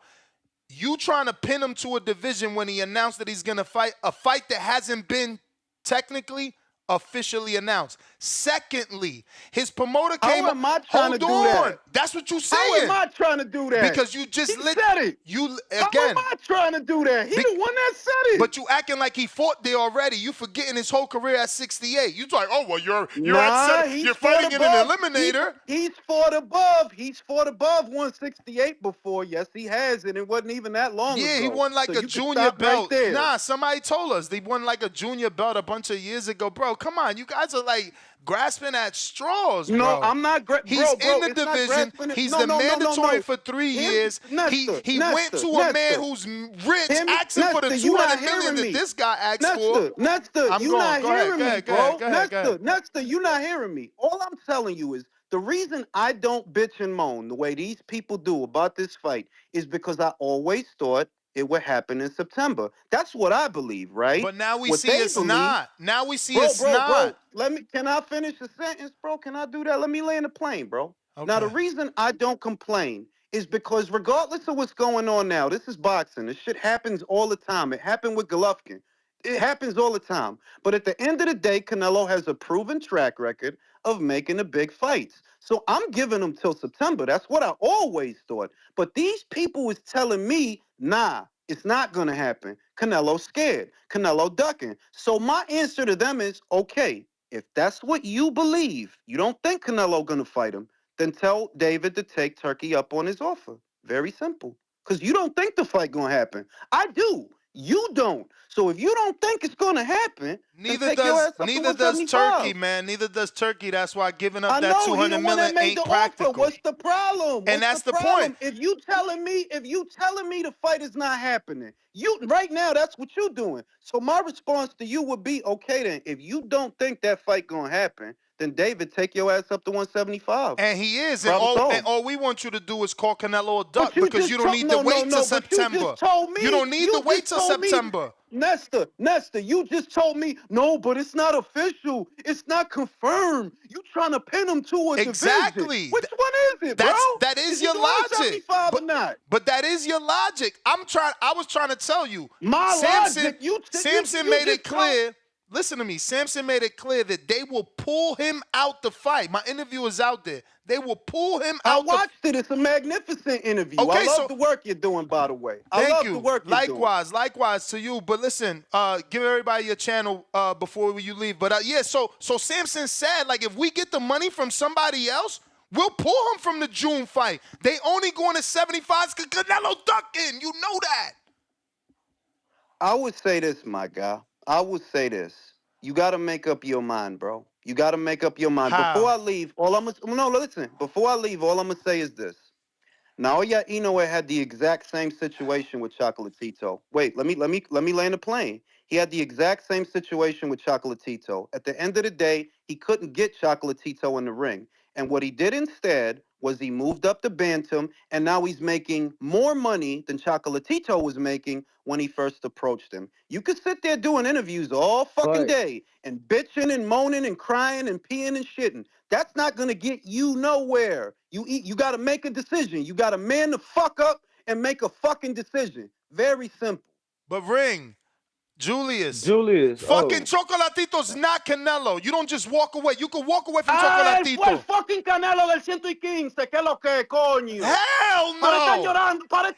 You trying to pin him to a division when he announced that he's gonna fight a fight that hasn't been technically officially announced. Secondly, his promoter How came. am I trying to Hold do on, that? that's what you How am saying I trying to do that? because you He just lit said it. you How am again. I trying to do that? He the one that said it. But you acting like he fought there already. You forgetting his whole career at 68. You like, oh well, you're at Nah, you're he's fought fighting in an above. eliminator. He's fought above. He's fought above 168 before. Yes, he has, and it wasn't even that long Yeah, he ago. won So like a you can junior stop right belt. there. Nah, somebody told us they won like a junior belt a bunch of years ago. Bro, come on. You guys are like grasping at straws, No, bro. I'm not, He's in bro. the It's not division. grasping it. He's No, the no, no, no, mandatory no. for 3 Him, years. Nesta, He went Nesta, to a man Nesta. who's rich Him, asking for the Nesta, you not 200 million hearing that me. this guy asked for. Nesta, I'm you going. not Go ahead. hearing Go me, ahead. Go ahead. bro. Go ahead. Go ahead. Nesta, you not hearing me. All I'm telling you is the reason I don't bitch and moan the way these people do about this fight is because I always thought it would happen in September. That's what I believe, right? But now we What see they it's believe, not. Now we see bro, it's bro, bro. not. Can I finish the sentence, bro? Can I do that? Let me land the plane, bro. Now, the Okay. reason I don't complain is because regardless of what's going on now, this is boxing. This shit happens all the time. It happened with Golovkin. It happens all the time. But at the end of the day, Canelo has a proven track record of making the big fights. So I'm giving him till September. That's what I always thought. But these people is telling me, nah, it's not going to happen. Canelo scared. Canelo ducking. So my answer to them is, okay, if that's what you believe, you don't think Canelo going to fight him, then tell David to take Turkey up on his offer. Very simple. Because you don't think the fight going to happen. I do. You don't. So if you don't think it's going to happen, then Neither take your does ass up to Turkey, 175. man. Neither does Turkey. That's why giving up I that know he the 200 one million that made the ain't offer. practical. What's the problem? And What's the that's the point. problem? If you telling me the fight is not happening, you right now that's what you're doing. So my response to you would be, okay then, if you don't think that fight gonna happen, then David take your ass up to 175. And he is, and Problem solved. all we want you to do is call Canelo a duck But you because you just don't told need to wait till but you September. just told me You don't need to wait till September. Nesta, you just told me no, but it's not official. It's not confirmed. You trying to pin him to a division. Exactly. Which one is it, bro? That is Is he your going to logic. 75 or not? But that is your logic. I was trying to tell you. My logic, Samson you made it just told. clear. Listen to me. Samson made it clear that they will pull him out the fight. My interview is out there. They will pull him I out the fight. watched it. It's a magnificent interview. I Okay, love so the work you're doing, by the way. I thank love the you. work you're doing. Likewise to you. But listen, give everybody your channel before you leave. But yeah, so Samson said, like, if we get the money from somebody else, we'll pull him from the June fight. They only going to 75 because Canelo ducking. You know that. I would say this, my guy. I would say this. You got to make up your mind, bro. You got to make up your mind. Before I leave, all I'm gonna no listen. Before I leave, all I'm gonna say is this. Naoya Inoue had the exact same situation with Chocolatito. Wait, let me land the plane. He had the exact same situation with Chocolatito. At the end of the day, he couldn't get Chocolatito in the ring. And what he did instead was he moved up to Bantam, and now he's making more money than Chocolatito was making when he first approached him. You could sit there doing interviews all fucking But day and bitching and moaning and crying and peeing and shitting. That's not gonna get you nowhere. You gotta make a decision. You gotta man the fuck up and make a fucking decision. Very simple. But Ring, Julius, fucking oh, Chocolatito's not Canelo. You don't just walk away. You can walk away from El Chocolatito. fucking Canelo del 115, ¿qué es lo que, coño? Hell Para estar no! llorando, para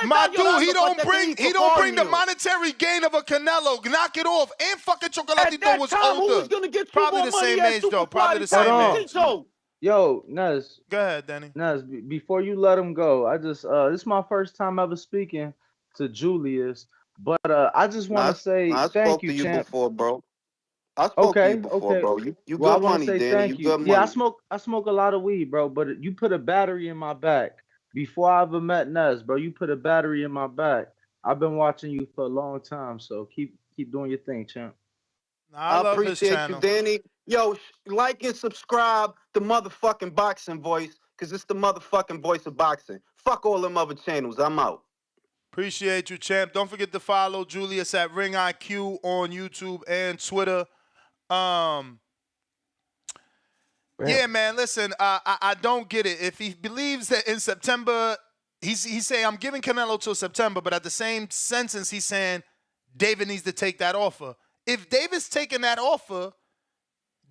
My estar dude, he llorando, don't bring the coño. monetary gain of a Canelo. Knock it off. And fucking At Chocolatito that was time, who was older. gonna get you Probably more the money same as age though. Probably the Super hold same on. age. Chocolatito? Yo, Nez, Go ahead, Danny. Nez, before you let him go, I just this is my first time ever speaking to Julius, but I just want to say I thank spoke you, to you champ. before, bro. I spoke to you Okay, before, okay. bro. You Well, I good want to money, say Danny. You thank you. good Yeah, money. I smoke a lot of weed, bro, but you put a battery in my back. Before I ever met Nez, bro, you put a battery in my back. I've been watching you for a long time, so keep doing your thing, champ. I I love his appreciate you, channel. Danny. Yo, like and subscribe to motherfucking Boxing Voice, because it's the motherfucking voice of boxing. Fuck all them other channels. I'm out. Appreciate you, champ. Don't forget to follow Julius at Ring IQ on YouTube and Twitter. Um, yeah, man. Listen, I don't get it. If he believes that in September, he's saying I'm giving Canelo till September, but at the same sentence, he's saying David needs to take that offer. If David's taking that offer,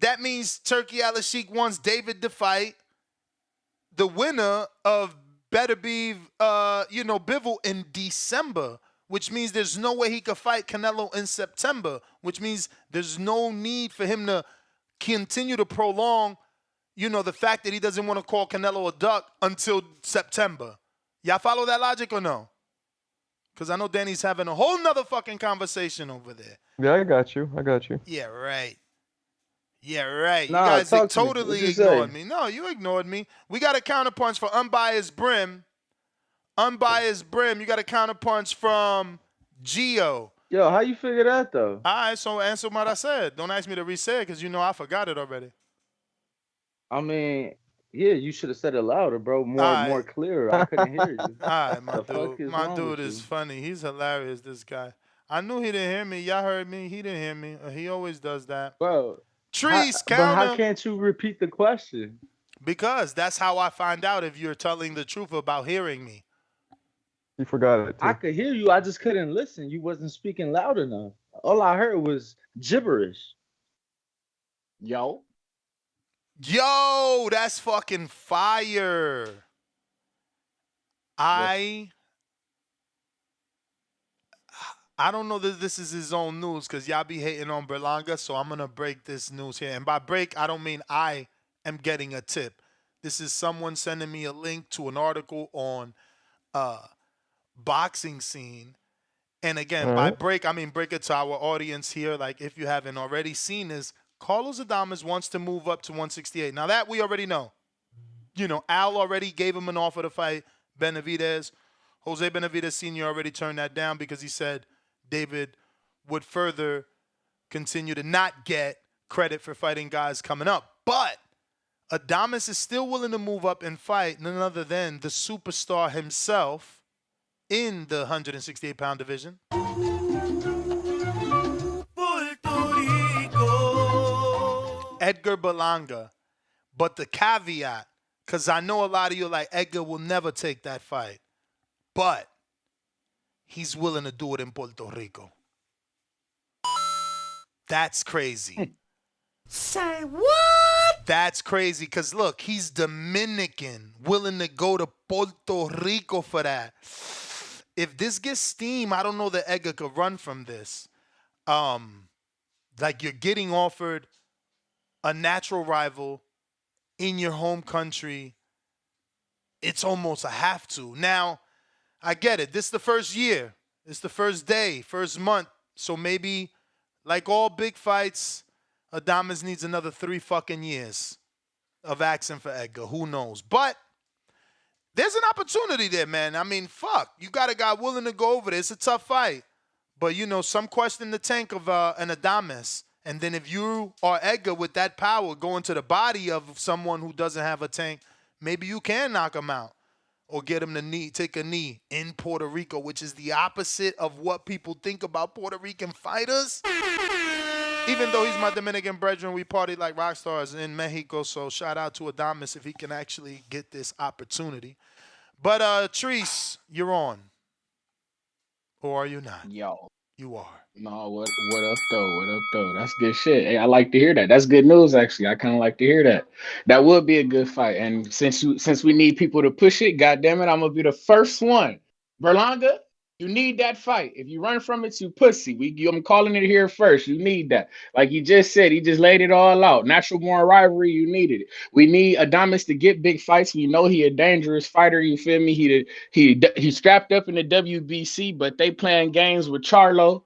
that means Turki Alalshikh wants David to fight the winner of Beterbiev, Bivol in December, which means there's no way he could fight Canelo in September, which means there's no need for him to continue to prolong, the fact that he doesn't want to call Canelo a duck until September. Y'all follow that logic or no? Because I know Danny's having a whole nother fucking conversation over there. Yeah, I got you. I got you. Yeah, right. Yeah, right. You Nah, guys talk to me. What totally you ignored say? me. No, you ignored me. We got a counterpunch for Unbiased Brim. Unbiased Brim, you got a counterpunch from Geo. Yo, how you figure that though? All right, so answer what I said. Don't ask me to re-say it because you know I forgot it already. I mean, yeah, you should have said it louder, bro. All More right. clear. I couldn't hear you. All right, my The fuck dude. is My wrong dude with is you? funny. He's hilarious, this guy. I knew he didn't hear me. Y'all heard me. He didn't hear me. He always does that. Bro, Trees but how counter. can't you repeat the question? Because that's how I find out if you're telling the truth about hearing me. You forgot it I too. could hear you. I just couldn't listen. You wasn't speaking loud enough. All I heard was gibberish. Yo. Yo, that's fucking fire. I don't know that this is his own news because y'all be hating on Berlanga, so I'm going to break this news here. And by break, I don't mean I am getting a tip. This is someone sending me a link to an article on boxing scene. And again, by break, I mean break it to our audience here. Like, if you haven't already seen this, Carlos Adames wants to move up to 168. Now, that we already know. Al already gave him an offer to fight Benavidez. Jose Benavidez Sr. already turned that down because he said David would further continue to not get credit for fighting guys coming up. But Adames is still willing to move up and fight none other than the superstar himself in the 168-pound division. Edgar Berlanga. But the caveat, because I know a lot of you are like, Edgar will never take that fight. But he's willing to do it in Puerto Rico. That's crazy. Say what? That's crazy because, look, he's Dominican, willing to go to Puerto Rico for that. If this gets steam, I don't know that Edgar could run from this. Like, you're getting offered a natural rival in your home country. It's almost a have to. Now, I get it. This is the first year. It's the first day, first month. So maybe, like all big fights, Adames needs another 3 fucking years of action for Edgar. Who knows? But there's an opportunity there, man. I mean, fuck. You got a guy willing to go over there. It's a tough fight. But, some question the tank of an Adames. And then if you are Edgar with that power going to the body of someone who doesn't have a tank, maybe you can knock him out or get him to take a knee in Puerto Rico, which is the opposite of what people think about Puerto Rican fighters. Even though he's my Dominican brethren, we party like rock stars in Mexico. So shout out to Adames if he can actually get this opportunity. But Treese, you're on. Or are you not? Yo. You are. No, what up though? What up though? That's good shit. Hey, I like to hear that. That's good news actually. I kind of like to hear that. That would be a good fight. And since we need people to push it, god damn it, I'm gonna be the first one. Berlanga, you need that fight. If you run from it, you pussy. I'm calling it here first. You need that. Like you just said, he just laid it all out. Natural born rivalry, you needed it. We need Adames to get big fights. We know he a dangerous fighter. You feel me? He strapped up in the WBC, but they playing games with Charlo.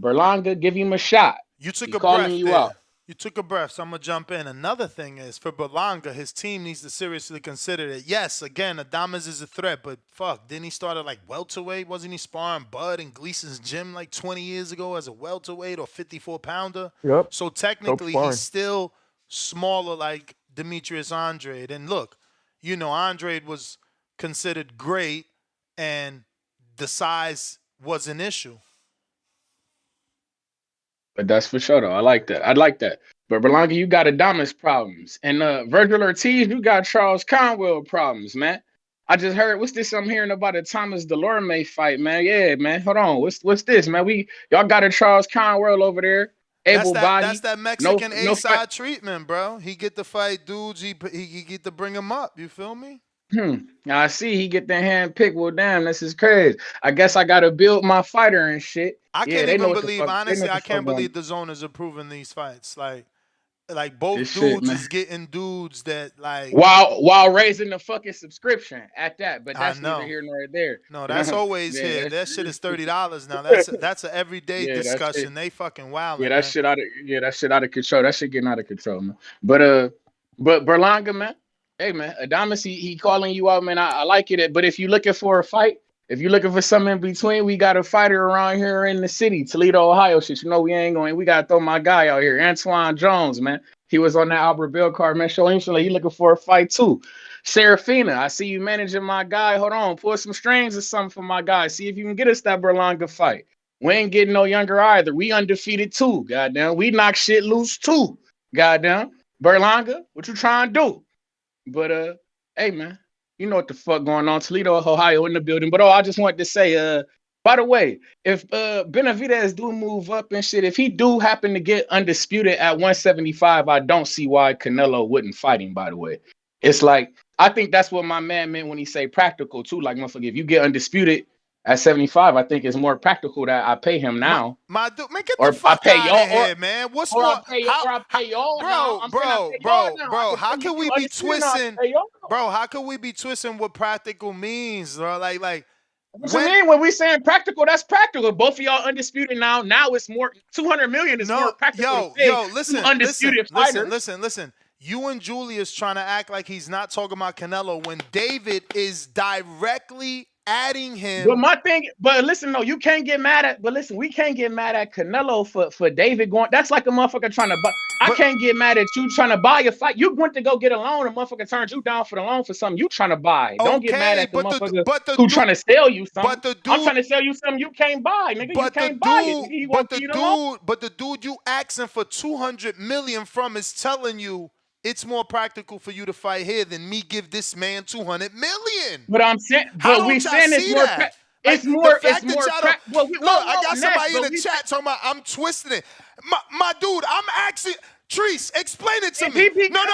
Berlanga, give him a shot. You took He's a calling breath you there. out. You took a breath, so I'm going to jump in. Another thing is, for Berlanga, his team needs to seriously consider that. Yes, again, Adames is a threat, but fuck, didn't he start at like welterweight? Wasn't he sparring Bud in Gleason's gym like 20 years ago as a welterweight or 54-pounder? Yep. So technically, he's still smaller like Demetrius Andrade. And look, Andrade was considered great, and the size was an issue. But that's for sure, though. I like that. I'd like that. But Berlanga, you got Adames problems. And Virgil Ortiz, you got Charles Conwell problems, man. I just heard, what's this I'm hearing about a Thomas Delorme fight, man? Yeah, man. Hold on. What's this, man? Y'all got a Charles Conwell over there. Able body. That's that Mexican A-side treatment, bro. He get to fight dudes. He get to bring them up. You feel me? I see he get the hand picked. Well, damn, this is crazy. I guess I gotta build my fighter and shit. I can't even believe, honestly, I can't believe the zone is approving these fights. Like both this dudes shit, is getting dudes that like while raising the fucking subscription at that. But that's neither here nor there. No, that's always here. That shit is $30 now. That's an everyday discussion. They fucking wild. Yeah, that shit out of control. That shit getting out of control, man. But Berlanga, man. Hey man, Adames, he calling you out, man. I like it. But if you're looking for a fight, if you're looking for something in between, we got a fighter around here in the city, Toledo, Ohio. Shit, we gotta throw my guy out here, Antoine Jones, man. He was on that Albert Bill card, man. Show him he looking for a fight too. Serafina, I see you managing my guy. Hold on, pull some strings or something for my guy. See if you can get us that Berlanga fight. We ain't getting no younger either. We undefeated too, goddamn. We knock shit loose too, goddamn. Berlanga, what you trying to do? But hey man, you know what the fuck going on? Toledo, Ohio in the building. But I just wanted to say, by the way, if Benavidez do move up and shit, if he do happen to get undisputed at 175, I don't see why Canelo wouldn't fight him, by the way. It's like, I think that's what my man meant when he say practical too. Like, motherfucker, if you get undisputed at 75, I think it's more practical that I pay him now. My dude, man, get the fuck out of here, man. What's more? I pay y'all now. Bro, how can we be twisting? Bro, how can we be twisting what practical means, bro? Like. What you mean? When we saying practical, that's practical. Both of y'all undisputed now. Now it's more 200 million is more practical. Listen, undisputed fighter. Listen. You and Julius trying to act like he's not talking about Canelo when David is directly adding him. But my thing, listen, no, you can't get mad at. But listen, we can't get mad at Canelo for David going. That's like a motherfucker trying to buy. I can't get mad at you trying to buy a fight. You went to go get a loan. A motherfucker turned you down for the loan for something you trying to buy. Don't get mad at the motherfucker who trying to sell you something. I'm trying to sell you something you can't buy, nigga. You can't buy it. But the dude you asking for 200 million from is telling you it's more practical for you to fight here than me give this man 200 million. But I'm saying, but we saying it's more. It's more. It's more. Look, I got somebody in the chat talking about I'm twisting it. My dude, I'm actually. Treese, explain it to me. No.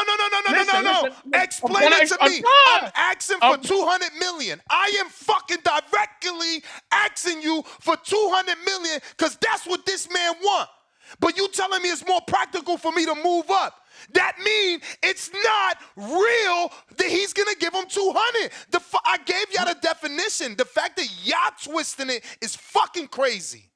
Explain it to me. I'm asking for 200 million. I am fucking directly asking you for 200 million because that's what this man want. But you telling me it's more practical for me to move up. That means it's not real that he's going to give him 200. I gave y'all the definition. The fact that y'all twisting it is fucking crazy.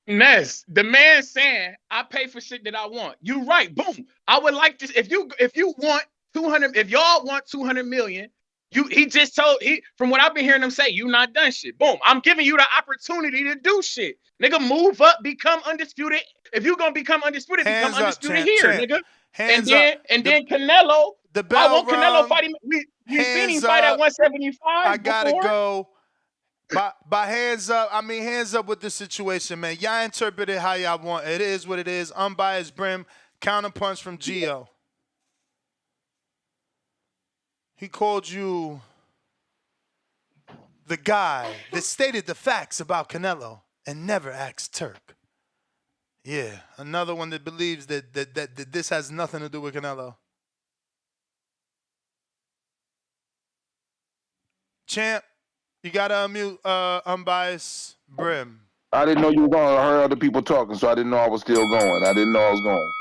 Ness, the man saying I pay for shit that I want. You right. Boom. I would like to if you want 200, if y'all want 200 million, he just told from what I've been hearing him say, you not done shit. Boom. I'm giving you the opportunity to do shit. Nigga, move up, become undisputed. If you gonna become undisputed, become Hands up, undisputed champ, here, champ. nigga. And Hands up. then Canelo. The Why bell won't Canelo rung. fight him? We've seen him Hands fight at up. 175 I gotta before. go. By hands up, I mean hands up with the situation, man. Y'all interpret it how y'all want. It is what it is. Unbiased Brim, counterpunch from Gio. He called you the guy that stated the facts about Canelo and never asked Turk. Yeah, another one that believes that this has nothing to do with Canelo. Champ, you gotta unmute unbiased Brim. I didn't know you were going to hear other people talking, so I didn't know I was still going. I didn't know I was going.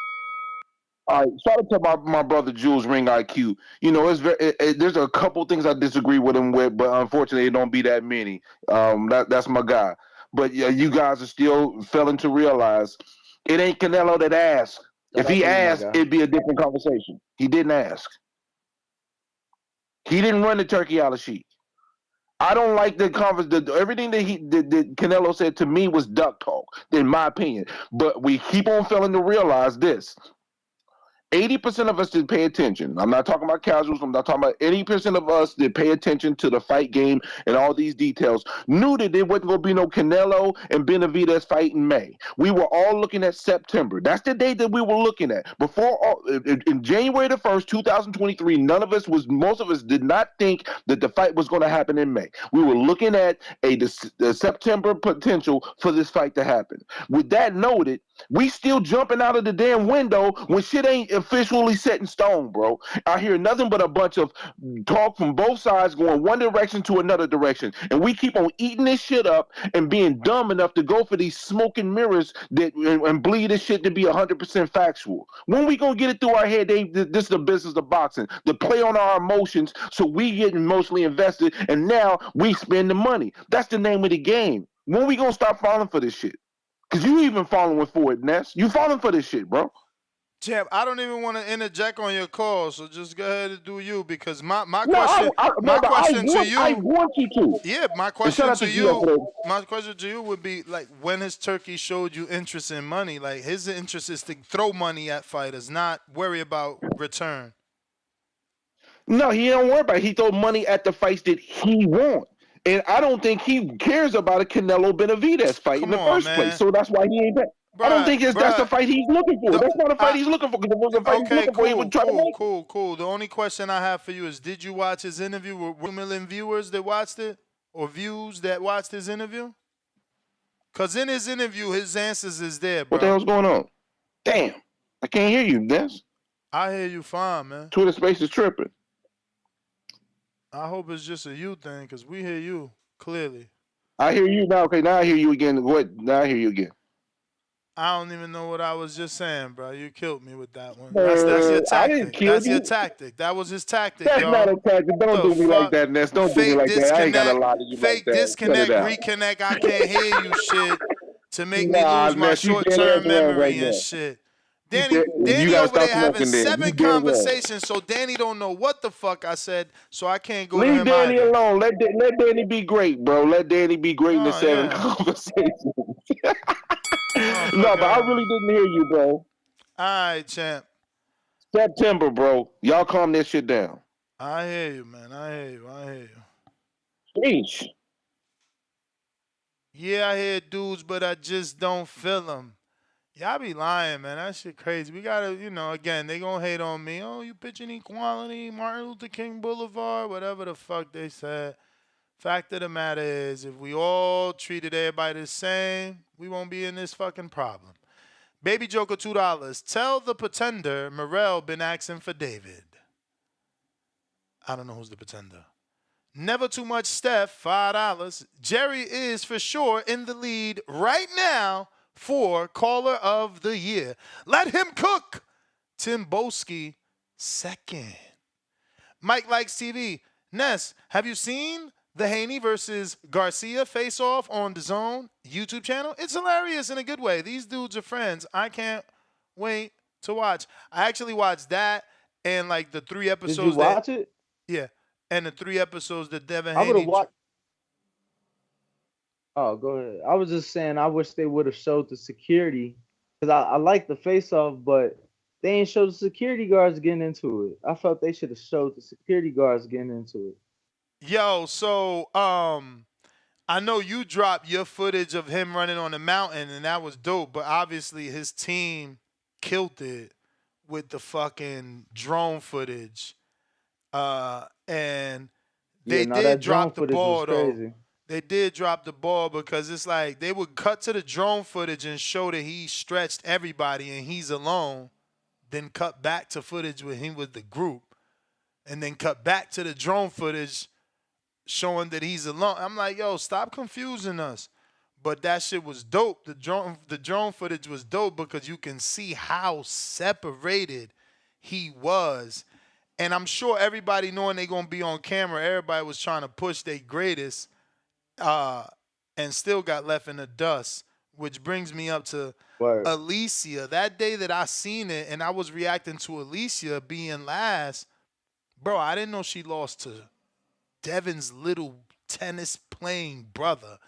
All right, shout out to my brother Jules Ring IQ. You know, there's a couple things I disagree with him with, but unfortunately, it don't be that many. That's my guy. But yeah, you guys are still failing to realize it ain't Canelo that asked. Shout If out he to you, my asked, guy. it'd be a different conversation. He didn't ask. He didn't run the Turkey Alalshikh. I don't like the conference. Everything that Canelo said to me was duck talk, in my opinion. But we keep on failing to realize this. 80% of us did pay attention. I'm not talking about casuals. I'm not talking about 80% of us that pay attention to the fight game and all these details. Knew that there wasn't going to be no Canelo and Benavidez fight in May. We were all looking at September. That's the date that we were looking at. In January the 1st, 2023, most of us did not think that the fight was going to happen in May. We were looking at the September potential for this fight to happen. With that noted, we still jumping out of the damn window when shit ain't officially set in stone, bro. I hear nothing but a bunch of talk from both sides going one direction to another direction. And we keep on eating this shit up and being dumb enough to go for these smoke and mirrors and believe this shit to be 100% factual. When we gonna get it through our head, this is the business of boxing. To play on our emotions so we get emotionally invested and now we spend the money. That's the name of the game. When we gonna stop falling for this shit? Because you even following for it, Ness. You falling for this shit, bro. Champ, I don't even want to interject on your call, so just go ahead and do you because my No, question I to want you to. you, yeah, my question to you would be like, when has Turkey showed you interest in money? Like his interest is to throw money at fighters, not worry about return. No, he don't worry about it. He throw money at the fights that he want. And I don't think he cares about a Canelo Benavidez fight in the first place. So that's why he ain't back. I don't think that's the fight he's looking for. That's not a fight he's looking for. Because if it was a fight he's looking for, he would try to make it. Cool. The only question I have for you is, did you watch his interview? Were 2 million viewers that watched it? Or views that watched his interview? Because in his interview, his answers is there, bro. What the hell's going on? Damn. I can't hear you, Ness. I hear you fine, man. Twitter Space is tripping. I hope it's just a you thing, because we hear you clearly. I hear you now. Okay, now I hear you again. Go ahead. Now I hear you again. I don't even know what I was just saying, bro. You killed me with that one. That's your tactic. I didn't kill your you. tactic. That was his tactic, That's y'all. not a tactic. Don't do me like that, Ness. Don't do me like that. I ain't got a lot of you like that. Disconnect, reconnect. I can't hear you shit to make me lose my short-term memory and shit. Danny over there having 7 conversations, so Danny don't know what the fuck I said, so I can't go to him. Leave Danny alone. Let Danny be great, bro. Let Danny be great in the 7 conversations. No, but I really didn't hear you, bro. All right, champ. September, bro. Y'all calm that shit down. I hear you, man. I hear you. Sheesh. Yeah, I hear dudes, but I just don't feel them. Y'all be lying, man. That shit crazy. We gotta, again, they gonna hate on me. Oh, you pitching equality, Martin Luther King Boulevard, whatever the fuck they said. Fact of the matter is, if we all treated everybody the same, we won't be in this fucking problem. Baby Joker, $2. Tell the pretender Morrell been asking for David. I don't know who's the pretender. Never Too Much Steph, $5. Jerry is for sure in the lead right now for Caller of the Year. Let him cook. Tim Boski, 2nd. Mike Likes TV. Ness, have you seen the Haney versus Garcia face off on the Zone YouTube channel. It's hilarious in a good way. These dudes are friends. I can't wait to watch. I actually watched that and like the 3 Did you episodes that watch it? yeah, and the 3 episodes that Devin I would have Haney. watched. Oh, go ahead. I was just saying, I wish they would have showed the security because I like the face off, but they ain't showed the security guards getting into it. I felt they should have showed the security guards getting into it. Yo, so I know you dropped your footage of him running on the mountain, and that was dope. But obviously, his team killed it with the fucking drone footage. And Yeah, they no, did that drone drop the footage was ball though. crazy. They did drop the ball because it's like they would cut to the drone footage and show that he stretched everybody and he's alone. Then cut back to footage with him with the group, and then cut back to the drone footage showing that he's alone. I'm like, yo, stop confusing us. But that shit was dope. The drone footage was dope because you can see how separated he was. And I'm sure everybody knowing they gonna be on camera, everybody was trying to push their greatest, and still got left in the dust. Which brings me up to Word. Alicia. That day that I seen it and I was reacting to Alicia being last, bro, I didn't know she lost to Devin's little tennis playing brother.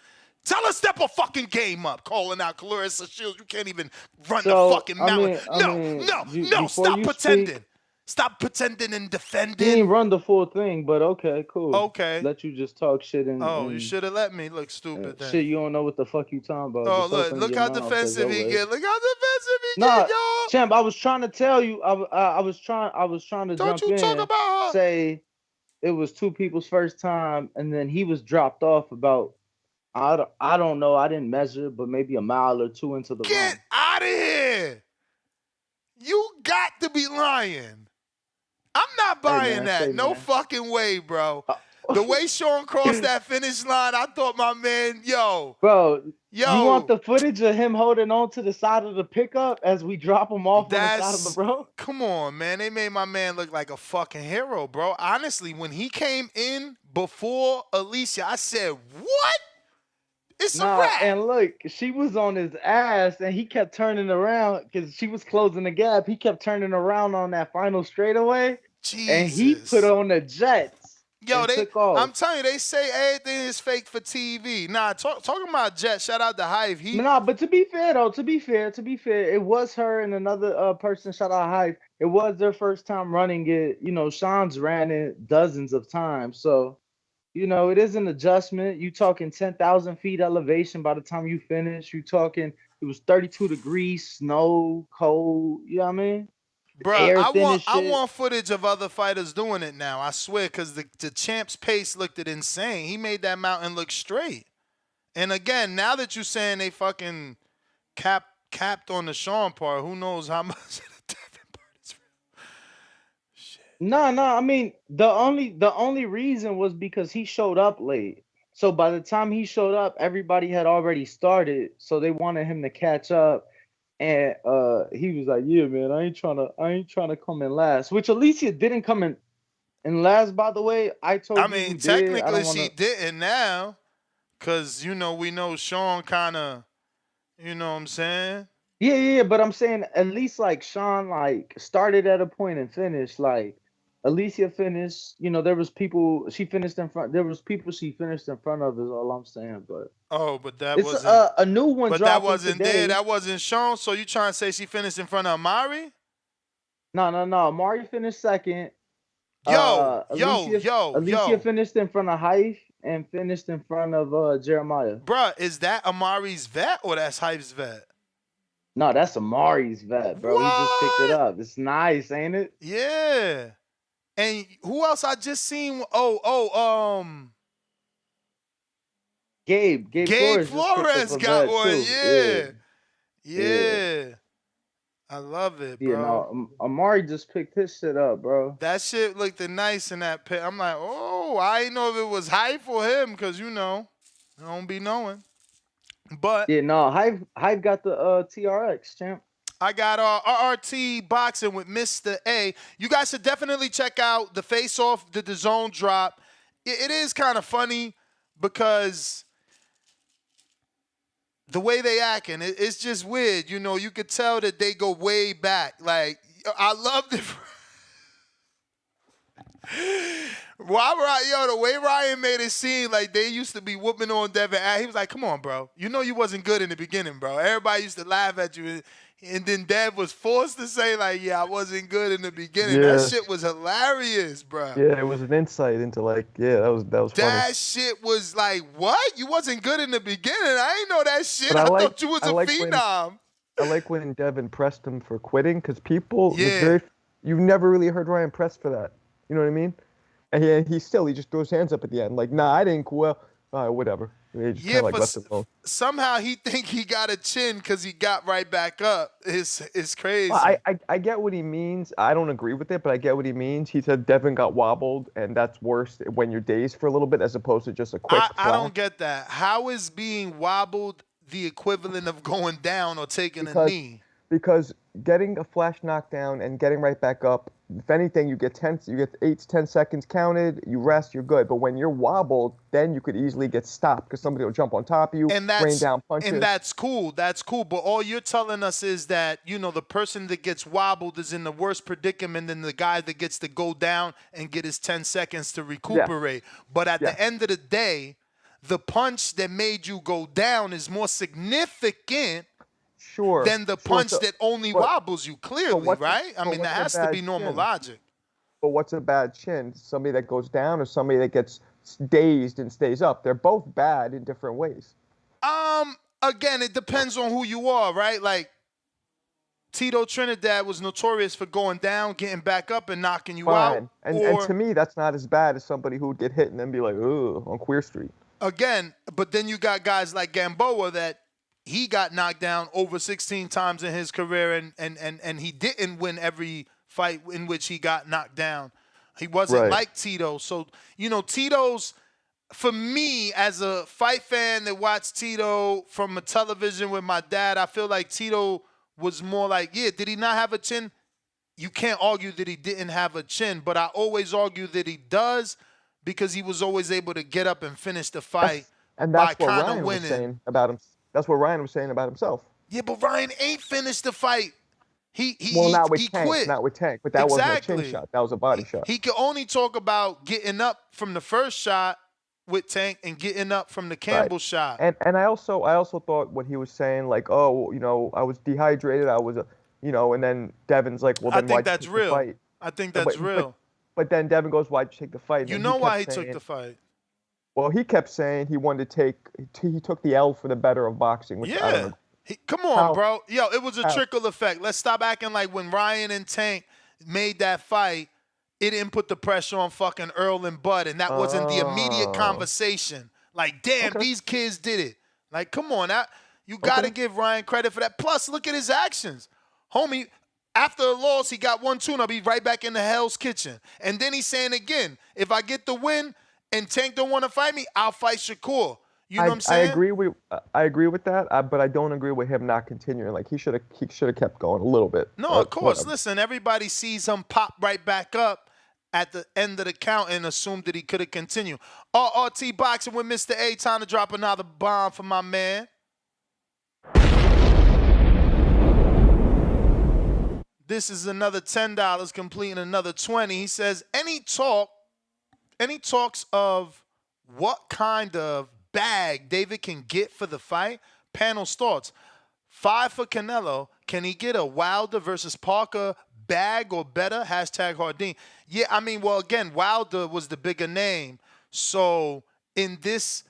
Tell her step a fucking game up, calling out Clarissa Shields. You can't even run the So fucking mountain. No, before stop you pretending. speak, Stop pretending and he ain't defending. run the full thing, but okay, cool. Okay. Let you just talk shit Oh, you and should have let me look stupid then. shit. You don't know what the fuck you talking about. Oh, Just look, open look your how mouth. There's defensive no he way. get. Look how defensive he Nah, get, y'all. champ. I was trying to tell you. I was trying to Don't jump you talk in, about her. say it was two people's first time, and then he was dropped off about I don't know. I didn't measure, but maybe a mile or two into the Get run. out of here. You got to be lying. I'm not Hey buying man, that. say No man. fucking way, bro. The way Sean crossed that finish line, I thought my man, Bro, you want yo, the footage of him holding on to the side of the pickup as we drop him off on the side of the that's, road? come on, man. They made my man look like a fucking hero, bro. Honestly, when he came in before Alicia, I said, what? It's a Nah, wrap. and look, she was on his ass, and he kept turning around because she was closing the gap. He kept turning around on that final straightaway, and he put Jesus. on the jets Yo, and took off. I'm telling you, they say everything is fake for TV. Nah, talking about Jet, shout out to Hive. Nah, but to be fair though, to be fair, it was her and another person. Shout out Hype. It was their first time running it. You know, Sean's ran it dozens of times, so you know it is an adjustment. You talking 10,000 feet elevation by the time you finish. You talking it was 32 degrees, snow, cold. You know what I mean? Bruh, Air I thin want as I shit. want footage of other fighters doing it now. I swear, because the champ's pace looked insane. He made that mountain look straight. And again, now that you're saying they fucking capped on the Sean part, who knows how much of the Devin part is real. Shit. No. I mean, the only reason was because he showed up late. So by the time he showed up, everybody had already started. So they wanted him to catch up. And he was like, "Yeah, man, I ain't trying to come in last." Which Alicia didn't come in last, by the way. I I told you mean, who did. I technically don't want she to. didn't now, because, we know Sean kind of, you know what I'm saying? Yeah. But I'm saying at least like Sean like started at a point and finished. Like Alicia finished. You know, there was people she finished in front. There was people she finished in front of. Is all I'm saying. But Oh, but that it's wasn't. a new one But that dropping wasn't there. today. That wasn't shown. So you trying to say she finished in front of Amari? No. Mari finished second. Yo, yo, Alicia yo, Alicia yo. finished in front of Hype and finished in front of Jeremiah. Bruh, is that Amari's vet or that's Hype's vet? No, that's Amari's vet, bro. He just picked it What? up. It's nice, ain't it? Yeah. And who else I just seen? Gabe Gabe Flores just picked up Flores a got vet one. too. Yeah, Yeah. yeah, Yeah. I love it, yeah. bro. No, Amari just picked his shit up, bro. That shit looked nice in that pit. I'm like, oh, I didn't know if it was Hype or him, because, I don't be knowing. But Yeah, no, Hype got the TRX champ. I got RRT boxing with Mr. A. You guys should definitely check out the face off, the DAZN drop. It is kind of funny because the way they acting, it's just weird. You know, you could tell that they go way back. Like, I love it. The way Ryan made it seem like they used to be whooping on Devin. He was like, come on, bro. You know you wasn't good in the beginning, bro. Everybody used to laugh at you. And then Dev was forced to say, like, yeah, I wasn't good in the beginning. That Yeah. shit was hilarious, bro. Yeah, it was an insight into like, that was funny. That shit was like, what? You wasn't good in the beginning. I ain't know that shit. But I thought you was a phenom. I like when Devin pressed him for quitting because people, Yeah. you've never really heard Ryan press for that. You know what I mean? And he just throws hands up at the end, like, nah, I didn't quit. Whatever. He just kind of like left it alone. Somehow he think he got a chin because he got right back up. It's crazy. Well, I get what he means. I don't agree with it, but I get what he means. He said Devin got wobbled, and that's worse when you're dazed for a little bit as opposed to just a quick I don't get that. How is being wobbled the equivalent of going down or taking a knee? Because getting a flash knockdown and getting right back up, if anything, you get 8 to 10 seconds counted, you rest, you're good. But when you're wobbled, then you could easily get stopped because somebody will jump on top of you, rain down punches. And that's cool. That's cool. But all you're telling us is that, the person that gets wobbled is in the worse predicament than the guy that gets to go down and get his 10 seconds to recuperate. Yes. But at the end of the day, the punch that made you go down is more significant than the punch that only wobbles you, clearly, right? I mean, that has to be normal logic. But what's a bad chin? Somebody that goes down or somebody that gets dazed and stays up? They're both bad in different ways. Again, it depends on who you are, right? Like, Tito Trinidad was notorious for going down, getting back up, and knocking you out. And to me, that's not as bad as somebody who would get hit and then be like, ooh, on Queer Street. Again, but then you got guys like Gamboa that he got knocked down over 16 times in his career, and he didn't win every fight in which he got knocked down. He wasn't like Tito. So, Tito's, for me, as a fight fan that watched Tito from a television with my dad, I feel like Tito was more like, did he not have a chin? You can't argue that he didn't have a chin, but I always argue that he does because he was always able to get up and finish the fight by kind of winning. Was saying about him. That's what Ryan was saying about himself. Yeah, but Ryan ain't finished the fight. He not with Tank, quit. Not with Tank, but that wasn't a chin shot. That was a body shot. He could only talk about getting up from the first shot with Tank and getting up from the Campbell shot. And I also thought what he was saying, like, oh, I was dehydrated. I was, and then Devin's like, well, then why'd you take the fight? I think that's real. But then Devin goes, why'd you take the fight? You know why he took the fight? Well, he kept saying he wanted to he took the L for the better of boxing, which I don't know. Come on, bro. Yo, it was a trickle effect. Let's stop acting like when Ryan and Tank made that fight, it didn't put the pressure on fucking Earl and Bud, and that wasn't the immediate conversation. Like, damn, these kids did it. Like, come on. You got to give Ryan credit for that. Plus, look at his actions. Homie, after a loss, he got 1 tune. I'll be right back in the Hell's Kitchen. And then he's saying again, if I get the win and Tank don't want to fight me, I'll fight Shakur. You know what I'm saying? I agree with that, but I don't agree with him not continuing. Like, he should have kept going a little bit. No, of course. Whatever. Listen, everybody sees him pop right back up at the end of the count and assumed that he could have continued. RRT Boxing with Mr. A. Time to drop another bomb for my man. This is another $10, completing another 20. He says, any talks of what kind of bag David can get for the fight? Panel's thoughts. 5 for Canelo. Can he get a Wilder versus Parker bag or better? Hashtag Hardin. Yeah, I mean, well, again, Wilder was the bigger name. So in this,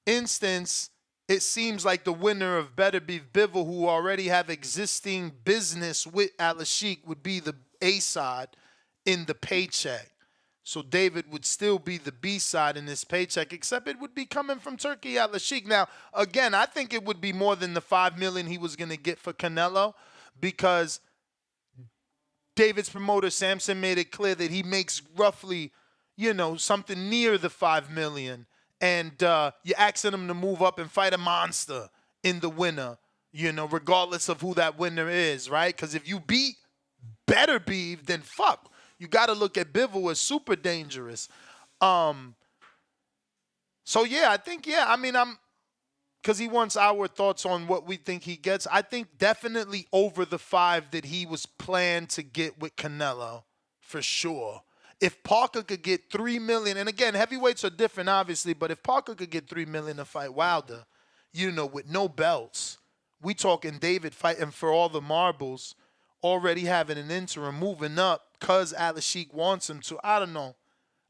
instance, it seems like the winner of Beterbiev Bivol, who already have existing business with Alalshikh, would be the A side in the paycheck. So David would still be the B side in this paycheck, except it would be coming from Turki Alalshikh. Now, again, I think it would be more than the $5 million he was going to get for Canelo, because David's promoter Samson made it clear that he makes roughly, something near the $5 million. And you're asking him to move up and fight a monster in the winner, regardless of who that winner is, right? Because if you beat Beterbiev, then fuck. You got to look at Bivol as super dangerous. So yeah, I think I mean I'm because he wants our thoughts on what we think he gets. I think definitely over the 5 that he was planned to get with Canelo, for sure. If Parker could get 3 million, and again, heavyweights are different, obviously, but if Parker could get 3 million to fight Wilder, with no belts, we talking David fighting for all the marbles, already having an interim, moving up because Alalshikh wants him to. I don't know.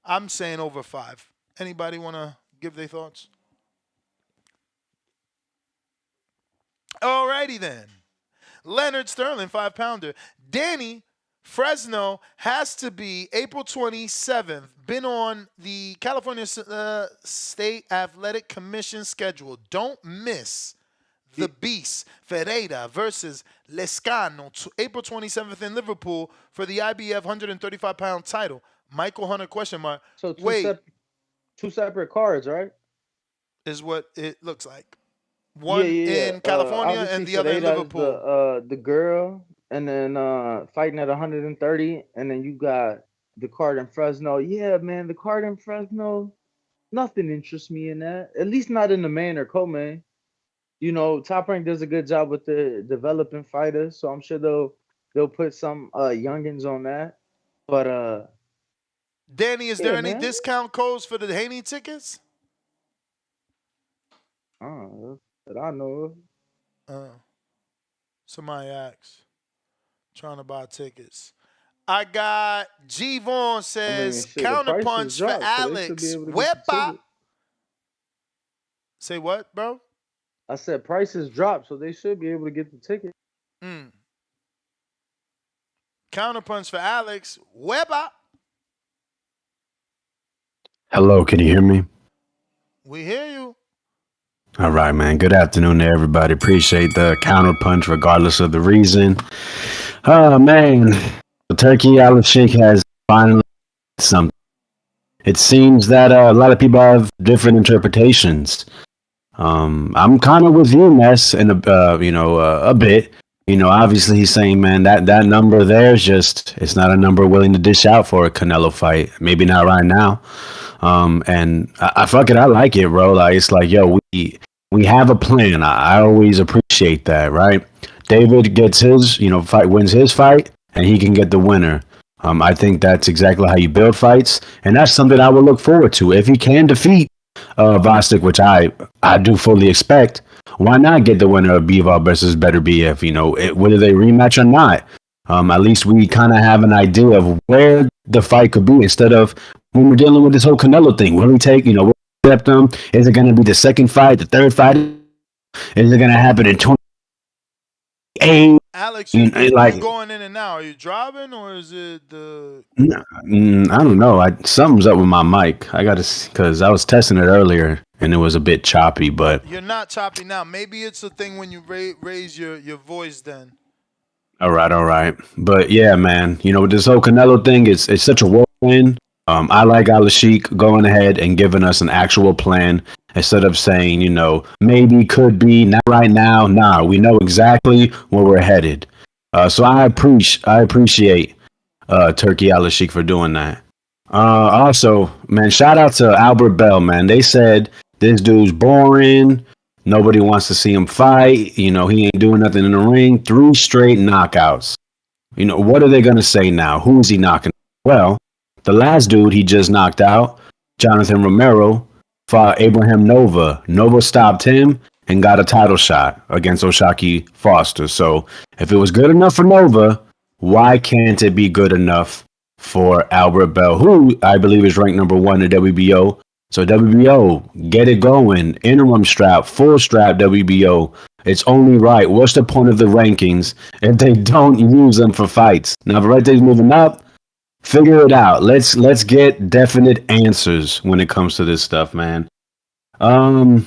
I'm saying over 5. Anybody want to give their thoughts? Alrighty then. Leonard Sterling, 5-pounder. Danny Fresno has to be April 27th. Been on the California State Athletic Commission schedule. Don't miss the Beast Ferreira versus Lescano, April 27th in Liverpool for the IBF 135-pound title. Michael Hunter, question mark. So Wait, two separate cards, right? is what it looks like. Yeah, One yeah, in yeah. California Obviously and the other in Ferreira is Liverpool. the girl, and then fighting at 130, and then you got the card in Fresno. Yeah, man, the card in Fresno. Nothing interests me in that. At least not in the main or co-main. Top Rank does a good job with the developing fighters, so I'm sure they'll put some youngins on that. But Danny, is there yeah, any man. discount codes for the Haney tickets? That I know of. Somebody asked. Trying to buy tickets. I got G Vaughn I mean, says shit, the prices counterpunch for dropped, so they should be Alex. able to get the Wepa. ticket. Say what, bro? I said prices dropped, so they should be able to get the ticket. Counterpunch for Alex. Wepa. Hello, can you hear me? We hear you. All right, man. Good afternoon to everybody. Appreciate the counterpunch, regardless of the reason. Oh man, Turkey Alalshikh has finally something. It seems that a lot of people have different interpretations. I'm kind of with you, Ness, in a bit. Obviously he's saying, man, that number there is it's not a number willing to dish out for a Canelo fight. Maybe not right now. And I fuck it, I like it, bro. Like it's like, yo, we have a plan. I always appreciate that, right? David gets his, wins his fight, and he can get the winner. I think that's exactly how you build fights, and that's something I would look forward to. If he can defeat Vostok, which I do fully expect, why not get the winner of Bivol versus Beterbiev? Whether they rematch or not, at least we kind of have an idea of where the fight could be instead of when we're dealing with this whole Canelo thing. Will he take, will he accept them? Is it going to be the second fight, the third fight? Is it going to happen in 28? Alex, you going in and out. Are you driving or is it the? I don't know. Something's up with my mic. I got to, because I was testing it earlier and it was a bit choppy. But you're not choppy now. Maybe it's a thing when you raise your voice. Then. All right. But yeah, man. With this whole Canelo thing, it's such a whirlwind. I like Alalshikh going ahead and giving us an actual plan instead of saying, maybe, could be, not right now. Nah, we know exactly where we're headed. So I appreciate Turki Alalshikh for doing that. Also, man, shout out to Albert Bell, man. They said this dude's boring. Nobody wants to see him fight. He ain't doing nothing in the ring. 3 straight knockouts. What are they going to say now? Who is he knocking? Well, the last dude he just knocked out, Jonathan Romero, fought Abraham Nova. Nova stopped him and got a title shot against O'Shaquie Foster. So if it was good enough for Nova, why can't it be good enough for Albert Bell, who I believe is ranked number 1 in WBO? So WBO, get it going. Interim strap, full strap WBO. It's only right. What's the point of the rankings if they don't use them for fights? Now, if right there's moving up, figure it out. Let's get definite answers when it comes to this stuff, man. And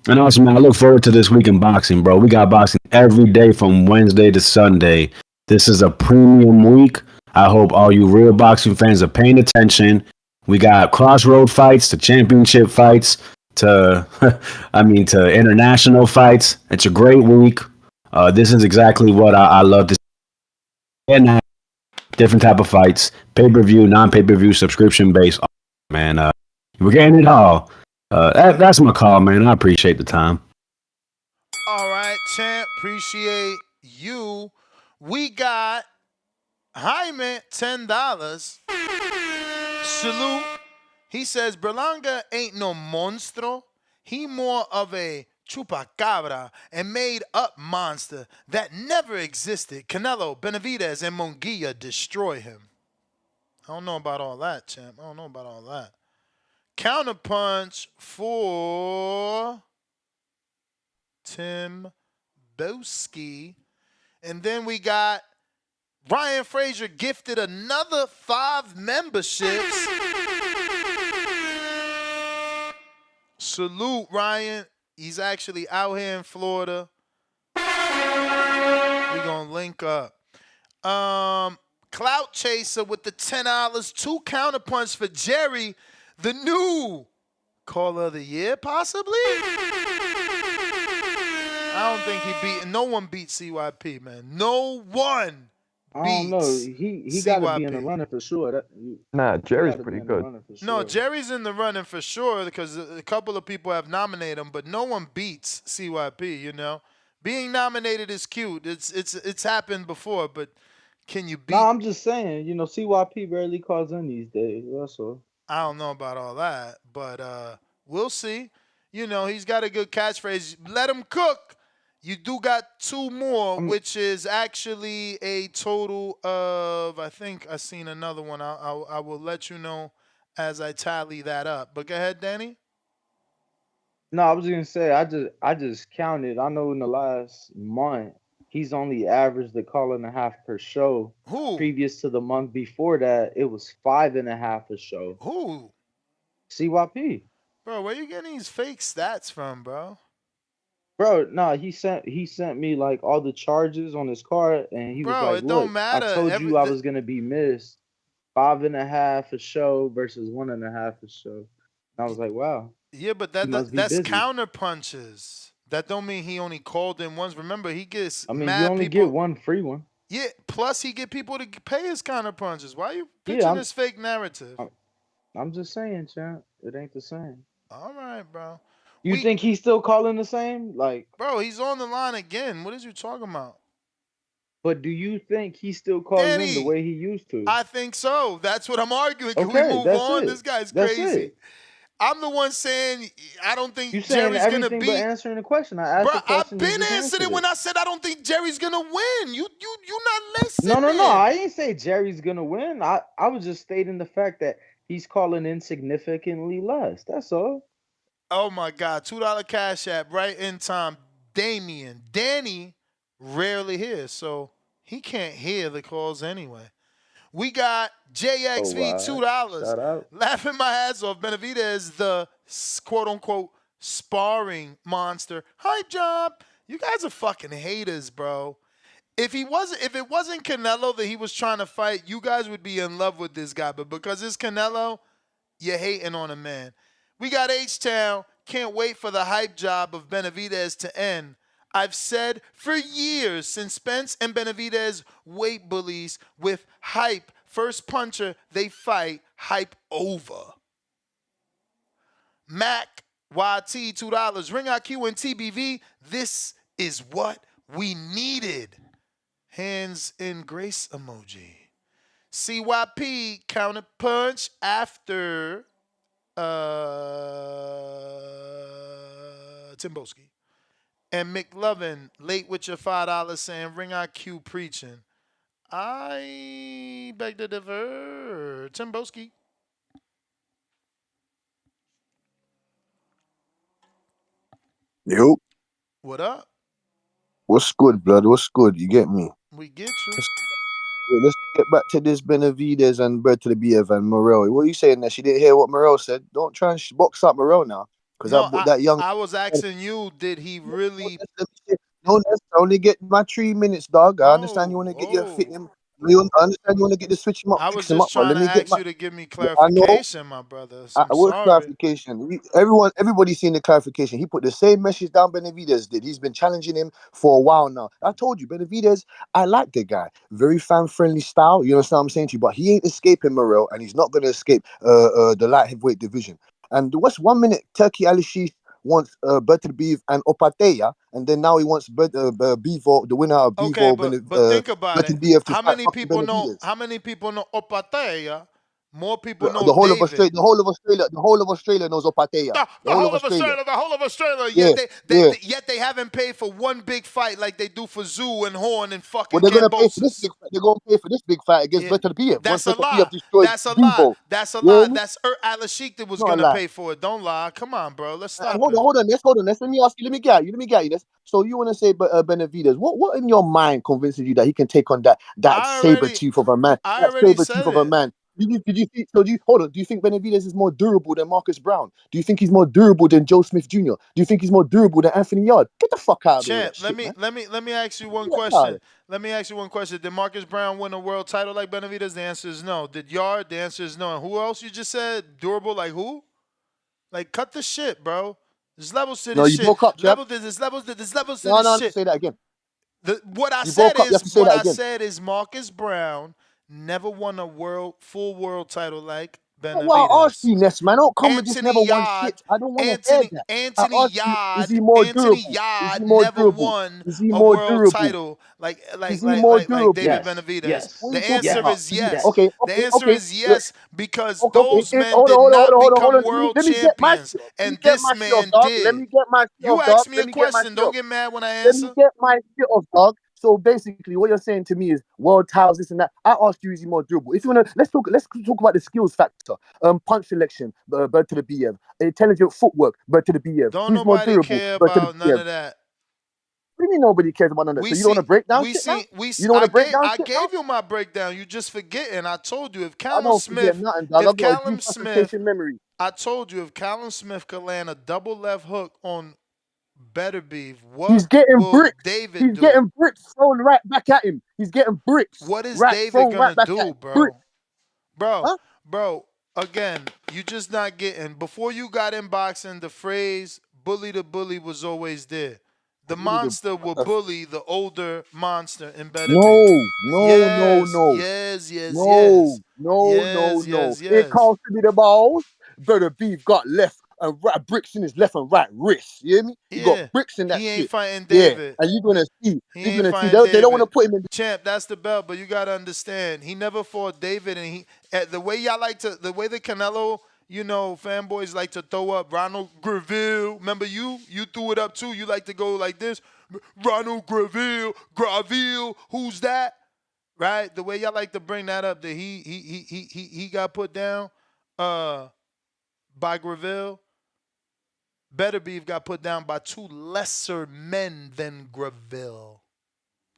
also, man, I look forward to this week in boxing, bro. We got boxing every day from Wednesday to Sunday. This is a premium week. I hope all you real boxing fans are paying attention. We got crossroad fights to championship fights to, to international fights. It's a great week. This is exactly what I love to see. And different type of fights, pay-per-view, non-pay-per-view, subscription-based. Man, we're getting it all. That's my call, man. I appreciate the time. All right, champ. Appreciate you. We got Jaime $10. Salute. He says Berlanga ain't no monstro. He more of a chupacabra and made up monster that never existed. Canelo, Benavidez, and Munguia destroy him. I don't know about all that, champ. I don't know about all that. Counterpunch for Tim Boski. And then we got Ryan Frazier gifted another 5 memberships. Salute, Ryan. He's actually out here in Florida. We're going to link up. Clout Chaser with the $10. 2 counterpunch for Jerry, the new caller of the year, possibly? I don't think he beat. No one beat CYP, man. No one I don't know. beats He got to be in the CYP. running for sure. Nah, Jerry's Gotta be pretty in the good. running for No, sure. Jerry's in the running for sure because a couple of people have nominated him, but no one beats CYP. You know, being nominated is cute. It's happened before, but can you beat? No, I'm just saying. You know, CYP barely calls in these days. That's all. I don't know about all that, but we'll see. You know, he's got a good catchphrase. Let him cook. You do got 2 more, which is actually a total of, I think I seen another one. I will let you know as I tally that up. But go ahead, Danny. No, I was gonna say I just counted. I know in the last month he's only averaged a call and a half per show. Who? Previous to the month before that, it was 5.5 a show. Who? CYP. Bro, where you getting these fake stats from, bro? Bro, no, he sent me like all the charges on his card, and he was Bro, like, it don't "Look, I matter. told you I was gonna be missed 5.5 a show versus 1.5 a show." And I was like, "Wow, Yeah, but he must be that's busy." counter punches. That don't mean he only called in once. Remember, he gets I mean, you mad only get people. one free one. Yeah, plus he get people to pay his counter punches. Why are you Yeah, pitching this fake narrative? I'm just saying, champ. It ain't the same. All right, bro. You think he's still calling the same? Like, Bro, he's on the line again. What is you talking about? but do you think he still calls in the Danny, way he used to? I think so. That's what I'm arguing. Can we Okay, move that's on? it. This guy's That's crazy. it. I'm the one saying I don't You think saying Jerry's gonna everything but beat. answering the question. I asked Bro, the I've question, you been just answered answered it when it. I said I don't think Jerry's gonna win. You not No, listening. I ain't say Jerry's gonna win. I was just stating the fact that he's calling in significantly less. That's all. Oh my God, $2 cash app right in time. Damien, Danny rarely hears, so he can't hear the calls anyway. We got Oh JXV wow. $2. Shout out. Laughing my ass off. Benavidez, the quote unquote sparring monster. Hype job. You guys are fucking haters, bro. If it wasn't Canelo that he was trying to fight, you guys would be in love with this guy. But because it's Canelo, you're hating on a man. We got H-Town. Can't wait for the hype job of Benavidez to end. I've said for years since Spence and Benavidez weight bullies with hype. First puncher, they fight. Hype over. Mac YT $2. Ring IQ and TBV. This is what we needed. Hands in grace emoji. CYP counter punch after Timboski. And McLovin, late with your $5 saying ring IQ preaching. I beg to differ. Timboski. Yo, What up? what's good, blood? What's good? You get me? We get you. Let's get back to this Benavidez and Beterbiev and Morel. What are you saying that she didn't hear what Morel said? Don't try and box up Morel now, because No, that young. I was asking you, did he really? No, I only get my 3 minutes, dog. I understand you want to get your Oh. fit him. I understand you want to get to switch him up, I was fix him up, just but trying let to me get ask my. you to give me I know. clarification, my brother. So I'm What sorry. clarification? Everybody's seen the clarification. He put the same message down Benavidez did. He's been challenging him for a while now. I told you, Benavidez, I like the guy. Very fan-friendly style. You understand what I'm saying to you? But he ain't escaping Morel, and he's not going to escape the light heavyweight division. And what's 1 minute Turkey Alalshikh wants Beterbiev and Opateya, and then now he wants Bivol, the winner of Okay, Bivol, but think about it. Beterbiev to How fight many fucking people know? Benavidez. How many people know Opateya? More people The, know the whole of David. Australia, the whole of Australia, the whole of Australia knows Opateya. The whole of Australia, the whole of Australia. Yeah, yeah. Yet they haven't paid for one big fight like they do for Zoo and Horn and Well, fucking they're gonna pay for this Cambosis. big. They're gonna pay for this big fight against Yeah, Beterbiev once that's a Beterbiev lie. destroys That's a lie. Bivol. That's a You hear lie. me? That's Alalshikh that was Not a gonna lie. pay for it. Don't lie. Come on, bro. Let's And stop hold on, it. hold on, hold on, Let me ask you. Let me get you this. So you want to say, Benavidez? What in your mind convinces you that he can take on that I saber already, tooth of a man? I That already saber tooth said of a it. man. Did you think? So do you hold on? Do you think Benavidez is more durable than Marcus Brown? Do you think he's more durable than Joe Smith Jr.? Do you think he's more durable than Anthony Yard? Get the fuck out of here with Champ, that shit, man. let me ask you one Get out of question. here. Let me ask you one question. Did Marcus Brown win a world title like Benavidez? The answer is no. Did Yard? The answer is no. And who else you just said? Durable like who? Like cut the shit, bro. There's levels to No, this you shit. broke up, chap. There's levels to No, this no, shit. say that again. What I You said broke up. You have is to say that again. Marcus Brown never won a full world title like Well, I asked Benavidez. you, Ness, man. Don't come with this Anthony never won Yard, shit. I don't want to hear that. I asked you, is he more Anthony durable? Is he Yard more never durable? won Is he a more world durable? title Is he more like durable? David Yes, Benavidez. yes, What are you The talking answer about? is yes, yes. Okay, The yes. okay, answer okay. is Look, yes because okay, okay. those men Hold on, did hold on, hold not on, hold on, hold become on. world Let me get my champions, shit. Let me and get this my shit off, man dog. Let did. me get my shit You off, dog. asked me Let a me get my question. shit Don't off. get mad when I Let me answer. get my shit off, dog. So basically, what you're saying to me is world titles, this and that. I asked you, is he more durable? If you wanna, let's talk about the skills factor. Punch selection, bird to the BF. Intelligent footwork, bird to the BF. Don't Who's more nobody durable, care bird to the about none BF? of that. What do you mean nobody cares about none of that? We So you don't want see, to break down shit now? You don't want to break down I shit now? gave you my breakdown. You just forgetting. I told you I don't forget nothing, dog. I've got a good concentration memory. I told you if Callum Smith could land a double left hook on Beterbiev, He's what getting will bricks. David He's do? getting bricks thrown right back at him. He's getting bricks What is David thrown right gonna back at do, him. Bricks, bro? Bro, huh? bro, again, you just not getting. Before you got in boxing, the phrase bully the bully was always there. The monster will bully the older monster in Beterbiev. No, no, no, Yes, no. yes, yes, No, yes. no, no, Yes, no. yes, It yes. calls to me the balls. Better beef got left and right bricks in his left and right wrist. You hear me? He got Yeah. bricks in that He ain't shit. fighting Yeah. David. And you're gonna see. He You're ain't gonna see. fighting They don't want to David. put him in. Champ, that's the belt, but you gotta understand, he never fought David, and the way y'all like to, the way the Canelo, fanboys like to throw up Ronald Graville. Remember you threw it up too. You like to go like this, Ronald Graville. Who's that? Right? The way y'all like to bring that up, that he got put down, by Graville. Beterbiev got put down by two lesser men than Graville.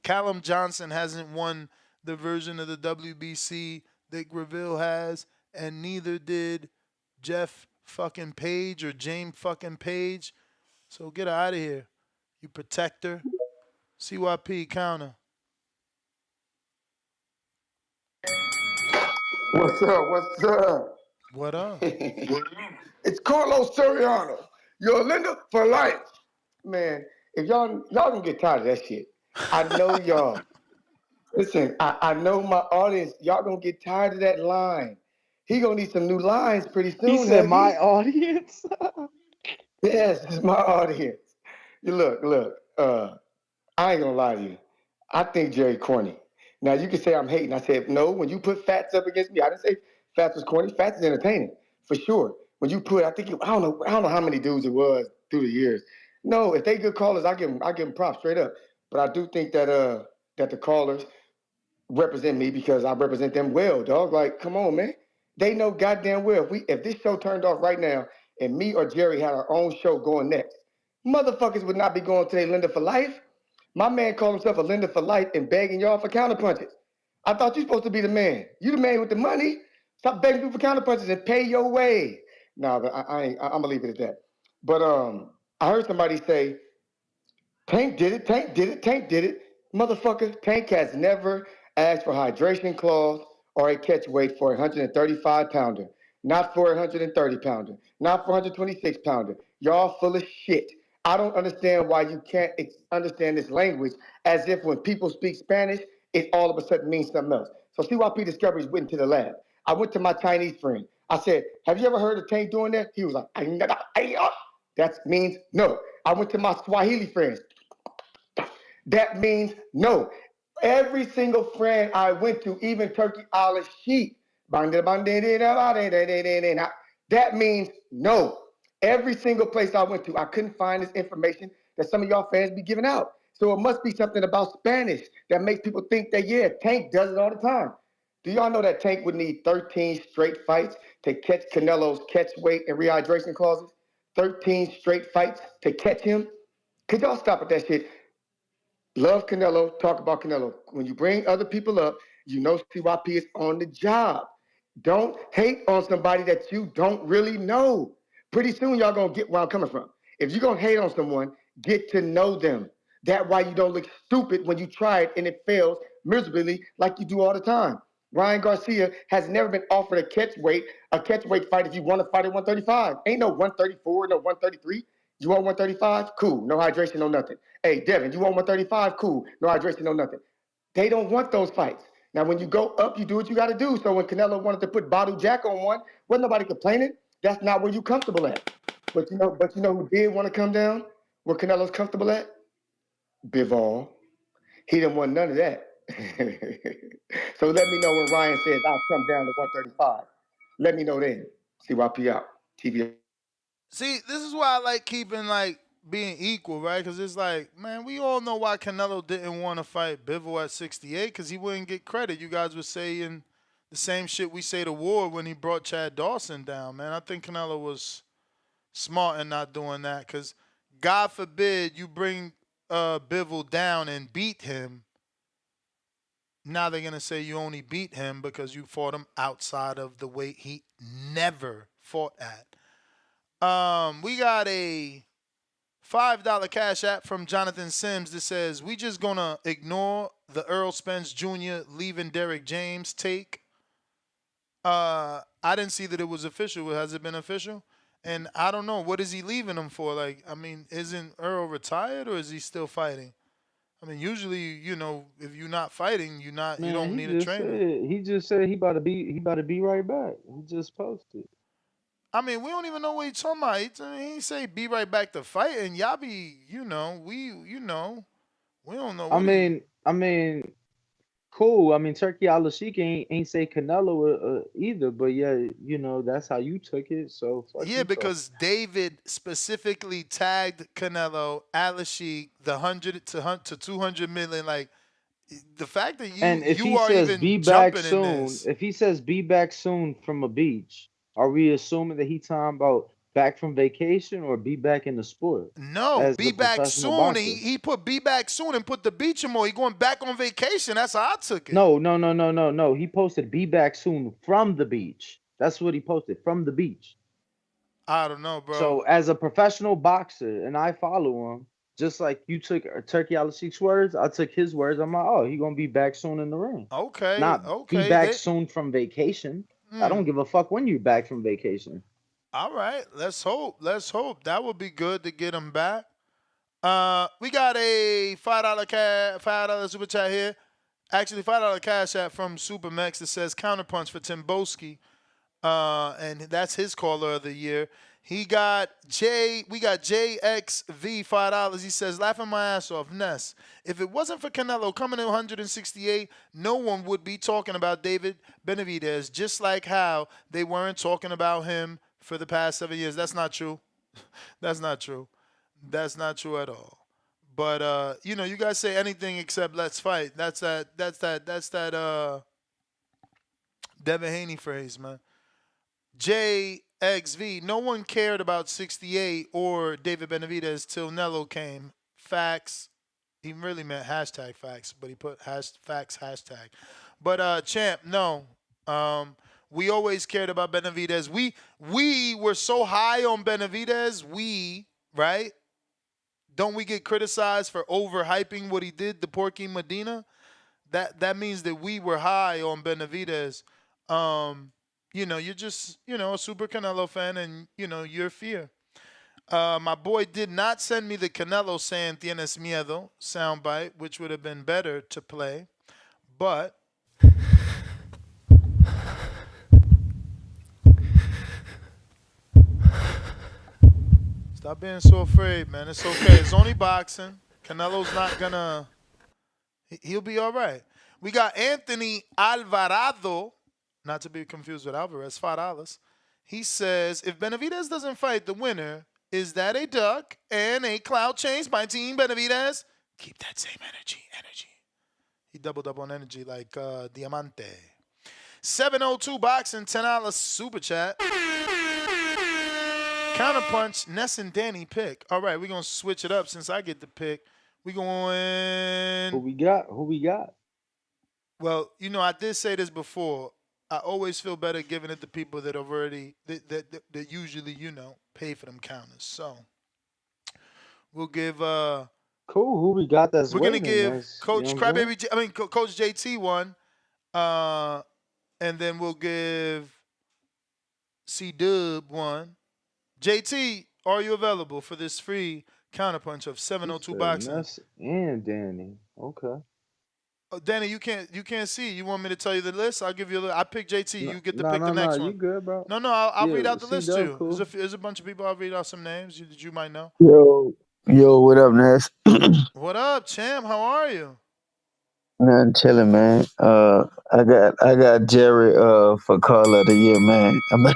Callum Johnson hasn't won the version of the WBC that Graville has, and neither did Jeff fucking Page or James fucking Page. So get out of here, you protector. CYP counter. What's up? What's up? What up? It's Carlos Soriano. You're Linda for life. Man, if y'all gonna get tired of that shit. I know y'all. Listen, I know my audience. Y'all gonna get tired of that line. He gonna need some new lines pretty He soon, said, "My Huggy. audience." Yes, it's my audience. You look. I ain't gonna lie to you. I think Jerry corny. Now you can say I'm hating. I said no. When you put Fats up against me, I didn't say Fats was corny. Fats is entertaining for sure. When you put, I don't know how many dudes it was through the years. No, if they good callers, I give them props straight up. But I do think that the callers represent me because I represent them well, dog. Like, come on, man. They know goddamn well if this show turned off right now and me or Jerry had our own show going next, motherfuckers would not be going to their Linda for life. My man called himself a lender for life and begging y'all for counterpunches. I thought you supposed to be the man. You the man with the money. Stop begging people for counterpunches and pay your way. No, but I'm gonna leave it at that. But I heard somebody say Tank did it. Tank did it. Tank did it. Motherfucker, Tank has never asked for hydration clause or a catch weight for a 135 pounder. Not for a 130 pounder. Not for a 126 pounder. Y'all full of shit. I don't understand why you can't understand this language as if when people speak Spanish, it all of a sudden means something else. So CYP Discoveries went into the lab. I went to my Chinese friend. I said, have you ever heard of Tank doing that? He was like, that means no. I went to my Swahili friends. That means no. Every single friend I went to, even Turkey Alalshikh, that means no. Every single place I went to, I couldn't find this information that some of y'all fans be giving out. So it must be something about Spanish that makes people think that, yeah, Tank does it all the time. Do y'all know that Tank would need 13 straight fights to catch Canelo's catch weight and rehydration clauses? 13 straight fights to catch him? Could y'all stop with that shit? Love Canelo, talk about Canelo. When you bring other people up, you know CYP is on the job. Don't hate on somebody that you don't really know. Pretty soon y'all gonna get where I'm coming from. If you're gonna hate on someone, get to know them. That why you don't look stupid when you try it and it fails miserably like you do all the time. Ryan Garcia has never been offered a catch weight fight if you want to fight at 135. Ain't no 134, no 133. You want 135? Cool. No hydration, no nothing. Hey, Devin, you want 135? Cool. No hydration, no nothing. They don't want those fights. Now, when you go up, you do what you got to do. So when Canelo wanted to put Badu Jack on one, wasn't nobody complaining. That's not where you comfortable at. But you know who did want to come down? Where Canelo's comfortable at? Bivol. He didn't want none of that. So let me know when Ryan says I'll come down to 135. Let me know then. CYP out. TV. See, this is why I like keeping like being equal, right? Because it's like, man, we all know why Canelo didn't want to fight Bivol at 68 because he wouldn't get credit. You guys were saying the same shit we say to Ward when he brought Chad Dawson down, man. I think Canelo was smart in not doing that because God forbid you bring Bivol down and beat him. Now they're gonna say you only beat him because you fought him outside of the weight he never fought at. We got a $5 cash app from Jonathan Sims that says we just gonna ignore the Earl Spence Jr. leaving Derek James take. I didn't see that it was official. Has it been official? And I don't know what is he leaving him for. Like, I mean, isn't Earl retired or is he still fighting? I mean, usually, if you're not fighting, you Man, don't need a trainer. he just said he about to be right back. He just posted. I mean, we don't even know what he's talking about. He say be right back to fight, and y'all be, we don't know I what he. mean, I mean, cool. I mean, Turkey Alalshikh ain't say Canelo either, but yeah, that's how you took it. So fuck Yeah, you talk. because David specifically tagged Canelo, Alalshikh, the 100 to 200 million. Like the fact that And if you he are says even be back jumping in soon, this. if he says be back soon from a beach, are we assuming that he talking about back from vacation or be back in the sport No, as be a back professional soon. boxer? He put be back soon and put the beach emoji. He going back on vacation. That's how I took it. No, no, no, no, no, no. He posted be back soon from the beach. That's what he posted from the beach. I don't know, bro. So as a professional boxer, and I follow him, just like you took Turkey Alalshikh's words, I took his words. I'm like, oh, he gonna be back soon in the ring. Okay, Not be okay. back soon from vacation. I don't Hmm. give a fuck when you're back from vacation. All right, let's hope. Let's hope that would be good to get him back. We got a $5 super chat here. Actually, $5 cash app from Supermax that says counterpunch for Timboski. And that's his caller of the year. We got JXV $5. He says, laughing my ass off, Ness. If it wasn't for Canelo coming in 168, no one would be talking about David Benavidez, just like how they weren't talking about him for the past 7 years. That's not true. That's not true. That's not true at all. But you guys say anything except let's fight. That's that Devin Haney phrase, man. JXV, no one cared about 68 or David Benavidez till Nello came. Facts. He really meant hashtag facts, but he put facts hashtag. But champ, no. We always cared about Benavidez. We were so high on Benavidez, right? Don't we get criticized for overhyping what he did to Porky Medina? That means that we were high on Benavidez. You're just, a super Canelo fan and, you're fear. My boy did not send me the Canelo saying tienes miedo soundbite, which would have been better to play. But Stop being so afraid, man. It's okay. It's only boxing. Canelo's not gonna. He'll be all right. We got Anthony Alvarado, not to be confused with Alvarez, $5. He says, if Benavidez doesn't fight the winner, is that a duck and a cloud chase by Team Benavidez? Keep that same energy. He doubled up on energy like Diamante. 702 Boxing, $10 super chat. Counterpunch, Ness and Danny pick. All right, we're going to switch it up since I get the pick. We going. Who we got? Who we got? Well, I did say this before. I always feel better giving it to people that have already that usually pay for them counters. So we'll give. Cool. Who we got that's We're gonna waiting? give That's, you know Coach what I'm saying? Crybaby. Coach JT one, and then we'll give C Dub one. JT, are you available for this free counterpunch of He 702 said boxing? Ness and Danny. Okay. Oh, Danny, you can't see. You want me to tell you the list? I'll give you a list. I pick JT. No, You get to no, pick the no, no. next You one. good, bro? No, I'll read Yeah, out the C list to Dub you. cool. There's a bunch of people. I'll read out some names that you might know. Yo, what up, Ness? What up, champ? How are you? Nothing chilling, man. I got Jerry for caller of the year, man. I'm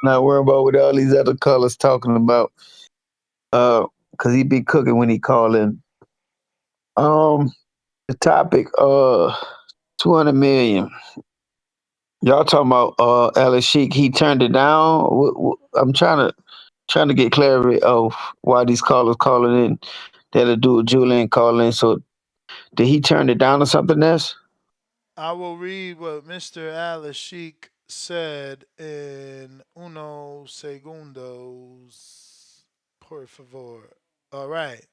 not worrying about what all these other callers talking about. Cause he be cooking when he call in. Um, the topic, 200 million. Y'all talking about Alalshikh? He turned it down. I'm trying to get clarity of why these callers calling in. That'll do Julian calling. So did he turn it down or something else? I will read what Mr. Alalshikh said in uno segundos. Por favor. All right.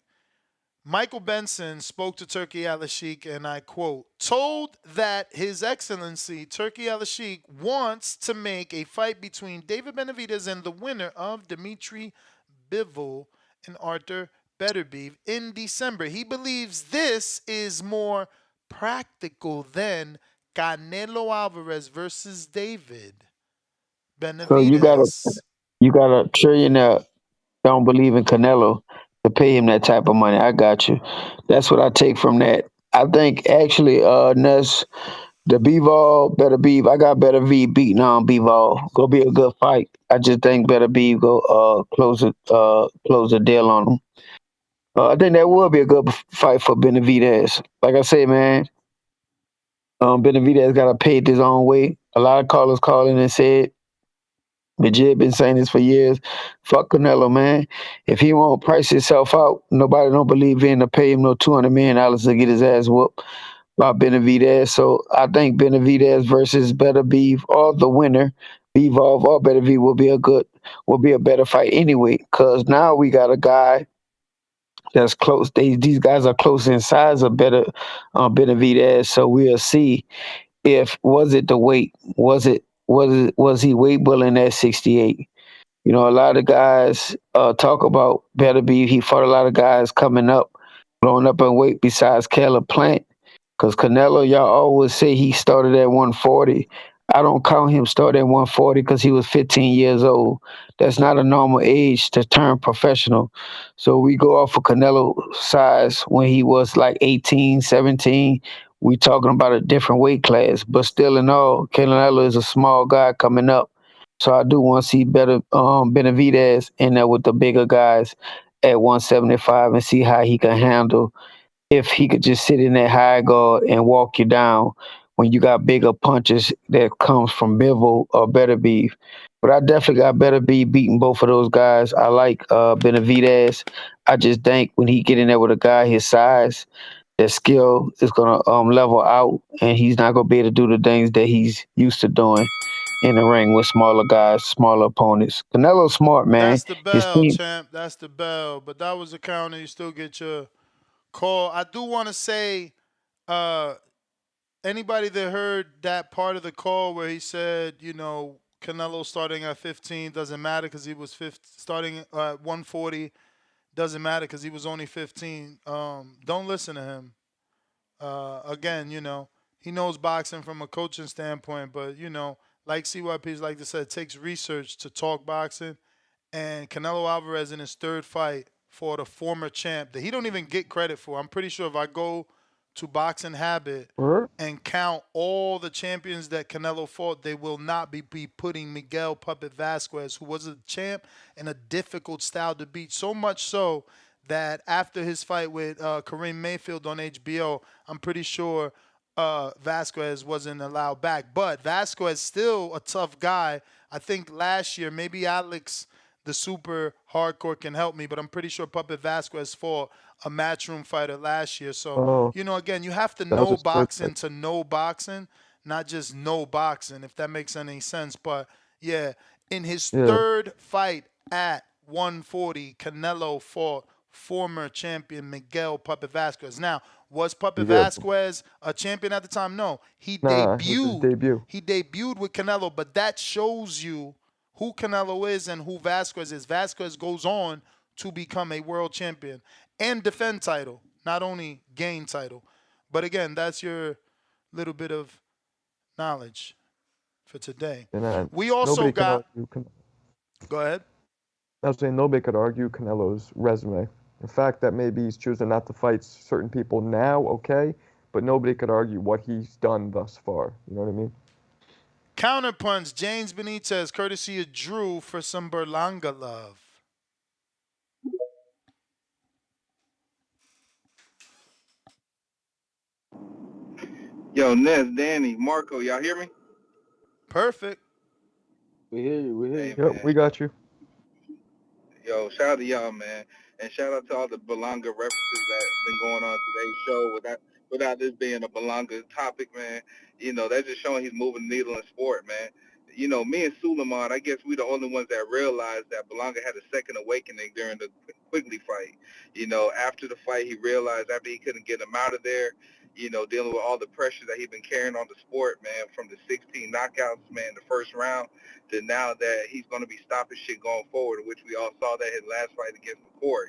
Michael Benson spoke to Turki Alalshikh, and I quote, told that His Excellency Turki Alalshikh wants to make a fight between David Benavidez and the winner of Dmitry Bivol and Arthur Beterbiev in December. He believes this is more practical than Canelo Alvarez versus David So Benavidez. you got a trillionaire don't believe in Canelo to pay him that type of money. I got you. That's what I take from that. I think actually, Ness, the Bivol better be. I got better V beating on Bivol. Gonna be a good fight. I just think better be go close the deal on him. I think that would be a good fight for Benavidez. Like I say, man, Benavidez got to pay it his own way. A lot of callers calling and said Majid been saying this for years. Fuck Canelo, man. If he won't price himself out, nobody don't believe in to pay him no $200 million to get his ass whooped by Benavidez. So I think Benavidez versus Beterbiev or the winner, Bivol or Beterbiev will be a better fight anyway. Cause now we got a guy that's close. These guys are close in size of Benavidez. So we'll see if was it the weight, was he weight bullying at 68? A lot of guys talk about Beterbiev. He fought a lot of guys coming up, blowing up in weight besides Caleb Plant. Because Canelo, y'all always say he started at 140. I don't count him start at 140 because he was 15 years old. That's not a normal age to turn professional. So we go off of Canelo size when he was like 18, 17. We talking about a different weight class. But still in all, Canelo is a small guy coming up. So I do want to see better Benavidez in there with the bigger guys at 175 and see how he can handle if he could just sit in that high guard and walk you down when you got bigger punches that comes from Bivol or Beterbiev. But I definitely got Beterbiev beating both of those guys. I like Benavidez. I just think when he get in there with a guy his size, that skill is gonna level out, and he's not gonna be able to do the things that he's used to doing in the ring with smaller guys, smaller opponents. Canelo's smart, man. That's the His bell, team. champ. That's the bell. But that was a counter. You still get your call. I do want to say, uh, anybody that heard that part of the call where he said, Canelo starting at 15 doesn't matter because he was starting at 140 doesn't matter because he was only 15. Don't listen to him. Again, he knows boxing from a coaching standpoint, but like CYP's like to say, it takes research to talk boxing. and Canelo Alvarez in his third fight fought a former champ that he don't even get credit for. I'm pretty sure if I go to Boxing Habit and count all the champions that Canelo fought, they will not be putting Miguel Puppet Vasquez, who was a champ and a difficult style to beat. So much so that after his fight with Kareem Mayfield on HBO, I'm pretty sure Vasquez wasn't allowed back. But Vasquez still a tough guy. I think last year, maybe Alex, the super hardcore, can help me, but I'm pretty sure Puppet Vasquez fought a matchroom fighter last year. So, Oh, again, you have to that was know his first fight. boxing to know boxing, not just know boxing, if that makes any sense. But yeah, in his Yeah. third fight at 140, Canelo fought former champion Miguel Puppet Vasquez. Now, was Puppet He did. Vasquez a champion at the time? No. He Nah, it was his debuted. debut. He debuted with Canelo, but that shows you who Canelo is and who Vasquez is. Vasquez goes on to become a world champion and defend title, not only gain title. But again, that's your little bit of knowledge for today. And We also nobody can got. argue. Go ahead. I was saying nobody could argue Canelo's resume. The fact that maybe he's choosing not to fight certain people now, okay, but nobody could argue what he's done thus far. You know what I mean? Counterpunch, James Benitez, courtesy of Drew for some Berlanga love. Yo, Ness, Danny, Marco, y'all hear me? Perfect. We hear you. We hear Hey, you. Yep, we man. got you. Yo, shout out to y'all, man. And shout out to all the Belonga references that been going on today's show without this being a Belonga topic, man. That's just showing he's moving the needle in sport, man. Me and Suleiman, I guess we the only ones that realized that Belonga had a second awakening during the Quigley fight. After the fight, he realized after he couldn't get him out of there, dealing with all the pressure that he'd been carrying on the sport, man, from the 16 knockouts, man, the first round, to now that he's going to be stopping shit going forward, which we all saw that his last fight against McCoy.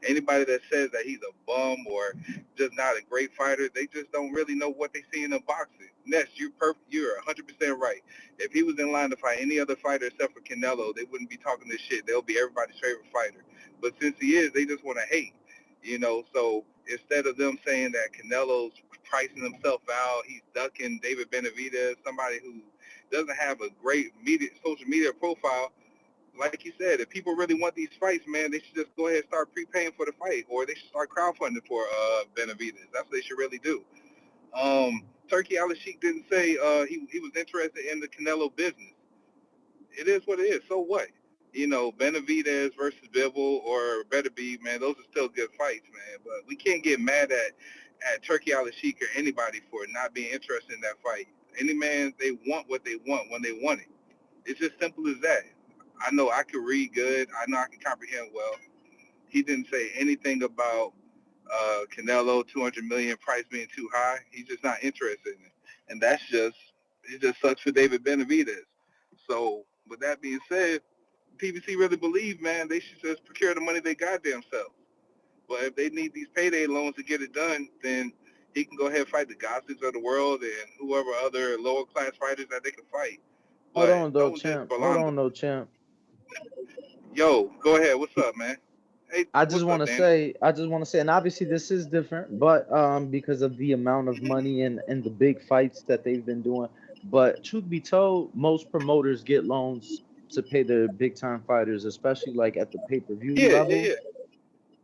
Anybody that says that he's a bum or just not a great fighter, they just don't really know what they see in boxing. Ness, you're 100% right. If he was in line to fight any other fighter except for Canelo, they wouldn't be talking this shit. They'll be everybody's favorite fighter. But since he is, they just want to hate. So instead of them saying that Canelo's pricing himself out, he's ducking David Benavidez, somebody who doesn't have a great social media profile. Like you said, if people really want these fights, man, they should just go ahead and start prepaying for the fight, or they should start crowdfunding for Benavidez. That's what they should really do. Turki Alalshikh didn't say he was interested in the Canelo business. It is what it is. So what? Benavidez versus Bivol or Beterbiev, man, those are still good fights, man. But we can't get mad at Turki Alalshikh or anybody for not being interested in that fight. Any man, they want what they want when they want it. It's just simple as that. I know I can read good. I know I can comprehend well. He didn't say anything about Canelo 200 million price being too high. He's just not interested in it, and it just sucks for David Benavidez. So with that being said, PBC really believe, man, they should just procure the money they goddamn self. But if they need these payday loans to get it done, then he can go ahead and fight the Gossips of the world and whoever other lower class fighters that they can fight. Hold But on though, don't just champ. Hold belong. on though, champ. Yo, go ahead. What's up, man? Hey, I just what's want up, to Danny? say, and obviously this is different, but because of the amount of money and the big fights that they've been doing. But truth be told, most promoters get loans to pay their big time fighters, especially like at the pay-per-view Yeah, yeah, level. yeah,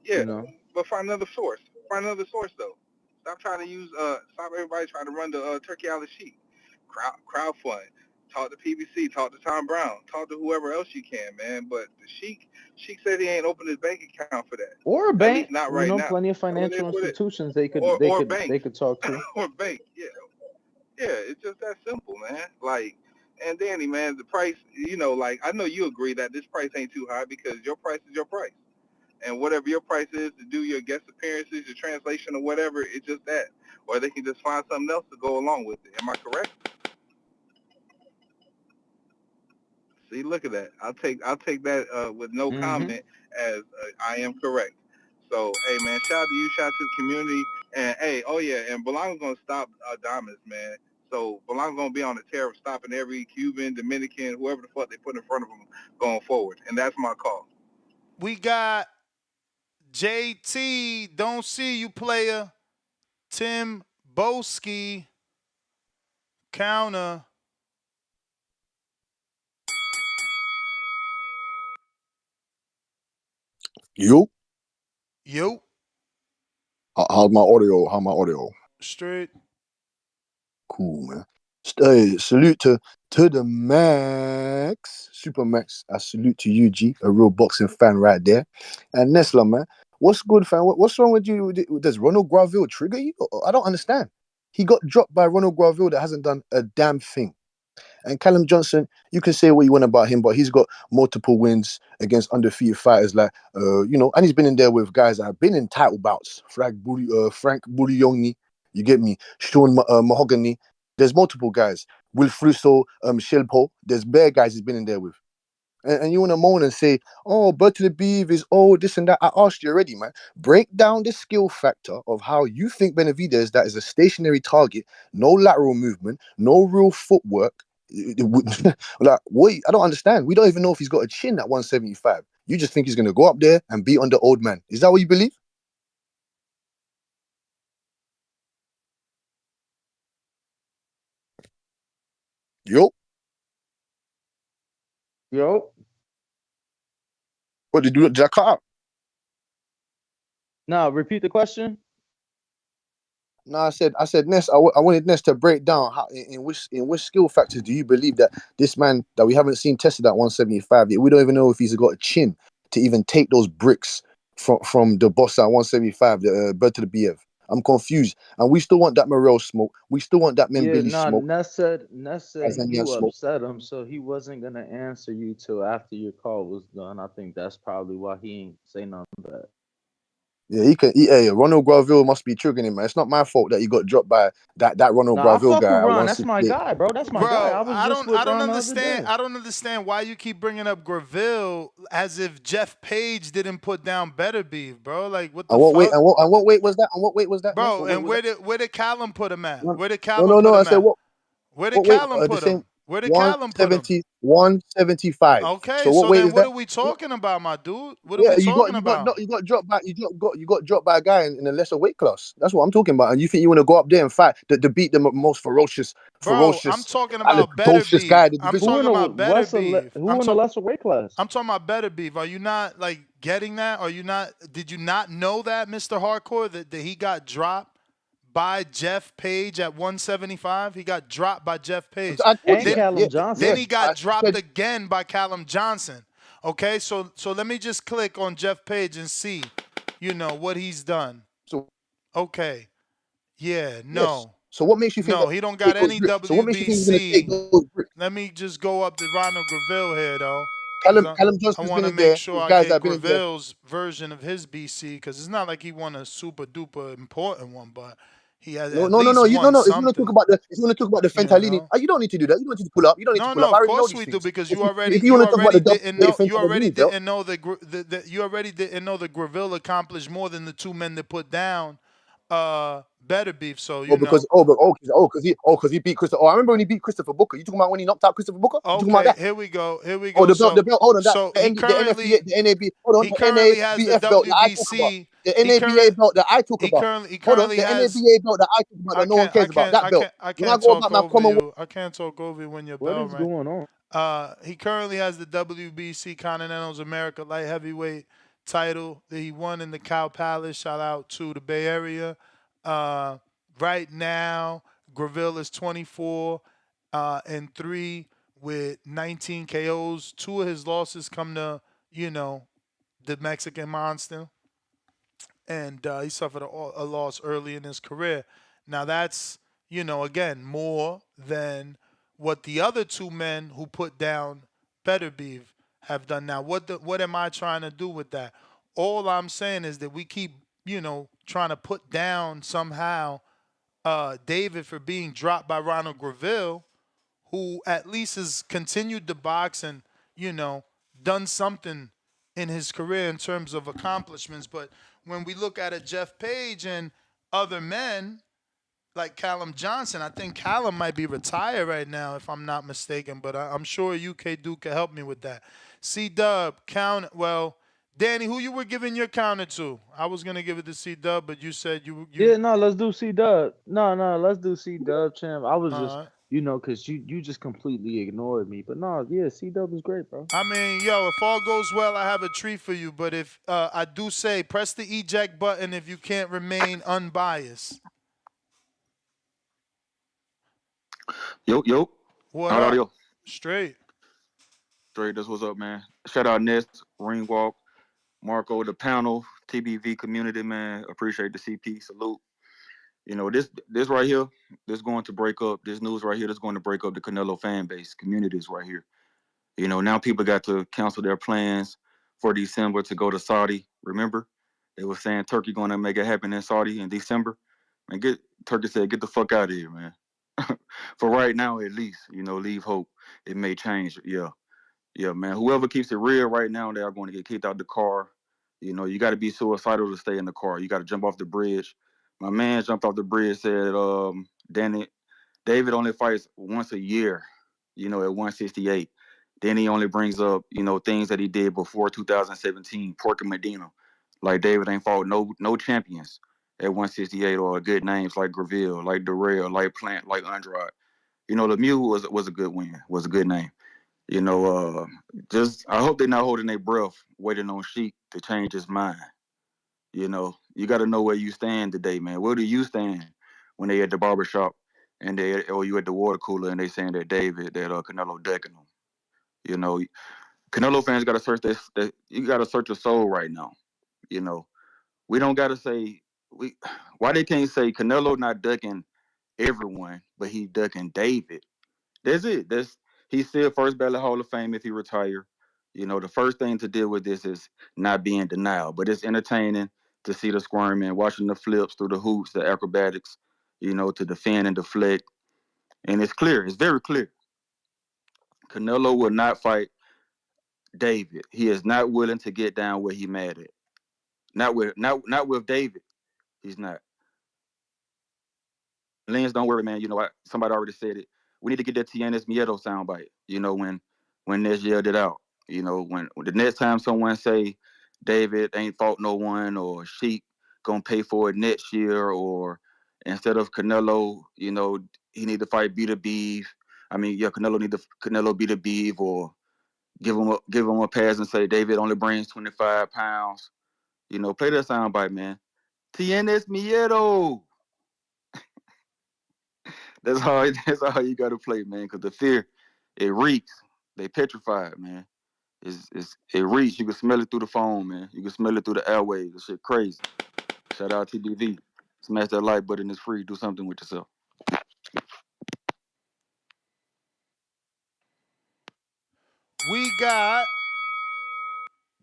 yeah. You know, But find another source. Find another source though. Stop trying to use stop everybody trying to run the Turkey Island sheet. Crowdfund. Talk to PBC. Talk to Tom Brown. Talk to whoever else you can, man. But the Sheik said he ain't opened his bank account for that. or a At least bank. not You right know, now. plenty of So it is financial what it. institutions they could Or they or could they banks. could talk to. Or bank. Yeah. Yeah, it's just that simple, man. Like, and Danny, man, the price, like, I know you agree that this price ain't too high because your price is your price. And whatever your price is to do your guest appearances, your translation or whatever, it's just that. Or they can just find something else to go along with it. Am I correct? See, look at that. I'll take that with no Mm-hmm. comment as I am correct. So, hey, man, shout out to you, shout out to the community. And, hey, oh, yeah, and Belong's going to stop Diamonds, man. So Belanga's gonna be on the tear of stopping every Cuban, Dominican, whoever the fuck they put in front of him going forward, and that's my call. We got JT, don't see you, player. Tim Boski, counter. Yo, Yo, how's my audio? How my audio? straight. Cool, man. Hey, salute to the Max, Super Max. I salute to you, G, a real boxing fan right there. And Nesla, man, what's good, fan? What's wrong with you? Does Ronald Graville trigger you? I don't understand. He got dropped by Ronald Graville that hasn't done a damn thing. And Callum Johnson, you can say what you want about him, but he's got multiple wins against undefeated fighters, like and he's been in there with guys that have been in title bouts. Frank Boulioni, you get me? Sean Mahogany. There's multiple guys. Will Frusso, Shelpo. There's bare guys he's been in there with. And you want to moan and say, oh, Beterbiev is this and that. I asked you already, man. Break down the skill factor of how you think Benavidez, that is a stationary target, no lateral movement, no real footwork. Like, wait, I don't understand. We don't even know if he's got a chin at 175. You just think he's going to go up there and beat on the old man. Is that what you believe? Yo. Yo. What did I cut out? No, repeat the question. No, I said, Ness. I wanted Ness to break down how in which skill factors do you believe that this man that we haven't seen tested at 175 yet, we don't even know if he's got a chin to even take those bricks from the boss at 175, Beterbiev. I'm confused, and we still want that Morel smoke. We still want that Yeah, Membili nah, smoke. Ness said Tanzanian you smoke. upset him, so he wasn't gonna answer you till after your call was done. I think that's probably why he ain't say nothing back. Yeah, he can. Ronald Graville must be triggering him, man. It's not my fault that he got dropped by that Ronald Nah, I Graville fuck guy with at Ron. That's my 168. guy, bro. That's my guy. Bro, I was just with I don't Ron the other understand. day. I don't understand why you keep bringing up Graville as if Jeff Page didn't put down Beterbiev, bro. Like, what the And what weight? fuck? And what weight was that? And what weight was that? Ness? Bro, What weight and was that? where did Callum put him at? No, Where did no, Callum no, put no. I him said at? what? Where did What weight? Callum The put same him? Where did Callum put him? 175. Okay, So what so weight then is what that? are we talking about, my dude? What are Yeah, we talking about? you got dropped by you got dropped by a guy in a lesser weight class. That's what I'm talking about. And you think you want to go up there and fight to beat the most ferocious, Bro, I'm talking about better allegorious guy beef. in the I'm division? Who in talking a about better beef. who in a lesser weight class? I'm talking about better beef. Are you not like getting that? Are you not? Did you not know that, Mr. Hardcore, that he got dropped by Jeff Page at 175? He got dropped by Jeff Page. I told you And that. Yeah, Callum Then Johnson. he got I dropped said again by Callum Johnson. Okay, so let me just click on Jeff Page and see, what he's done. so. Okay. Yeah, Yes. no. So what makes you think that No, he don't take got those any bricks? So what makes you think he's going to take WBC. those bricks? Let me just go up to Ronald Graville here, though, because Callum I Johnson's want been to in make there sure with I guys that get have been in there. Graville's version of his BC, because it's not like he won a super duper important one, but he has No, at no, no, no. least You no, won no. If you want to talk something, about the you Fentalini, know? you don't need to do that. You don't need to pull up. You don't need to No, pull up. no, I of already know course these we do, things. because If you want to talk about the Fentalini belt, you already didn't know that Graville accomplished more than the two men that put down better beef. So because he beat Christopher. Oh, I remember when he beat Christopher Booker. You talking about when he knocked out Christopher Booker? You talking about Okay, that? here we go. Here we Oh, go. the belt. Hold on, that So the, he the NFBA, currently the NAB. Hold on, he the currently has the NABF belt that I talk about. WBC. The He currently NABA belt that I talk he about. currently he Hold on, currently the has. NABA belt that I talk about that no one cares about. That belt. I When I can't go talk about my over Commonwealth. you. I can't talk over you when your What bell is right. going on? He currently has the WBC Continentals America Light Heavyweight title that he won in the Cow Palace. Shout out to the Bay Area. Right now, Graville is 24 and 3 with 19 KOs. Two of his losses come to, the Mexican Monster. And he suffered a loss early in his career. Now that's, again, more than what the other two men who put down Beterbiev have done. Now, what am I trying to do with that? All I'm saying is that we keep, trying to put down somehow David for being dropped by Ronald Graville, who at least has continued to box and, done something in his career in terms of accomplishments. But when we look at a Jeff Page and other men, like Callum Johnson. I think Callum might be retired right now, if I'm not mistaken. But I'm sure UK Duke can help me with that. C Dub count. Well, Danny, who you were giving your counter to? I was gonna give it to C Dub, but you said you. Yeah, no, let's do C Dub. No, let's do C Dub, champ. I was just, Uh, cause you just completely ignored me. But no, yeah, C Dub is great, bro. I mean, yo, if all goes well, I have a treat for you. But if I do say, press the eject button if you can't remain unbiased. Yo. What up? Audio. Straight. Straight, that's what's up, man. Shout out Nest, Ringwalk, Marco, the panel, TBV community, man. Appreciate the CP. Salute. You know, this right here, this going to break up, this news right here, that's going to break up the Canelo fan base, communities right here. You know, now people got to cancel their plans for December to go to Saudi. Remember? They were saying Turkey going to make it happen in Saudi in December. Man, Turkey said, get the fuck out of here, man. For right now, at least, you know, leave hope. It may change. Yeah. Yeah, man. Whoever keeps it real right now, they are going to get kicked out the car. You know, you got to be suicidal to stay in the car. You got to jump off the bridge. My man jumped off the bridge, said, Danny, David only fights once a year, you know, at 168. Then he only brings up, you know, things that he did before 2017, Porker Medina. Like David ain't fought no champions at 168 or good names like Graville, like Darrell, like Plant, like Andrade. You know, Lemieux was a good win, was a good name. You know, just I hope they're not holding their breath, waiting on Sheik to change his mind. You know, you got to know where you stand today, man. Where do you stand when they at the barbershop and they or you at the water cooler and they saying that Canelo decking them? You know, Canelo fans got to search this. You got to search your soul right now. You know, we don't got to say we. Why they can't say Canelo not ducking everyone, but he ducking David? That's it. He's still first ballot Hall of Fame if he retire. You know, the first thing to deal with this is not being denial, but it's entertaining to see the squirming, watching the flips through the hoops, the acrobatics, you know, to defend and deflect. And it's clear, it's very clear. Canelo will not fight David. He is not willing to get down where he mad at. Not with David. He's not. Lens, don't worry, man. You know, somebody already said it. We need to get that Tienes Miedo soundbite. You know, when Ness yelled it out. You know, when the next time someone say David ain't fought no one or Sheik gonna pay for it next year or instead of Canelo, you know, he need to fight Beterbiev. I mean, yeah, Canelo Beterbiev or give him a pass and say David only brings 25 pounds. You know, play that soundbite, man. Tienes Miedo. That's how you got to play, man. Because the fear, it reeks. They petrified, man. It reeks. You can smell it through the phone, man. You can smell it through the airwaves. This shit crazy. Shout out TBV. Smash that like button. It's free. Do something with yourself. We got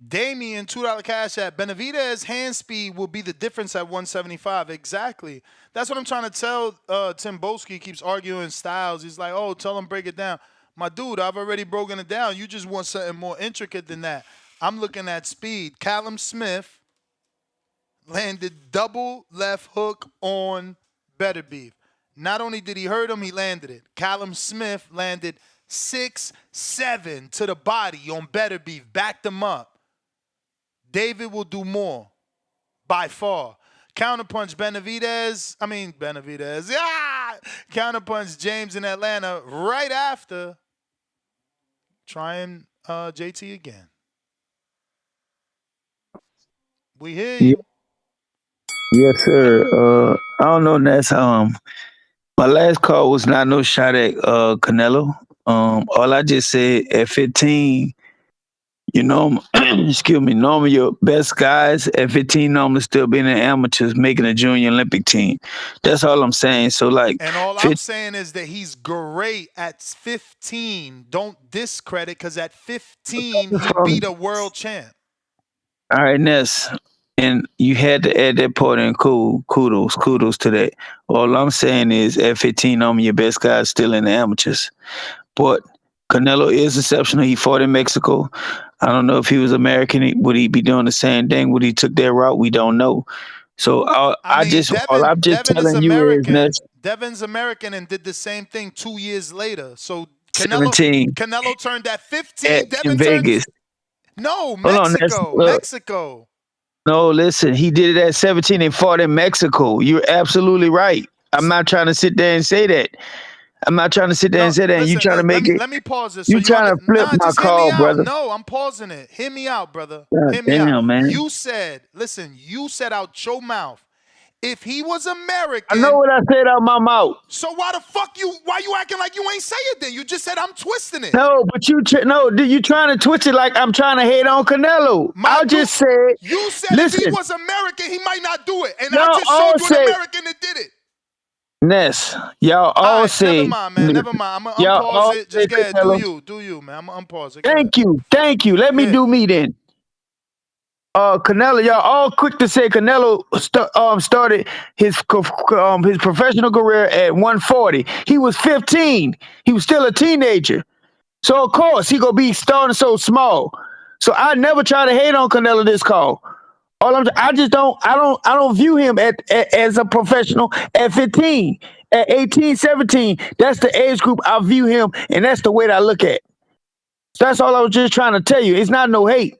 Damien, $2 cash app. Benavidez hand speed will be the difference at 175. Exactly. That's what I'm trying to tell Tim Boski. Keeps arguing styles. He's like, oh, tell him break it down. My dude, I've already broken it down. You just want something more intricate than that. I'm looking at speed. Callum Smith landed double left hook on Beterbiev. Not only did he hurt him, he landed it. Callum Smith landed 6-7 to the body on Beterbiev, backed him up. David will do more, by far. Counterpunch Benavidez. Counterpunch James in Atlanta right after trying JT again. We hear Yeah, you. yes, sir. I don't know. That's my last call was not no shot at Canelo. All I just said at 15, you know, excuse me, normally your best guys at 15 normally still being in amateurs making a junior Olympic team. That's all I'm saying. So like, And all I'm saying is that he's great at 15. Don't discredit, because at 15, he beat a world champ. all right, Ness, and you had to add that part in. Cool, kudos to that. All I'm saying is at 15, your best guys still in the amateurs. But Canelo is exceptional. He fought in Mexico. I don't know if he was American. Would he be doing the same thing? Would he took that route? We don't know. So all I'm just Devin is telling you is American. that Devin's American and did the same thing 2 years later. So 17 Canelo turned at 15. in Devin turned Vegas. no Hold on, that's Mexico. look. Mexico. No, listen, he did it at 17 and fought in Mexico. You're absolutely right. I'm not trying to sit there and say that. I'm not trying to sit there No, and say that. And you listen. trying to make it. Let me pause this. So You you trying to flip nah? my Just hear me call, out. brother. No, I'm pausing it. Hear me out, brother. God Hear me out. damn, man. You said, listen. You said out your mouth. If he was I American, know what I said out my mouth. so why the fuck you? Why you acting like you ain't say it? Then you just said I'm twisting it. No, but you trying to twist it like I'm trying to hate on Canelo. I just said, You said listen, if he was American, he might not do it, and I y'all just all showed you an say, American that did it. Ness, y'all All all right, say, never mind, man. Never mind. I'm gonna y'all unpause all it. say Just go ahead. Canelo. Do you, man? I'm gonna unpause it. Go ahead. Thank you. Let me Yeah. do me then. Canelo, y'all all quick to say Canelo started his professional career at 140. He was 15. He was still a teenager. So of course he gonna be starting so small. So I never try to hate on Canelo this call. I don't view him as a professional at 15, at 18, 17. That's the age group I view him, and that's the way that I look at. So that's all I was just trying to tell you. It's not no hate.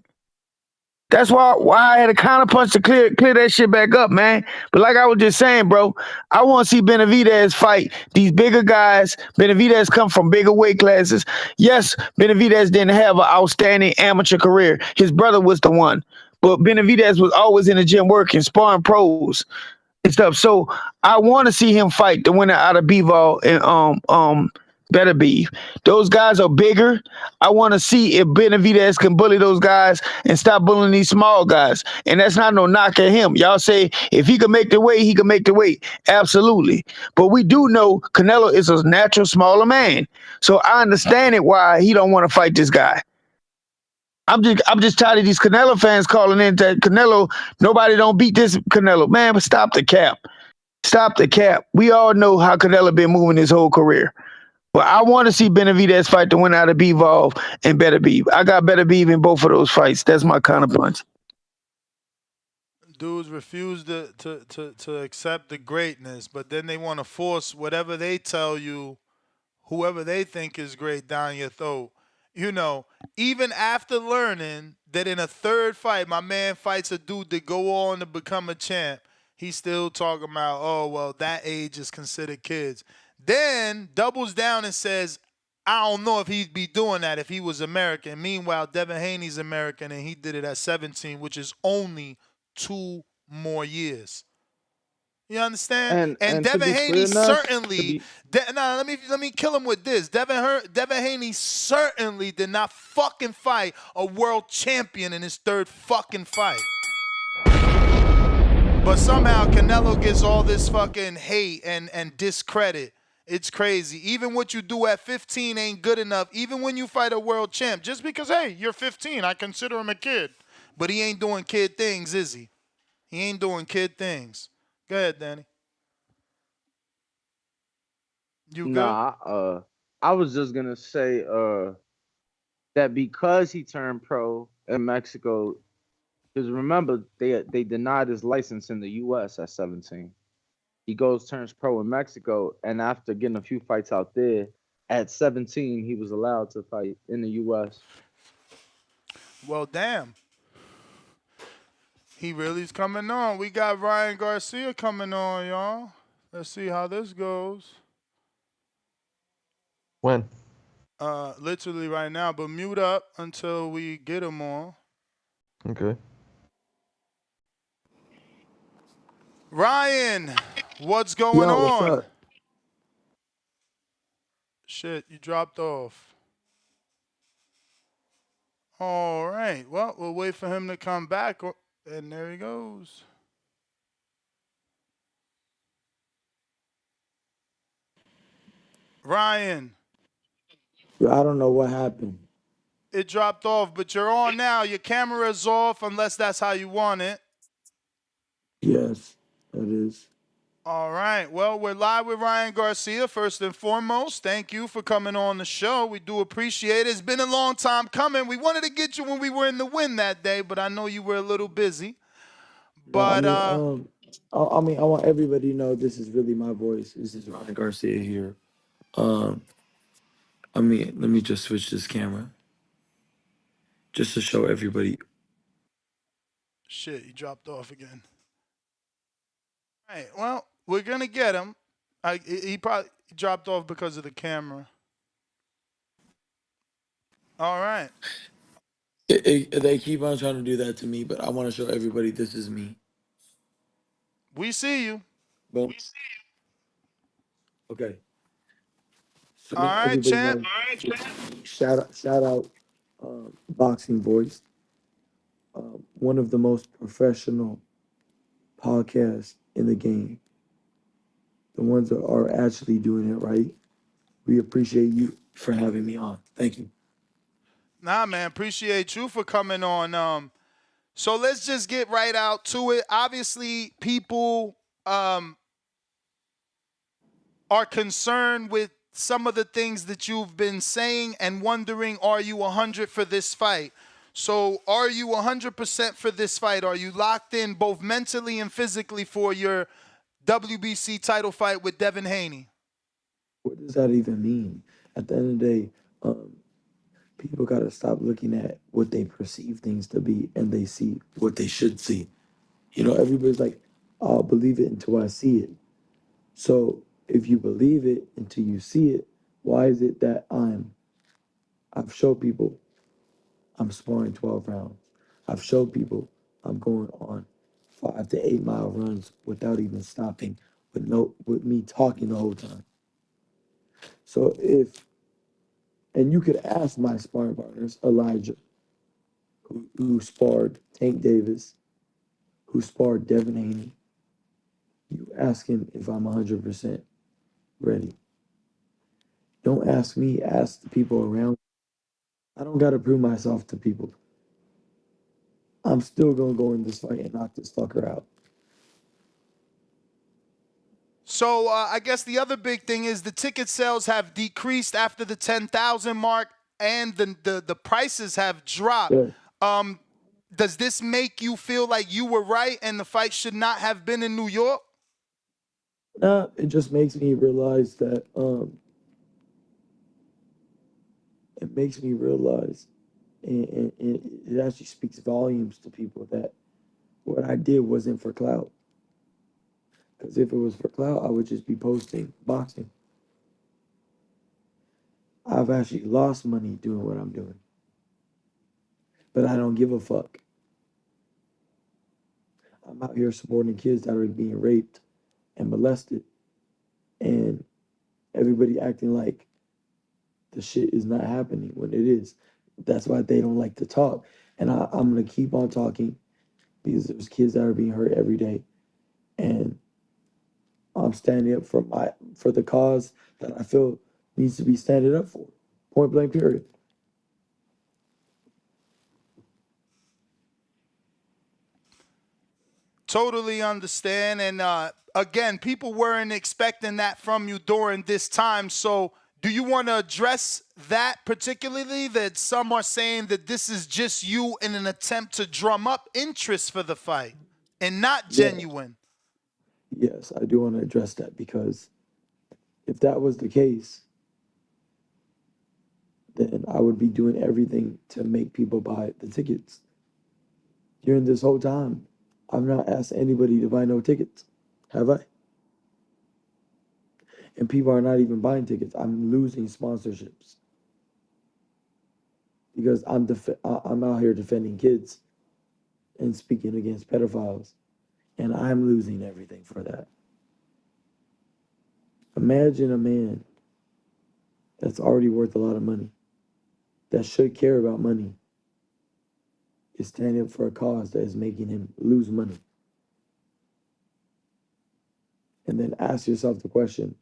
That's why I had a counter punch to clear that shit back up, man. But like I was just saying, bro, I want to see Benavidez fight these bigger guys. Benavidez come from bigger weight classes. Yes, Benavidez didn't have an outstanding amateur career. His brother was the one. But Benavidez was always in the gym working, sparring pros and stuff. So I want to see him fight the winner out of Bivol and Beterbiev. Those guys are bigger. I want to see if Benavidez can bully those guys and stop bullying these small guys. And that's not no knock at him. Y'all say if he can make the weight, he can make the weight. Absolutely. But we do know Canelo is a natural smaller man. So I understand it why he don't want to fight this guy. I'm just tired of these Canelo fans calling in that Canelo, nobody don't beat this Canelo. Man, but stop the cap. Stop the cap. We all know how Canelo been moving his whole career. But I want to see Benavidez fight the winner out of Bivol and Beterbiev. I got Beterbiev in both of those fights. That's my counter punch. Dudes refuse to accept the greatness, but then they want to force whatever they tell you, whoever they think is great, down your throat. You know, even after learning that in a third fight, my man fights a dude that go on to become a champ, he's still talking about, oh, well, that age is considered kids. Then doubles down and says, I don't know if he'd be doing that if he was American. Meanwhile, Devin Haney's American, and he did it at 17, which is only 2 more years. You understand? And And to Devin be Haney clear, Nuss, certainly. Let me kill him with this. Devin Haney certainly did not fucking fight a world champion in his third fucking fight. But somehow Canelo gets all this fucking hate and discredit. It's crazy. Even what you do at 15 ain't good enough. Even when you fight a world champ, just because hey, you're 15, I consider him a kid. But he ain't doing kid things, is he? He ain't doing kid things. Go ahead, Danny. You good? nah, I was just gonna say that because he turned pro in Mexico, because remember they denied his license in the U.S. at 17. He goes turns pro in Mexico, and after getting a few fights out there, at 17 he was allowed to fight in the U.S. Well, damn. He really's coming on. We got Ryan Garcia coming on, y'all. Let's see how this goes. When? Literally right now, but mute up until we get him on. Okay. Ryan, what's going Yo, what's on? up? Shit, you dropped off. All right. Well, we'll wait for him to come back. And there he goes. Ryan, Yo, I don't know what happened. it dropped off, but you're on now. Your camera's off unless that's how you want it. Yes, it is. All right. Well, we're live with Ryan Garcia. First and foremost, thank you for coming on the show. We do appreciate it. It's been a long time coming. We wanted to get you when we were in the win that day, but I know you were a little busy. Yo, But I mean, I want everybody to know this is really my voice. This is Ronnie Garcia here. Um, I mean, let me just switch this camera just to show everybody. Shit, he dropped off again. All right, well, we're gonna get him. He probably dropped off because of the camera. All right. They keep on trying to do that to me, but I want to show everybody this is me. We see you. But okay, so All now right, everybody champ. knows. Shout out, Boxing Voice, one of the most professional podcasts in the game. The ones that are actually doing it right. We appreciate you for having me on. Thank you. Nah, man, appreciate you for coming on. So let's just get right out to it. Obviously, people are concerned with some of the things that you've been saying and wondering, are you 100 for this fight? So are you 100% for this fight? Are you locked in both mentally and physically for your WBC title fight with Devin Haney? What does that even mean? At the end of the day, um, people got to stop looking at what they perceive things to be and they see what they should see. You know, everybody's like, I'll believe it until I see it. So if you believe it until you see it, why is it that I've showed people I'm sparring 12 rounds. I've showed people I'm going on 5 to 8 mile runs without even stopping, with me talking the whole time. So and you could ask my sparring partners, Elijah, who sparred Tank Davis, who sparred Devin Haney. You ask him if I'm 100% ready. Don't ask me, ask the people around. I don't got to prove myself to people. I'm still going to go in this fight and knock this fucker out. So I guess the other big thing is the ticket sales have decreased after the 10,000 mark, and the prices have dropped. Yeah. Does this make you feel like you were right and the fight should not have been in New York? Nah, it just makes me realize that it makes me realize, and it actually speaks volumes to people that what I did wasn't for clout. Because if it was for clout, I would just be posting boxing. I've actually lost money doing what I'm doing, but I don't give a fuck. I'm out here supporting kids that are being raped and molested, and everybody acting like the shit is not happening when it is. That's why they don't like to talk. And I'm gonna keep on talking because there's kids that are being hurt every day, and I'm standing up for the cause that I feel needs to be standing up for. Point blank. Period. Totally understand. And again, people weren't expecting that from you during this time. So do you want to address that particularly? That some are saying that this is just you in an attempt to drum up interest for the fight and not Yes, genuine. yes, I do want to address that because if that was the case, then I would be doing everything to make people buy the tickets. During this whole time, I've not asked anybody to buy no tickets, have I? And people are not even buying tickets. I'm losing sponsorships because I'm out here defending kids and speaking against pedophiles, and I'm losing everything for that. Imagine a man that's already worth a lot of money, that should care about money, is standing up for a cause that is making him lose money. And then ask yourself the question,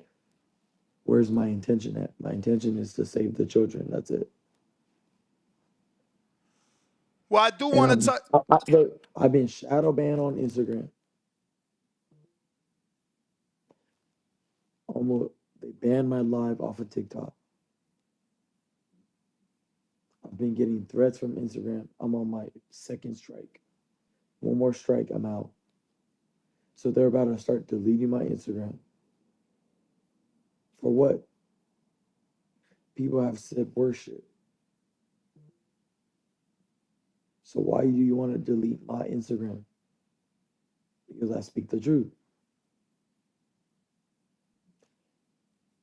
where's my intention at? My intention is to save the children. That's it. Well, I do And want to touch. look, I've been shadow banned on Instagram. Almost, they banned my live off of TikTok. I've been getting threats from Instagram. I'm on my second strike. One more strike, I'm out. So they're about to start deleting my Instagram. For what? People have said worse shit. So why do you want to delete my Instagram? Because I speak the truth.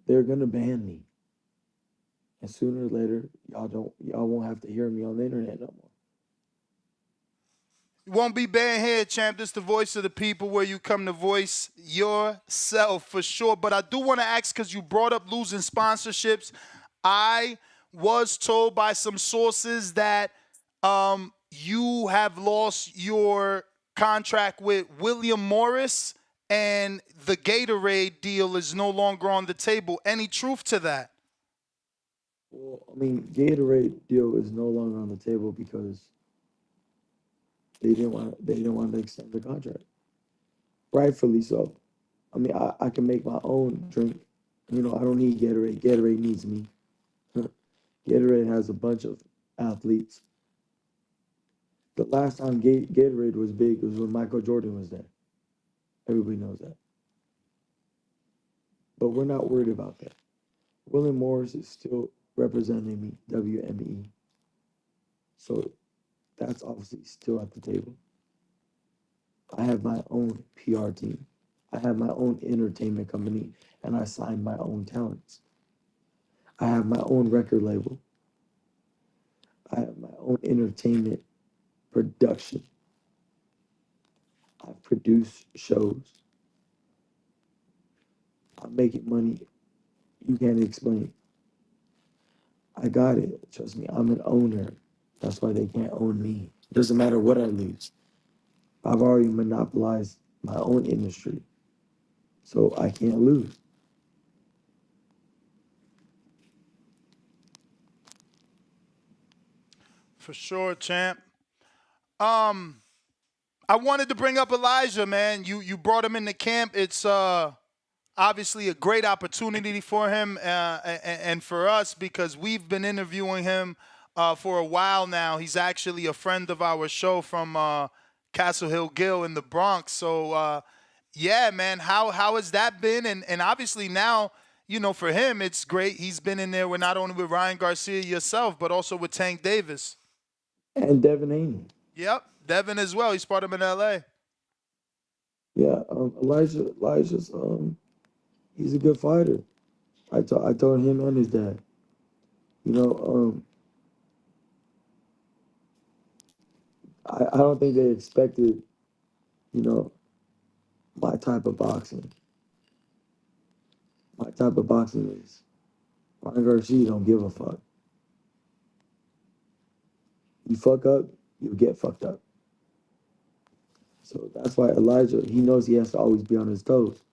They're gonna ban me. And sooner or later, y'all won't have to hear me on the internet no more. You won't be banned here, champ. This is the voice of the people where you come to voice yourself for sure. But I do want to ask, because you brought up losing sponsorships. I was told by some sources that you have lost your contract with William Morris and the Gatorade deal is no longer on the table. Any truth to that? Well, I mean, Gatorade deal is no longer on the table because they didn't want to extend the contract. Rightfully so. I mean, I can make my own drink. You know, I don't need Gatorade. Gatorade needs me. Gatorade has a bunch of athletes. The last time Gatorade was big was when Michael Jordan was there. Everybody knows that. But we're not worried about that. William Morris is still representing me, WME. So that's obviously still at the table. I have my own PR team. I have my own entertainment company, and I sign my own talents. I have my own record label. I have my own entertainment production. I produce shows. I'm making money you can't explain. I got it. Trust me, I'm an owner. That's why they can't own me. Doesn't matter what I lose. I've already monopolized my own industry, so I can't lose. For sure, champ. I wanted to bring up Elijah, man. You brought him into camp. It's obviously a great opportunity for him and for us because we've been interviewing him for a while now. He's actually a friend of our show from Castle Hill Gill in the Bronx. So yeah, man, how has that been? And obviously now, you know, for him it's great. He's been in there with not only with Ryan Garcia yourself, but also with Tank Davis. And Devin Haney. Yep, Devin as well. He's part of him in LA. Yeah, Elijah's he's a good fighter. I told him and his dad. You know, I don't think they expected, you know, my type of boxing. My type of boxing is Ryan Garcia don't give a fuck. You fuck up, you get fucked up. So that's why Elijah, he knows he has to always be on his toes.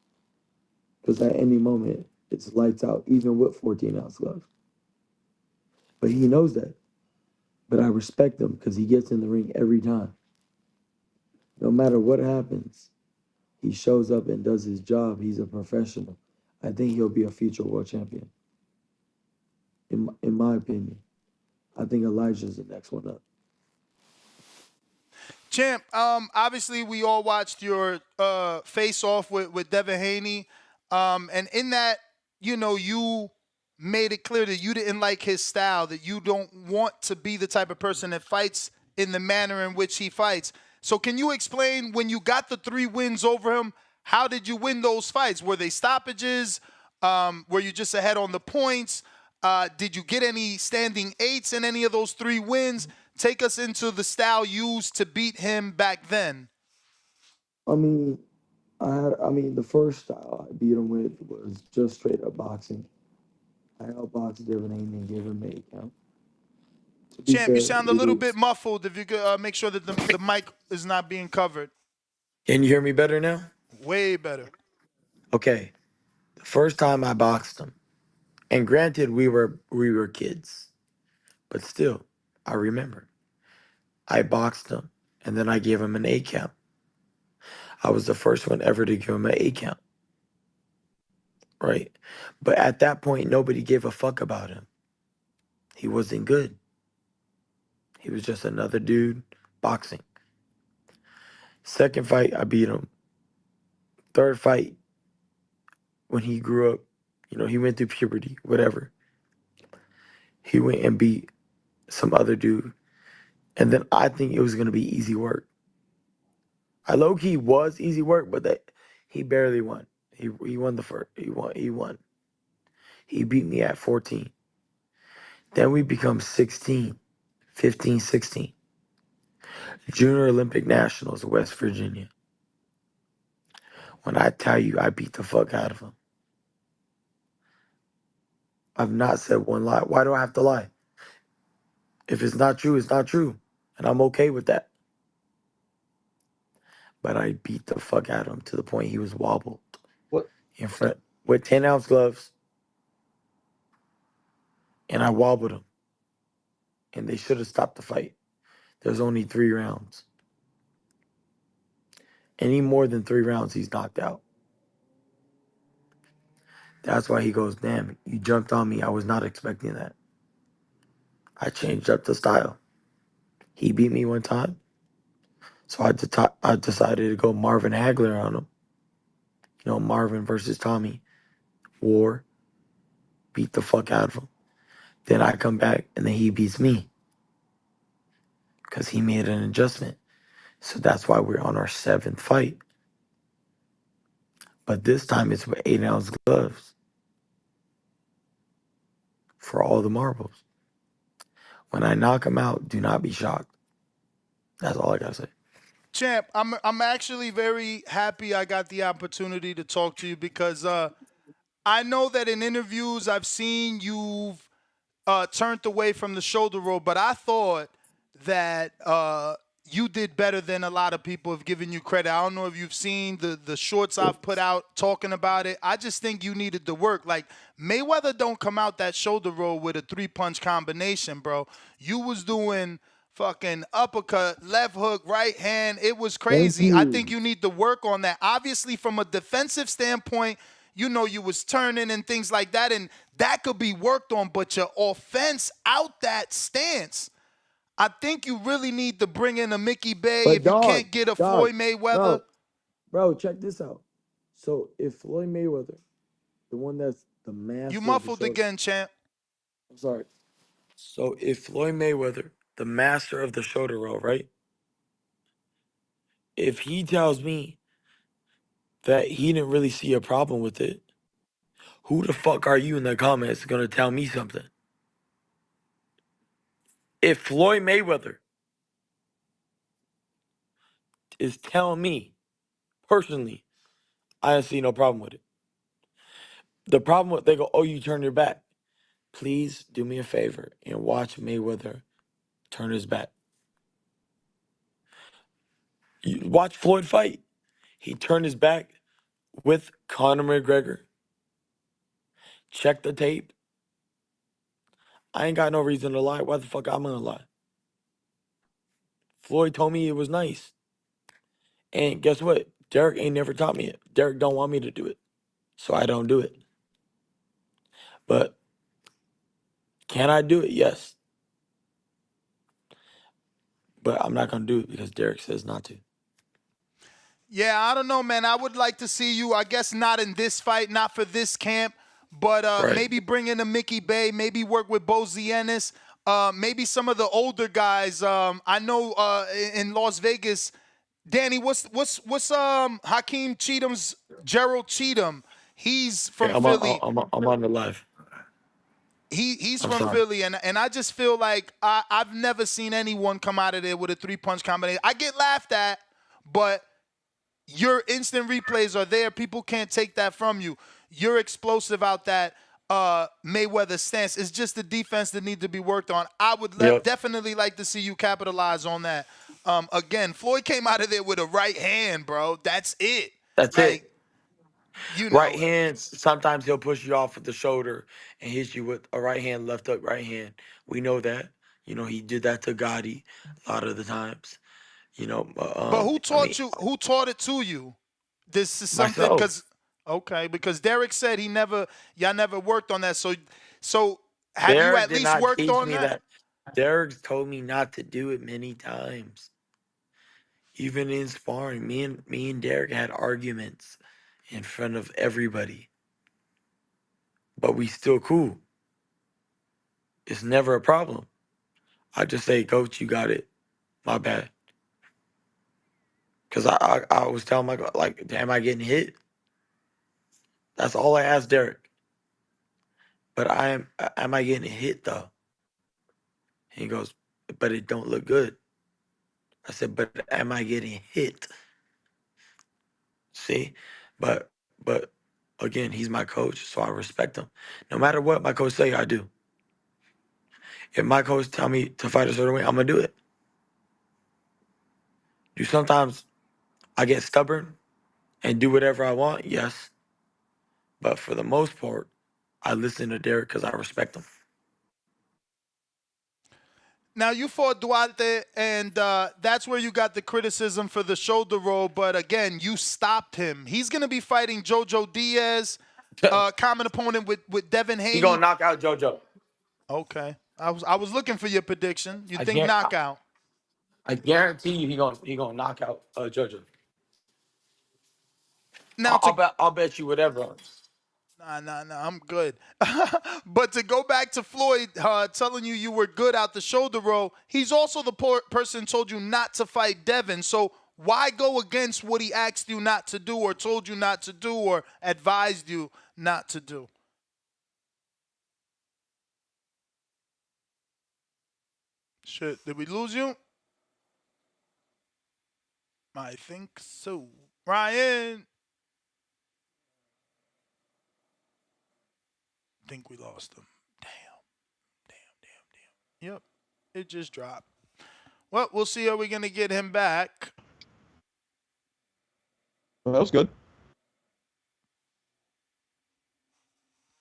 Because at any moment, it's lights out, even with 14-ounce gloves. But he knows that. But I respect him because he gets in the ring every time. No matter what happens, he shows up and does his job. He's a professional. I think he'll be a future world champion. In my opinion, I think Elijah's the next one up. Champ, obviously we all watched your face off with Devin Haney. And in that, you know, you made it clear that you didn't like his style, that you don't want to be the type of person that fights in the manner in which he fights. So can you explain when you got the 3 wins over him, how did you win those fights? Were they stoppages? Were you just ahead on the points? Did you get any standing 8s in any of those 3 wins? Take us into the style used to beat him back then. I mean, the first style I beat him with was just straight up boxing. I outboxed Devin Haney and gave him an 8 count. To be Champ, you fair, sound a little bit muffled. If you could make sure that the mic is not being covered. Can you hear me better now? Way better. Okay. The first time I boxed him, and granted we were kids, but still, I remember. I boxed him, and then I gave him an 8 count. I was the first one ever to give him an 8 count. Right? But at that point, nobody gave a fuck about him. He wasn't good. He was just another dude boxing. Second fight, I beat him. third fight, when he grew up, he went through puberty, whatever. He went and beat some other dude. And then I think it was gonna be easy work. I low key was easy work, but that he barely won. He won the first. He won. He beat me at 14. Then we become 16, 15, 16. Junior Olympic Nationals, West Virginia. When I tell you I beat the fuck out of him, I've not said one lie. Why do I have to lie? If it's not true, it's not true. And I'm okay with that. But I beat the fuck out of him to the point he was wobbled What? in front with 10-ounce gloves. And I wobbled him. And they should have stopped the fight. There's only 3 rounds. Any more than 3 rounds, he's knocked out. That's why he goes, damn, you jumped on me. I was not expecting that. I changed up the style. He beat me one time. So I decided to go Marvin Hagler on him. Marvin versus Tommy. War. Beat the fuck out of him. Then I come back and then he beats me. Because he made an adjustment. So that's why we're on our 7th fight. But this time it's with 8-ounce gloves. For all the marbles. When I knock him out, do not be shocked. That's all I gotta say. Champ, I'm actually very happy I got the opportunity to talk to you because I know that in interviews I've seen you've turned away from the shoulder roll, but I thought that you did better than a lot of people have given you credit. I don't know if you've seen the shorts I've put out talking about it. I just think you needed the work. Like, Mayweather don't come out that shoulder roll with a 3-punch combination, bro. You was doing fucking uppercut, left hook, right hand. It was Thank crazy. I think you. you need to work on that. Obviously, from a defensive standpoint, you was turning and things like that, and that could be worked on, but your offense out that stance, I think you really need to bring in a Mickey Bay But if you dog, can't get a dog, Floyd Mayweather. bro, check this out. So if Floyd Mayweather, the one that's the You master of the muffled shoulder, again, champ. I'm sorry. So if Floyd Mayweather, the master of the shoulder roll, right? If he tells me that he didn't really see a problem with it, who the fuck are you in the comments gonna tell me something? If Floyd Mayweather is telling me personally, I don't see no problem with it. The problem with they go, oh, you turn your back. Please do me a favor and watch Mayweather turn his back. You watch Floyd fight. He turned his back with Conor McGregor. Check the tape. I ain't got no reason to lie. Why the fuck I'm gonna lie? Floyd told me it was nice. And guess what? Derek ain't never taught me it. Derek don't want me to do it. So I don't do it. But can I do it? Yes. But I'm not gonna do it because Derek says not to. Yeah, I don't know, man. I would like to see you, I guess not in this fight, not for this camp, but Right. maybe bring in a Mickey Bay, maybe work with Bo Zienis, maybe some of the older guys. I know in Las Vegas, Danny, what's Hakeem Cheatham's Gerald Cheatham? He's from Yeah, Philly. I'm on the live. He's I'm from sorry. Philly, and I just feel like I've never seen anyone come out of there with a 3-punch combination. I get laughed at, but your instant replays are there. People can't take that from you. You're explosive out that Mayweather stance. It's just the defense that needs to be worked on. I would Yep. definitely like to see you capitalize on that. Again, Floyd came out of there with a right hand, bro. That's it. That's Like, it. Right hands, sometimes he'll push you off with the shoulder and hit you with a right hand, left hook, right hand. We know that. He did that to Gotti a lot of the times. but who I mean, taught you? Who taught it to you? This is something myself. because Derek said y'all never worked on that. So have you Derek at did least not worked teach on me that? that. Derek told me not to do it many times. Even in sparring, me and Derek had arguments in front of everybody. But we still cool. It's never a problem. I just say, Coach, you got it. My bad. Because I always tell him, like, am I getting hit? That's all I ask Derek. But am I getting hit though? He goes, but it don't look good. I said, but am I getting hit? See? But again, he's my coach, so I respect him. No matter what my coach say, I do. If my coach tell me to fight a certain way, I'm gonna do it. Do sometimes I get stubborn and do whatever I want? Yes. But for the most part, I listen to Derek because I respect him. Now you fought Duarte, and that's where you got the criticism for the shoulder roll. But again, you stopped him. He's gonna be fighting JoJo Diaz, common opponent with Devin He gonna Haney. knock out JoJo. Okay, I was looking for your prediction. You I think guarantee, knockout? I guarantee you he gonna knock out JoJo. Now to I'll bet you whatever. Nah, I'm good. But to go back to Floyd telling you were good out the shoulder roll, he's also the person told you not to fight Devin. So why go against what he asked you not to do or told you not to do or advised you not to do? Shit, did we lose you? I think so. Ryan. Think we lost him. Damn. Yep. It just dropped. Well, we'll see how we're going to get him back. Well, that was good.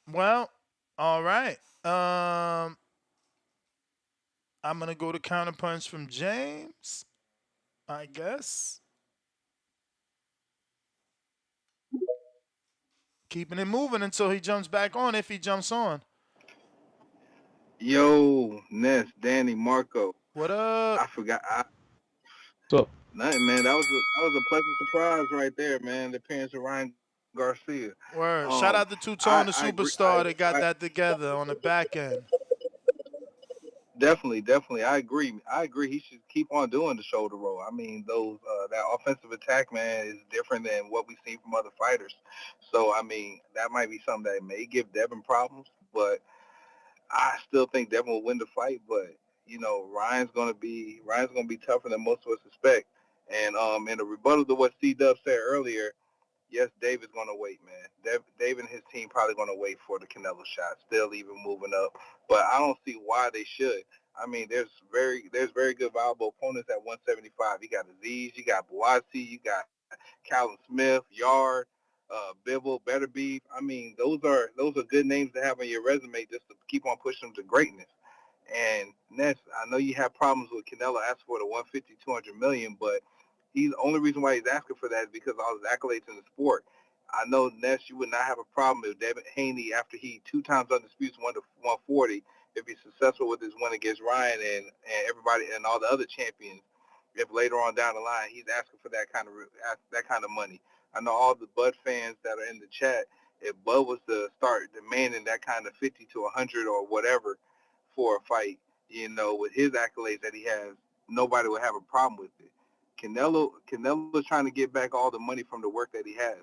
Well, all right. I'm going to go to counterpunch from James, I guess. Keeping it moving until he jumps back on, if he jumps on. Yo, Ness, Danny, Marco. What up? I forgot. What's up? Nothing, man. That was a pleasant surprise right there, man. The appearance of Ryan Garcia. Word. Shout out to Two-Tone, the I agree. superstar that got that together on the back end. Definitely. I agree. He should keep on doing the shoulder roll. I mean, those that offensive attack, man, is different than what we've seen from other fighters. So, I mean, that might be something that may give Devin problems, but I still think Devin will win the fight. But Ryan's gonna be tougher than most of us expect. And in a rebuttal to what C-Dub said earlier, yes, David's going to wait, man. David and his team probably going to wait for the Canelo shot, still even moving up. But I don't see why they should. I mean, there's very good viable opponents at 175. You got Aziz, you got Boise, you got Calvin Smith, Yard, Bivol, Beterbiev. I mean, those are good names to have on your resume just to keep on pushing them to greatness. And Ness, I know you have problems with Canelo asking for the 150, 200 million, but he's the only reason why he's asking for that is because of all his accolades in the sport. I know, Ness, you would not have a problem if Devin Haney, after he 2 times undisputed, won to 140, if he's successful with his win against Ryan and everybody and all the other champions, if later on down the line he's asking for that kind of money. I know all the Bud fans that are in the chat. If Bud was to start demanding that kind of 50 to 100 or whatever for a fight, with his accolades that he has, nobody would have a problem with it. Canelo's trying to get back all the money from the work that he has,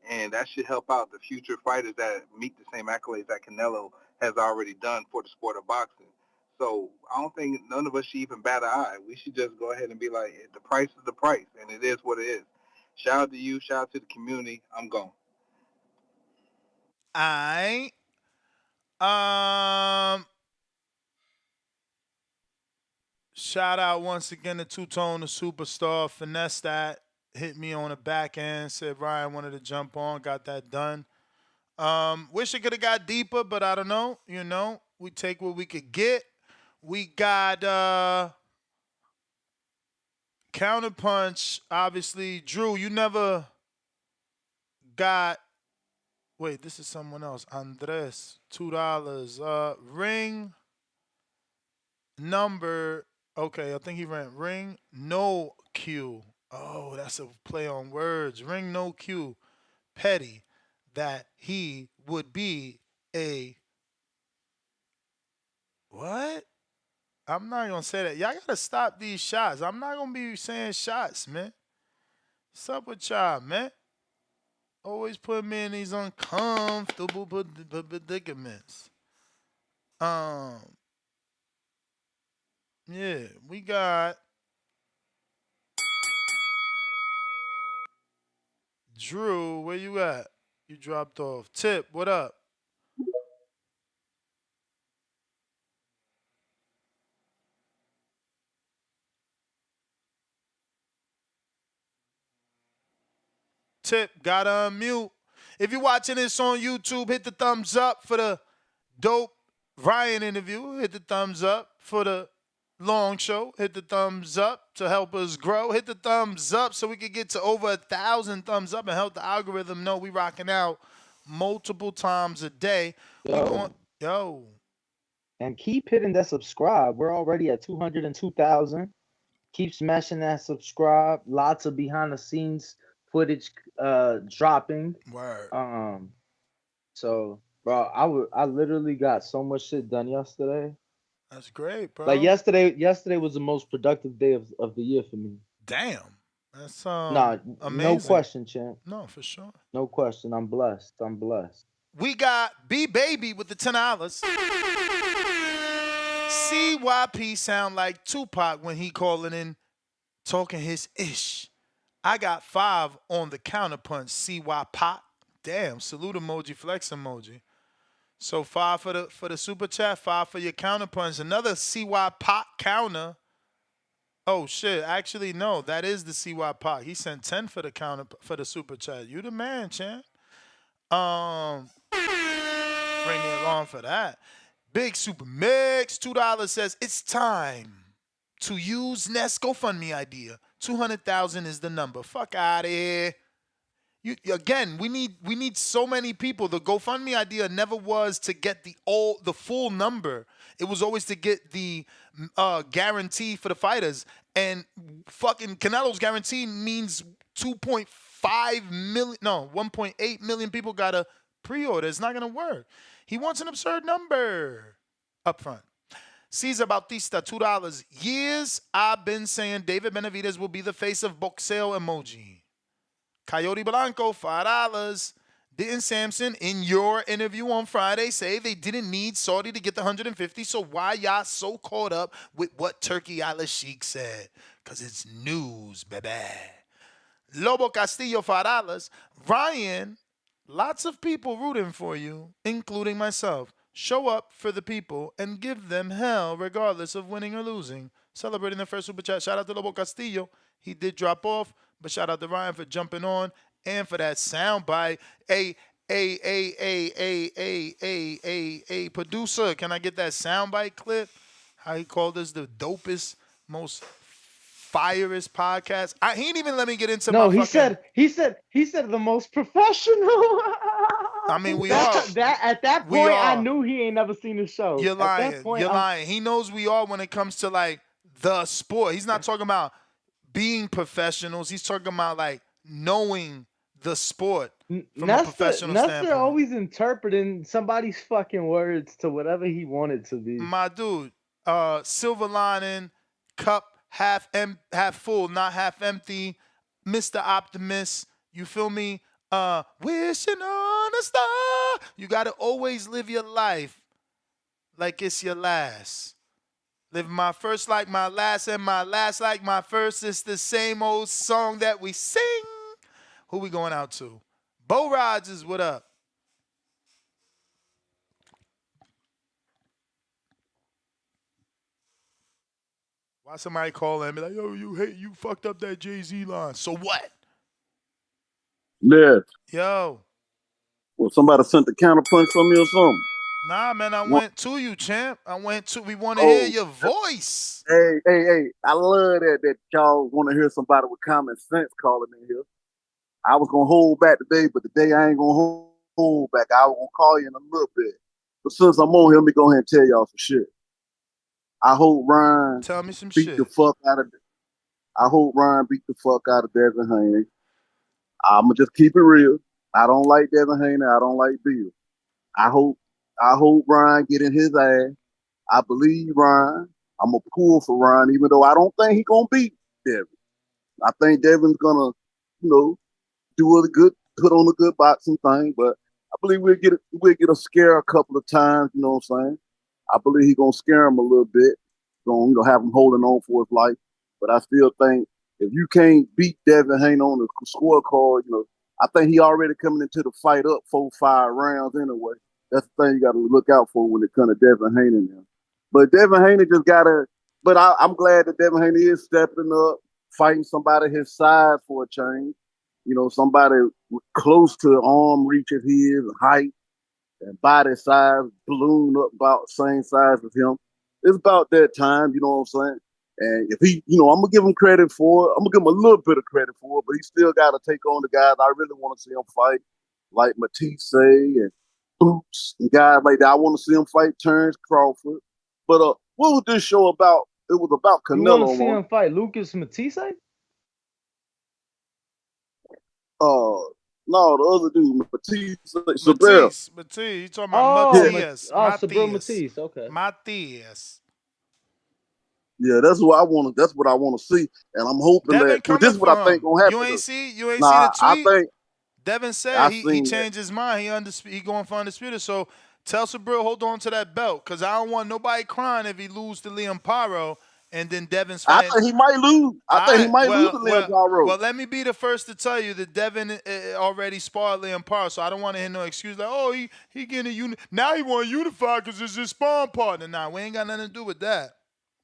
and that should help out the future fighters that meet the same accolades that Canelo has already done for the sport of boxing. So I don't think none of us should even bat an eye. We should just go ahead and be like, the price is the price, and it is what it is. Shout out to you. Shout out to the community. I'm gone. Shout out once again to Two-Tone, the superstar. Finesse that. Hit me on the back end. Said Ryan wanted to jump on. Got that done. Wish it could have got deeper, but I don't know. We take what we could get. We got Counterpunch. Obviously, Drew, you never got. Wait, this is someone else. Andres, $2. Ring number. Okay, I think he ran ring no Q. Oh, that's a play on words. Ring no Q. petty that he would be a what? I'm not gonna say that. Y'all gotta stop these shots. I'm not gonna be saying shots, man. What's up with y'all, man? Always put me in these uncomfortable predicaments. Yeah, we got Drew. Where you at? You dropped off. Tip, what up? Tip, gotta unmute. If you're watching this on YouTube, hit the thumbs up for the dope Ryan interview. Hit the thumbs up for the long show. Hit the thumbs up to help us grow. Hit the thumbs up so we can get to over 1,000 thumbs up and help the algorithm know we rocking out multiple times a day. Yo. And keep hitting that subscribe. We're already at 202,000. Keep smashing that subscribe. Lots of behind the scenes footage dropping. Word. So, bro, I literally got so much shit done yesterday. That's great, bro. Like yesterday was the most productive day of the year for me. Damn. That's amazing. No question, champ. No, for sure. No question. I'm blessed. We got B Baby with the $10. CYP sound like Tupac when he calling in, talking his ish. I got 5 on the counterpunch. CY Pop. Damn. Salute emoji. Flex emoji. So 5 for the super chat. 5 for your counterpunch. Another CY Pop counter. Oh shit! Actually, no. That is the CY Pop. He sent 10 for the super chat. You the man, champ. Bring me along for that. Big Super Mix, $2 says it's time to use Nest GoFundMe idea. 200,000 is the number. Fuck out of here. Again, we need so many people. The GoFundMe idea never was to get the full number. It was always to get the guarantee for the fighters. And fucking Canelo's guarantee means 2.5 million, no, 1.8 million people got a pre-order. It's not gonna work. He wants an absurd number up front. Cesar Bautista, $2. Years I've been saying David Benavidez will be the face of boxeo emoji. Coyote Blanco, $5. Didn't Samson, in your interview on Friday, say they didn't need Saudi to get the 150? So why y'all so caught up with what Turki Alalshikh said? Because it's news, baby. Lobo Castillo, $5. Ryan, lots of people rooting for you, including myself. Show up for the people and give them hell regardless of winning or losing. Celebrating the first super chat. Shout out to Lobo Castillo. He did drop off, but shout out to Ryan for jumping on and for that sound bite. Hey, producer, can I get that sound bite clip? How he called us the dopest, most firest podcast. He didn't even let me get into my fucking... he said the most professional. I mean, we are. At that point, I knew he ain't never seen the show. You're lying. You're lying. He knows we are when it comes to like the sport. He's not talking about being professionals. He's talking about like knowing the sport from a professional standpoint. Nestor always interpreting somebody's fucking words to whatever he wanted to be. My dude, silver lining, cup half full, not half empty. Mr. Optimist, you feel me? Wishing on a star. You gotta always live your life like it's your last. Live my first like my last, and my last like my first. It's the same old song that we sing. Who we going out to? Bo Rogers, what up? Why somebody call and be like, yo, you fucked up that Jay-Z line. So what? Yeah. Yo. Well, somebody sent the counterpunch from me or something. Nah, man, I went to you, champ. We want to hear your voice. Hey. I love that y'all want to hear somebody with common sense calling in here. I was going to hold back today, but today I ain't going to hold back. I was going to call you in a little bit. But since I'm on here, let me go ahead and tell y'all some shit. I hope Ryan tell me some beat shit. the fuck out of I hope Ryan beat the fuck out of Devin Haney. I'm going to just keep it real. I don't like Devin Haney. I don't like Bill. I hope Ryan get in his ass. I believe Ryan. I'm a pull for Ryan, even though I don't think he's gonna beat Devin. I think Devin's gonna, do a good, put on a good boxing thing. But I believe we'll get a scare a couple of times. You know what I'm saying? I believe he's gonna scare him a little bit. Gonna have him holding on for his life. But I still think if you can't beat Devin Haney on the scorecard, I think he already coming into the fight up 4-5 rounds anyway. That's the thing you got to look out for when it comes to Devin Haney now. But Devin Haney just gotta. But I'm glad that Devin Haney is stepping up, fighting somebody his size for a change. Somebody close to arm reach of his height and body size, balloon up about the same size as him. It's about that time, you know what I'm saying? And if he, I'm gonna give him credit for it. I'm gonna give him a little bit of credit for it, but he still got to take on the guys I really want to see him fight, like Matisse and Boots and guys like that. I want to see him fight Terrence Crawford. But what was this show about? It was about You want to Canelo. see him fight Lucas Matisse? No, the other dude, Matisse Sabrera. Matisse. You talking about Matias? Sabrera Matias. Matisse. Okay. Matias. Yeah, that's what I want to. That's what I want to see, and I'm hoping Devin that coming this is what I for think him. gonna happen. You ain't see Nah, the tweet? I think Devin said I he seen that. changed his mind. He going for undisputed. So tell Sabril hold on to that belt, because I don't want nobody crying if he lose to Liam Paro and then Devin's I fighting. think he might lose. I think he might lose to Liam Paro. Well, let me be the first to tell you that Devin already sparred Liam Paro, so I don't want to hear no excuse like, oh, he getting a unit. Now he want to unify because it's his sparring partner. Nah, we ain't got nothing to do with that.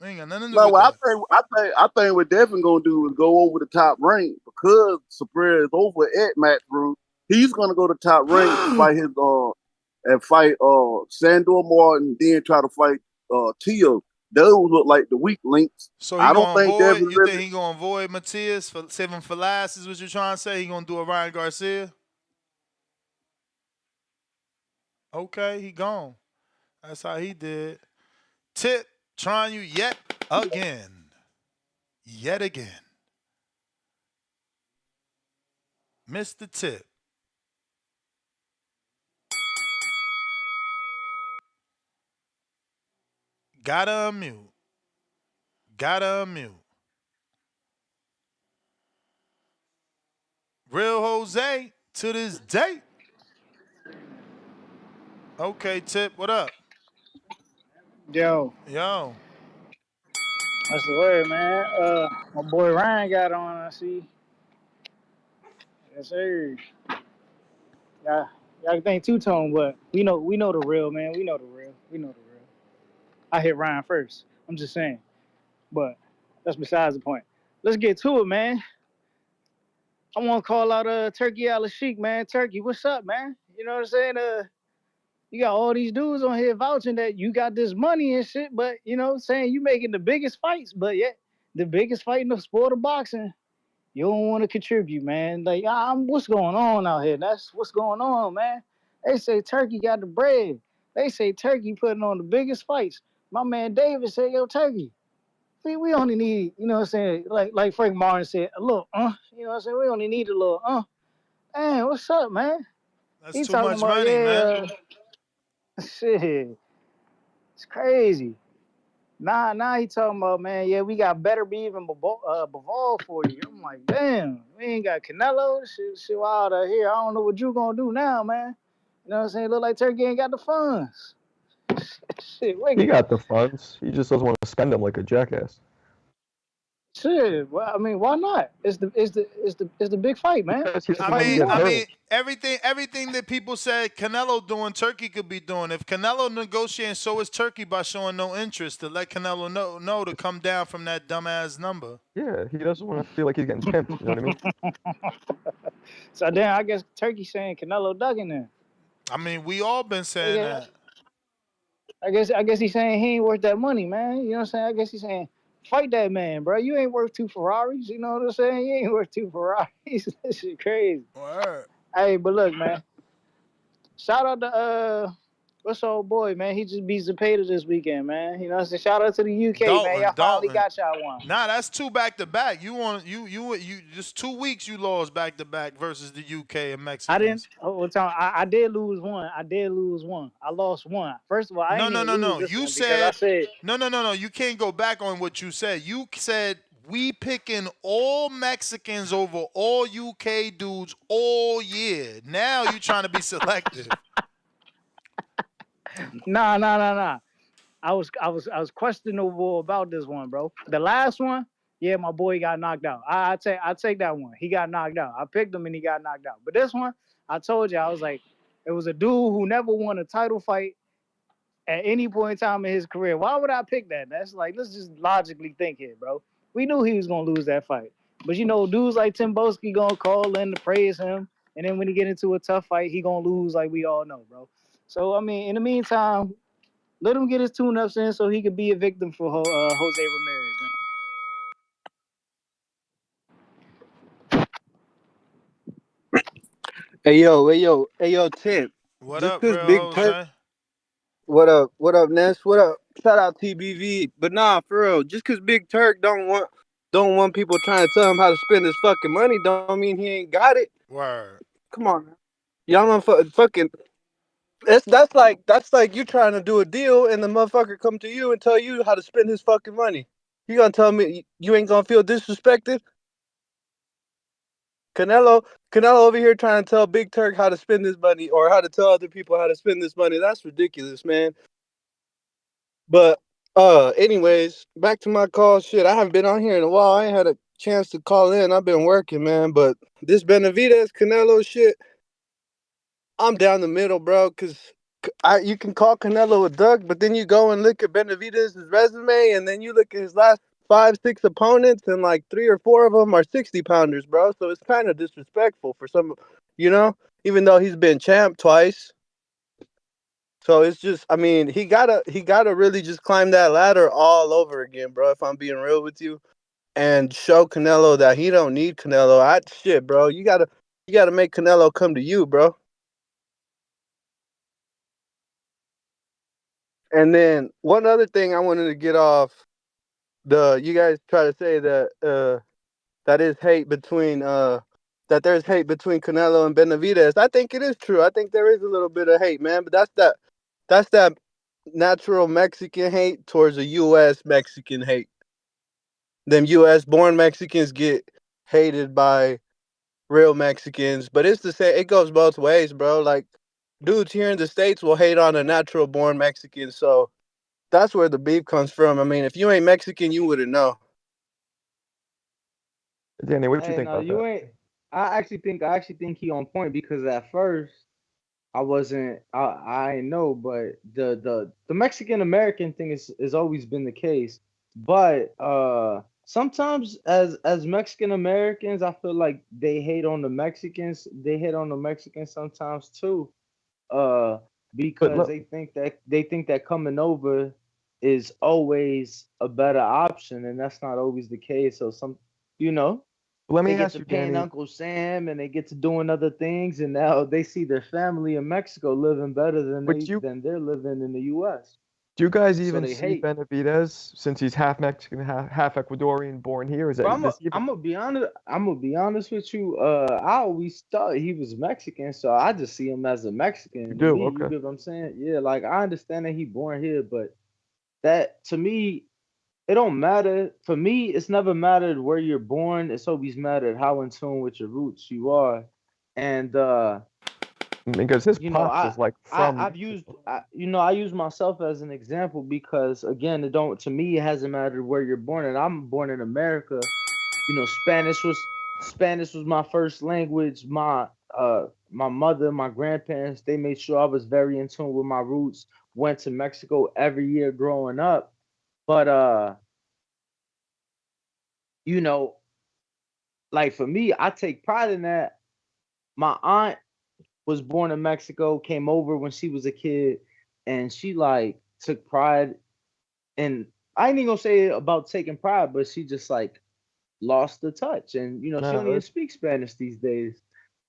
We ain't got nothing to do No, with what that. I think what Devin gonna do is go over the top rank because Sabrera is over at Matchroom. He's gonna go to top rank and fight Sandor Martin, then try to fight Tio. Those look like the weak links. So I don't think Devin you really. think he gonna avoid Matias for save him for last? Is what you're trying to say? He gonna do a Ryan Garcia? Okay, he gone. That's how he did. Tip trying you yet again. Yet again. Mr. Tip. Gotta unmute. Gotta unmute. Real Jose to this day. Okay, Tip, what up? Yo, Yo. that's the word, man. My boy Ryan got on. I see. Yes, sir. Y'all can think two tone, but we know the real, man. We know the real. We know the real. I hit Ryan first. I'm just saying, but that's besides the point. Let's get to it, man. I want to call out Turki Alalshikh, man. Turkey, what's up, man? You know what I'm saying? You got all these dudes on here vouching that you got this money and shit, but saying you making the biggest fights, but yet the biggest fight in the sport of boxing. You don't want to contribute, man. Like, what's going on out here? That's what's going on, man. They say Turkey got the bread. They say Turkey putting on the biggest fights. My man David said, yo, Turkey, we only need, you know what I'm saying, like Frank Martin said, a little, you know what I'm saying? We only need a little, Man, what's up, man? That's He too talking much about, money, man. shit, it's crazy. Now he talking about, man, yeah, we got Beterbiev and Bivol for you. I'm like, damn, we ain't got Canelo. Shit wild out here. I don't know what you gonna do now, man. You know what I'm saying? Look like Turkey ain't got the funds. Shit, He wicked. got the funds. He just doesn't want to spend them like a jackass. Shit, well, I mean, why not? It's the big fight, man. Because he It's the doesn't I want fight to he mean, get I wants. mean, hurt. everything that people said Canelo doing, Turkey could be doing. If Canelo negotiating, so is Turkey by showing no interest to let Canelo know to come down from that dumbass number. Yeah, he doesn't want to feel like he's getting pimped. You know what I mean? So then I guess Turkey saying Canelo ducking then. I mean, we all been saying that. I guess he's saying he ain't worth that money, man. You know what I'm saying? I guess he's saying, fight that man, bro. You ain't worth two Ferraris. You know what I'm saying? You ain't worth two Ferraris. This shit crazy. Word. Hey, but look, man. Shout out to What's old boy, man? He just beat Zepeda this weekend, man. You know what I'm saying? Shout out to the UK, man. Y'all finally got y'all one. Nah, that's 2 back-to-back. You just 2 weeks you lost back-to-back versus the UK and Mexicans. I didn't. I did lose one. I lost one. First of all, I No, didn't no, even no, lose no. this You one because I said said no. You can't go back on what you said. You said we picking all Mexicans over all UK dudes all year. Now you trying to be selective. Nah. I was questionable about this one, bro. The last one, yeah, my boy got knocked out. I take that one. He got knocked out. I picked him and he got knocked out. But this one, I told you, I was like, it was a dude who never won a title fight at any point in time in his career. Why would I pick that? That's like, let's just logically think here, bro. We knew he was gonna lose that fight. But you know, dudes like Tim Boski gonna call in to praise him. And then when he get into a tough fight, he gonna lose like we all know, bro. So I mean, in the meantime, let him get his tune-ups in so he could be a victim for Jose Ramirez, man. Hey yo, Tim. What Just up, cause real Big Turk. Jose? What up, Ness? What up? Shout out TBV. But nah, for real. Just cause Big Turk don't want people trying to tell him how to spend his fucking money, don't mean he ain't got it. Word. Come on, man. Y'all fucking. That's like you trying to do a deal and the motherfucker come to you and tell you how to spend his fucking money. You gonna tell me you ain't gonna feel disrespected? Canelo, Canelo over here trying to tell Big Turk how to spend his money or how to tell other people how to spend this money. That's ridiculous, man. But anyways, back to my call. Shit, I haven't been on here in a while. I ain't had a chance to call in. I've been working, man. But this Benavidez Canelo shit, I'm down the middle, bro. Cause you can call Canelo a duck, but then you go and look at Benavidez's resume, and then you look at his last 5, 6 opponents, and like 3 or 4 of them are 60-pounders, bro. So it's kind of disrespectful for some, even though he's been champ twice. So it's just, I mean, he gotta really just climb that ladder all over again, bro. If I'm being real with you, and show Canelo that he don't need Canelo. Shit, bro. You gotta make Canelo come to you, bro. And then one other thing I wanted to get off you guys try to say that that is hate between that there's hate between Canelo and Benavidez. I think it is true. I think there is a little bit of hate, man. But that's that natural Mexican hate towards a U.S. Mexican hate. Them U.S. born Mexicans get hated by real Mexicans, but it's the same. It goes both ways, bro. Like dudes here in the States will hate on a natural born Mexican. So that's where the beef comes from. I mean, if you ain't Mexican, you wouldn't know. Danny, what you Hey, think no, about you that? ain't. I actually think he on point because at first I wasn't. I ain't know, but the Mexican American thing is always been the case. But sometimes as Mexican Americans, I feel like they hate on the Mexicans. They hate on the Mexicans sometimes too. Uh, But because look, they think that coming over is always a better option, and that's not always the case. So you know, let they me get ask to you, paying Danny. Uncle Sam and they get to doing other things, and now they see their family in Mexico living better than Would you they're living in the U.S. Do you guys So even they see hate. Benavidez since he's half Mexican, half Ecuadorian, born here? Is But that this even? I'm gonna be honest. I'm gonna be honest with you. I always thought he was Mexican, so I just see him as a You Mexican to do, me. You okay. get what I'm saying? Yeah, like I understand that he born here, but that to me it don't matter. For me, it's never mattered where you're born. It's always mattered how in tune with your roots you are. And Because his you know, pops I is like I from I've used I use myself as an example because again, it don't to me it hasn't mattered where you're born. And I'm born in America. You know, Spanish was my first language. My mother, my grandparents, they made sure I was very in tune with my roots. Went to Mexico every year growing up. But you know, like for me, I take pride in that. My aunt was born in Mexico, came over when she was a kid, and she like took pride in I ain't even gonna say about taking pride, but she just like lost the touch. And you know, she don't no, even speak Spanish these days.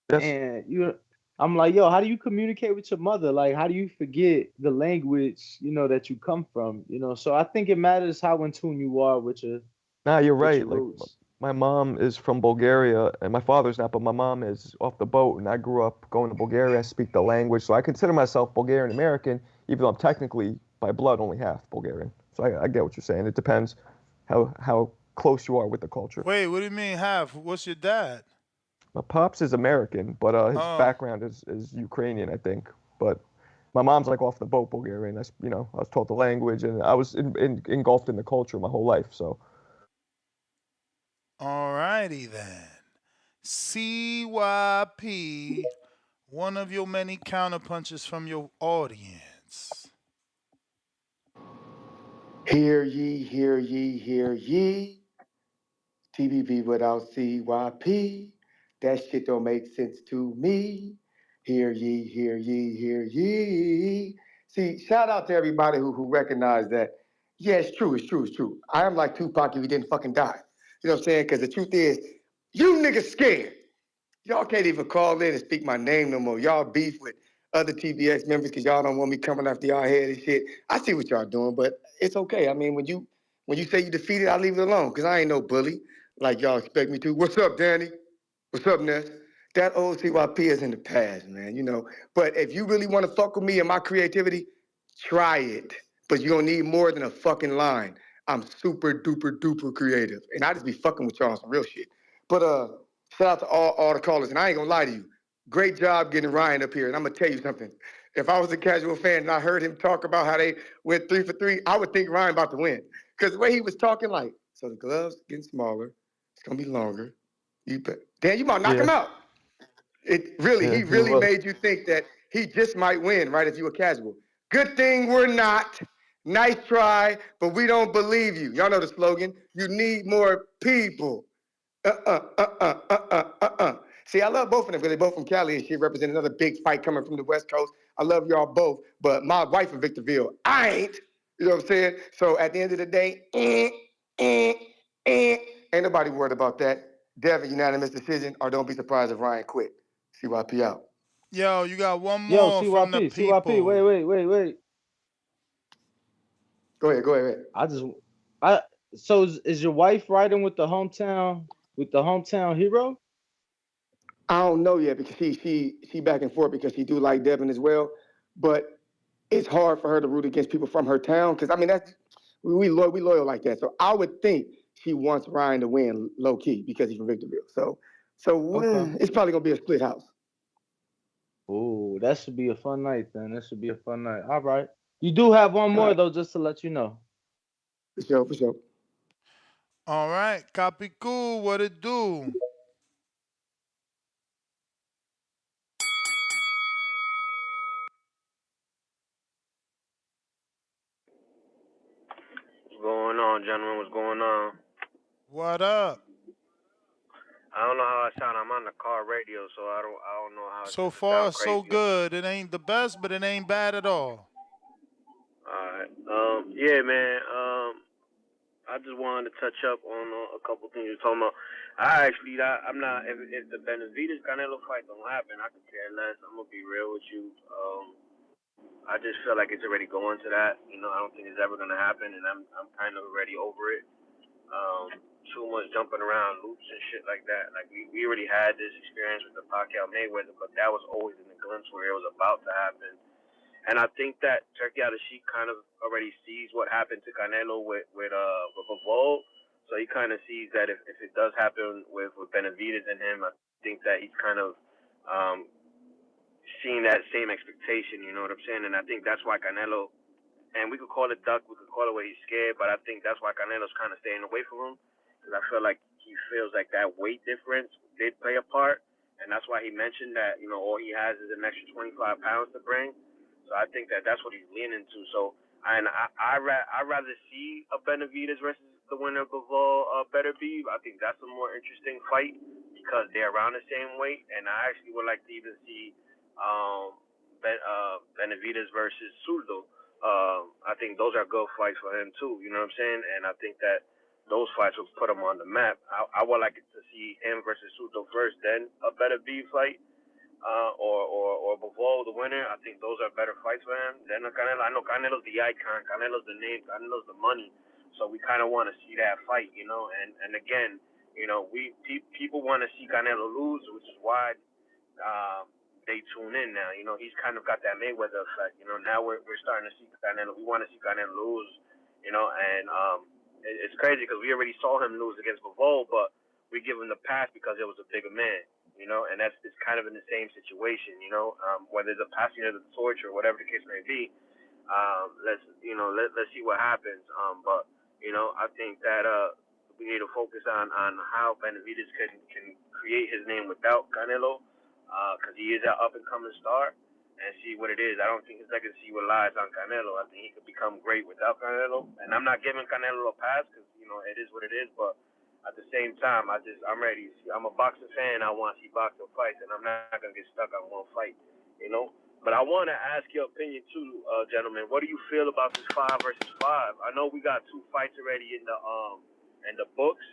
that's And you I'm like, yo, how do you communicate with your mother? Like, how do you forget the language, that you come from? So I think it matters how in tune you are with your Nah, you're with right. your Like roots. my mom is from Bulgaria, and my father's not, but my mom is off the boat, and I grew up going to Bulgaria. I speak the language, so I consider myself Bulgarian American, even though I'm technically by blood only half Bulgarian. So I get what you're saying. It depends how close you are with the culture. Wait, what do you mean half? What's your dad? My pops is American, but his Oh, background is Ukrainian, I think. But my mom's like off the boat Bulgarian. I was taught the language, and I was engulfed in the culture my whole life. So all righty then. CYP, one of your many counterpunches from your audience. Hear ye, hear ye, hear ye. TBV without CYP. That shit don't make sense to me. Hear ye, hear ye, hear ye. See, shout out to everybody who recognized that. Yeah, it's true, it's true, it's true. I am like Tupac if he didn't fucking die. You know what I'm saying? Because the truth is, you niggas scared. Y'all can't even call in and speak my name no more. Y'all beef with other TBX members because y'all don't want me coming after y'all head and shit. I see what y'all doing, but it's okay. I mean, when you say you defeated, I leave it alone because I ain't no bully like y'all expect me to. What's up, Danny? What's up, Ness? That old CYP is in the past, man. But if you really want to fuck with me and my creativity, try it. But you don't need more than a fucking line. I'm super duper duper creative, and I just be fucking with y'all on some real shit. But shout out to all the callers, and I ain't gonna lie to you. Great job getting Ryan up here, and I'm gonna tell you something. If I was a casual fan and I heard him talk about how they went 3 for 3, I would think Ryan about to win. Because the way he was talking, like, so the gloves getting smaller, it's gonna be longer. Dan, you might knock yeah, him out. He yeah, he really was. made you think that he just might win, right? If you were casual. Good thing we're not. Nice try, but we don't believe you. Y'all know the slogan. You need more people. See, I love both of them because they both from Cali and shit, represent another big fight coming from the West Coast. I love y'all both, but my wife from Victorville, I ain't. You know what I'm saying? So at the end of the day, ain't nobody worried about that. Devin, unanimous decision, or don't be surprised if Ryan quit. CYP out. Yo, you got one Yo, more from the CYP, wait, people. wait, wait, wait. Go ahead. I just I so is your wife riding with the hometown hero? I don't know yet because she back and forth because she do like Devin as well, but it's hard for her to root against people from her town because I mean that's we loyal like that. So I would think she wants Ryan to win low key because he's from Victorville. So Okay. it's probably gonna be a split house. Oh, that should be a fun night then. That should be a fun night. All right. You do have one All more right, though, just to let you know. for sure. All right, copy cool. What it do? What's going on, gentlemen? What's going on? What up? I don't know how I sound. I'm on the car radio, so I don't know how So if it sound far, so crazy. good. It ain't the best, but it ain't bad at all. Alright. Yeah, man. I just wanted to touch up on a couple things you're talking about. I'm not. If the Benavidez Canelo fight don't happen, I could care less. I'm gonna be real with you. I just feel like it's already going to that. I don't think it's ever gonna happen, and I'm kind of already over it. Too much jumping around loops and shit like that. Like we already had this experience with the Pacquiao Mayweather, but that was always in the glimpse where it was about to happen. And I think that Turki Alalshikh kind of already sees what happened to Canelo with Bivol. So he kind of sees that if it does happen with Benavidez and him, I think that he's kind of um, seeing that same expectation. You know what I'm saying? And I think that's why Canelo, and we could call it duck, we could call it where he's scared, but I think that's why Canelo's kind of staying away from him, because I feel like he feels like that weight difference did play a part, and that's why he mentioned that all he has is an extra 25 pounds to bring. So I think that that's what he's leaning to. So I rather see a Benavidez versus the winner of Bivol Beterbiev. I think that's a more interesting fight because they're around the same weight, and I actually would like to even see Benavidez versus Surdo. I think those are good fights for him too. You know what I'm saying? And I think that those fights will put him on the map. I would like to see him versus Suto first, then a better B fight. or Bivol, the winner. I think those are better fights for him than Canelo. I know Canelo's the icon, Canelo's the name, Canelo's the money. So we kind of want to see that fight, you know. And again, you know, people want to see Canelo lose, which is why they tune in now. You know, he's kind of got that Mayweather effect. You know, now we're starting to see Canelo. We want to see Canelo lose. You know, and it's crazy because we already saw him lose against Bivol, but we give him the pass because it was a bigger man. You know, and that's it's kind of in the same situation. You know, whether it's a passing of the torch or whatever the case may be. Let's see what happens. But you know, I think that we need to focus on how Benavidez can create his name without Canelo, because he is an up and coming star, and see what it is. I don't think his legacy relies on Canelo. I think he could become great without Canelo, and I'm not giving Canelo a pass because you know it is what it is. But at the same time, I'm ready. I'm a boxing fan. I want to see boxing fights, and I'm not gonna get stuck on one fight. You know. But I want to ask your opinion too, gentlemen. What do you feel about this 5 versus 5? I know we got 2 fights already in the books.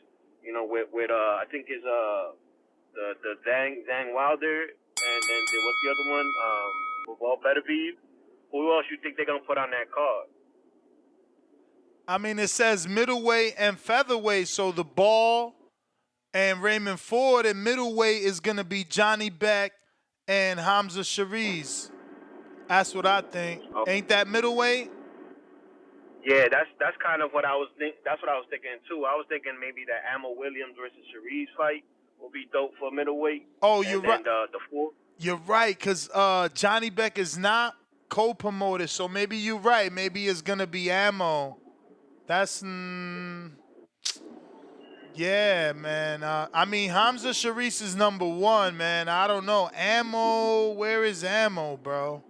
You know, with I think is the Zhang Wilder and then what's the other one? Bivol Beterbiev. Who else you think they're gonna put on that card? I mean, it says middleweight and featherweight, so the Ball and Raymond Ford, and middleweight is gonna be Johnny Beck and Hamza Shariz. That's what I think. Ain't that middleweight? Yeah, that's kind of what I was That's what I was thinking too. I was thinking maybe the Ammo Williams versus Shariz fight will be dope for middleweight. Oh, you're right. And the four. You're right, because Johnny Beck is not co-promoted, so maybe you're right. Maybe it's gonna be Ammo. That's yeah, man. I mean, Hamza Sharice is number 1, man. I don't know. Ammo, where is Ammo, bro?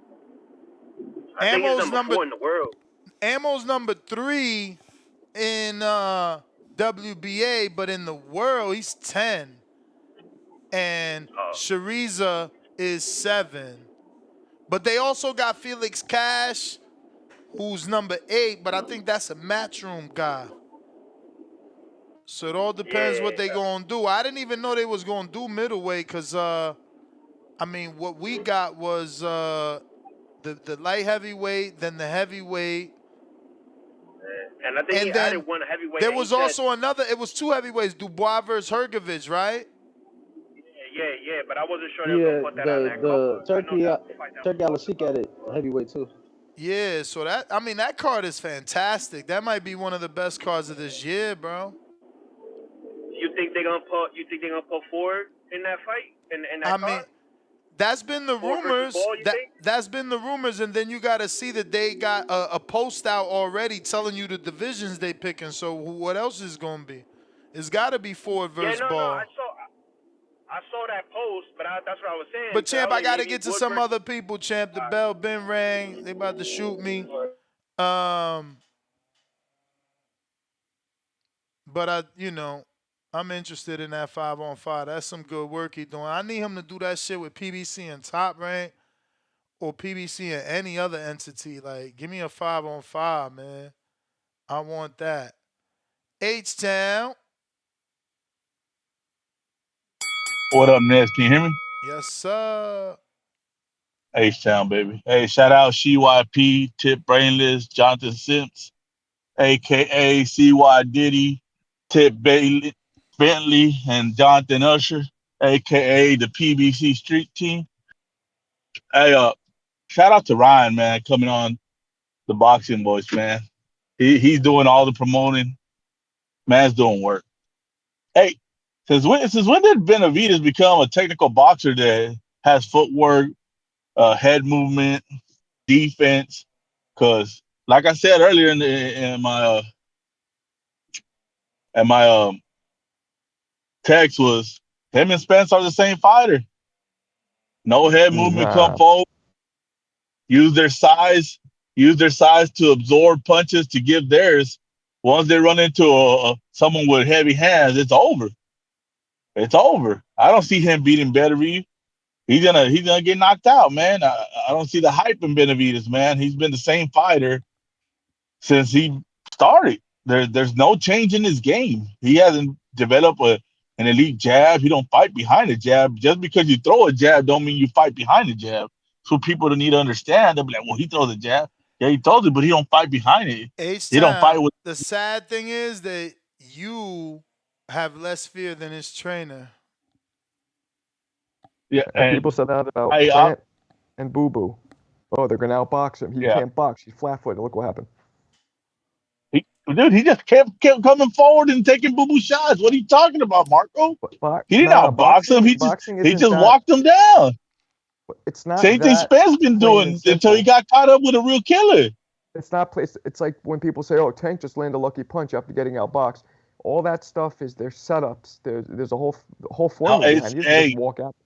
I think he's number 4 in the world. Ammo's number 3 in WBA, but in the world he's 10. And Shariza is 7. But they also got Felix Cash, who's number 8, but I think that's a matchroom guy. So it all depends what they gonna do. I didn't even know they was gonna do middleweight because I mean what we got was the light heavyweight, then the heavyweight. And I think he added one heavyweight. There was also another. It was 2 heavyweights, Dubois versus Hergovich, right? Yeah, but I wasn't sure they were gonna put that on that card. Turki Alalshikh at it heavyweight too. Yeah, so that card is fantastic. That might be one of the best cards of this year, bro. You think they're gonna put Ford in that fight? In that card? Mean, that's been the rumors. That's been the rumors, and then you got to see that they got a post out already telling you the divisions they picking. So what else is gonna be? It's got to be Ford versus Ball. No, I saw that post, but that's what I was saying. But champ, I got to get to some other people. Champ, the bell been rang. They about to shoot me. But I'm interested in that 5-on-5. That's some good work he doing. I need him to do that shit with PBC and Top Rank or PBC and any other entity. Like, give me a 5-on-5, man. I want that. H-Town. What up, Ness? Can you hear me? Yes, sir. H-Town, baby. Hey, shout out CYP, Tip Brainless, Jonathan Sims, a.k.a. CY Diddy, Tip Bentley, and Jonathan Usher, a.k.a. the PBC Street Team. Hey, shout out to Ryan, man, coming on the Boxing Voice, man. He's doing all the promoting. Man's doing work. Hey, since when did Benavidez become a technical boxer that has footwork, head movement, defense? Because, like I said earlier in my text, was him and Spence are the same fighter. No head movement, come forward. Use their size to absorb punches to give theirs. Once they run into someone with heavy hands, it's over. It's over. I don't see him beating Beterbiev. He's gonna get knocked out, man. I don't see the hype in Benavidez, man. He's been the same fighter since he started. There's no change in his game. He hasn't developed an elite jab. He don't fight behind the jab. Just because you throw a jab don't mean you fight behind the jab. So people need to understand. They'll be like, well, he throws a jab. Yeah, he throws it, but he don't fight behind it. He don't fight H-Town, with. the sad thing is that you have less fear than his trainer. Yeah, And people and said that about I Plant and Boo Boo. Oh, they're gonna outbox him. He yeah. can't box. He's flat-footed. Look what happened. He just kept coming forward and taking boo-boo shots. What are you talking about, Marco? He didn't Nah, outbox him. boxing He isn't just that. walked him down. It's not Same thing that Spence been plain and doing until he simple. got caught up with a real killer. It's not place. It's like when people say, "Oh, Tank just landed a lucky punch after getting outboxed." All that stuff is their setups. There's a whole formula behind it. You just walk out.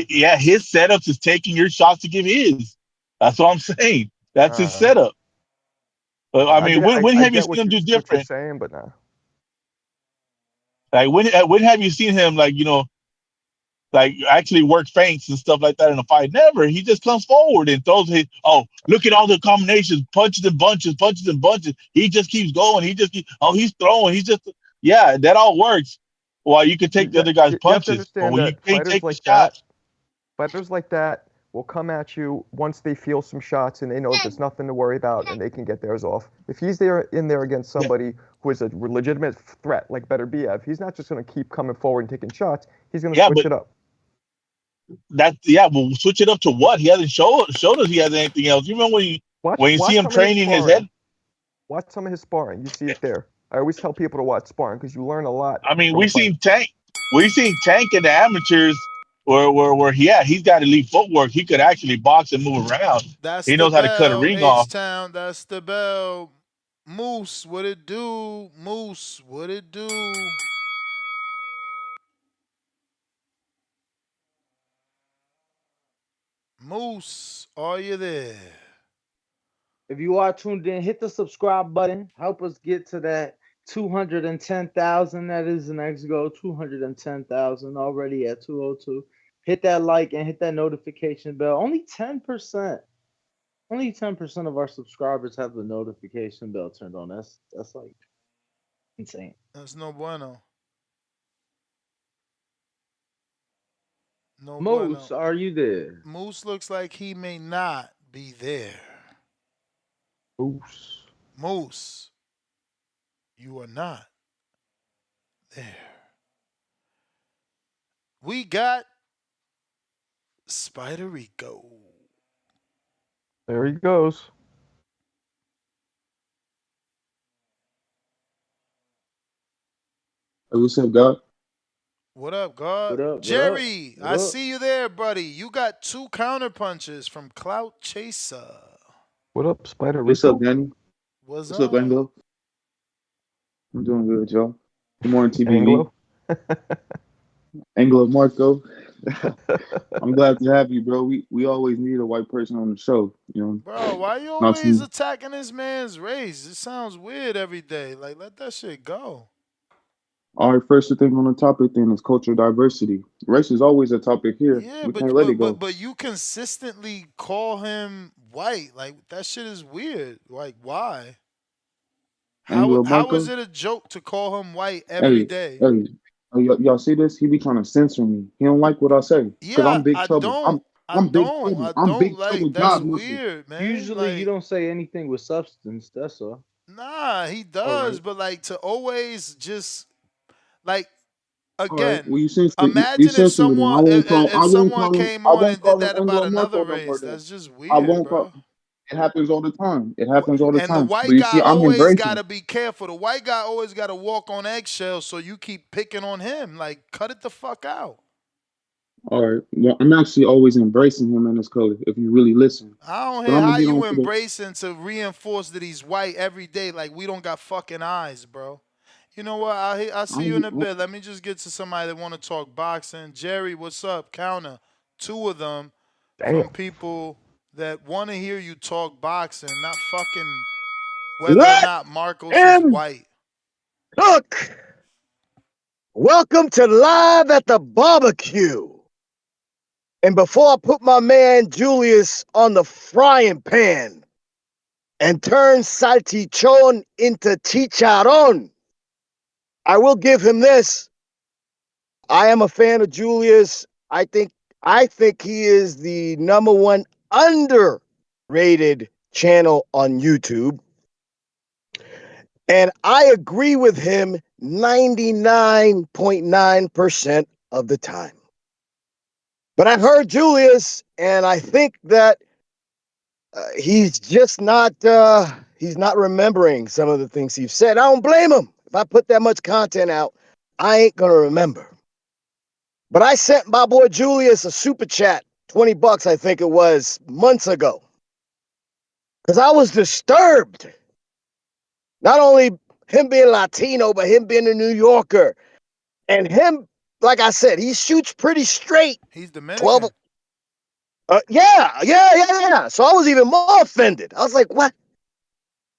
Yeah, his setups is taking your shots to give his. That's what I'm saying. That's his setup. But I mean, when I have you get seen him do what you're different? saying, but nah. Like when have you seen him like actually work feints and stuff like that in a fight? Never. He just comes forward and throws his. Oh, look at all the combinations, punches and bunches, punches and bunches. He just keeps going. He's throwing. Yeah, that all works. Well, you can take the other guy's You have to punches, but understand when you that can't take the shots. fighters like that will come at you once they feel some shots and they know there's nothing to worry about and they can get theirs off. If he's in there against somebody who is a legitimate threat like Beterbiev, he's not just going to keep coming forward and taking shots. He's going to switch it up. We'll switch it up to what? He hasn't showed us he has anything else. You remember when you see him training his head? Watch some of his sparring. You see it there. I always tell people to watch sparring because you learn a lot. I mean, we've seen Tank in the amateurs where he's got elite footwork. He could actually box and move around. He knows how to cut a ring off. H-Town, that's the bell. Moose, what it do? Moose, what it do? Moose, are you there? If you are tuned in, hit the subscribe button. Help us get to that 210,000. That is the next goal. 210,000 already at 202. Hit that like and hit that notification bell. Only 10%. Only 10% of our subscribers have the notification bell turned on. That's like insane. That's no bueno. No Moose, bueno. are you there? Moose looks like he may not be there. Moose, you are not there. We got Spider Rico. There he goes. Hey, what's up, God? What up, God? What up, Jerry, what up? I see you there, buddy. You got 2 counter punches from Clout Chaser. What up, Spider Rico? What's up, Danny? What's up, Anglo? I'm doing good, y'all. Good morning, TBV. Anglo? Anglo Marco. I'm glad to have you, bro. We always need a white person on the show, you know. Bro, why you always attacking this man's race? It sounds weird every day. Like, let that shit go. All right, first thing on the topic then is cultural diversity. Race is always a topic here. Yeah, we can't let it go. but you consistently call him white. Like, that shit is weird. Like, why? How is it a joke to call him white every day? Hey, y'all see this? He be trying to censor me. He don't like what I say. Because I'm big trouble. I'm big trouble. I'm big trouble. That's weird, man. Usually you don't say anything with substance. That's all. Nah, he does, but like to always just like again. Well, imagine if someone came on and did that about another race. That's just weird, bro. It happens all the time. It happens all the time. And the white guy always got to be careful. The white guy always got to walk on eggshells, so you keep picking on him. Like, cut it the fuck out. All right. Well, I'm actually always embracing him in this color, if you really listen. I don't hear how you embracing to reinforce that he's white every day like we don't got fucking eyes, bro. You know what? I'll see you in a bit. Let me just get to somebody that want to talk boxing. Jerry, what's up? Counter. 2 of them from people that want to hear you talk boxing, not fucking whether or not Marcos is white. Look, welcome to Live at the Barbecue. And before I put my man Julius on the frying pan and turn salchichon into chicharron, I will give him this. I am a fan of Julius. I think he is the number one underrated channel on YouTube. And I agree with him 99.9% of the time. But I heard Julius, and I think that he's just not he's not remembering some of the things he's said. I don't blame him. If I put that much content out, I ain't gonna remember. But I sent my boy Julius a super chat, $20, I think it was, months ago. Because I was disturbed. Not only him being Latino, but him being a New Yorker. And him, like I said, he shoots pretty straight. He's Dominican. 12. Yeah. So I was even more offended. I was like, what?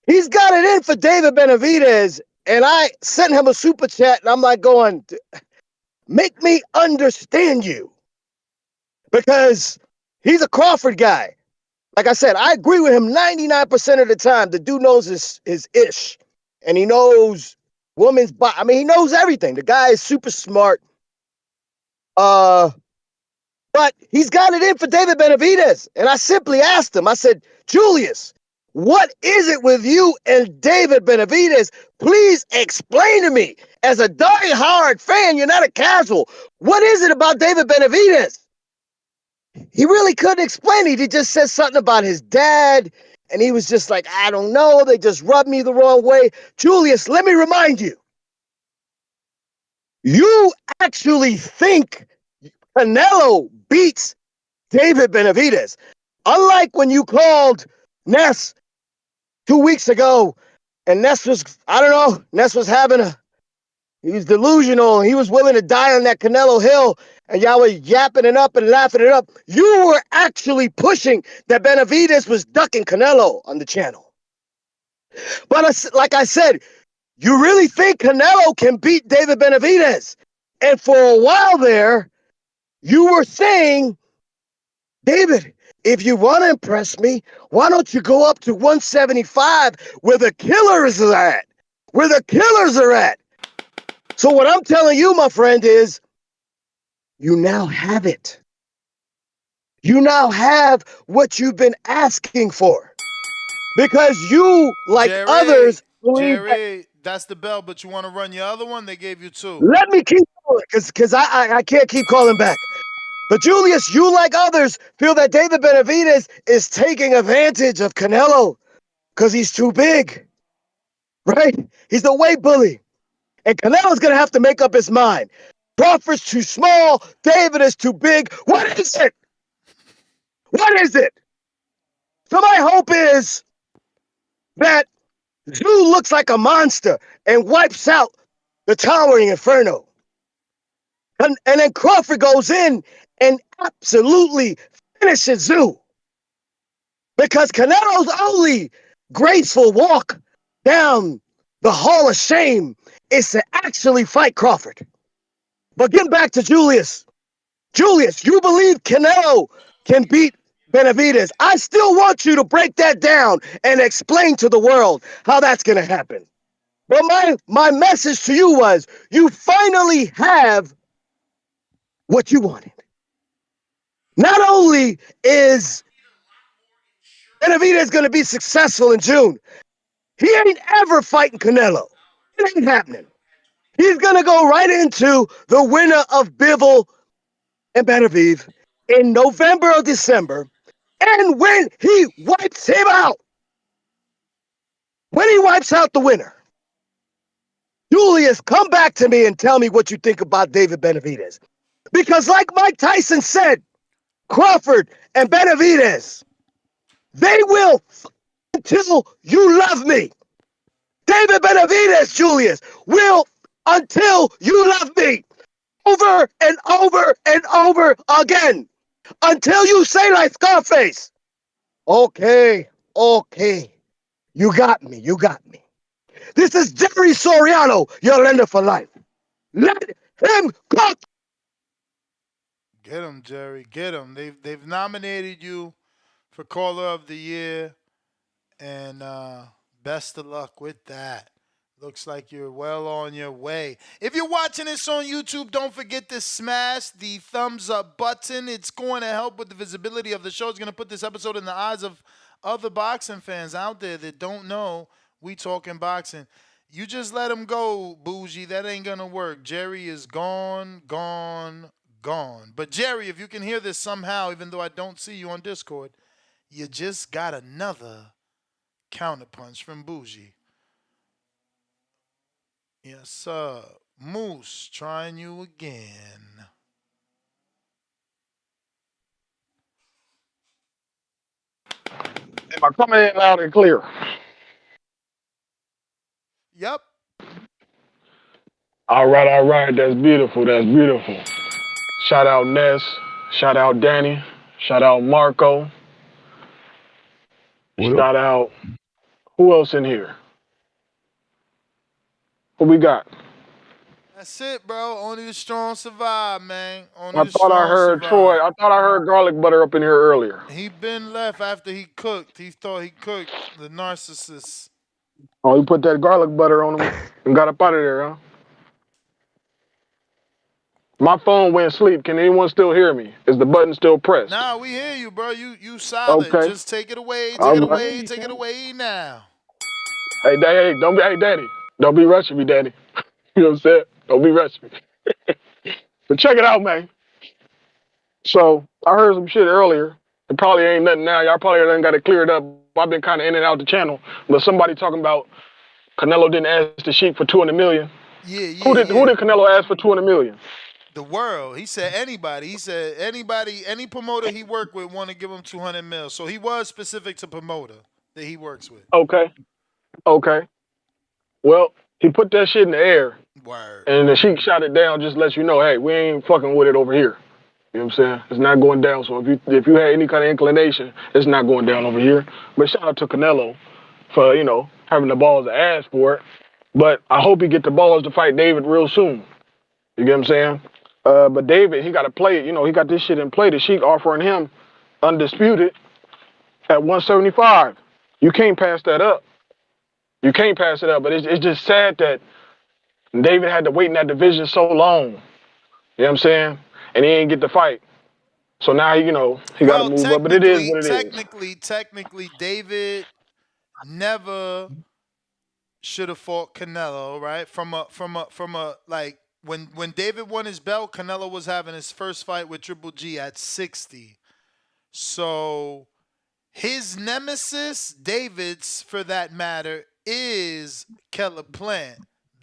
He's got it in for David Benavidez. And I sent him a super chat, and I'm like going, make me understand you. Because he's a Crawford guy. Like I said, I agree with him 99% of the time. The dude knows his ish. And he knows women's body. I mean, he knows everything. The guy is super smart. But he's got it in for David Benavidez. And I simply asked him, I said, Julius, what is it with you and David Benavidez? Please explain to me. As a die-hard fan, you're not a casual. What is it about David Benavidez? He really couldn't explain it. He just said something about his dad. And he was just like, I don't know. They just rubbed me the wrong way. Julius, let me remind you. You actually think Canelo beats David Benavidez. Unlike when you called Ness 2 weeks ago, and Ness was, I don't know, Ness was he was delusional. He was willing to die on that Canelo Hill, and y'all were yapping it up and laughing it up. You were actually pushing that Benavidez was ducking Canelo on the channel. But like I said, you really think Canelo can beat David Benavidez? And for a while there, you were saying, David, if you want to impress me, why don't you go up to 175 where the killers are at? Where the killers are at. So what I'm telling you, my friend, is you now have it. You now have what you've been asking for. Because you, like others, believe that. Jerry, that's the bell, but you want to run your other one? They gave you two. Let me keep going, because I can't keep calling back. But Julius, you like others feel that David Benavidez is taking advantage of Canelo because he's too big, right? He's the weight bully. And Canelo's going to have to make up his mind. Crawford's too small. David is too big. What is it? What is it? So my hope is that Zoo looks like a monster and wipes out the towering inferno. And then Crawford goes in and absolutely finishes Zoo. Because Canelo's only graceful walk down the Hall of Shame is to actually fight Crawford. But getting back to Julius. Julius, you believe Canelo can beat Benavidez. I still want you to break that down and explain to the world how that's going to happen. But my message to you was, you finally have what you wanted. Not only is Benavidez going to be successful in June, he ain't ever fighting Canelo. It ain't happening. He's going to go right into the winner of Bivol and Beterbiev in November or December. And when he wipes him out, when he wipes out the winner, Julius, come back to me and tell me what you think about David Benavidez. Because like Mike Tyson said, Crawford and Benavidez, they will until you love me. David Benavidez, Julius, will until you love me. Over and over and over again. Until you say like Scarface, okay. You got me. This is Jerry Soriano, your lender for life. Let him cook. Get him, Jerry. Get him. They've nominated you for Caller of the Year, and best of luck with that. Looks like you're well on your way. If you're watching this on YouTube, don't forget to smash the thumbs up button. It's going to help with the visibility of the show. It's going to put this episode in the eyes of other boxing fans out there that don't know we talking boxing. You just let him go, Bougie. That ain't going to work. Jerry is gone, gone, gone. But Jerry, if you can hear this somehow, even though I don't see you on Discord, you just got another counterpunch from Bougie. Yes, sir. Moose, trying you again. Am I coming in loud and clear? Yep. All right, all right. That's beautiful. That's beautiful. Shout out Ness. Shout out Danny. Shout out Marco. Shout out. Who else in here? Who we got? That's it, bro. Only the strong survive, man. Only I the thought I strong heard Troy. survive. I thought I heard garlic butter up in here earlier. He been left after he cooked. He thought he cooked the narcissist. Oh, you put that garlic butter on him and got up out of there, huh? My phone went asleep. Can anyone still hear me? Is the button still pressed? Nah, we hear you, bro. You solid. Okay. Just take it away. All Take it right. away. Take it away now. Hey, don't be. Hey, Daddy, don't be rushing me, Daddy. You know what I'm saying? Don't be rushing me. But check it out, man. So I heard some shit earlier. It probably ain't nothing now. Y'all probably done got it cleared up. I've been kind of in and out the channel, but somebody talking about Canelo didn't ask the Sheik for $200 million. Yeah. Who did Canelo ask for $200 million? The world. He said anybody. He said anybody, any promoter he worked with want to give him 200 mil. So he was specific to promoter that he works with. Okay. Well, he put that shit in the air. Word. And the Sheik shot it down, just let you know, hey, we ain't fucking with it over here. You know what I'm saying? It's not going down. So if you had any kind of inclination, it's not going down over here. But shout out to Canelo for, having the balls to ask for it. But I hope he get the balls to fight David real soon. You get what I'm saying? But David, he got to play it. He got this shit in play. The Sheik offering him undisputed at 175. You can't pass that up. You can't pass it up. But it's just sad that David had to wait in that division so long. You know what I'm saying? And he ain't get the fight. So now, he got to move up. But it is what it is. Technically, David never should have fought Canelo, right? From a like when David won his belt, Canelo was having his first fight with Triple G at 60. So his nemesis, David's for that matter, is Caleb Plant.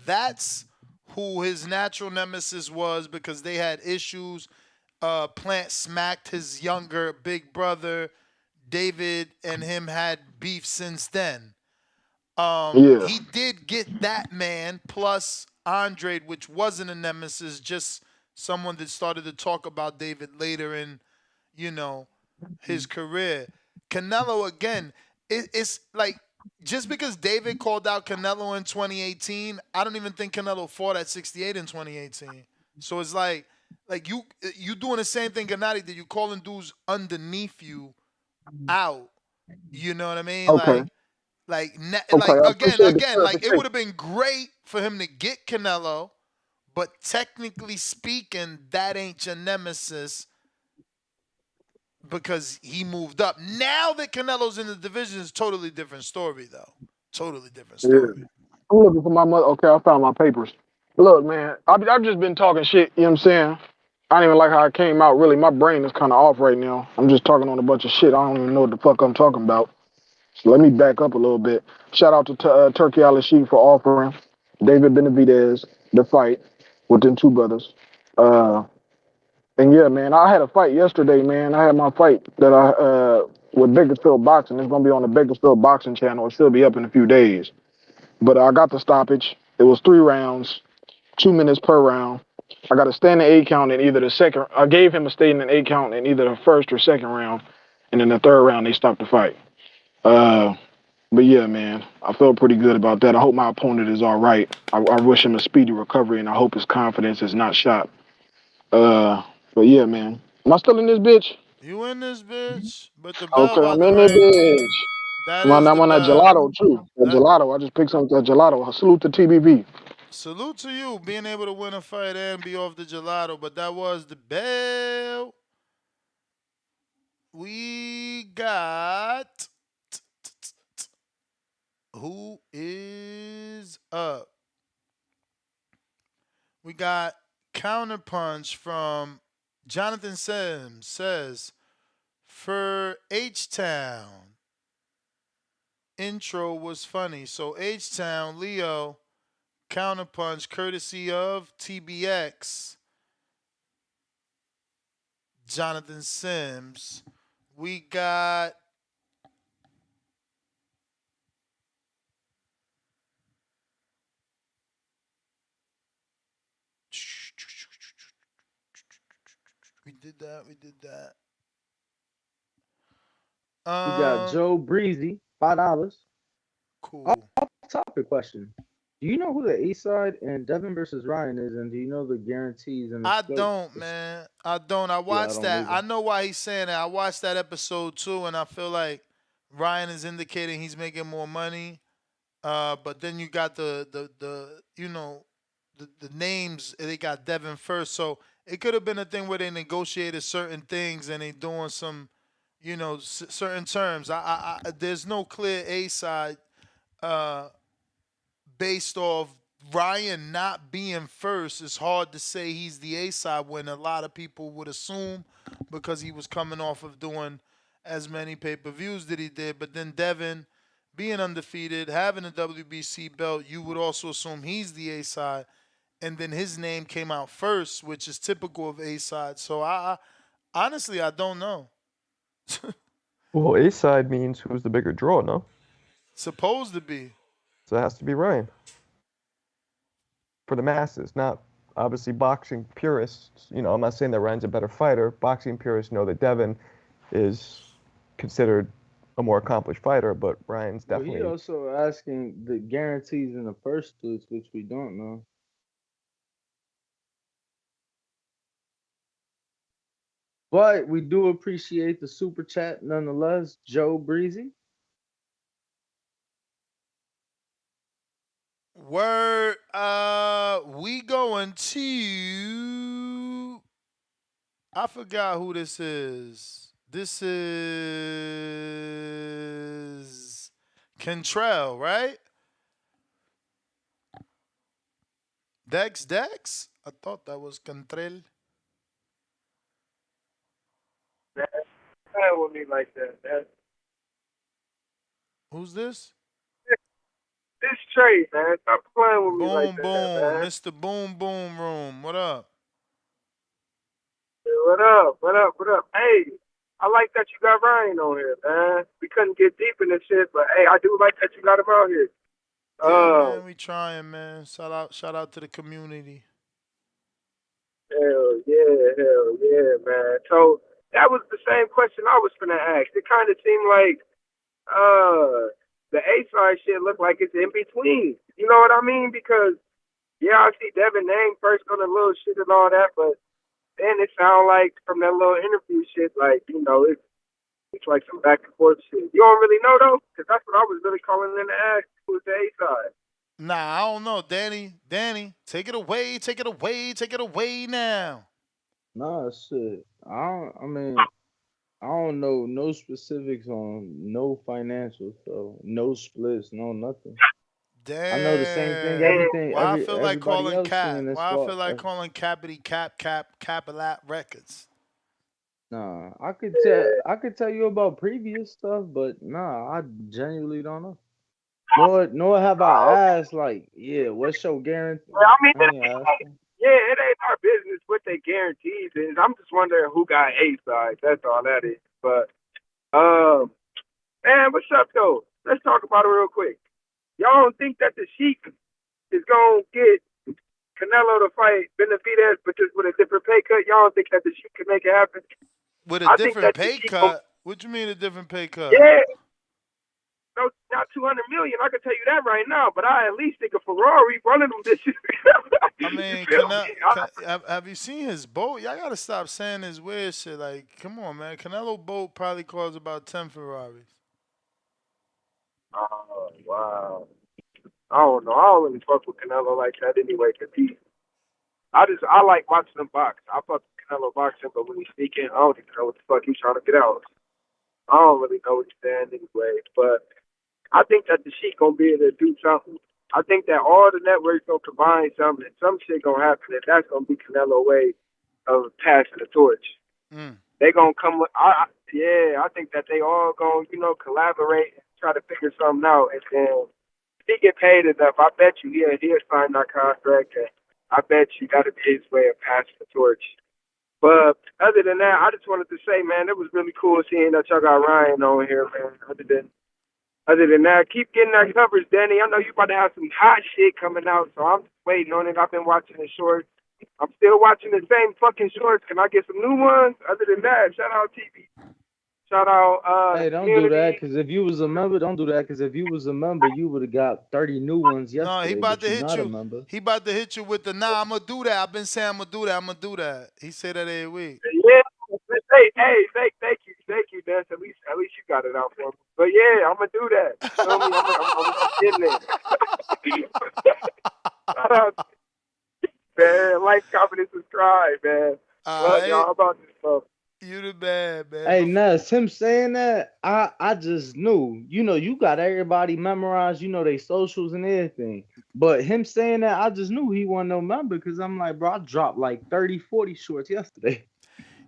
That's who his natural nemesis was because they had issues. Plant smacked his younger big brother. David and him had beef since then. He did get that man plus Andre, which wasn't a nemesis, just someone that started to talk about David later in, his career. Canelo, again, it's like just because David called out Canelo in 2018, I don't even think Canelo fought at 68 in 2018. So it's like you doing the same thing Gennady did. You calling dudes underneath you out. You know what I mean? Okay. Again, like it would have been great for him to get Canelo, but technically speaking, that ain't your nemesis because he moved up. Now that Canelo's in the division, it's a totally different story, though. Totally different story. Yeah. I'm looking for my mother. Okay, I found my papers. Look, man, I've just been talking shit, you know what I'm saying? I don't even like how it came out, really. My brain is kind of off right now. I'm just talking on a bunch of shit. I don't even know what the fuck I'm talking about. So let me back up a little bit. Shout out to Turki Alalshikh for offering David Benavidez the fight with them two brothers. And yeah, man, I had a fight yesterday, man. I had my fight that with Bakersfield Boxing. It's going to be on the Bakersfield Boxing channel. It should be up in a few days. But I got the stoppage. It was 3 rounds, 2 minutes per round. I got a standing 8 count in either the second. I gave him a standing 8 count in either the first or second round. And in the third round, they stopped the fight. But yeah, man, I felt pretty good about that. I hope my opponent is all right. I wish him a speedy recovery, and I hope his confidence is not shot. But yeah, man. Am I still in this bitch? You in this bitch? But the bell Okay, about I'm to in this ring. bitch. That I'm is on the that bell. gelato too. That gelato. I just picked some that gelato. Salute to TBV. Salute to you being able to win a fight and be off the gelato, but that was the bell. We got who is up? We got counterpunch from Jonathan Sims says for H Town intro was funny. So H Town Leo counterpunch courtesy of TBX Jonathan Sims. We got we did that. We did that. We got Joe Breezy, $5. Cool. Off topic question. Do you know who the A side in Devin versus Ryan is, and do you know the guarantees and the I split? don't, man. I don't. I Yeah, I watched don't that. either. I know why he's saying that. I watched that episode too, and I feel like Ryan is indicating he's making more money. But then you got the the names. They got Devin first, so it could have been a thing where they negotiated certain things and they doing some, certain terms. There's no clear A side uh, based off Ryan not being first. It's hard to say he's the A side when a lot of people would assume because he was coming off of doing as many pay per views that he did. But then Devin being undefeated, having a WBC belt, you would also assume he's the A side. And then his name came out first, which is typical of A side. So I honestly I don't know. Well, A side means who's the bigger draw, no? Supposed to be. So it has to be Ryan. For the masses, not obviously boxing purists. I'm not saying that Ryan's a better fighter. Boxing purists know that Devin is considered a more accomplished fighter, but Ryan's definitely. He also asking the guarantees in the first splits, which we don't know. But we do appreciate the super chat nonetheless, Joe Breezy. Word, we going to. I forgot who this is. This is Cantrell, right? Dex? I thought that was Cantrell. Playing with me like that, man. Who's this? This Trey, man. Stop playing with me like Boom, that, boom. man. Mr. Boom, Boom Room. What up? What up? What up? What up? Hey, I like that you got Ryan on here, man. We couldn't get deep in this shit, but hey, I do like that you got him out here. Yeah, man, we trying, man. Shout out to the community. Hell yeah, man. So that was the same question I was gonna ask. It kind of seemed like the A side shit looked like it's in between. You know what I mean? Because yeah, I see Devin name first on the little shit and all that, but then it sound like from that little interview shit, like it's like some back and forth shit. You don't really know though, because that's what I was really calling in to ask. Who was the A side? Nah, I don't know, Danny, take it away now. Nah, shit. I don't know no specifics on no financials, so no splits, no nothing. Damn. I know the same thing. Why I feel like Everybody calling else Cap? saying this Why I fault. feel like calling Cappity Capalat Records? Nah, I could tell you about previous stuff, but nah, I genuinely don't know. Nor have I asked like, yeah, what's your guarantee? Well, I mean, I ain't asking. it ain't our business what they guarantees is. I'm just wondering who got A side. That's all that is. But man, what's up though? Let's talk about it real quick. Y'all don't think that the Sheik is gonna get Canelo to fight Benavidez, but just with a different pay cut? Y'all don't think that the Sheik can make it happen? With a different pay cut? What you mean a different pay cut? Yeah. No, not 200 million. I can tell you that right now. But I at least think a Ferrari running them this year. I mean, have you seen his boat? Y'all gotta stop saying this weird shit. Like, come on, man. Canelo boat probably costs about 10 Ferraris. Oh wow. I don't know. I don't really fuck with Canelo like that anyway. I like watching him box. I fuck with Canelo boxing, but when he's speaking, I don't even know what the fuck he's trying to get out. I don't really know what he's saying anyway. But I think that the Sheik gonna be able to do something. I think that all the networks gonna combine something, and some shit gonna happen, and that's gonna be Canelo way of passing the torch. Mm. They gonna come with, yeah. I think that they all gonna, collaborate and try to figure something out, and then if he get paid enough, I bet you he'll sign that contract, and I bet you that'll be his way of passing the torch. But other than that, I just wanted to say, man, it was really cool seeing that y'all got Ryan on here, man. Other than that, keep getting that coverage, Danny. I know you about to have some hot shit coming out, so I'm just waiting on it. I've been watching the shorts. I'm still watching the same fucking shorts. Can I get some new ones? Other than that, shout out TV. Shout out Hey, don't do that, community. because if you was a member, don't do that, because if you was a member, you would have got 30 new ones No, he yesterday, about but to you're hit not a you. member. He about to hit you with the nah. I'm gonna do that. I've been saying I'm gonna do that. I'm gonna do that. He said that every week. Yeah. Thank you, Des. At least you got it out for me. But yeah, I'm gonna do that. You feel me? I'm getting it. Shout out, man. Like, comment, and subscribe, man. All Love right, y'all. How about this stuff? you the man, man. Hey, Ness, him saying that, I just knew. You got everybody memorized, they socials and everything. But him saying that, I just knew he wasn't no member, because I'm like, bro, I dropped like 30, 40 shorts yesterday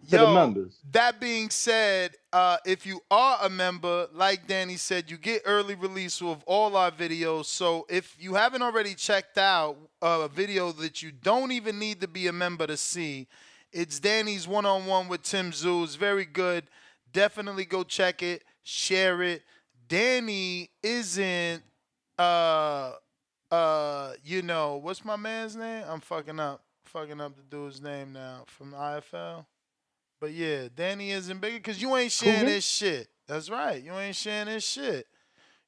to the Yo, members. that being said, if you are a member, like Danny said, you get early release of all our videos. So if you haven't already checked out a video that you don't even need to be a member to see, it's Danny's one-on-one with Tim Zoo. It's very good. Definitely go check it, share it. Danny isn't what's my man's name? I'm fucking up the dude's name now from the IFL. But yeah, Danny isn't bigger because you ain't sharing Coogan? this shit. That's right. You ain't sharing this shit.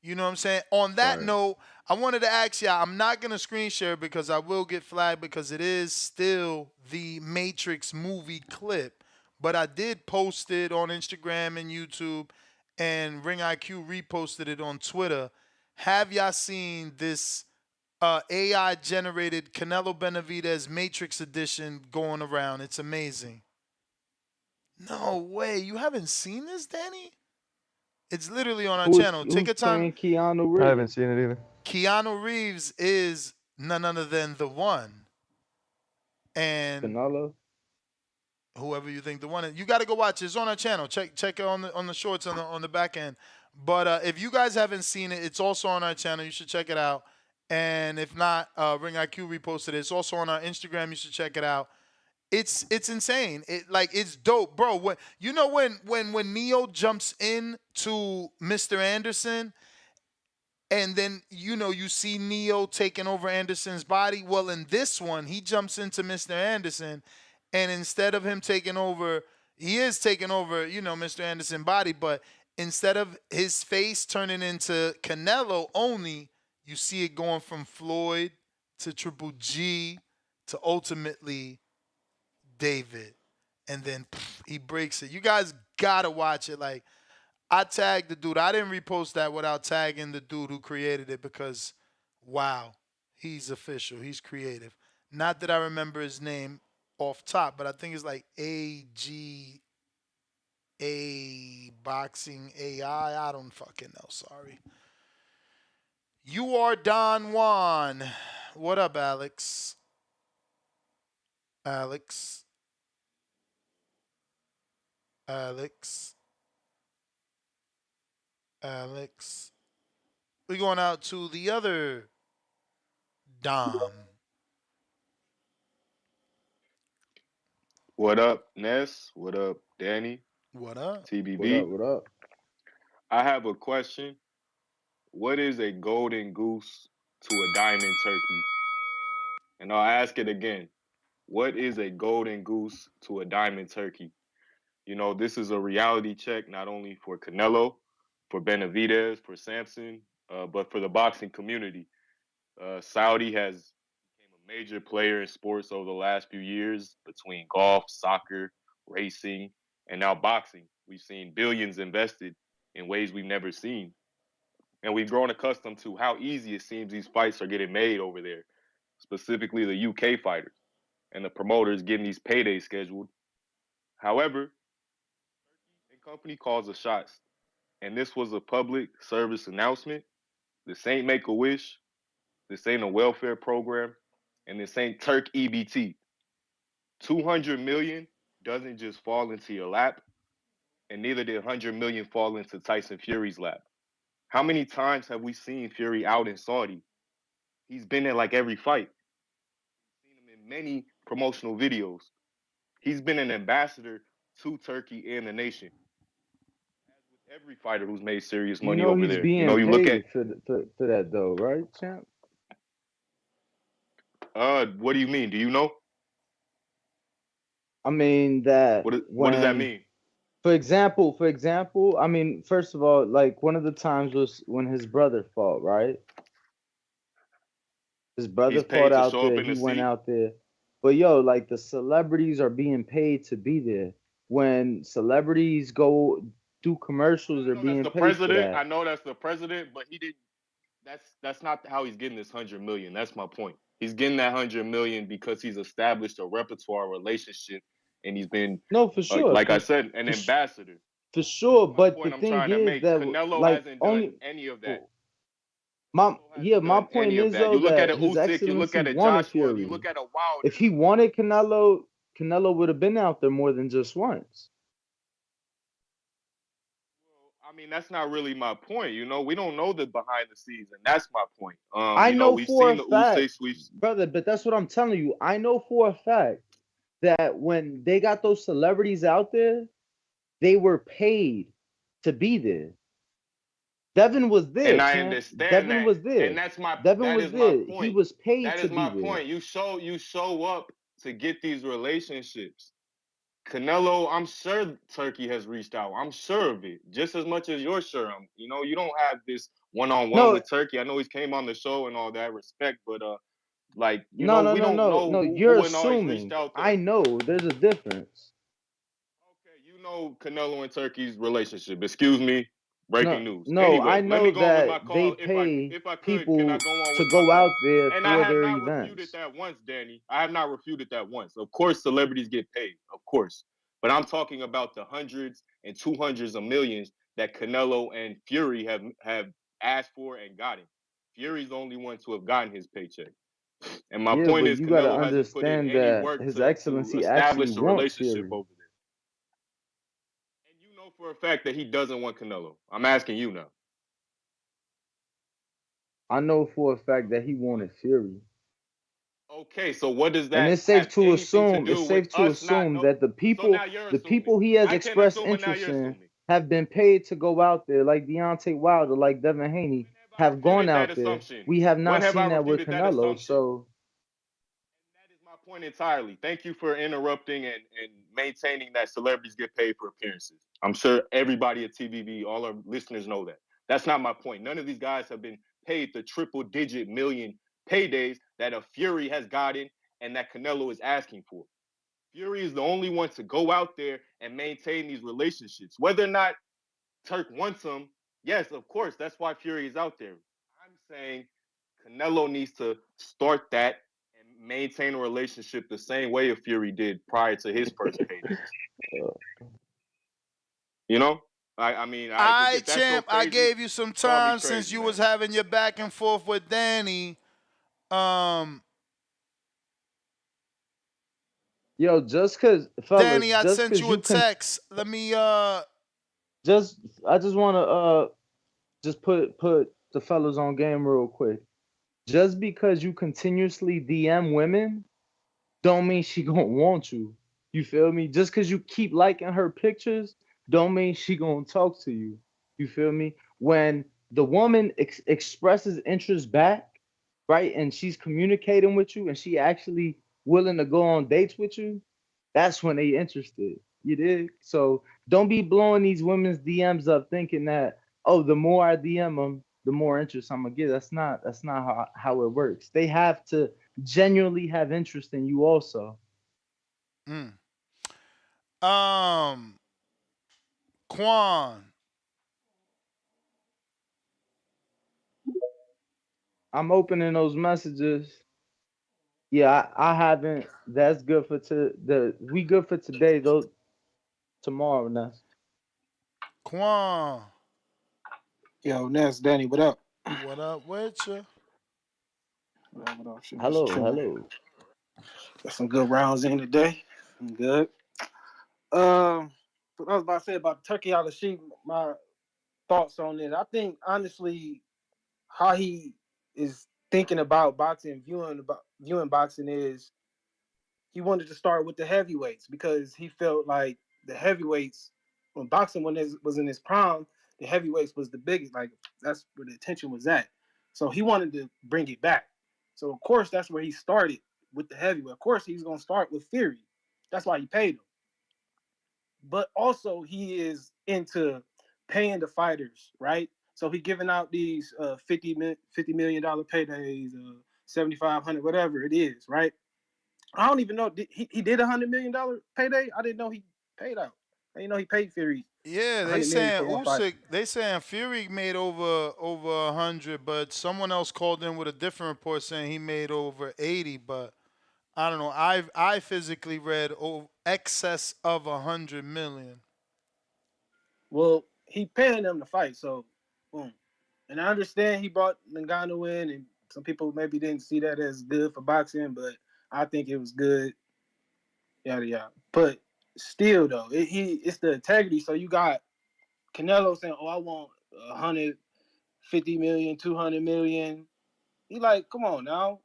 You know what I'm saying? On that Right. note, I wanted to ask y'all, I'm not going to screen share because I will get flagged because it is still the Matrix movie clip. But I did post it on Instagram and YouTube, and Ring IQ reposted it on Twitter. Have y'all seen this AI generated Canelo Benavidez Matrix edition going around? It's amazing. No way. You haven't seen this, Danny? It's literally on our channel. Take Who's a time. playing Keanu I Reeves? haven't seen it either. Keanu Reeves is none other than the one. And Canelo? whoever you think the one is, you got to go watch it. It's on our channel. Check it on the shorts on the back end. But if you guys haven't seen it, it's also on our channel. You should check it out. And if not, Ring IQ reposted it. It's also on our Instagram. You should check it out. It's insane. It's dope, bro. When Neo jumps in to Mr. Anderson, and then you see Neo taking over Anderson's body. Well, in this one, he jumps into Mr. Anderson, and instead of him taking over, he is taking over, Mr. Anderson's body, but instead of his face turning into Canelo only, you see it going from Floyd to Triple G to ultimately David, and then he breaks it. You guys gotta watch it. Like, I tagged the dude. I didn't repost that without tagging the dude who created it because, wow, he's official. He's creative. Not that I remember his name off top, but I think it's like AGA Boxing AI. I don't fucking know. Sorry. You are Don Juan. What up, Alex? Alex. Alex. Alex. We're going out to the other Dom. What up, Ness? What up, Danny? What up? What up? TBV? What up? I have a question. What is a golden goose to a diamond turkey? And I'll ask it again. What is a golden goose to a diamond turkey? This is a reality check not only for Canelo, for Benavidez, for Samson, but for the boxing community. Saudi has become a major player in sports over the last few years between golf, soccer, racing, and now boxing. We've seen billions invested in ways we've never seen. And we've grown accustomed to how easy it seems these fights are getting made over there, specifically the UK fighters and the promoters getting these paydays scheduled. However, the company calls the shots, and this was a public service announcement. This ain't Make-A-Wish, this ain't a welfare program, and this ain't Turk EBT. 200 million doesn't just fall into your lap, and neither did 100 million fall into Tyson Fury's lap. How many times have we seen Fury out in Saudi? He's been in like every fight. We've seen him in many promotional videos. He's been an ambassador to Turkey and the nation. As with every fighter who's made serious You money know over he's there. being You look at paid for that though, right, champ? what do you mean? Do you know? I mean that What does that when, mean? for example, I mean, first of all, like one of the times was when his brother fought, right? His brother He's fought paid to out show up there. in He the went seat. out there. But yo, like the celebrities are being paid to be there. When celebrities go do commercials, they're No, that's being the paid for president. I that. know that's the president, but he didn't. That's not how he's getting this 100 million. That's my point. He's getting that 100 million because he's established a repertoire relationship, and he's been, No, for sure, like I said, an ambassador. for sure. My But the point I'm thing trying to is make. that Canelo like hasn't done only any of that. my Done any point of is that. though You look at that a His Usyk, you look Excellency at a wanted Joshua, you Fury. look at a Wilder. If he wanted Canelo would have been out there more than just once. I mean, that's not really my point. We don't know the behind the scenes, and that's my point. I know We've for seen a the fact, Usyk sweeps. brother, but that's what I'm telling you. I know for a fact that when they got those celebrities out there, they were paid to be there. Devin was And there, I champ. understand Devin that, was and there. Devin that was is my there. He point. was paid That to is be my there. point. You show up to get these relationships. Canelo, I'm sure Turkey has reached out. I'm sure of it, just as much as you're sure. You don't have this one-on-one No, with Turkey. I know he's came on the show and all that respect, but no, we no, don't no, know no. You're who and all he's reached assuming. out to. I know there's a difference. Okay, you know Canelo and Turkey's relationship. Excuse me. Breaking No, news. no, Anyway, I let me know go on with my that they call. pay If I could, can I people go on to with my go call? out there And I for have their not refuted events. that once, Danny. I have not refuted that once. Of course, celebrities get paid. Of course. But I'm talking about the hundreds and 200s of millions that Canelo and Fury have asked for and gotten. Fury's the only one to have gotten his paycheck. And my Yeah, point but is you got to Canelo hasn't put in understand any that work His to Excellency actually establish a wants relationship Fury. over there. And you know for a fact that he doesn't want Canelo. I'm asking you now. I know for a fact that he wanted Fury. Okay, so what does And that have anything to it's do with safe to us not assume know? that So now you're the assuming. people he has I can expressed assume, but now interest you're in assuming. have been paid to go out there, like Deontay Wilder, like Devin Haney, I have gone refuted that out there. assumption. We have When not have I seen that with refuted that Canelo. assumption? So That is my point entirely. Thank you for interrupting and maintaining that celebrities get paid for appearances. I'm sure everybody at TVV, all our listeners know that. That's not my point. None of these guys have been paid the triple digit million paydays that a Fury has gotten and that Canelo is asking for. Fury is the only one to go out there and maintain these relationships. Whether or not Turk wants them, yes, of course, that's why Fury is out there. I'm saying Canelo needs to start that and maintain a relationship the same way a Fury did prior to his first paydays. You know? I mean, if that's so Champ, I crazy, gave you some call me time since crazy, you man. was having your back and forth with Danny. yo, just cause fellas, Danny, I just sent cause you a you can text. Let me just I just wanna just put the fellas on game real quick. Just because you continuously DM women don't mean she gonna want you. You feel me? Just because you keep liking her pictures don't mean she gonna talk to you. You feel me? When the woman expresses interest back, right, and she's communicating with you and she actually willing to go on dates with you, that's when they interested. You did. So don't be blowing these women's DMs up thinking that, oh, the more I DM them, the more interest I'm gonna get. That's not how it works. They have to genuinely have interest in you also. Quan. I'm opening those messages. Yeah, I haven't. That's good for we good for today. Though tomorrow, Ness. Quan, Yo, Ness, Danny, what up? what up with you? What up? Shit, just Hello, chilling. hello. Got some good rounds in today. I'm good. What I was about to say about Turkey Alalshikh, my thoughts on it. I think honestly, how he is thinking about boxing, viewing boxing is he wanted to start with the heavyweights because he felt like the heavyweights when boxing was in his prime, the heavyweights was the biggest. Like that's where the attention was at. So he wanted to bring it back. So of course that's where he started with the heavyweight. Of course he's gonna start with Fury. That's why he paid him. But also he is into paying the fighters, right? So he giving out these $50 million paydays, 7,500, whatever it is, right? I don't even know. He did $100 million payday? I didn't know he paid out. I didn't know he paid Fury Yeah, they 100 million saying for one fight. Usyk. They saying Fury made over 100, but someone else called in with a different report saying he made over 80. But I don't know. I physically read excess of 100 million. Well, he paying them to fight, so boom. And I understand he brought Ngannou in, and some people maybe didn't see that as good for boxing, but I think it was good. Yada yada. But still, though, it's the integrity. So you got Canelo saying, "Oh, I want 150 million, 200 million." He like, come on now.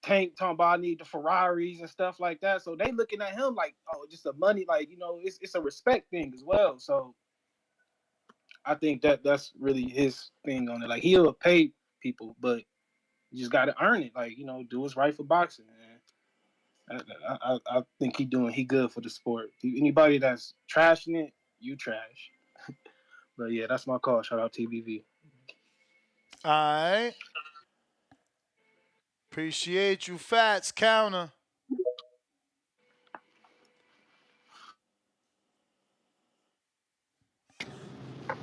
Tank talking about I need the Ferraris and stuff like that. So they looking at him like, oh, just the money, like, it's a respect thing as well. So I think that's really his thing on it. Like he'll pay people, but you just gotta earn it. Like, do what's right for boxing, man. I think he good for the sport. Anybody that's trashing it, you trash. But yeah, that's my call. Shout out TBV. All right. Appreciate you, Fats Counter.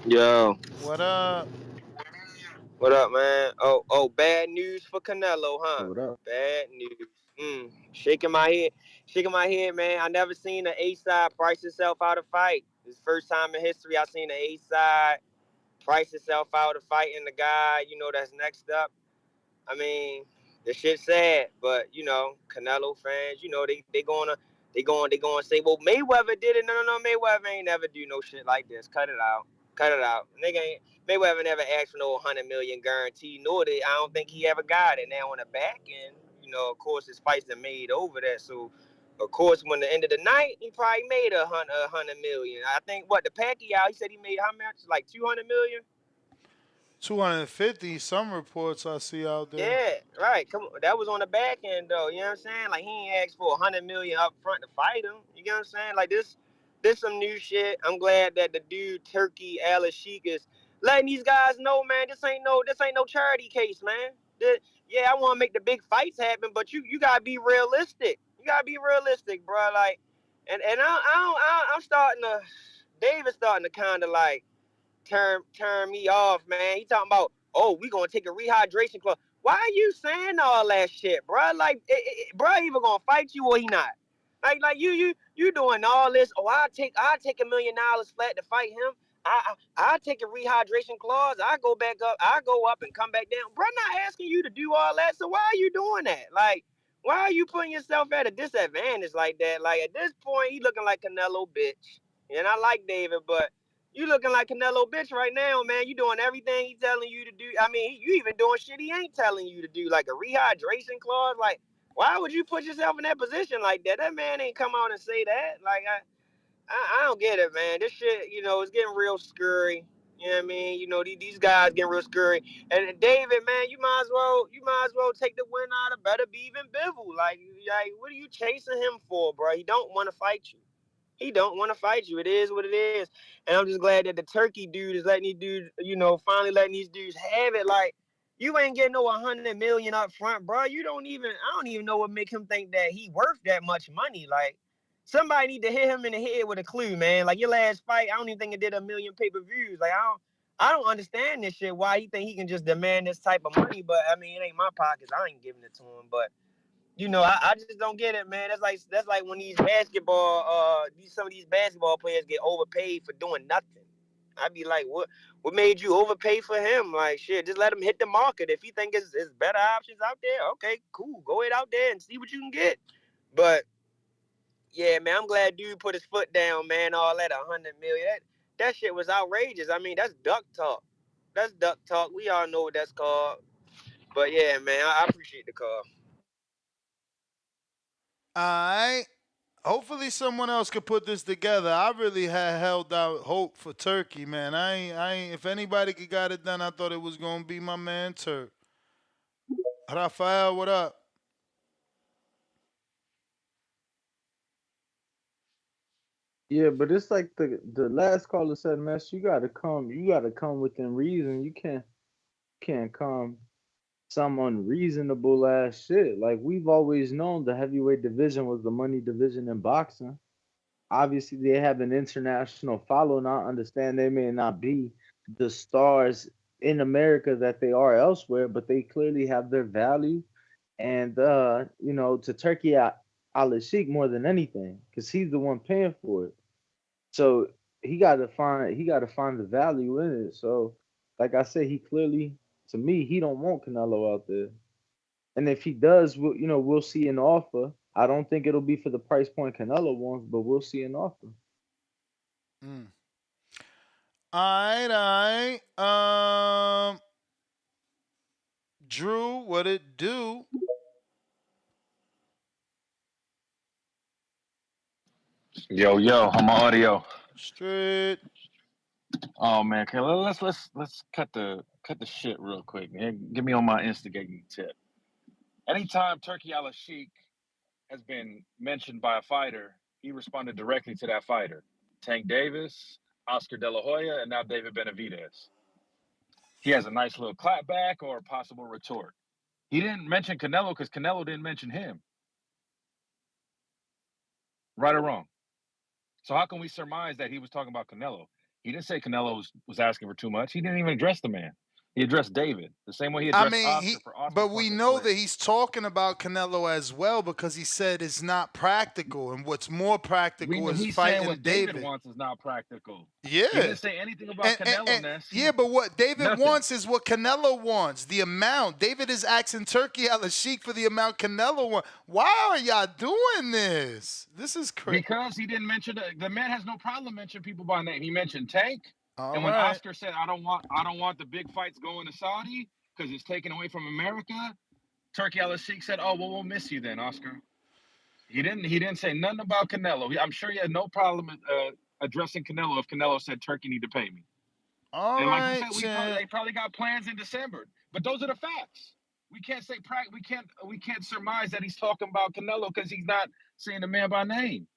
Yo, What up? what up, man? Oh, bad news for Canelo, huh? What up? Bad news. Shaking my head, man. I never seen an A side price itself out of fight. It's the first time in history I seen an A side price itself out of fighting the guy, that's next up. I mean, the shit's sad, but Canelo fans, they gonna say, well, Mayweather did it. No, Mayweather ain't never do no shit like this. Cut it out. Nigga ain't Mayweather never asked for no 100 million guarantee, nor did I don't think he ever got it. Now on the back end, of course his fights are made over that. So of course when the end of the night, he probably made a hundred million. I think what the Pacquiao, he said he made how much? Like 200 million? 250. Some reports I see out there. Yeah, right. Come on, that was on the back end though. You know what I'm saying? Like he ain't asked for 100 million up front to fight him. You know what I'm saying? Like this some new shit. I'm glad that the dude Turkey Alalshikh is letting these guys know, man. This ain't no charity case, man. Yeah, I want to make the big fights happen, but you gotta be realistic. You gotta be realistic, bro. Like, and I'm starting to. David's starting to kind of like turn me off, man. He talking about, oh, we gonna take a rehydration clause. Why are you saying all that shit, bro? Like, bro, either gonna fight you or he not. Like you doing all this. Oh, I take $1 million flat to fight him. I take a rehydration clause. I go back up. I go up and come back down. Bro, not asking you to do all that. So why are you doing that? Like, why are you putting yourself at a disadvantage like that? Like at this point, he looking like Canelo, bitch. And I like David, but you looking like Canelo bitch right now, man. You doing everything he telling you to do. I mean, you even doing shit he ain't telling you to do, like a rehydration clause. Like, why would you put yourself in that position like that? That man ain't come out and say that. Like, I don't get it, man. This shit, it's getting real scurry. You know what I mean? These guys getting real scurry. And David, man, you might as well take the win out of Beterbiev and Bivol. Like, what are you chasing him for, bro? He don't want to fight you. He don't want to fight you. It is what it is. And I'm just glad that the Turkey dude is letting these dudes, finally letting these dudes have it. Like, you ain't getting no 100 million up front, bro. I don't even know what make him think that he worth that much money. Like, somebody need to hit him in the head with a clue, man. Like, your last fight, I don't even think it did 1 million pay-per-views. Like, I don't understand this shit. Why he think he can just demand this type of money? But I mean, it ain't my pockets. I ain't giving it to him. But I just don't get it, man. That's like when these some of these basketball players get overpaid for doing nothing. I'd be like, what made you overpay for him? Like, shit, just let him hit the market. If you think it's better options out there, okay, cool. Go ahead out there and see what you can get. But yeah, man, I'm glad dude put his foot down, man. All that $100 million. That shit was outrageous. I mean, that's duck talk. That's duck talk. We all know what that's called. But yeah, man, I appreciate the call. All right. Hopefully someone else could put this together. I really had held out hope for Turkey, man. I ain't if anybody could got it done, I thought it was gonna be my man Turk. Rafael, what up? Yeah, but it's like the last caller said, Mess, you gotta come within reason. You can't come some unreasonable ass shit. Like we've always known the heavyweight division was the money division in boxing. Obviously they have an international following. I understand they may not be the stars in America that they are elsewhere, but they clearly have their value. And to Turkey Alalshikh more than anything, because he's the one paying for it. So he gotta find the value in it. So like I said, he clearly, to me, he don't want Canelo out there. And if he does, we'll see an offer. I don't think it'll be for the price point Canelo wants, but we'll see an offer. Mm. All right. Drew, what it do? Yo, I'm on audio. Straight. Oh man, okay, let's cut the shit real quick, man. Give me on my instigating tip. Anytime Turkey Alalshikh has been mentioned by a fighter, he responded directly to that fighter. Tank Davis, Oscar De La Hoya, and now David Benavidez. He has a nice little clapback or a possible retort. He didn't mention Canelo because Canelo didn't mention him. Right or wrong? So how can we surmise that he was talking about Canelo? He didn't say Canelo was asking for too much. He didn't even address the man. He addressed David the same way he I addressed mean, Oscar for Oscar but we fucking know Slim. that he's talking about Canelo as well because he said it's not practical, and what's more practical is He's saying fighting what David David. wants is not practical. Yeah. He didn't say anything about Canelo, Ness. Yeah, but what David Nothing. wants is what Canelo wants. The amount. David is asking Turkey Alalshikh for the amount Canelo wants. Why are y'all doing this? This is crazy. Because he didn't mention the man has no problem mentioning people by name. He mentioned Tank. All and when right. Oscar said, I don't want the big fights going to Saudi because it's taken away from America, Turkey Alalshikh said, oh, well, we'll miss you then, Oscar. He didn't say nothing about Canelo. I'm sure he had no problem addressing Canelo if Canelo said Turkey need to pay me. All and right, like we said, they probably got plans in December. But those are the facts. We can't say we can't surmise that he's talking about Canelo because he's not saying the man by name.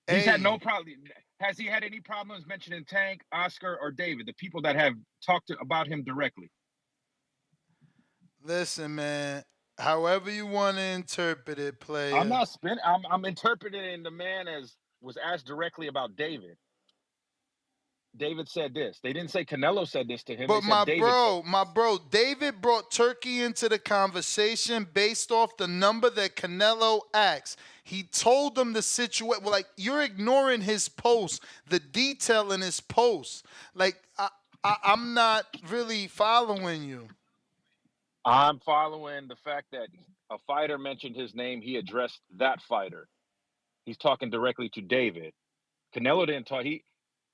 He's had no problem. Has he had any problems mentioning Tank, Oscar, or David, the people that have talked about him directly? Listen, man. However you want to interpret it, player. I'm not spinning. I'm interpreting the man as was asked directly about David. David said this. They didn't say Canelo said this to him. But they said my bro, David brought Turkey into the conversation based off the number that Canelo asked. He told them the situation. Well, like, you're ignoring his post, the detail in his post. Like, I'm not really following you. I'm following the fact that a fighter mentioned his name. He addressed that fighter. He's talking directly to David. Canelo didn't talk.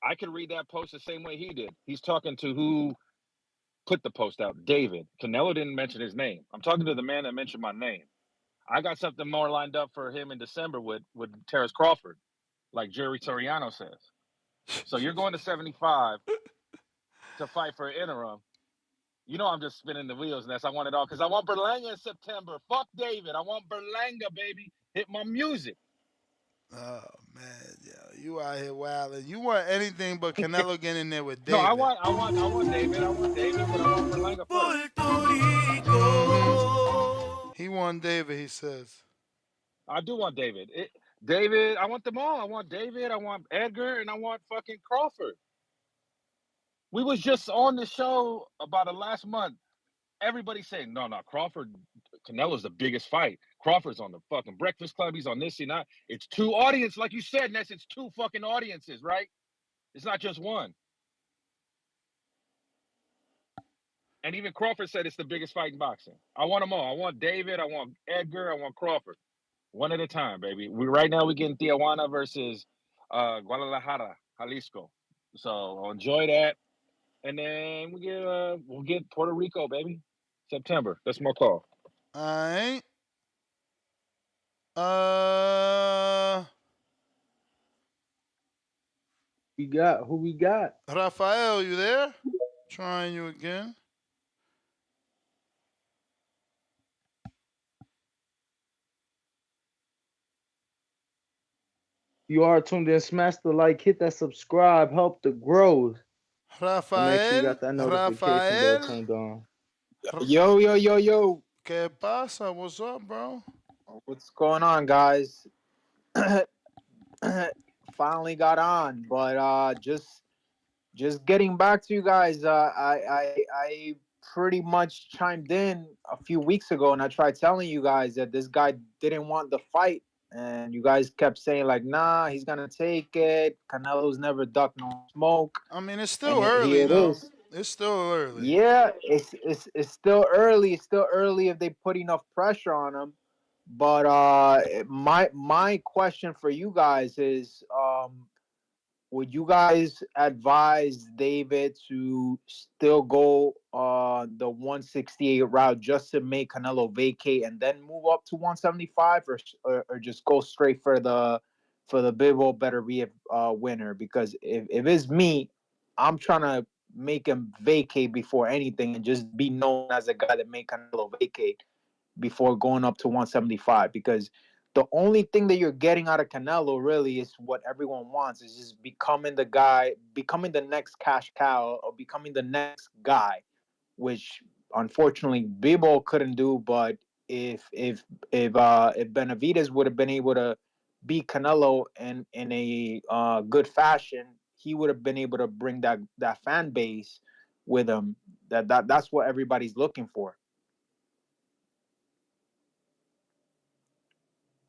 I could read that post the same way he did. He's talking to who put the post out, David. Canelo didn't mention his name. I'm talking to the man that mentioned my name. I got something more lined up for him in December with Terrence Crawford, like Jerry Toriano says. So you're going to 75 to fight for an interim. You know I'm just spinning the wheels, Ness. I want it all because I want Berlanga in September. Fuck David. I want Berlanga, baby. Hit my music. Oh man, yeah, you out here wilding. You want anything but Canelo getting in there with David. No, I want David. I want David, but I want Berlanga first. He won David, he says. I do want David. David, I want them all. I want David, I want Edgar, and I want fucking Crawford. We was just on the show about the last month. Everybody saying, no, Crawford, Canelo's the biggest fight. Crawford's on the fucking Breakfast Club. He's on this and that. It's two audiences, like you said, Ness. It's two fucking audiences, right? It's not just one. And even Crawford said it's the biggest fight in boxing. I want them all. I want David. I want Edgar. I want Crawford. One at a time, baby. Right now we're getting Tijuana versus Guadalajara, Jalisco. So enjoy that. And then we'll get Puerto Rico, baby. September. That's my call. All right. Who we got? Rafael, you there? Trying you again. You are tuned in. Smash the like, hit that subscribe, help the growth. And make sure you got that notification bell turned on. Yo. ¿Qué pasa? What's up, bro? What's going on, guys? Finally got on, but just getting back to you guys. I pretty much chimed in a few weeks ago, and I tried telling you guys that this guy didn't want the fight, and you guys kept saying like, "Nah, he's gonna take it. Canelo's never ducked no smoke." I mean, it's still And early, here it though. is. It's still early. Yeah, it's still early. It's still early if they put enough pressure on him. But my question for you guys is, would you guys advise David to still go the 168 route just to make Canelo vacate and then move up to 175, or just go straight for the Bivol Beterbiev winner? Because if it's me, I'm trying to make him vacate before anything and just be known as a guy that made Canelo vacate before going up to 175, because the only thing that you're getting out of Canelo really is what everyone wants, is just becoming the guy, becoming the next cash cow, or becoming the next guy, which unfortunately Bivol couldn't do. But if Benavidez would have been able to beat Canelo in a good fashion, he would have been able to bring that fan base with him. That's what everybody's looking for.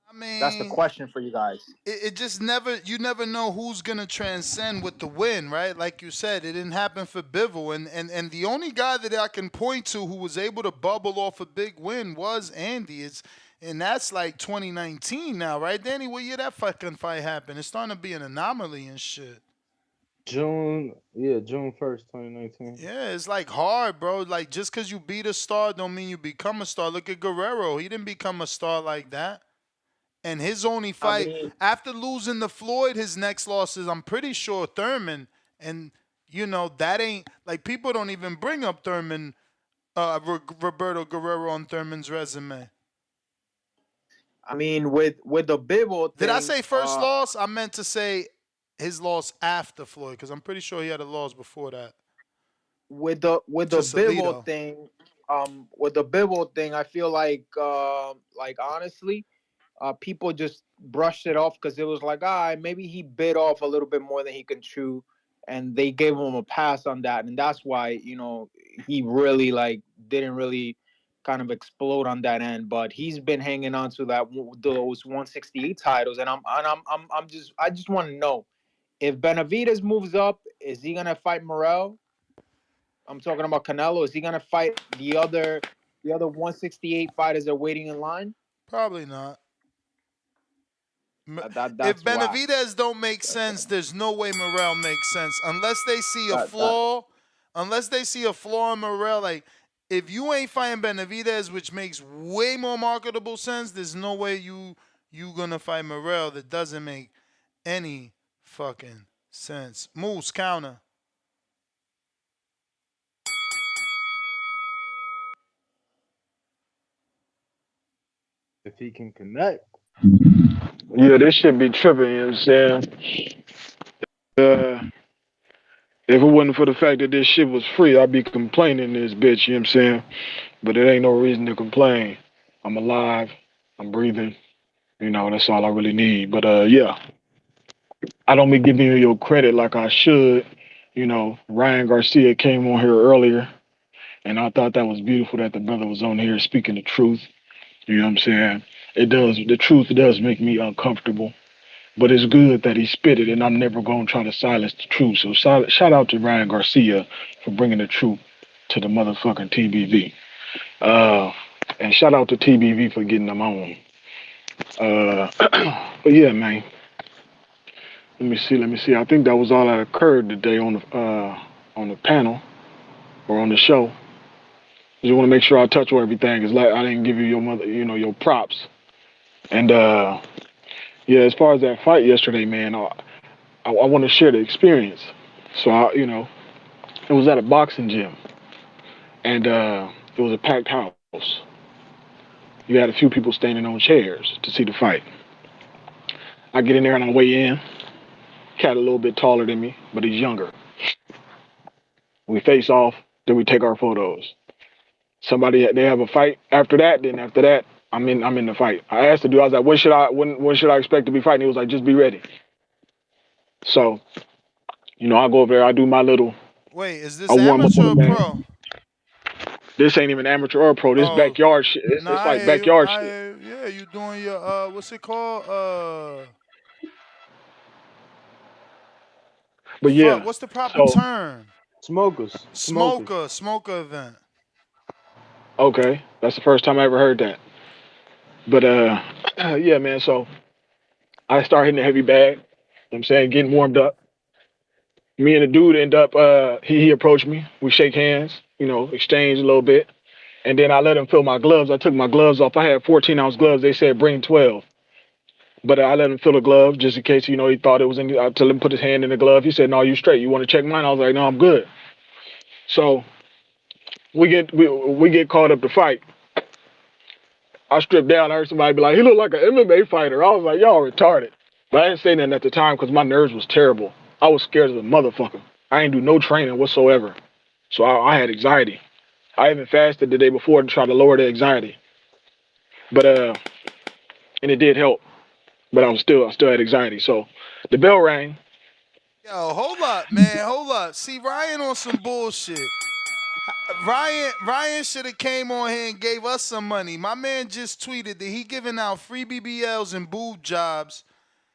I mean, that's the question for you guys. It just you never know who's gonna transcend with the win, right? Like you said, it didn't happen for Bivol, and the only guy that I can point to who was able to bubble off a big win was Andy. And that's like 2019 now, right, Danny? What year that fucking fight happened? It's starting to be an anomaly and shit. June 1st, 2019. Yeah, it's like hard, bro. Like just because you beat a star don't mean you become a star. Look at Guerrero. He didn't become a star like that. And his only fight, after losing to Floyd, his next loss is, I'm pretty sure, Thurman. And, that ain't, like, people don't even bring up Thurman, Roberto Guerrero on Thurman's resume. I mean, with the Bivol thing. Did I say first loss? I meant to say his loss after Floyd, because I'm pretty sure he had a loss before that. With the Bivol thing, I feel like honestly, people just brushed it off because it was like, maybe he bit off a little bit more than he can chew, and they gave him a pass on that, and that's why he really didn't really kind of explode on that end. But he's been hanging on to those 168 titles, and I just want to know, if Benavidez moves up, is he gonna fight Morrell? I'm talking about Canelo. Is he gonna fight the other 168 fighters that are waiting in line? Probably not. That's if Benavidez don't make sense, there's no way Morrell makes sense unless they see a flaw. Unless they see a flaw in Morrell, like if you ain't fighting Benavidez, which makes way more marketable sense, there's no way you gonna fight Morrell. That doesn't make any fucking sense. Moose counter. If he can connect. Yeah, this shit be tripping, you know what I'm saying? If it wasn't for the fact that this shit was free, I'd be complaining this bitch, you know what I'm saying? But it ain't no reason to complain. I'm alive. I'm breathing. That's all I really need. But yeah, I don't be giving you your credit like I should. Ryan Garcia came on here earlier, and I thought that was beautiful that the brother was on here speaking the truth. You know what I'm saying? The truth does make me uncomfortable, but it's good that he spit it, and I'm never going to try to silence the truth. So shout out to Ryan Garcia for bringing the truth to the motherfucking TBV. And shout out to TBV for getting them on. But yeah, man. Let me see. I think that was all that occurred today on the panel or on the show. Just want to make sure I touch on everything, cause like I didn't give you your props. And yeah, as far as that fight yesterday, man, I want to share the experience. So it was at a boxing gym, and it was a packed house. You had a few people standing on chairs to see the fight. I get in there and I weigh in. Cat a little bit taller than me, but he's younger. We face off, then we take our photos. They have a fight after that. Then after that, I'm in the fight. I asked the dude, I was like, when should I expect to be fighting? He was like, just be ready. So, I go over there, I do my little. Wait, is I this warm up on amateur the or mat. pro? This ain't even amateur or pro. This Oh, backyard shit. no, It's I like hear you. backyard shit. Yeah, you doing your what's it called? But Fuck, yeah, what's the proper so term? Smokers. Smoker event. okay, that's the first time I ever heard that. But yeah, man. So I start hitting the heavy bag. I'm saying getting warmed up. Me and the dude end up. He approached me. We shake hands. Exchange a little bit. And then I let him fill my gloves. I took my gloves off. I had 14-ounce gloves. They said bring 12. But I let him fill the glove just in case, he thought it was in. I told him put his hand in the glove. He said, "No, you straight. You want to check mine?" I was like, "No, I'm good." So we get caught up to fight. I stripped down. I heard somebody be like, "He looked like an MMA fighter." I was like, "Y'all retarded." But I didn't say nothing at the time because my nerves was terrible. I was scared as a motherfucker. I ain't do no training whatsoever. So I had anxiety. I even fasted the day before to try to lower the anxiety. But and it did help. But I still had anxiety. So the bell rang. Yo, hold up, man. Hold up. See, Ryan on some bullshit. Ryan should have came on here and gave us some money. My man just tweeted that he giving out free BBLs and boob jobs.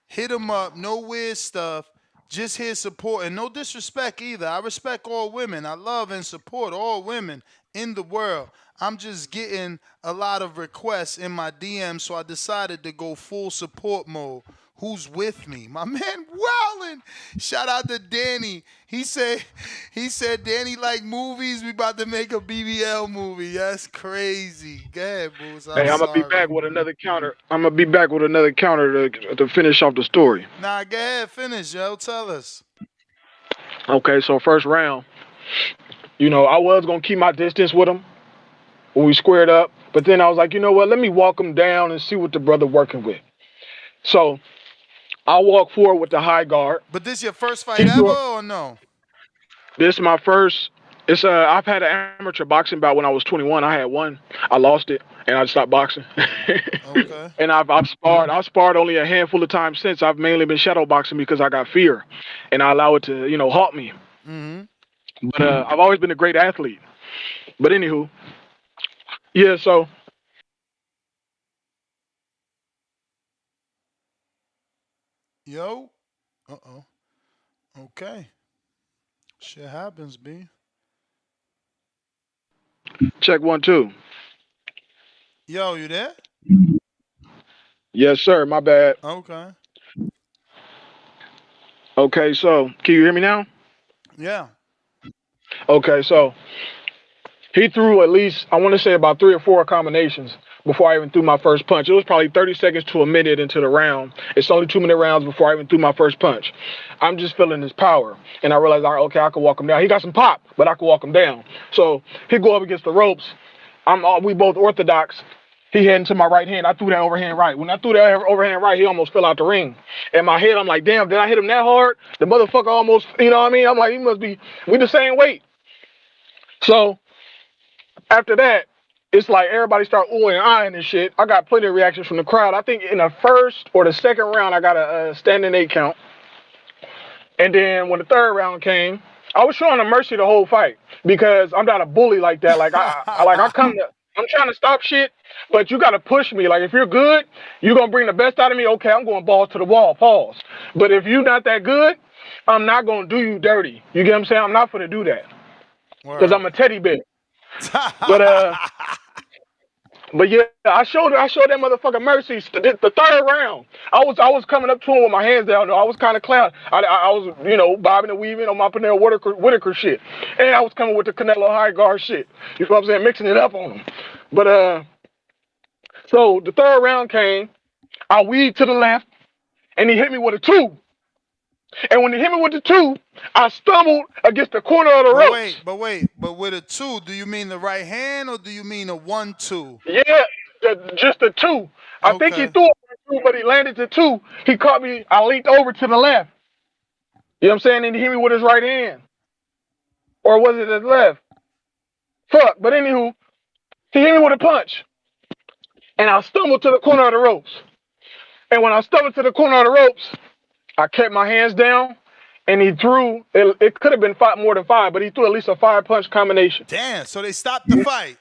Hit him up. No weird stuff. Just here supporting. No disrespect either. I respect all women. I love and support all women in the world. I'm just getting a lot of requests in my DM, so I decided to go full support mode. Who's with me? My man Wowlin. Shout out to Danny. He said Danny like movies. We about to make a BBL movie. That's crazy. Go ahead, Boots. I'm Hey, I'm gonna be sorry. back with another counter. To finish off the story. Nah, go ahead. Finish, yo. Tell us. Okay, so first round, I was gonna keep my distance with him when we squared up, but then I was like, you know what? Let me walk him down and see what the brother working with. So I walk forward with the high guard. But this your first fight ever or no? This is my first. I've had an amateur boxing bout when I was 21. I had one. I lost it and I stopped boxing. Okay. And I've sparred. I've sparred only a handful of times since. I've mainly been shadow boxing because I got fear, and I allow it to halt me. Mm-hmm. But I've always been a great athlete. But anywho, yeah. So Yo. Uh-oh. Okay. Shit happens, B. check 1 2. Yo, you there? Yes, sir. My bad. Okay. Okay. So can you hear me now? Yeah. Okay. So he threw at least, I want to say, about 3 or 4 combinations before I even threw my first punch. It was probably 30 seconds to a minute into the round. It's only 2-minute rounds before I even threw my first punch. I'm just feeling his power. And I realized, all right, okay, I can walk him down. He got some pop, but I can walk him down. So he go up against the ropes. We both orthodox. He heading to my right hand. I threw that overhand right. When I threw that overhand right, he almost fell out the ring. In my head, I'm like, damn, did I hit him that hard? The motherfucker almost, you know what I mean? I'm like, we the same weight. So after that, it's like everybody start oohing and eyeing and shit. I got plenty of reactions from the crowd. I think in the first or the second round, I got a standing 8 count. And then when the third round came, I was showing him mercy the whole fight because I'm not a bully like that. Like I'm trying to stop shit, but you got to push me. Like if you're good, you're gonna bring the best out of me. Okay, I'm going balls to the wall. Pause. But if you're not that good, I'm not gonna do you dirty. You get what I'm saying? I'm not gonna do that because I'm a teddy bear. But yeah, I showed that motherfucker mercy. The third round, I was coming up to him with my hands down. I was kind of clown. I was bobbing and weaving on my Pernell Whitaker shit, and I was coming with the Canelo high guard shit. You know what I'm saying? Mixing it up on him. But so the third round came. I weaved to the left, and he hit me with a 2. And when he hit me with the 2, I stumbled against the corner of the ropes. But with a 2, do you mean the right hand or do you mean a 1-2? Yeah, just a 2. I think he threw it for a 2, but he landed the 2. He caught me. I leaned over to the left. You know what I'm saying? And he hit me with his right hand. Or was it his left? Fuck. But anywho, he hit me with a punch. And I stumbled to the corner of the ropes. And when I stumbled to the corner of the ropes, I kept my hands down. And he threw, it could have been more than 5, but he threw at least a 5-punch combination. Damn, so they stopped the fight.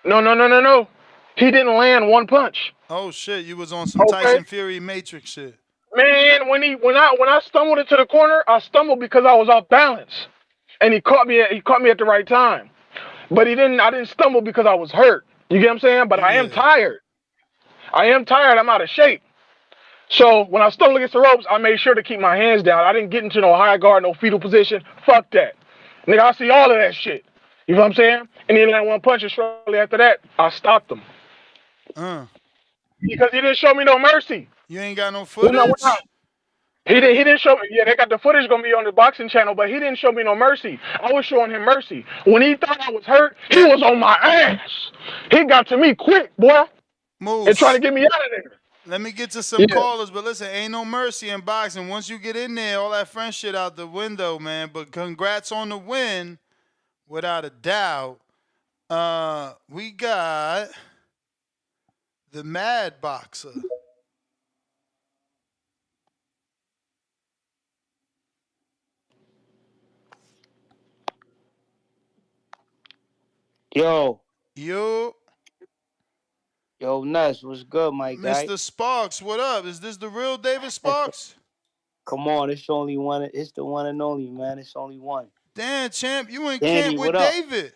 No. He didn't land 1 punch. Oh shit, you was on some Tyson Fury Matrix shit. Man, when I stumbled into the corner, I stumbled because I was off balance. And he caught me at the right time. But I didn't stumble because I was hurt. You get what I'm saying? But I am tired. I'm out of shape. So when I stumbled against the ropes, I made sure to keep my hands down. I didn't get into no high guard, no fetal position. Fuck that. Nigga, I see all of that shit. You know what I'm saying? And then like 1 punch, and shortly after that, I stopped him. Because he didn't show me no mercy. You ain't got no footage? He didn't show me. Yeah, they got the footage gonna be on the boxing channel, but he didn't show me no mercy. I was showing him mercy. When he thought I was hurt, he was on my ass. He got to me quick, boy. Moose. And trying to get me out of there. Let me get to some callers, but listen, ain't no mercy in boxing. Once you get in there, all that French shit out the window, man. But congrats on the win, without a doubt. We got the Mad Boxer. Yo, Ness, what's good, my guy? Mr. Sparks, what up? Is this the real David Sparks? Come on, it's only one. It's the one and only, man. It's only one. Damn, champ, you in Danny, camp with what up? David.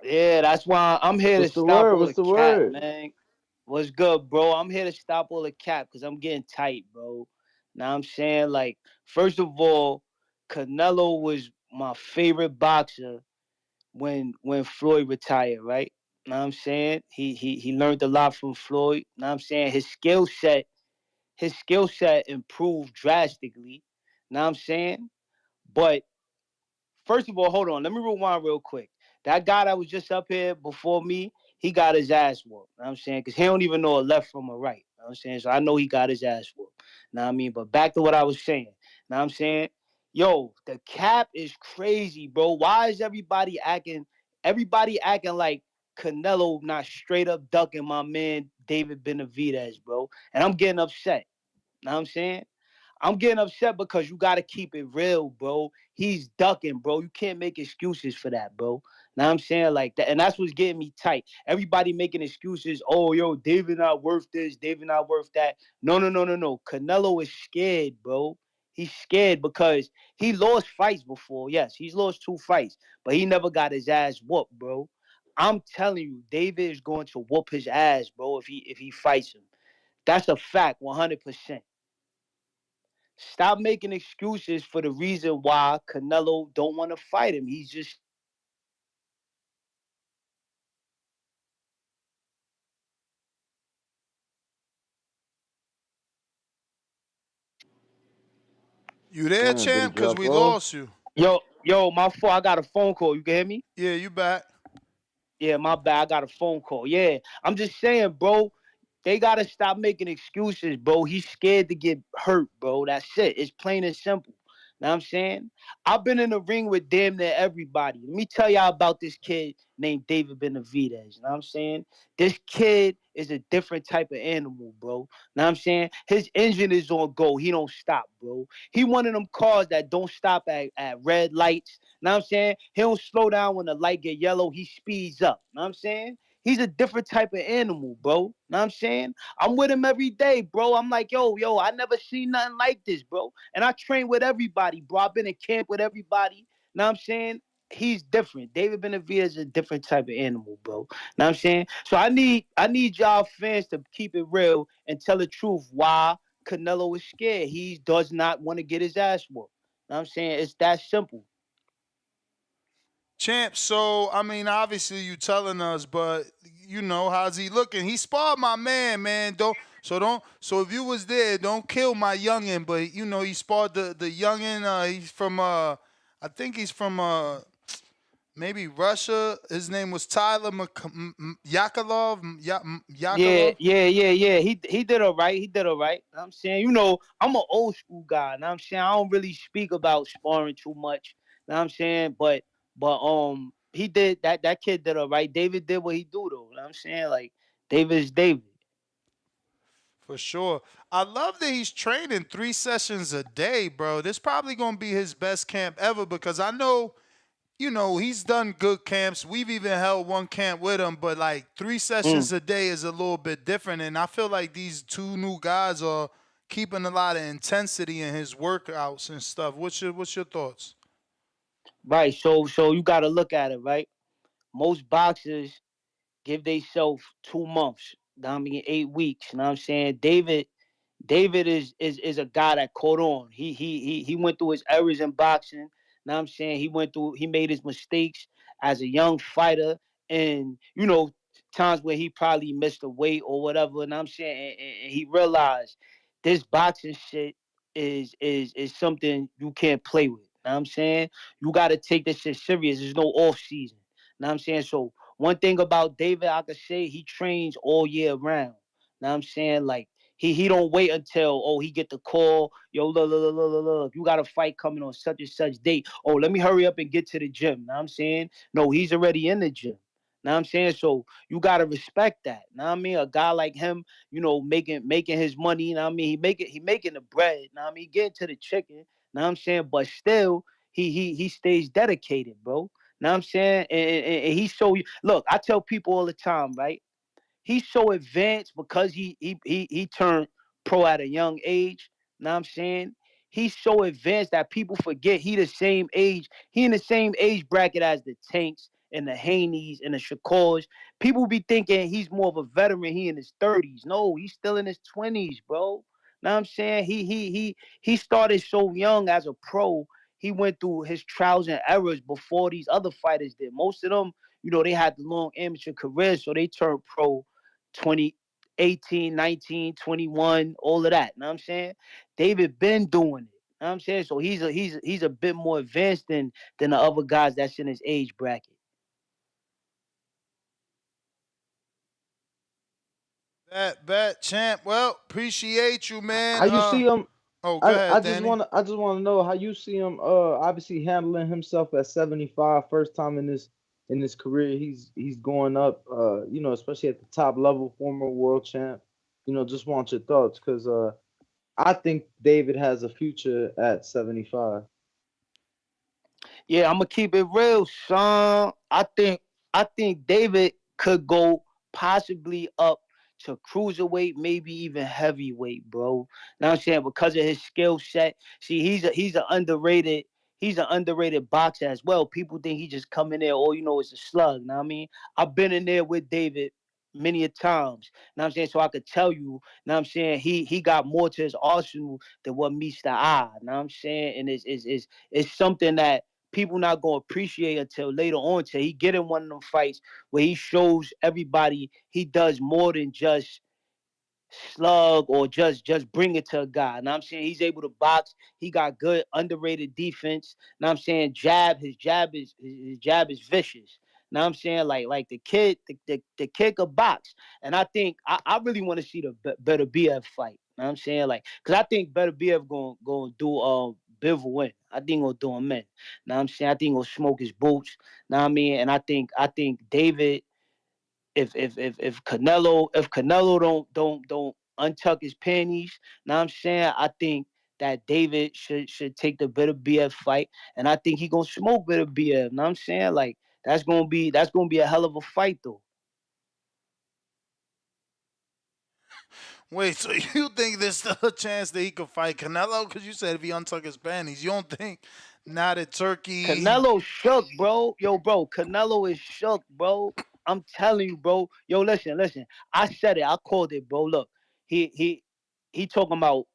Yeah, that's why I'm here What's to the stop word? all What's the the cap, word? man. What's good, bro? I'm here to stop all the cap because I'm getting tight, bro. Now I'm saying, like, first of all, Canelo was my favorite boxer when Floyd retired, right? Now I'm saying he learned a lot from Floyd. Now I'm saying his skill set improved drastically. Now I'm saying, but first of all, hold on. Let me rewind real quick. That guy that was just up here before me, he got his ass whooped. You know what I'm saying? Because he don't even know a left from a right. You know what I'm saying? So I know he got his ass whooped. Know what I mean? But back to what I was saying. Know what I'm saying? Yo, the cap is crazy, bro. Why is everybody acting like Canelo not straight up ducking my man David Benavidez, bro? And I'm getting upset. Know what I'm saying? I'm getting upset because you got to keep it real, bro. He's ducking, bro. You can't make excuses for that, bro. Now I'm saying like that. And that's what's getting me tight. Everybody making excuses. Oh, yo, David not worth this. David not worth that. No. Canelo is scared, bro. He's scared because he lost fights before. Yes, he's lost 2 fights, but he never got his ass whooped, bro. I'm telling you, David is going to whoop his ass, bro, if he fights him. That's a fact, 100%. Stop making excuses for the reason why Canelo don't want to fight him. He's just You there, Did he champ? Because drop we off? lost you. Yo, my fault. I got a phone call. You can hear me? Yeah, you back. Yeah, my bad. I got a phone call. Yeah, I'm just saying, bro. They gotta stop making excuses, bro. He's scared to get hurt, bro. That's it. It's plain and simple. Know what I'm saying? I've been in the ring with damn near everybody. Let me tell y'all about this kid named David Benavidez. You know what I'm saying? This kid is a different type of animal, bro. Know what I'm saying? His engine is on go. He don't stop, bro. He one of them cars that don't stop at red lights. Know what I'm saying? He don't slow down when the light get yellow. He speeds up. Know what I'm saying? He's a different type of animal, bro. Know what I'm saying? I'm with him every day, bro. I'm like, yo, I never seen nothing like this, bro. And I train with everybody, bro. I've been in camp with everybody. Know what I'm saying? He's different. David Benavidez is a different type of animal, bro. Know what I'm saying? So I need y'all fans to keep it real and tell the truth why Canelo is scared. He does not want to get his ass whooped. Know what I'm saying? It's that simple. Champ, so I mean, obviously you telling us, but how's he looking? He sparred my man. So if you was there, don't kill my youngin. But he sparred the youngin. He's from I think he's from maybe Russia. His name was Tyler Yakolov. Yeah, Yakolov. yeah. He did all right. He did all right. Know what I'm saying, I'm an old school guy. Know what I'm saying, I don't really speak about sparring too much. Know what I'm saying, but he did that. That kid did all right. David did what he do though. Know what I'm saying, like David is David. For sure. I love that he's training 3 sessions a day, bro. This probably gonna be his best camp ever because I know he's done good camps. We've even held one camp with him, but like 3 sessions a day is a little bit different. And I feel like these two new guys are keeping a lot of intensity in his workouts and stuff. What's your thoughts? Right. So you got to look at it, right. Most boxers give themselves 2 months. I mean 8 weeks. You know what I'm saying? David is a guy that caught on. He went through his errors in boxing. Know what I'm saying? He made his mistakes as a young fighter, and times where he probably missed a weight or whatever. Know what I'm saying? And he realized this boxing shit is something you can't play with. Know what I'm saying? You gotta take this shit serious. There's no off season. Know what I'm saying? So one thing about David, I could say he trains all year round. Know what I'm saying? Like he don't wait until he get the call. Yo, look, you got a fight coming on such and such date. Oh, let me hurry up and get to the gym. Know what I'm saying? No, he's already in the gym. Know what I'm saying? So you gotta respect that. Know what I mean? A guy like him, making his money. You know what I mean? He making the bread. Know what I mean? Getting to the chicken. Know what I'm saying? But still, he stays dedicated, bro. Know what I'm saying? And he's so look. I tell people all the time, right? He's so advanced because he turned pro at a young age. Know what I'm saying? He's so advanced that people forget he the same age. He in the same age bracket as the Tanks and the Haneys and the Shakors. People be thinking he's more of a veteran. He in his 30s. No, he's still in his 20s, bro. Know what I'm saying? He started so young as a pro. He went through his trials and errors before these other fighters did. Most of them, they had the long amateur careers, so they turned pro 20, 18, 19, 21, all of that. Know what I'm saying? David been doing it. Know what I'm saying? So he's a bit more advanced than the other guys that's in his age bracket. Bet, champ. Well, appreciate you, man. How you see him? Oh, go I ahead, just Danny. want to know how you see him. Obviously handling himself at 75, first time in his career. He's going up. Especially at the top level, former world champ. Just want your thoughts because I think David has a future at 75. Yeah, I'm gonna keep it real, son. I think David could go possibly up to cruiserweight, maybe even heavyweight, bro. Now I'm saying because of his skill set. See, he's an underrated boxer as well. People think he just come in there, it's a slug. Now I mean, I've been in there with David many a times. Now I'm saying, so I could tell you. Now I'm saying he got more to his arsenal than what meets the eye. Now I'm saying, and it's something that people not gonna appreciate until later on, till he get in one of them fights where he shows everybody he does more than just slug or just bring it to a guy. Now I'm saying he's able to box. He got good underrated defense. Now I'm saying his jab is vicious. Now I'm saying like the kid could box, and I think I really want to see the Better BF fight. Now I'm saying, like, because I think Better BF going to do Bivol win. I think he'll do him in. Know what I'm saying? I think he'll smoke his boots. Know what I mean? And I think David, if Canelo don't untuck his panties, know what I'm saying? I think that David should take the Beterbiev fight, and I think he gonna smoke Beterbiev. Know what I'm saying? Like that's gonna be a hell of a fight though. Wait, so you think there's still a chance that he could fight Canelo? Because you said if he untuck his panties, you don't think now that Turkey. Canelo shook, bro. Yo, bro, Canelo is shook, bro. I'm telling you, bro. Yo, listen. I said it. I called it, bro. Look, he talking about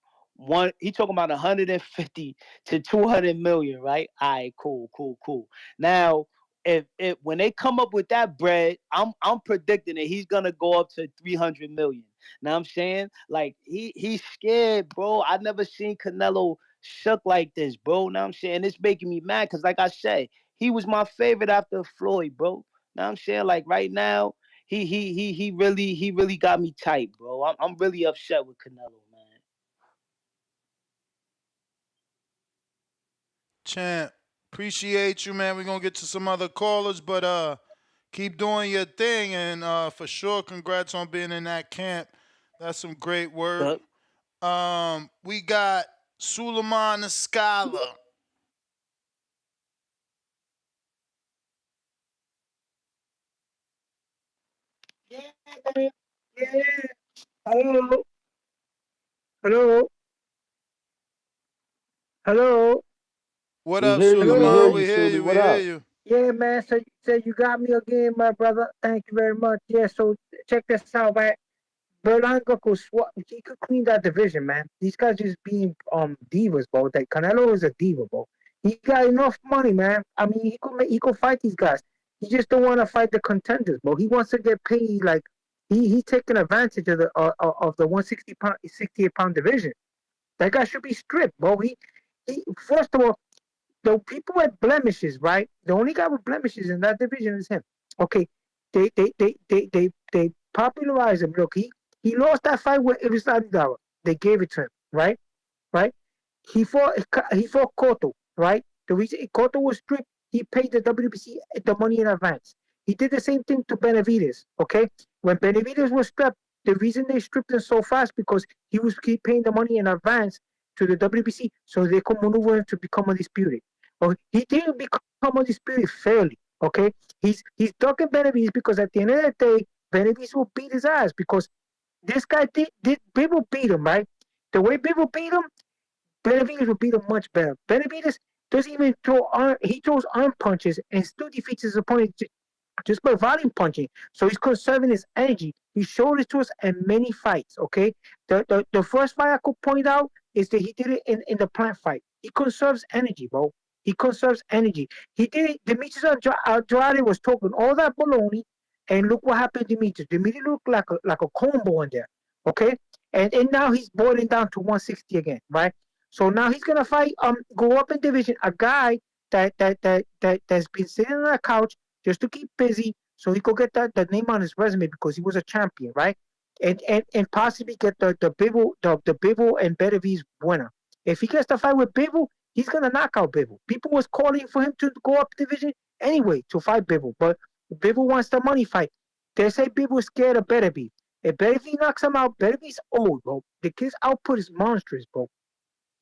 He talking about 150 to 200 million, right? All right, cool. Now, if when they come up with that bread, I'm predicting that he's gonna go up to 300 million. Now I'm saying, like he's scared, bro. I never seen Canelo shook like this, bro. Now I'm saying it's making me mad because, like I said, he was my favorite after Floyd, bro. Now I'm saying, like right now, he really got me tight, bro. I'm really upset with Canelo, man. Champ, appreciate you, man. We're gonna get to some other callers, but keep doing your thing, and for sure, congrats on being in that camp. That's some great work. But We got Suleiman Scala. Yeah. Hello. Hello. Hello. What We up, hear you. We hear Suleiman? Hello. you, We hear Sully. you. We What hear up? you. Yeah, man. So you got me again, my brother. Thank you very much. Yeah. So check this out, man. Berlanga could he could clean that division, man. These guys just being divas, bro. That Canelo is a diva, bro. He got enough money, man. I mean, he could fight these guys. He just don't want to fight the contenders, bro. He wants to get paid like he's taking advantage of the 160 pound 68 pound division. That guy should be stripped, bro. He first of all, the people with blemishes, right? The only guy with blemishes in that division is him. Okay, they popularized him. Look, he lost that fight with Irisandara. They gave it to him, right? He fought Cotto, right? The reason Cotto was stripped, he paid the WBC the money in advance. He did the same thing to Benavidez, okay? When Benavidez was stripped, the reason they stripped him so fast because he was keep paying the money in advance to the WBC so they could maneuver him to become undisputed. Well, he didn't become undisputed fairly, okay? He's ducking Benavidez because at the end of the day, Benavidez will beat his ass because this guy did Bivol beat him, right? The way Bivol beat him, Benavidez would beat him much better. Benavidez doesn't even throw arm. He throws arm punches and still defeats his opponent just by volume punching. So he's conserving his energy. He showed it to us in many fights. Okay, the first fight I could point out is that he did it in the plant fight. He conserves energy, bro. He conserves energy. He did it. Demetrius Andrade was talking all that baloney, and look what happened to Demetrius. Demetrius looked like a combo in there. Okay, and now he's boiling down to 160 again, right? So now he's gonna fight go up in division a guy that's been sitting on a couch just to keep busy so he could get that name on his resume because he was a champion, right? And possibly get the Bivol and Beterbiev winner. If he gets the fight with Bivol, he's gonna knock out Bivol. People was calling for him to go up division anyway to fight Bivol, but Bivol wants the money fight. They say Bivol's scared of Beterbiev. If Beterbiev knocks him out, Beterbiev's old, bro. The kid's output is monstrous, bro.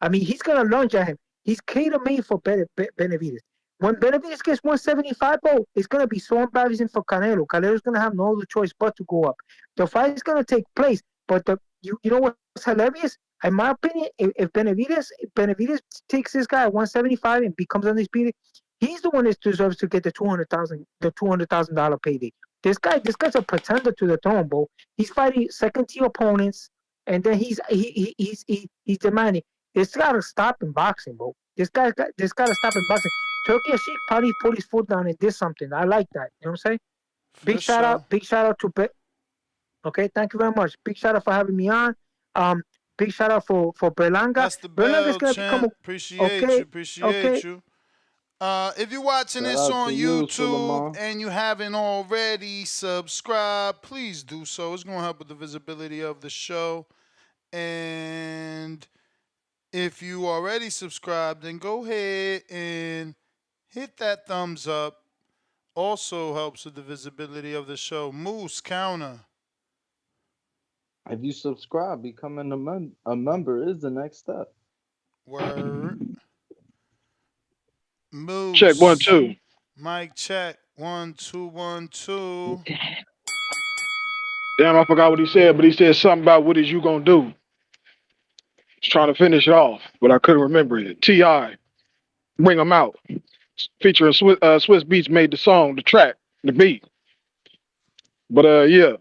I mean, he's gonna lunge at him. He's cater made for Benavidez. When Benavidez gets 175, bro, it's gonna be so embarrassing for Canelo. Canelo's gonna have no other choice but to go up. The fight is gonna take place, but you know what's hilarious? In my opinion, if Benavidez takes this guy at 175 and becomes undisputed, he's the one that deserves to get the $200,000 payday. This guy's a pretender to the throne, bro. He's fighting second tier opponents, and then he's demanding. This gotta stop in boxing, bro. This gotta stop in boxing. Turkey Sheik probably put his foot down and did something. I like that. You know what I'm saying? For sure. Big shout out to Okay, thank you very much. Big shout out for having me on. Um, Big shout out for Berlanga. That's the Berlanga's bell, gonna become champ. a Appreciate you. okay, Appreciate okay. you. If you're watching Shout this out on to you, YouTube Suleiman. and you haven't already subscribed, please do so. It's going to help with the visibility of the show. And If you already subscribed, then go ahead and hit that thumbs up. Also helps with the visibility of the show. Moose Counter. If you subscribe, becoming a member is the next step. Word. Check 1 Moose. 2. Mic check. 1 2 1 2. Damn, I forgot what he said, but he said something about what is you gonna do. Just trying to finish it off, but I couldn't remember it. Ti, bring them out. Featuring Swiss Beats made the song, the track, the beat. But yeah,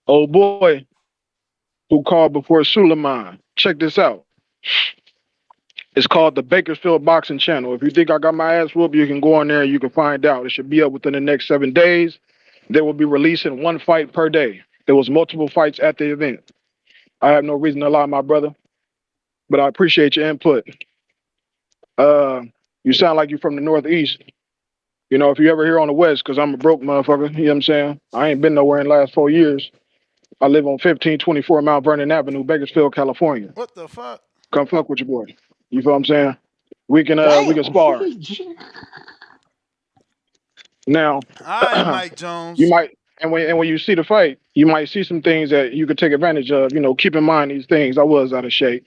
old boy who called before Suleiman. Check this out. It's called the Bakersfield Boxing Channel. If you think I got my ass whooped, you can go on there and you can find out. It should be up within the next 7 days. They will be releasing 1 fight per day. There was multiple fights at the event. I have no reason to lie, my brother, but I appreciate your input. You sound like you're from the Northeast. You know, if you ever here on the West, because I'm a broke motherfucker, you know what I'm saying? I ain't been nowhere in the last 4 years. I live on 1524 Mount Vernon Avenue, Bakersfield, California. What the fuck? Come fuck with your boy. You feel what I'm saying? We can spar. Now, All right, Mike Jones. you might, and when you see the fight, you might see some things that you could take advantage of. You know, keep in mind these things. I was out of shape.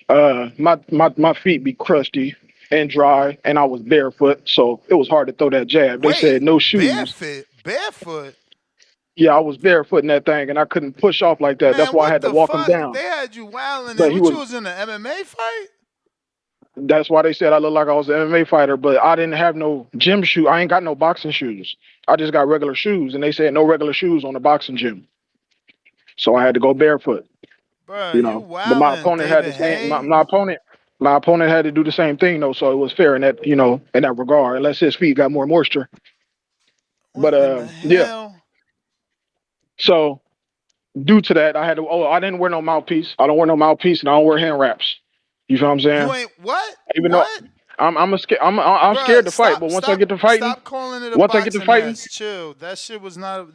My feet be crusty and dry, and I was barefoot, so it was hard to throw that jab. They said no shoes. Barefoot. Yeah, I was barefoot in that thing, and I couldn't push off like that. That's Man, why I what had to the walk him fuck? down. They had you wilding But there. he What, was. you was in an MMA fight? That's why they said I looked like I was an MMA fighter, but I didn't have no gym shoe. I ain't got no boxing shoes. I just got regular shoes, and they said no regular shoes on the boxing gym. So I had to go barefoot. Bruh, You you know, but my wildin', opponent had David the same. Hay. My opponent had to do the same thing though, so it was fair in that in that regard, unless his feet got more moisture. What But in the yeah. hell? So due to that, I had to. Oh, I didn't wear no mouthpiece. I don't wear no mouthpiece, and I don't wear hand wraps. You feel what I'm saying? You ain't what? Even though What? I'm scared Bruh, to fight, but once I get to fighting, stop calling it a once I get to boxing fighting, match. Chill. That shit was not a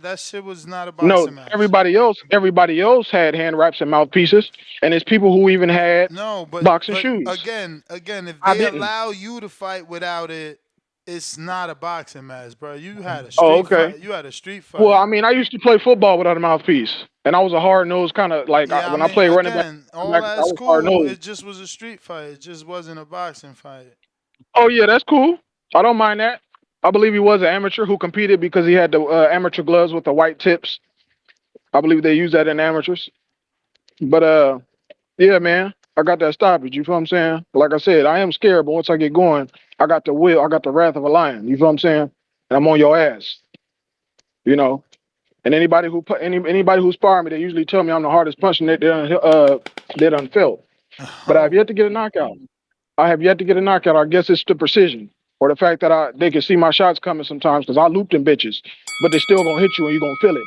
no, boxing match. everybody else had hand wraps and mouthpieces, and it's people who even had No, but boxing shoes. again, if I they didn't. allow you to fight without it, it's not a boxing match, bro. You had a Oh, street okay. fight. You had a street Well, fight. I mean, I used to play football without a mouthpiece, and I was a hard nosed kind of like Yeah, I when I mean, played running back, again, all I that's was hard cool. nosed. It just was a street fight. It just wasn't a boxing fight. Oh yeah, that's cool. I don't mind that. I believe he was an amateur who competed because he had the amateur gloves with the white tips. I believe they use that in amateurs. But yeah, man, I got that stoppage. You feel what I'm saying? Like I said, I am scared, but once I get going, I got the will. I got the wrath of a lion. You feel what I'm saying? And I'm on your ass. You know. And anybody who sparred me, they usually tell me I'm the hardest puncher they done felt. But I've yet to get a knockout. I have yet to get a knockout. I guess it's the precision or the fact that they can see my shots coming sometimes because I loop them bitches, but they still gonna hit you and you gonna feel it.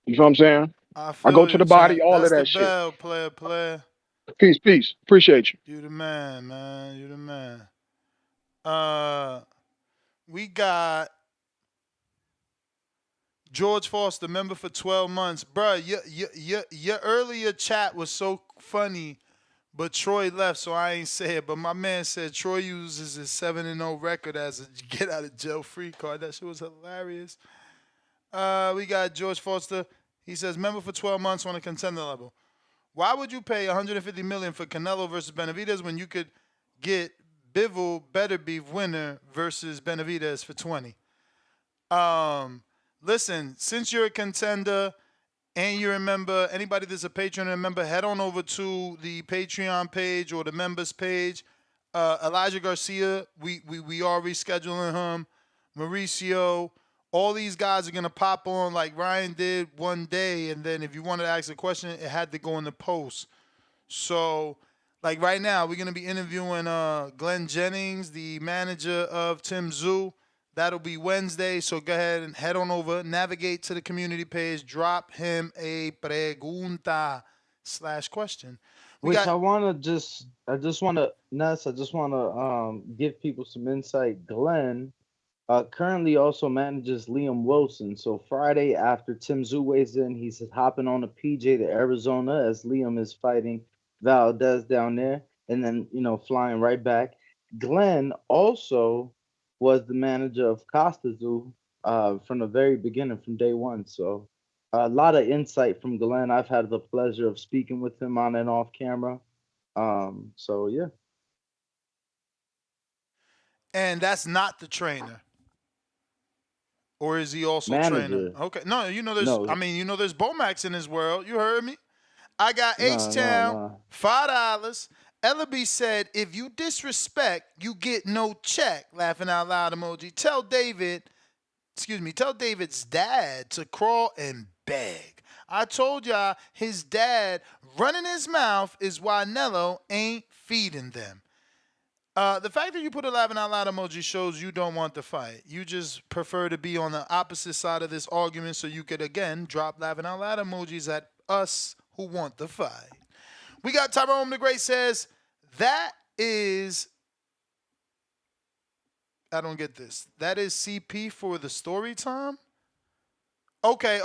You feel what I'm saying? I I go feel to you, the body, champ. all of That's the that shit. bell, player. Peace. Appreciate you. You the man. You the man. We got George Foster, member for 12 months. Bruh, your earlier chat was so funny, but Troy left, so I ain't say it. But my man said Troy uses his 7-0 record as a get out of jail free card. That shit was hilarious. We got George Foster. He says, member for 12 months on a contender level. Why would you pay $150 million for Canelo versus Benavidez when you could get Bivol Beterbiev winner versus Benavidez for 20? Listen, since you're a contender and you remember, anybody that's a patron, remember, head on over to the Patreon page or the members page. Elijah Garcia, we are rescheduling him. Mauricio, all these guys are gonna pop on like Ryan did one day, and then if you wanted to ask a question, it had to go in the post. So, like right now, we're gonna be interviewing Glenn Jennings, the manager of Tim Zoo. That'll be Wednesday. So go ahead and head on over, navigate to the community page, drop him a pregunta/question. I just want to give people some insight. Glenn currently also manages Liam Wilson. So Friday after Tim Zoo weighs in, he's hopping on a PJ to Arizona as Liam is fighting Valdez down there, and then flying right back. Glenn also was the manager of Costazu from the very beginning, from day one. So a lot of insight from Glenn. I've had the pleasure of speaking with him on and off camera. So yeah. And that's not the trainer. Or is he also trainer? Manager. Okay. No, there's No, there's Bomax in this world. You heard me. I got no, no, H-Town, no. $5. Ellaby said, if you disrespect, you get no check. Laughing out loud emoji. Tell David's dad to crawl and beg. I told y'all his dad running his mouth is why Nello ain't feeding them. The fact that you put a laughing out loud emoji shows you don't want to fight. You just prefer to be on the opposite side of this argument so you could, again, drop laughing out loud emojis at us who want the fight. We got Tyrone the Great says, that is... I don't get this. That is CP for the story time? Okay.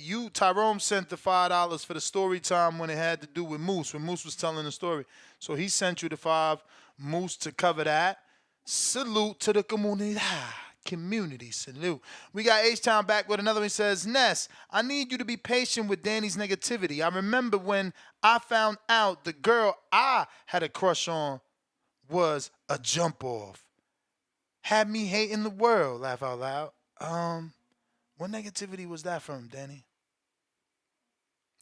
You, Tyrone, sent the $5 for the story time when it had to do with Moose, when Moose was telling the story. So he sent you the 5 Moose to cover that. Salute to the community. Community salute. We got H-Town back with another one. He says, Ness, I need you to be patient with Danny's negativity. I remember when I found out the girl I had a crush on was a jump off. Had me hating the world. Laugh out loud. What negativity was that from, Danny?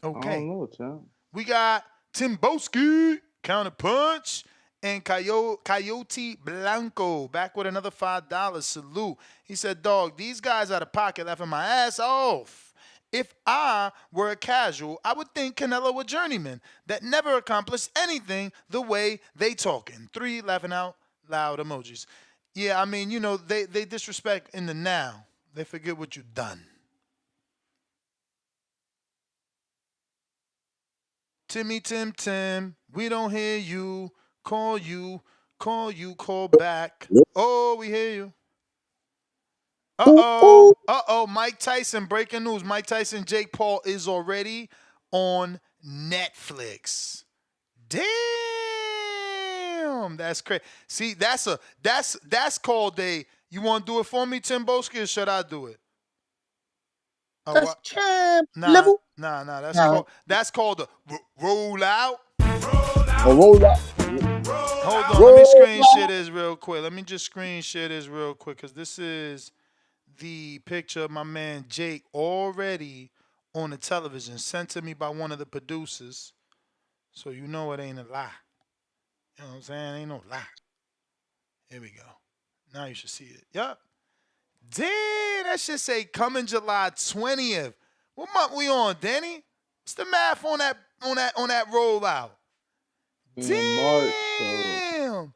Okay. I don't know, Tom. We got Timboski, Counterpunch, and Coyote Blanco back with another $5. Salute. He said, dog, these guys out of pocket laughing my ass off. If I were a casual, I would think Canelo a journeyman that never accomplished anything the way they talking. 3 laughing out loud emojis. Yeah, I mean, they disrespect in the now. They forget what you've done. Timmy Tim, we don't hear you. Call call back. Oh, we hear you. Uh-oh, Mike Tyson, breaking news. Mike Tyson, Jake Paul is already on Netflix. Damn, that's crazy. See, that's called a, you want to do it for me, Tim Boski, or should I do it? That's champ level. Nah. That's called a roll out. Roll out. Hold on, let me screen share this real quick. Let me just screen share this real quick, because this is the picture of my man Jake already on the television, sent to me by one of the producers. So you know it ain't a lie. You know what I'm saying? Ain't no lie. Here we go. Now you should see it. Yup. Damn, that should say coming July 20th. What month we on, Danny? What's the math on that rollout? Damn. March, so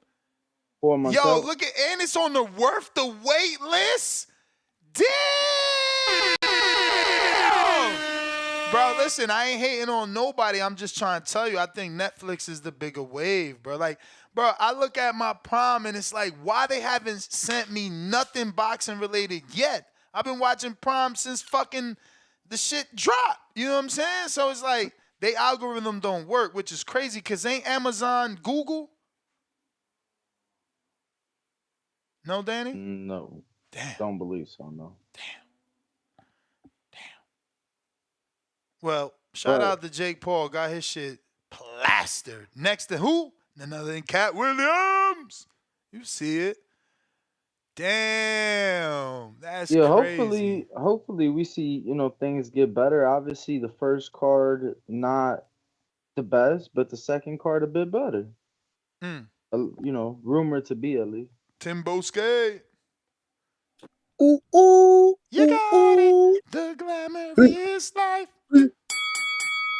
4 months Yo, out. look at, and it's on the worth the wait list. Damn. Bro, listen, I ain't hating on nobody. I'm just trying to tell you, I think Netflix is the bigger wave, bro. Like, bro, I look at my Prime and it's like, why they haven't sent me nothing boxing related yet? I've been watching Prime since fucking the shit dropped. You know what I'm saying? So it's like, they algorithm don't work, which is crazy, because ain't Amazon Google? No, Danny? No. Damn. Don't believe so, no. Damn. Well, shout out to Jake Paul. Got his shit plastered. Next to who? None other than Cat Williams. You see it. Damn. That's crazy. Hopefully we see, things get better. Obviously the first card not the best, but the second card a bit better. Rumored to be at least. Tim Boske. You got it. The glamorous life.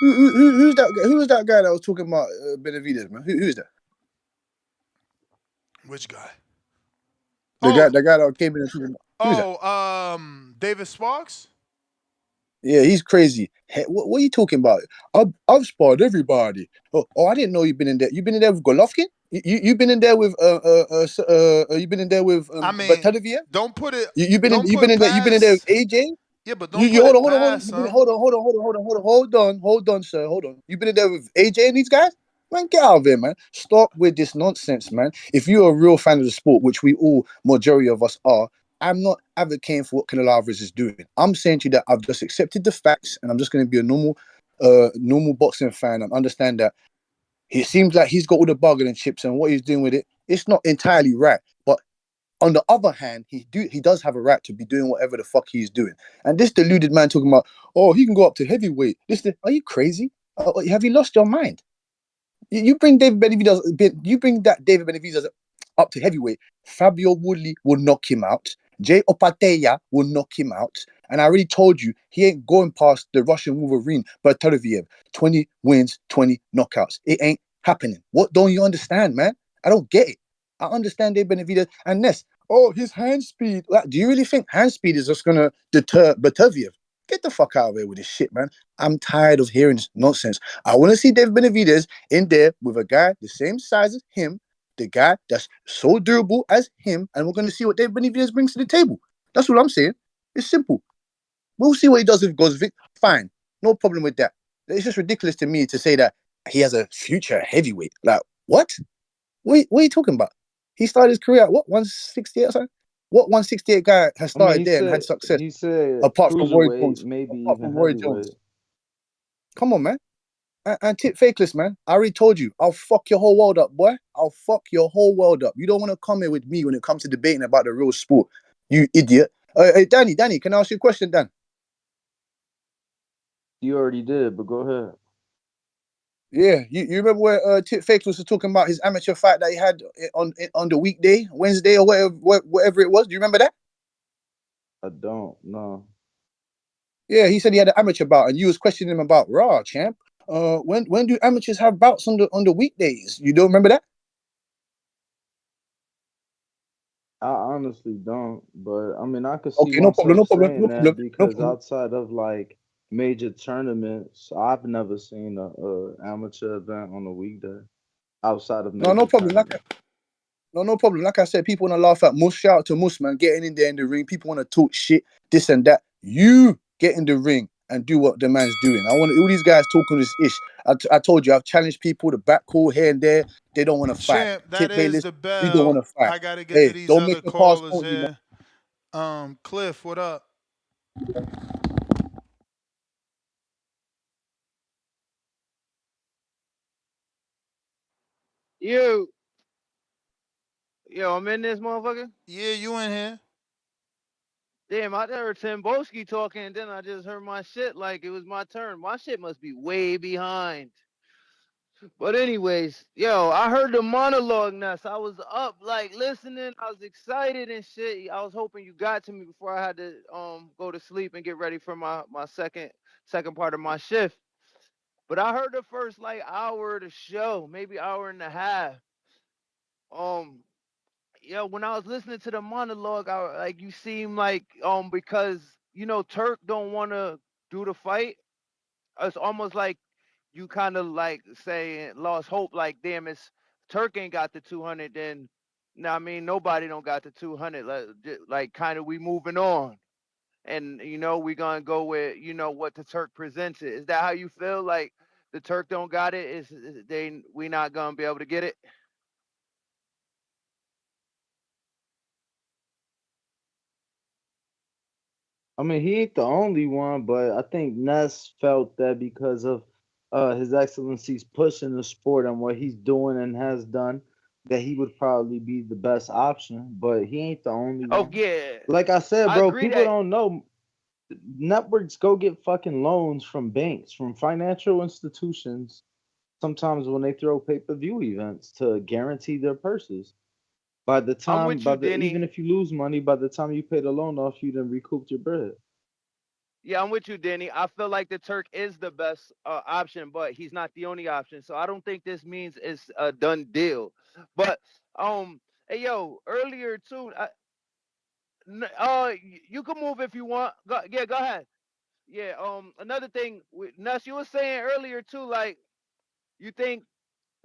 Who's that guy? Who was that guy that was talking about Benavidez, man? Who's that? Which guy? The guy that came in and talking about. David Sparks? Yeah, he's crazy. Hey, what are you talking about? I've sparred everybody. Oh, I didn't know you've been in there. You've been in there with Golovkin? You've been in there with Beterbiev? Don't put it. You've been in there with AJ? Yeah, but You, don't you put hold it on, hold on, hold on. past You've been, him. hold on, sir, hold on. You've been in there with AJ and these guys? Man, get out of here, man. Stop with this nonsense, man. If you're a real fan of the sport, which we all, majority of us are, I'm not advocating for what Canelo Alvarez is doing. I'm saying to you that I've just accepted the facts, and I'm just going to be a normal boxing fan and understand that it seems like he's got all the bargaining chips, and what he's doing with it, it's not entirely right. But on the other hand, he does have a right to be doing whatever the fuck he's doing. And this deluded man talking about, oh, he can go up to heavyweight. Are you crazy? Have you lost your mind? You bring David Benavidez, you bring that David Benavidez up to heavyweight. Fabio Woodley will knock him out. Jay Opateya will knock him out. And I already told you, he ain't going past the Russian Wolverine, Beterbiev. 20 wins, 20 knockouts. It ain't happening. What don't you understand, man? I don't get it. I understand David Benavidez and Ness. Oh, his hand speed. Like, do you really think hand speed is just going to deter Beterbiev? Get the fuck out of here with this shit, man. I'm tired of hearing this nonsense. I want to see David Benavidez in there with a guy the same size as him, the guy that's so durable as him, and we're going to see what David Benavidez brings to the table. That's what I'm saying. It's simple. We'll see what he does if he goes Vic. Fine. No problem with that. It's just ridiculous to me to say that he has a future heavyweight. Like, what? What are you talking about? He started his career at what, 168 or something? What 168 guy has I mean, started there and had success he said apart from Roy cruiserweight, Jones? maybe Apart even from Roy Jones. heavyweight. Come on, man. And tip fakeless, man. I already told you, I'll fuck your whole world up, boy. I'll fuck your whole world up. You don't want to come here with me when it comes to debating about the real sport, you idiot. Hey, Danny, can I ask you a question, Dan? You already did, but go ahead. Yeah, you remember where Tip Fakeless was talking about his amateur fight that he had on the weekday, Wednesday or whatever it was? Do you remember that? I don't know. Yeah, he said he had an amateur bout, and you was questioning him about raw champ. When do amateurs have bouts on the weekdays? You don't remember that? I honestly don't, but I mean, I could see Okay, no problem, myself no problem, saying no that problem, no because problem. outside of like major tournaments, I've never seen a amateur event on a weekday outside of No major problem. tournaments. No problem. Like I said, people want to laugh at Mus. Shout out to Mus, man, getting in there in the ring. People want to talk shit, this and that. You get in the ring and do what the man's doing. I want all these guys talking this ish. I told you, I've challenged people to back call here and there. They don't want to fight. Champ, that Tip is Bayless, the you don't bell. want to fight. I gotta get to Hey, these don't other make the pass callers only, man. here. Cliff, what up? Yo, I'm in this motherfucker. Yeah, you in here. Damn, I heard Tim Boski talking, and then I just heard my shit like it was my turn. My shit must be way behind. But anyways, I heard the monologue Ness. I was up like listening. I was excited and shit. I was hoping you got to me before I had to go to sleep and get ready for my second part of my shift. But I heard the first like hour of the show, maybe hour and a half. Um, when I was listening to the monologue, like you seem like because Turk don't want to do the fight. It's almost like you kind of like saying lost hope. Like damn, it's Turk ain't got the 200. Then, I mean nobody don't got the 200. Like kind of we moving on, and we gonna go with what the Turk presented. Is that how you feel? Like the Turk don't got it? We not gonna be able to get it? I mean, he ain't the only one, but I think Ness felt that because of His Excellency's push in the sport and what he's doing and has done, that he would probably be the best option. But he ain't the only Oh one. yeah, Like I said, I bro, agree people that. don't know. Networks go get fucking loans from banks, from financial institutions, sometimes when they throw pay-per-view events to guarantee their purses. I'm with you, Even Denny. if you lose money, by the time you pay the loan off, you done recouped your bread. Yeah, I'm with you, Denny. I feel like the Turk is the best option, but he's not the only option. So I don't think this means it's a done deal. But hey yo, earlier too. You can move if you want. Yeah, go ahead. Yeah. Another thing, Nuss, you were saying earlier too, like you think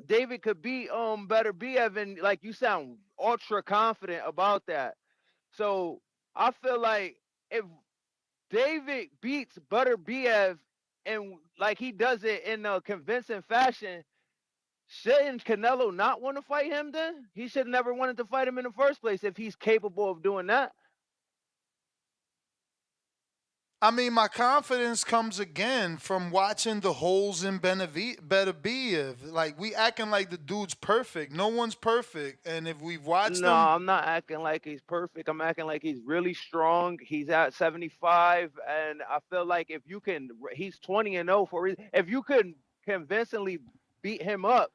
David could beat Beterbiev, and like you sound ultra confident about that. So I feel like if David beats Beterbiev and like he does it in a convincing fashion, shouldn't Canelo not want to fight him then? He should never wanted to fight him in the first place if he's capable of doing that. I mean, my confidence comes again from watching the holes in Beterbiev. Like, we acting like the dude's perfect. No one's perfect. And if we've watched No, him, I'm not acting like he's perfect. I'm acting like he's really strong. He's at 75, and I feel like if you can, he's 20-0 for a reason. If you can convincingly beat him up,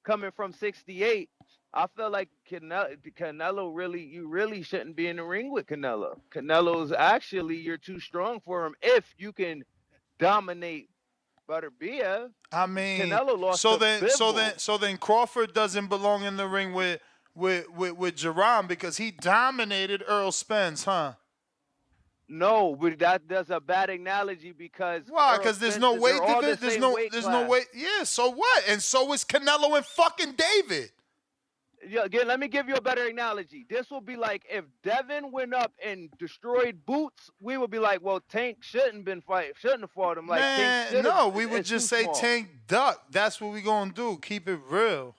coming from 68, I feel like Canelo really, you really shouldn't be in the ring with Canelo. Canelo's actually, you're too strong for him if you can dominate Beterbiev. I mean, Canelo lost to Bivol. so then Crawford doesn't belong in the ring with Jerome because he dominated Earl Spence, huh? No, but that's a bad analogy because why? Because there's no weight division. There's no weight. Yeah. So what? And so is Canelo and fucking David. Yeah, again, let me give you a better analogy. This will be like if Devin went up and destroyed Boots, we would be like, well, Tank shouldn't have fought him. Like, Man, no, we would just say Tank duck. That's what we gonna do. Keep it real.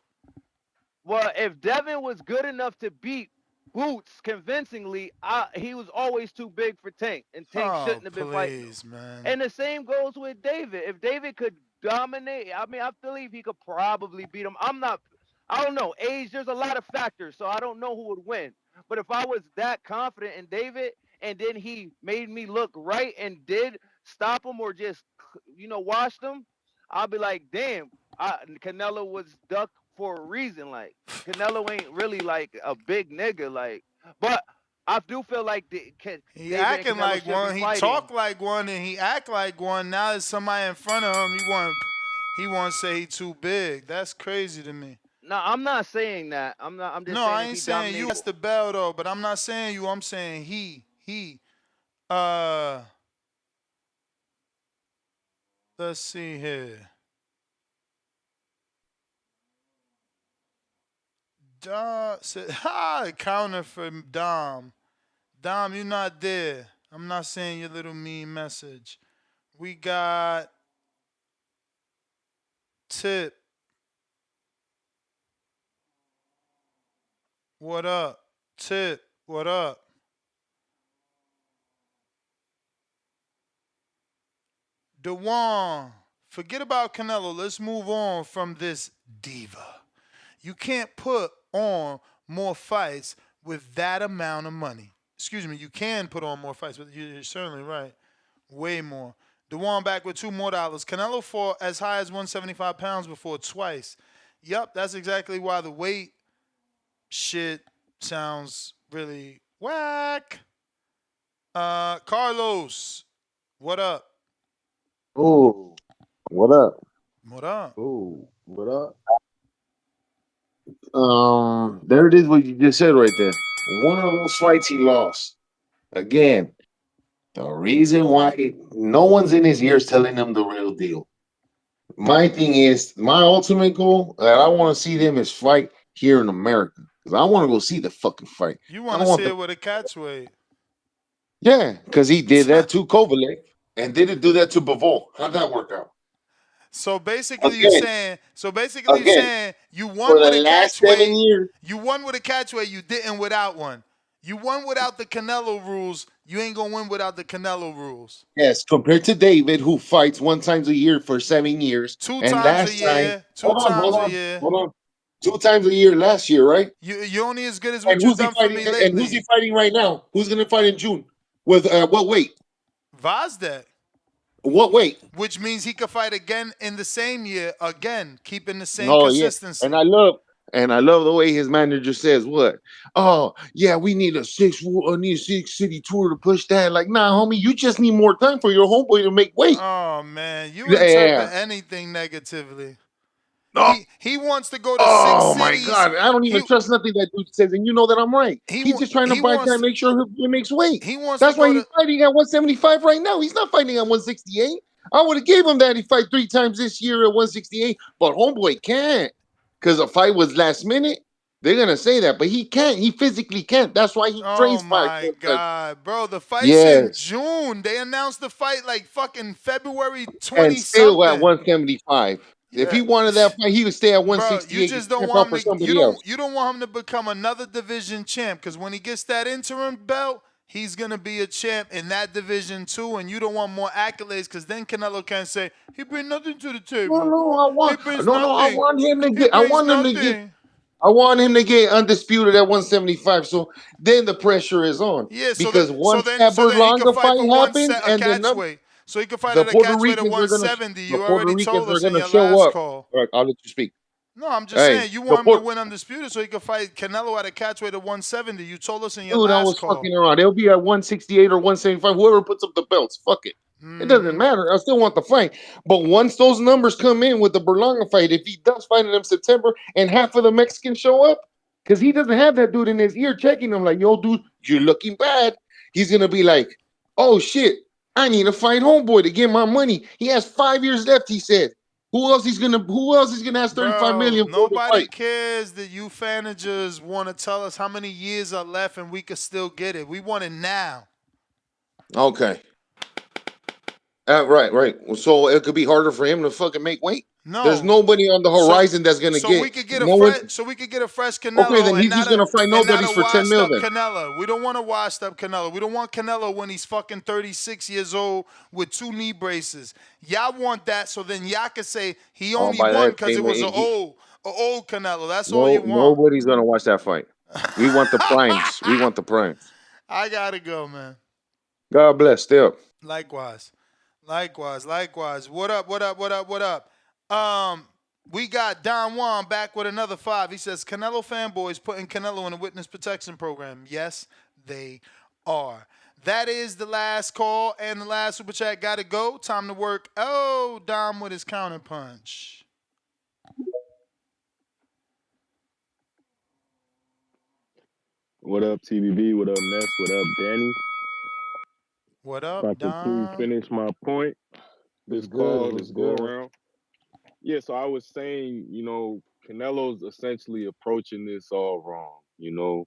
Well, if Devin was good enough to beat Boots convincingly, he was always too big for Tank, and Tank shouldn't have been fighting him. Man. And the same goes with David. If David could dominate, I mean, I believe he could probably beat him. I don't know. Age, there's a lot of factors, so I don't know who would win. But if I was that confident in David, and then he made me look right and did stop him or just, washed him, I'll be like, damn, Canelo was ducked for a reason. Like, Canelo ain't really like a big nigga. Like, but I do feel like he acting like one. He talk like one, and he act like one. Now there's somebody in front of him. He want to say he too big. That's crazy to me. No, I'm not saying that. I'm just saying. No, I ain't saying you. That's the bell though. But I'm not saying you. I'm saying he. Let's see here. Dom said, counter for Dom. Dom, you're not there. I'm not saying your little mean message. We got Tip. What up? Tip, what up? DeJuan, forget about Canelo. Let's move on from this diva. You can't put on more fights with that amount of money. Excuse me, you can put on more fights, but you're certainly right. Way more. DeJuan back with $2 more. Canelo fought as high as 175 pounds before twice. Yup, that's exactly why the weight shit sounds really whack. Carlos, what up? Oh, what up? What up? Oh, what up? There it is. What you just said right there. One of those fights he lost. Again, the reason why no one's in his ears telling him the real deal. My thing is, my ultimate goal that I want to see them is fight here in America because I want to go see the fucking fight. You want to see it with a catch weight? Yeah, because he did that to Kovalev and didn't do that to Bivol. How'd that work out? So basically, you're saying you won with a catch weight. You won with a catch weight. You didn't without one. You won without the Canelo rules. You ain't gonna win without the Canelo rules. Yes, compared to David, who fights 1 time a year for 7 years. Two times a year. Hold on. 2 times a year last year, right? You're only as good as what you've done for me lately. And who's he fighting right now? Who's gonna fight in June? With what weight? Vazdek. What weight? Which means he could fight again in the same year, again, keeping the same consistency. Yeah. And I love the way his manager says, what? Oh, yeah, we need a six city tour to push that. Like, nah, homie, you just need more time for your homeboy to make weight. Oh, man, you interpret anything negatively. No. He wants to go to 6 cities. Oh, my God. I don't even trust nothing that dude says, and you know that I'm right. He's just trying to buy time, make sure he makes weight. That's why he's fighting at 175 right now. He's not fighting at 168. I would have gave him that. He fight 3 times this year at 168, but homeboy can't because the fight was last minute. They're gonna say that, but he can't. He physically can't. That's why he Oh trains 5 my times. God, bro! The fight's in Yes, June. They announced the fight like fucking February and 20 still at something. 175. If Yeah, he wanted that fight, he would stay at bro. You 168 and just don't step up want for him to. somebody else. You don't want him to become another division champ because when he gets that interim belt, he's gonna be a champ in that division too. And you don't want more accolades because then Canelo can say he brings nothing to the No, table. no, I He want brings no, no. I nothing. want him to He get. brings nothing. I want him to get undisputed at 175. So then the pressure is on Yeah, because once then that he could Berlanga fight fight for happens, a and then catchweight. So he could fight the at a Puerto catchweight at Ricans are gonna 170. the You Puerto already told Ricans are us in gonna your show last up. call. All right, I'll let you speak. No, I'm just Hey, saying you the want him to Port, win undisputed so he could fight Canelo at a catchweight at 170. You told us in your dude, I last was call. fucking around. They'll be at 168 or 175. Whoever puts up the belts, fuck it. It doesn't matter. I still want the fight. But once those numbers come in with the Berlanga fight, if he does fight in them September and half of the Mexicans show up, because he doesn't have that dude in his ear checking him like, yo, dude, you're looking bad. He's gonna be like, oh shit, I need to fight homeboy to get my money. He has 5 years left, he said. Who else is gonna ask 35 Bro, million for the nobody fight? cares that you managers want to tell us how many years are left and we could still get it. We want it now. Okay. Right. So it could be harder for him to fucking make weight. There's No. nobody on the So horizon that's gonna so get we could get a no one. fresh Okay, then Canelo he's just gonna fight and not nobodies a for 10 washed mil up then. Canelo. We don't want a washed up Canelo. We don't want Canelo when he's fucking 36 years old with 2 knee braces. Y'all want that so then y'all can say he Oh, only by won that because it statement, was a old Canelo. That's all no, you want. nobody's gonna watch that fight. We want the primes. We want the primes. I gotta go, man. God bless. Stay up. Likewise. Likewise. What up? We got Don Juan back with another 5. He says Canelo fanboys putting Canelo in a witness protection program. Yes, they are. That is the last call and the last super chat. Got to go. Time to work. Oh, Dom with his counter punch. What up, TBB? What up, Ness? What up, Danny? What up, About to please Dom? finish my point. Was This good. call, Was this go good. around. Yeah, so I was saying, Canelo's essentially approaching this all wrong.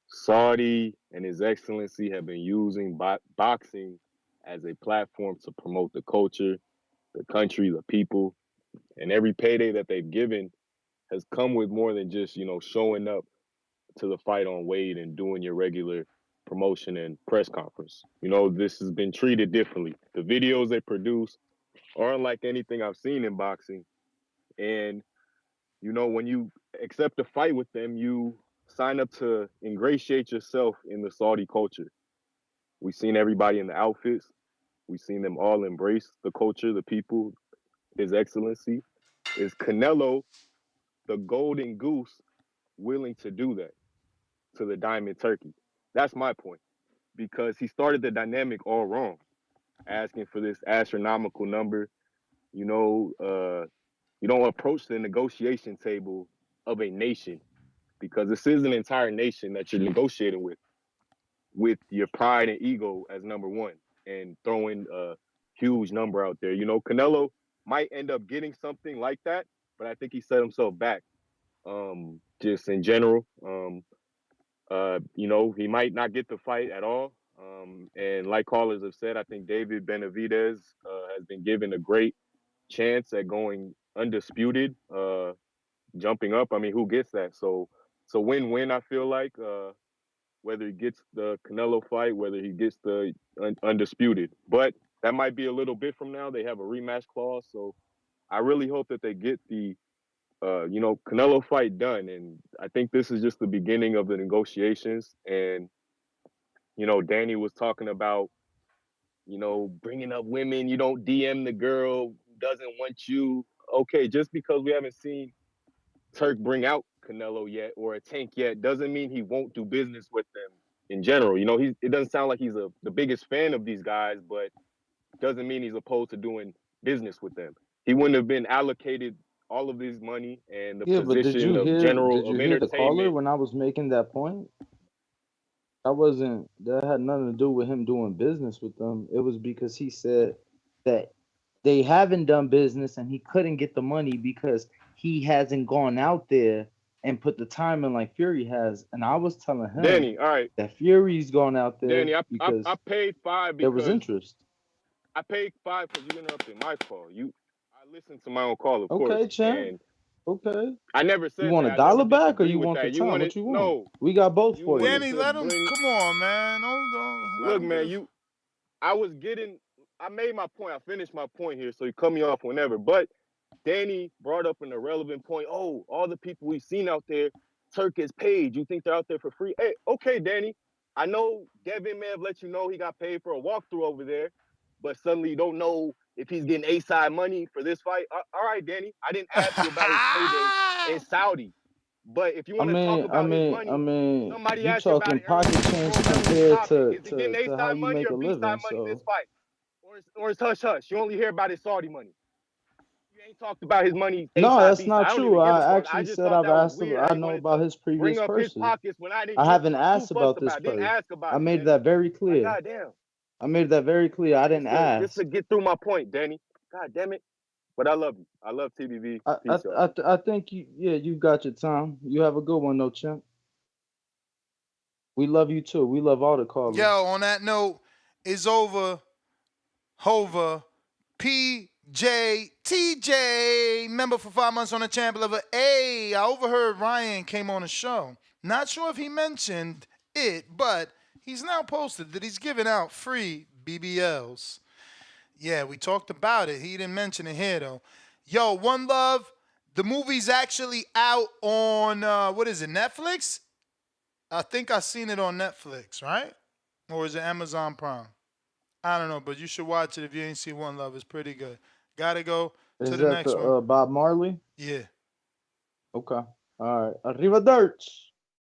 Saudi and His Excellency have been using boxing as a platform to promote the culture, the country, the people, and every payday that they've given has come with more than just, showing up to the fight on Wade and doing your regular promotion and press conference. This has been treated differently. The videos they produce aren't like anything I've seen in boxing. And, when you accept a fight with them, you sign up to ingratiate yourself in the Saudi culture. We've seen everybody in the outfits. We've seen them all embrace the culture, the people, His Excellency. Is Canelo, the golden goose, willing to do that to the diamond turkey? That's my point. Because he started the dynamic all wrong, asking for this astronomical number. You don't approach the negotiation table of a nation because this is an entire nation that you're negotiating with your pride and ego as number one and throwing a huge number out there. Canelo might end up getting something like that, but I think he set himself back just in general. He might not get the fight at all. And like callers have said, I think David Benavidez has been given a great chance at going undisputed, jumping up. I mean, who gets that? So it's a win-win, I feel like, whether he gets the Canelo fight, whether he gets the undisputed. But that might be a little bit from now. They have a rematch clause. So I really hope that they get the Canelo fight done. And I think this is just the beginning of the negotiations. And, Danny was talking about, bringing up women. You don't DM the girl who doesn't want you. Okay, just because we haven't seen Turk bring out Canelo yet or a Tank yet doesn't mean he won't do business with them in general. It doesn't sound like he's the biggest fan of these guys, but doesn't mean he's opposed to doing business with them. He wouldn't have been allocated all of this money and the Yeah, but did position you of hear? Did general you of hear the caller entertainment. when I was making that point? That had nothing to do with him doing business with them. It was because he said that they haven't done business and he couldn't get the money because he hasn't gone out there and put the time in like Fury has. And I was telling him Danny, all right. that Fury's going out there Danny, I because paid $5 there was because interest. I paid $5 because you interrupted my call. I listened to my own call, of Okay, course, champ. and Okay. I never You said want that. a I never dollar back or disagree you with want the that. You time? wanted What you want? no. We got both You for you. wanted Danny, to let him. bring. Come on, man. Hold on. Look, man, I was getting. I made my point. I finished my point here, so you cut me off whenever. But Danny brought up an irrelevant point. Oh, all the people we've seen out there, Turk is paid. You think they're out there for free? Hey, okay, Danny. I know Devin may have let you know he got paid for a walkthrough over there, but suddenly you don't know if he's getting A-side money for this fight. All right, Danny. I didn't ask you about his payday in Saudi. But if you want to talk about his money, somebody you asked you about talking it earlier pocket change before Melo was compared popping. Is he getting to how A-side you money make or a B-side living. money this So fight? Or it's hush-hush. You only hear about his Saudi money. You ain't talked about his money no, A-side, that's B-side. not I don't true. even give a I fuck. I actually just said thought I've that was asked him. weird how I he know wanted about to his bring previous up his purses. pockets when I I didn't give haven't two asked fucks about this about it. Didn't purse. ask about I it, made Danny. that very Like, clear. goddamn. I made that very clear. I didn't Just to ask. get through my point, Danny. God damn it. But I love you. I love TBV. Peace, y'all. I think you got your time. You have a good one, though, champ. We love you too. We love all the callers. Yo, on that note, it's over. Hover. PJ TJ, member for 5 months on the champ level. Hey, I overheard Ryan came on the show. Not sure if he mentioned it, but he's now posted that he's giving out free BBLs. Yeah, we talked about it. He didn't mention it here though. Yo, One Love. The movie's actually out on what is it? Netflix? I think I seen it on Netflix, right? Or is it Amazon Prime? I don't know, but you should watch it if you ain't seen One Love. It's pretty good. Gotta go to Is the that next the one. Bob Marley? Yeah. Okay. All right. Arrivederci.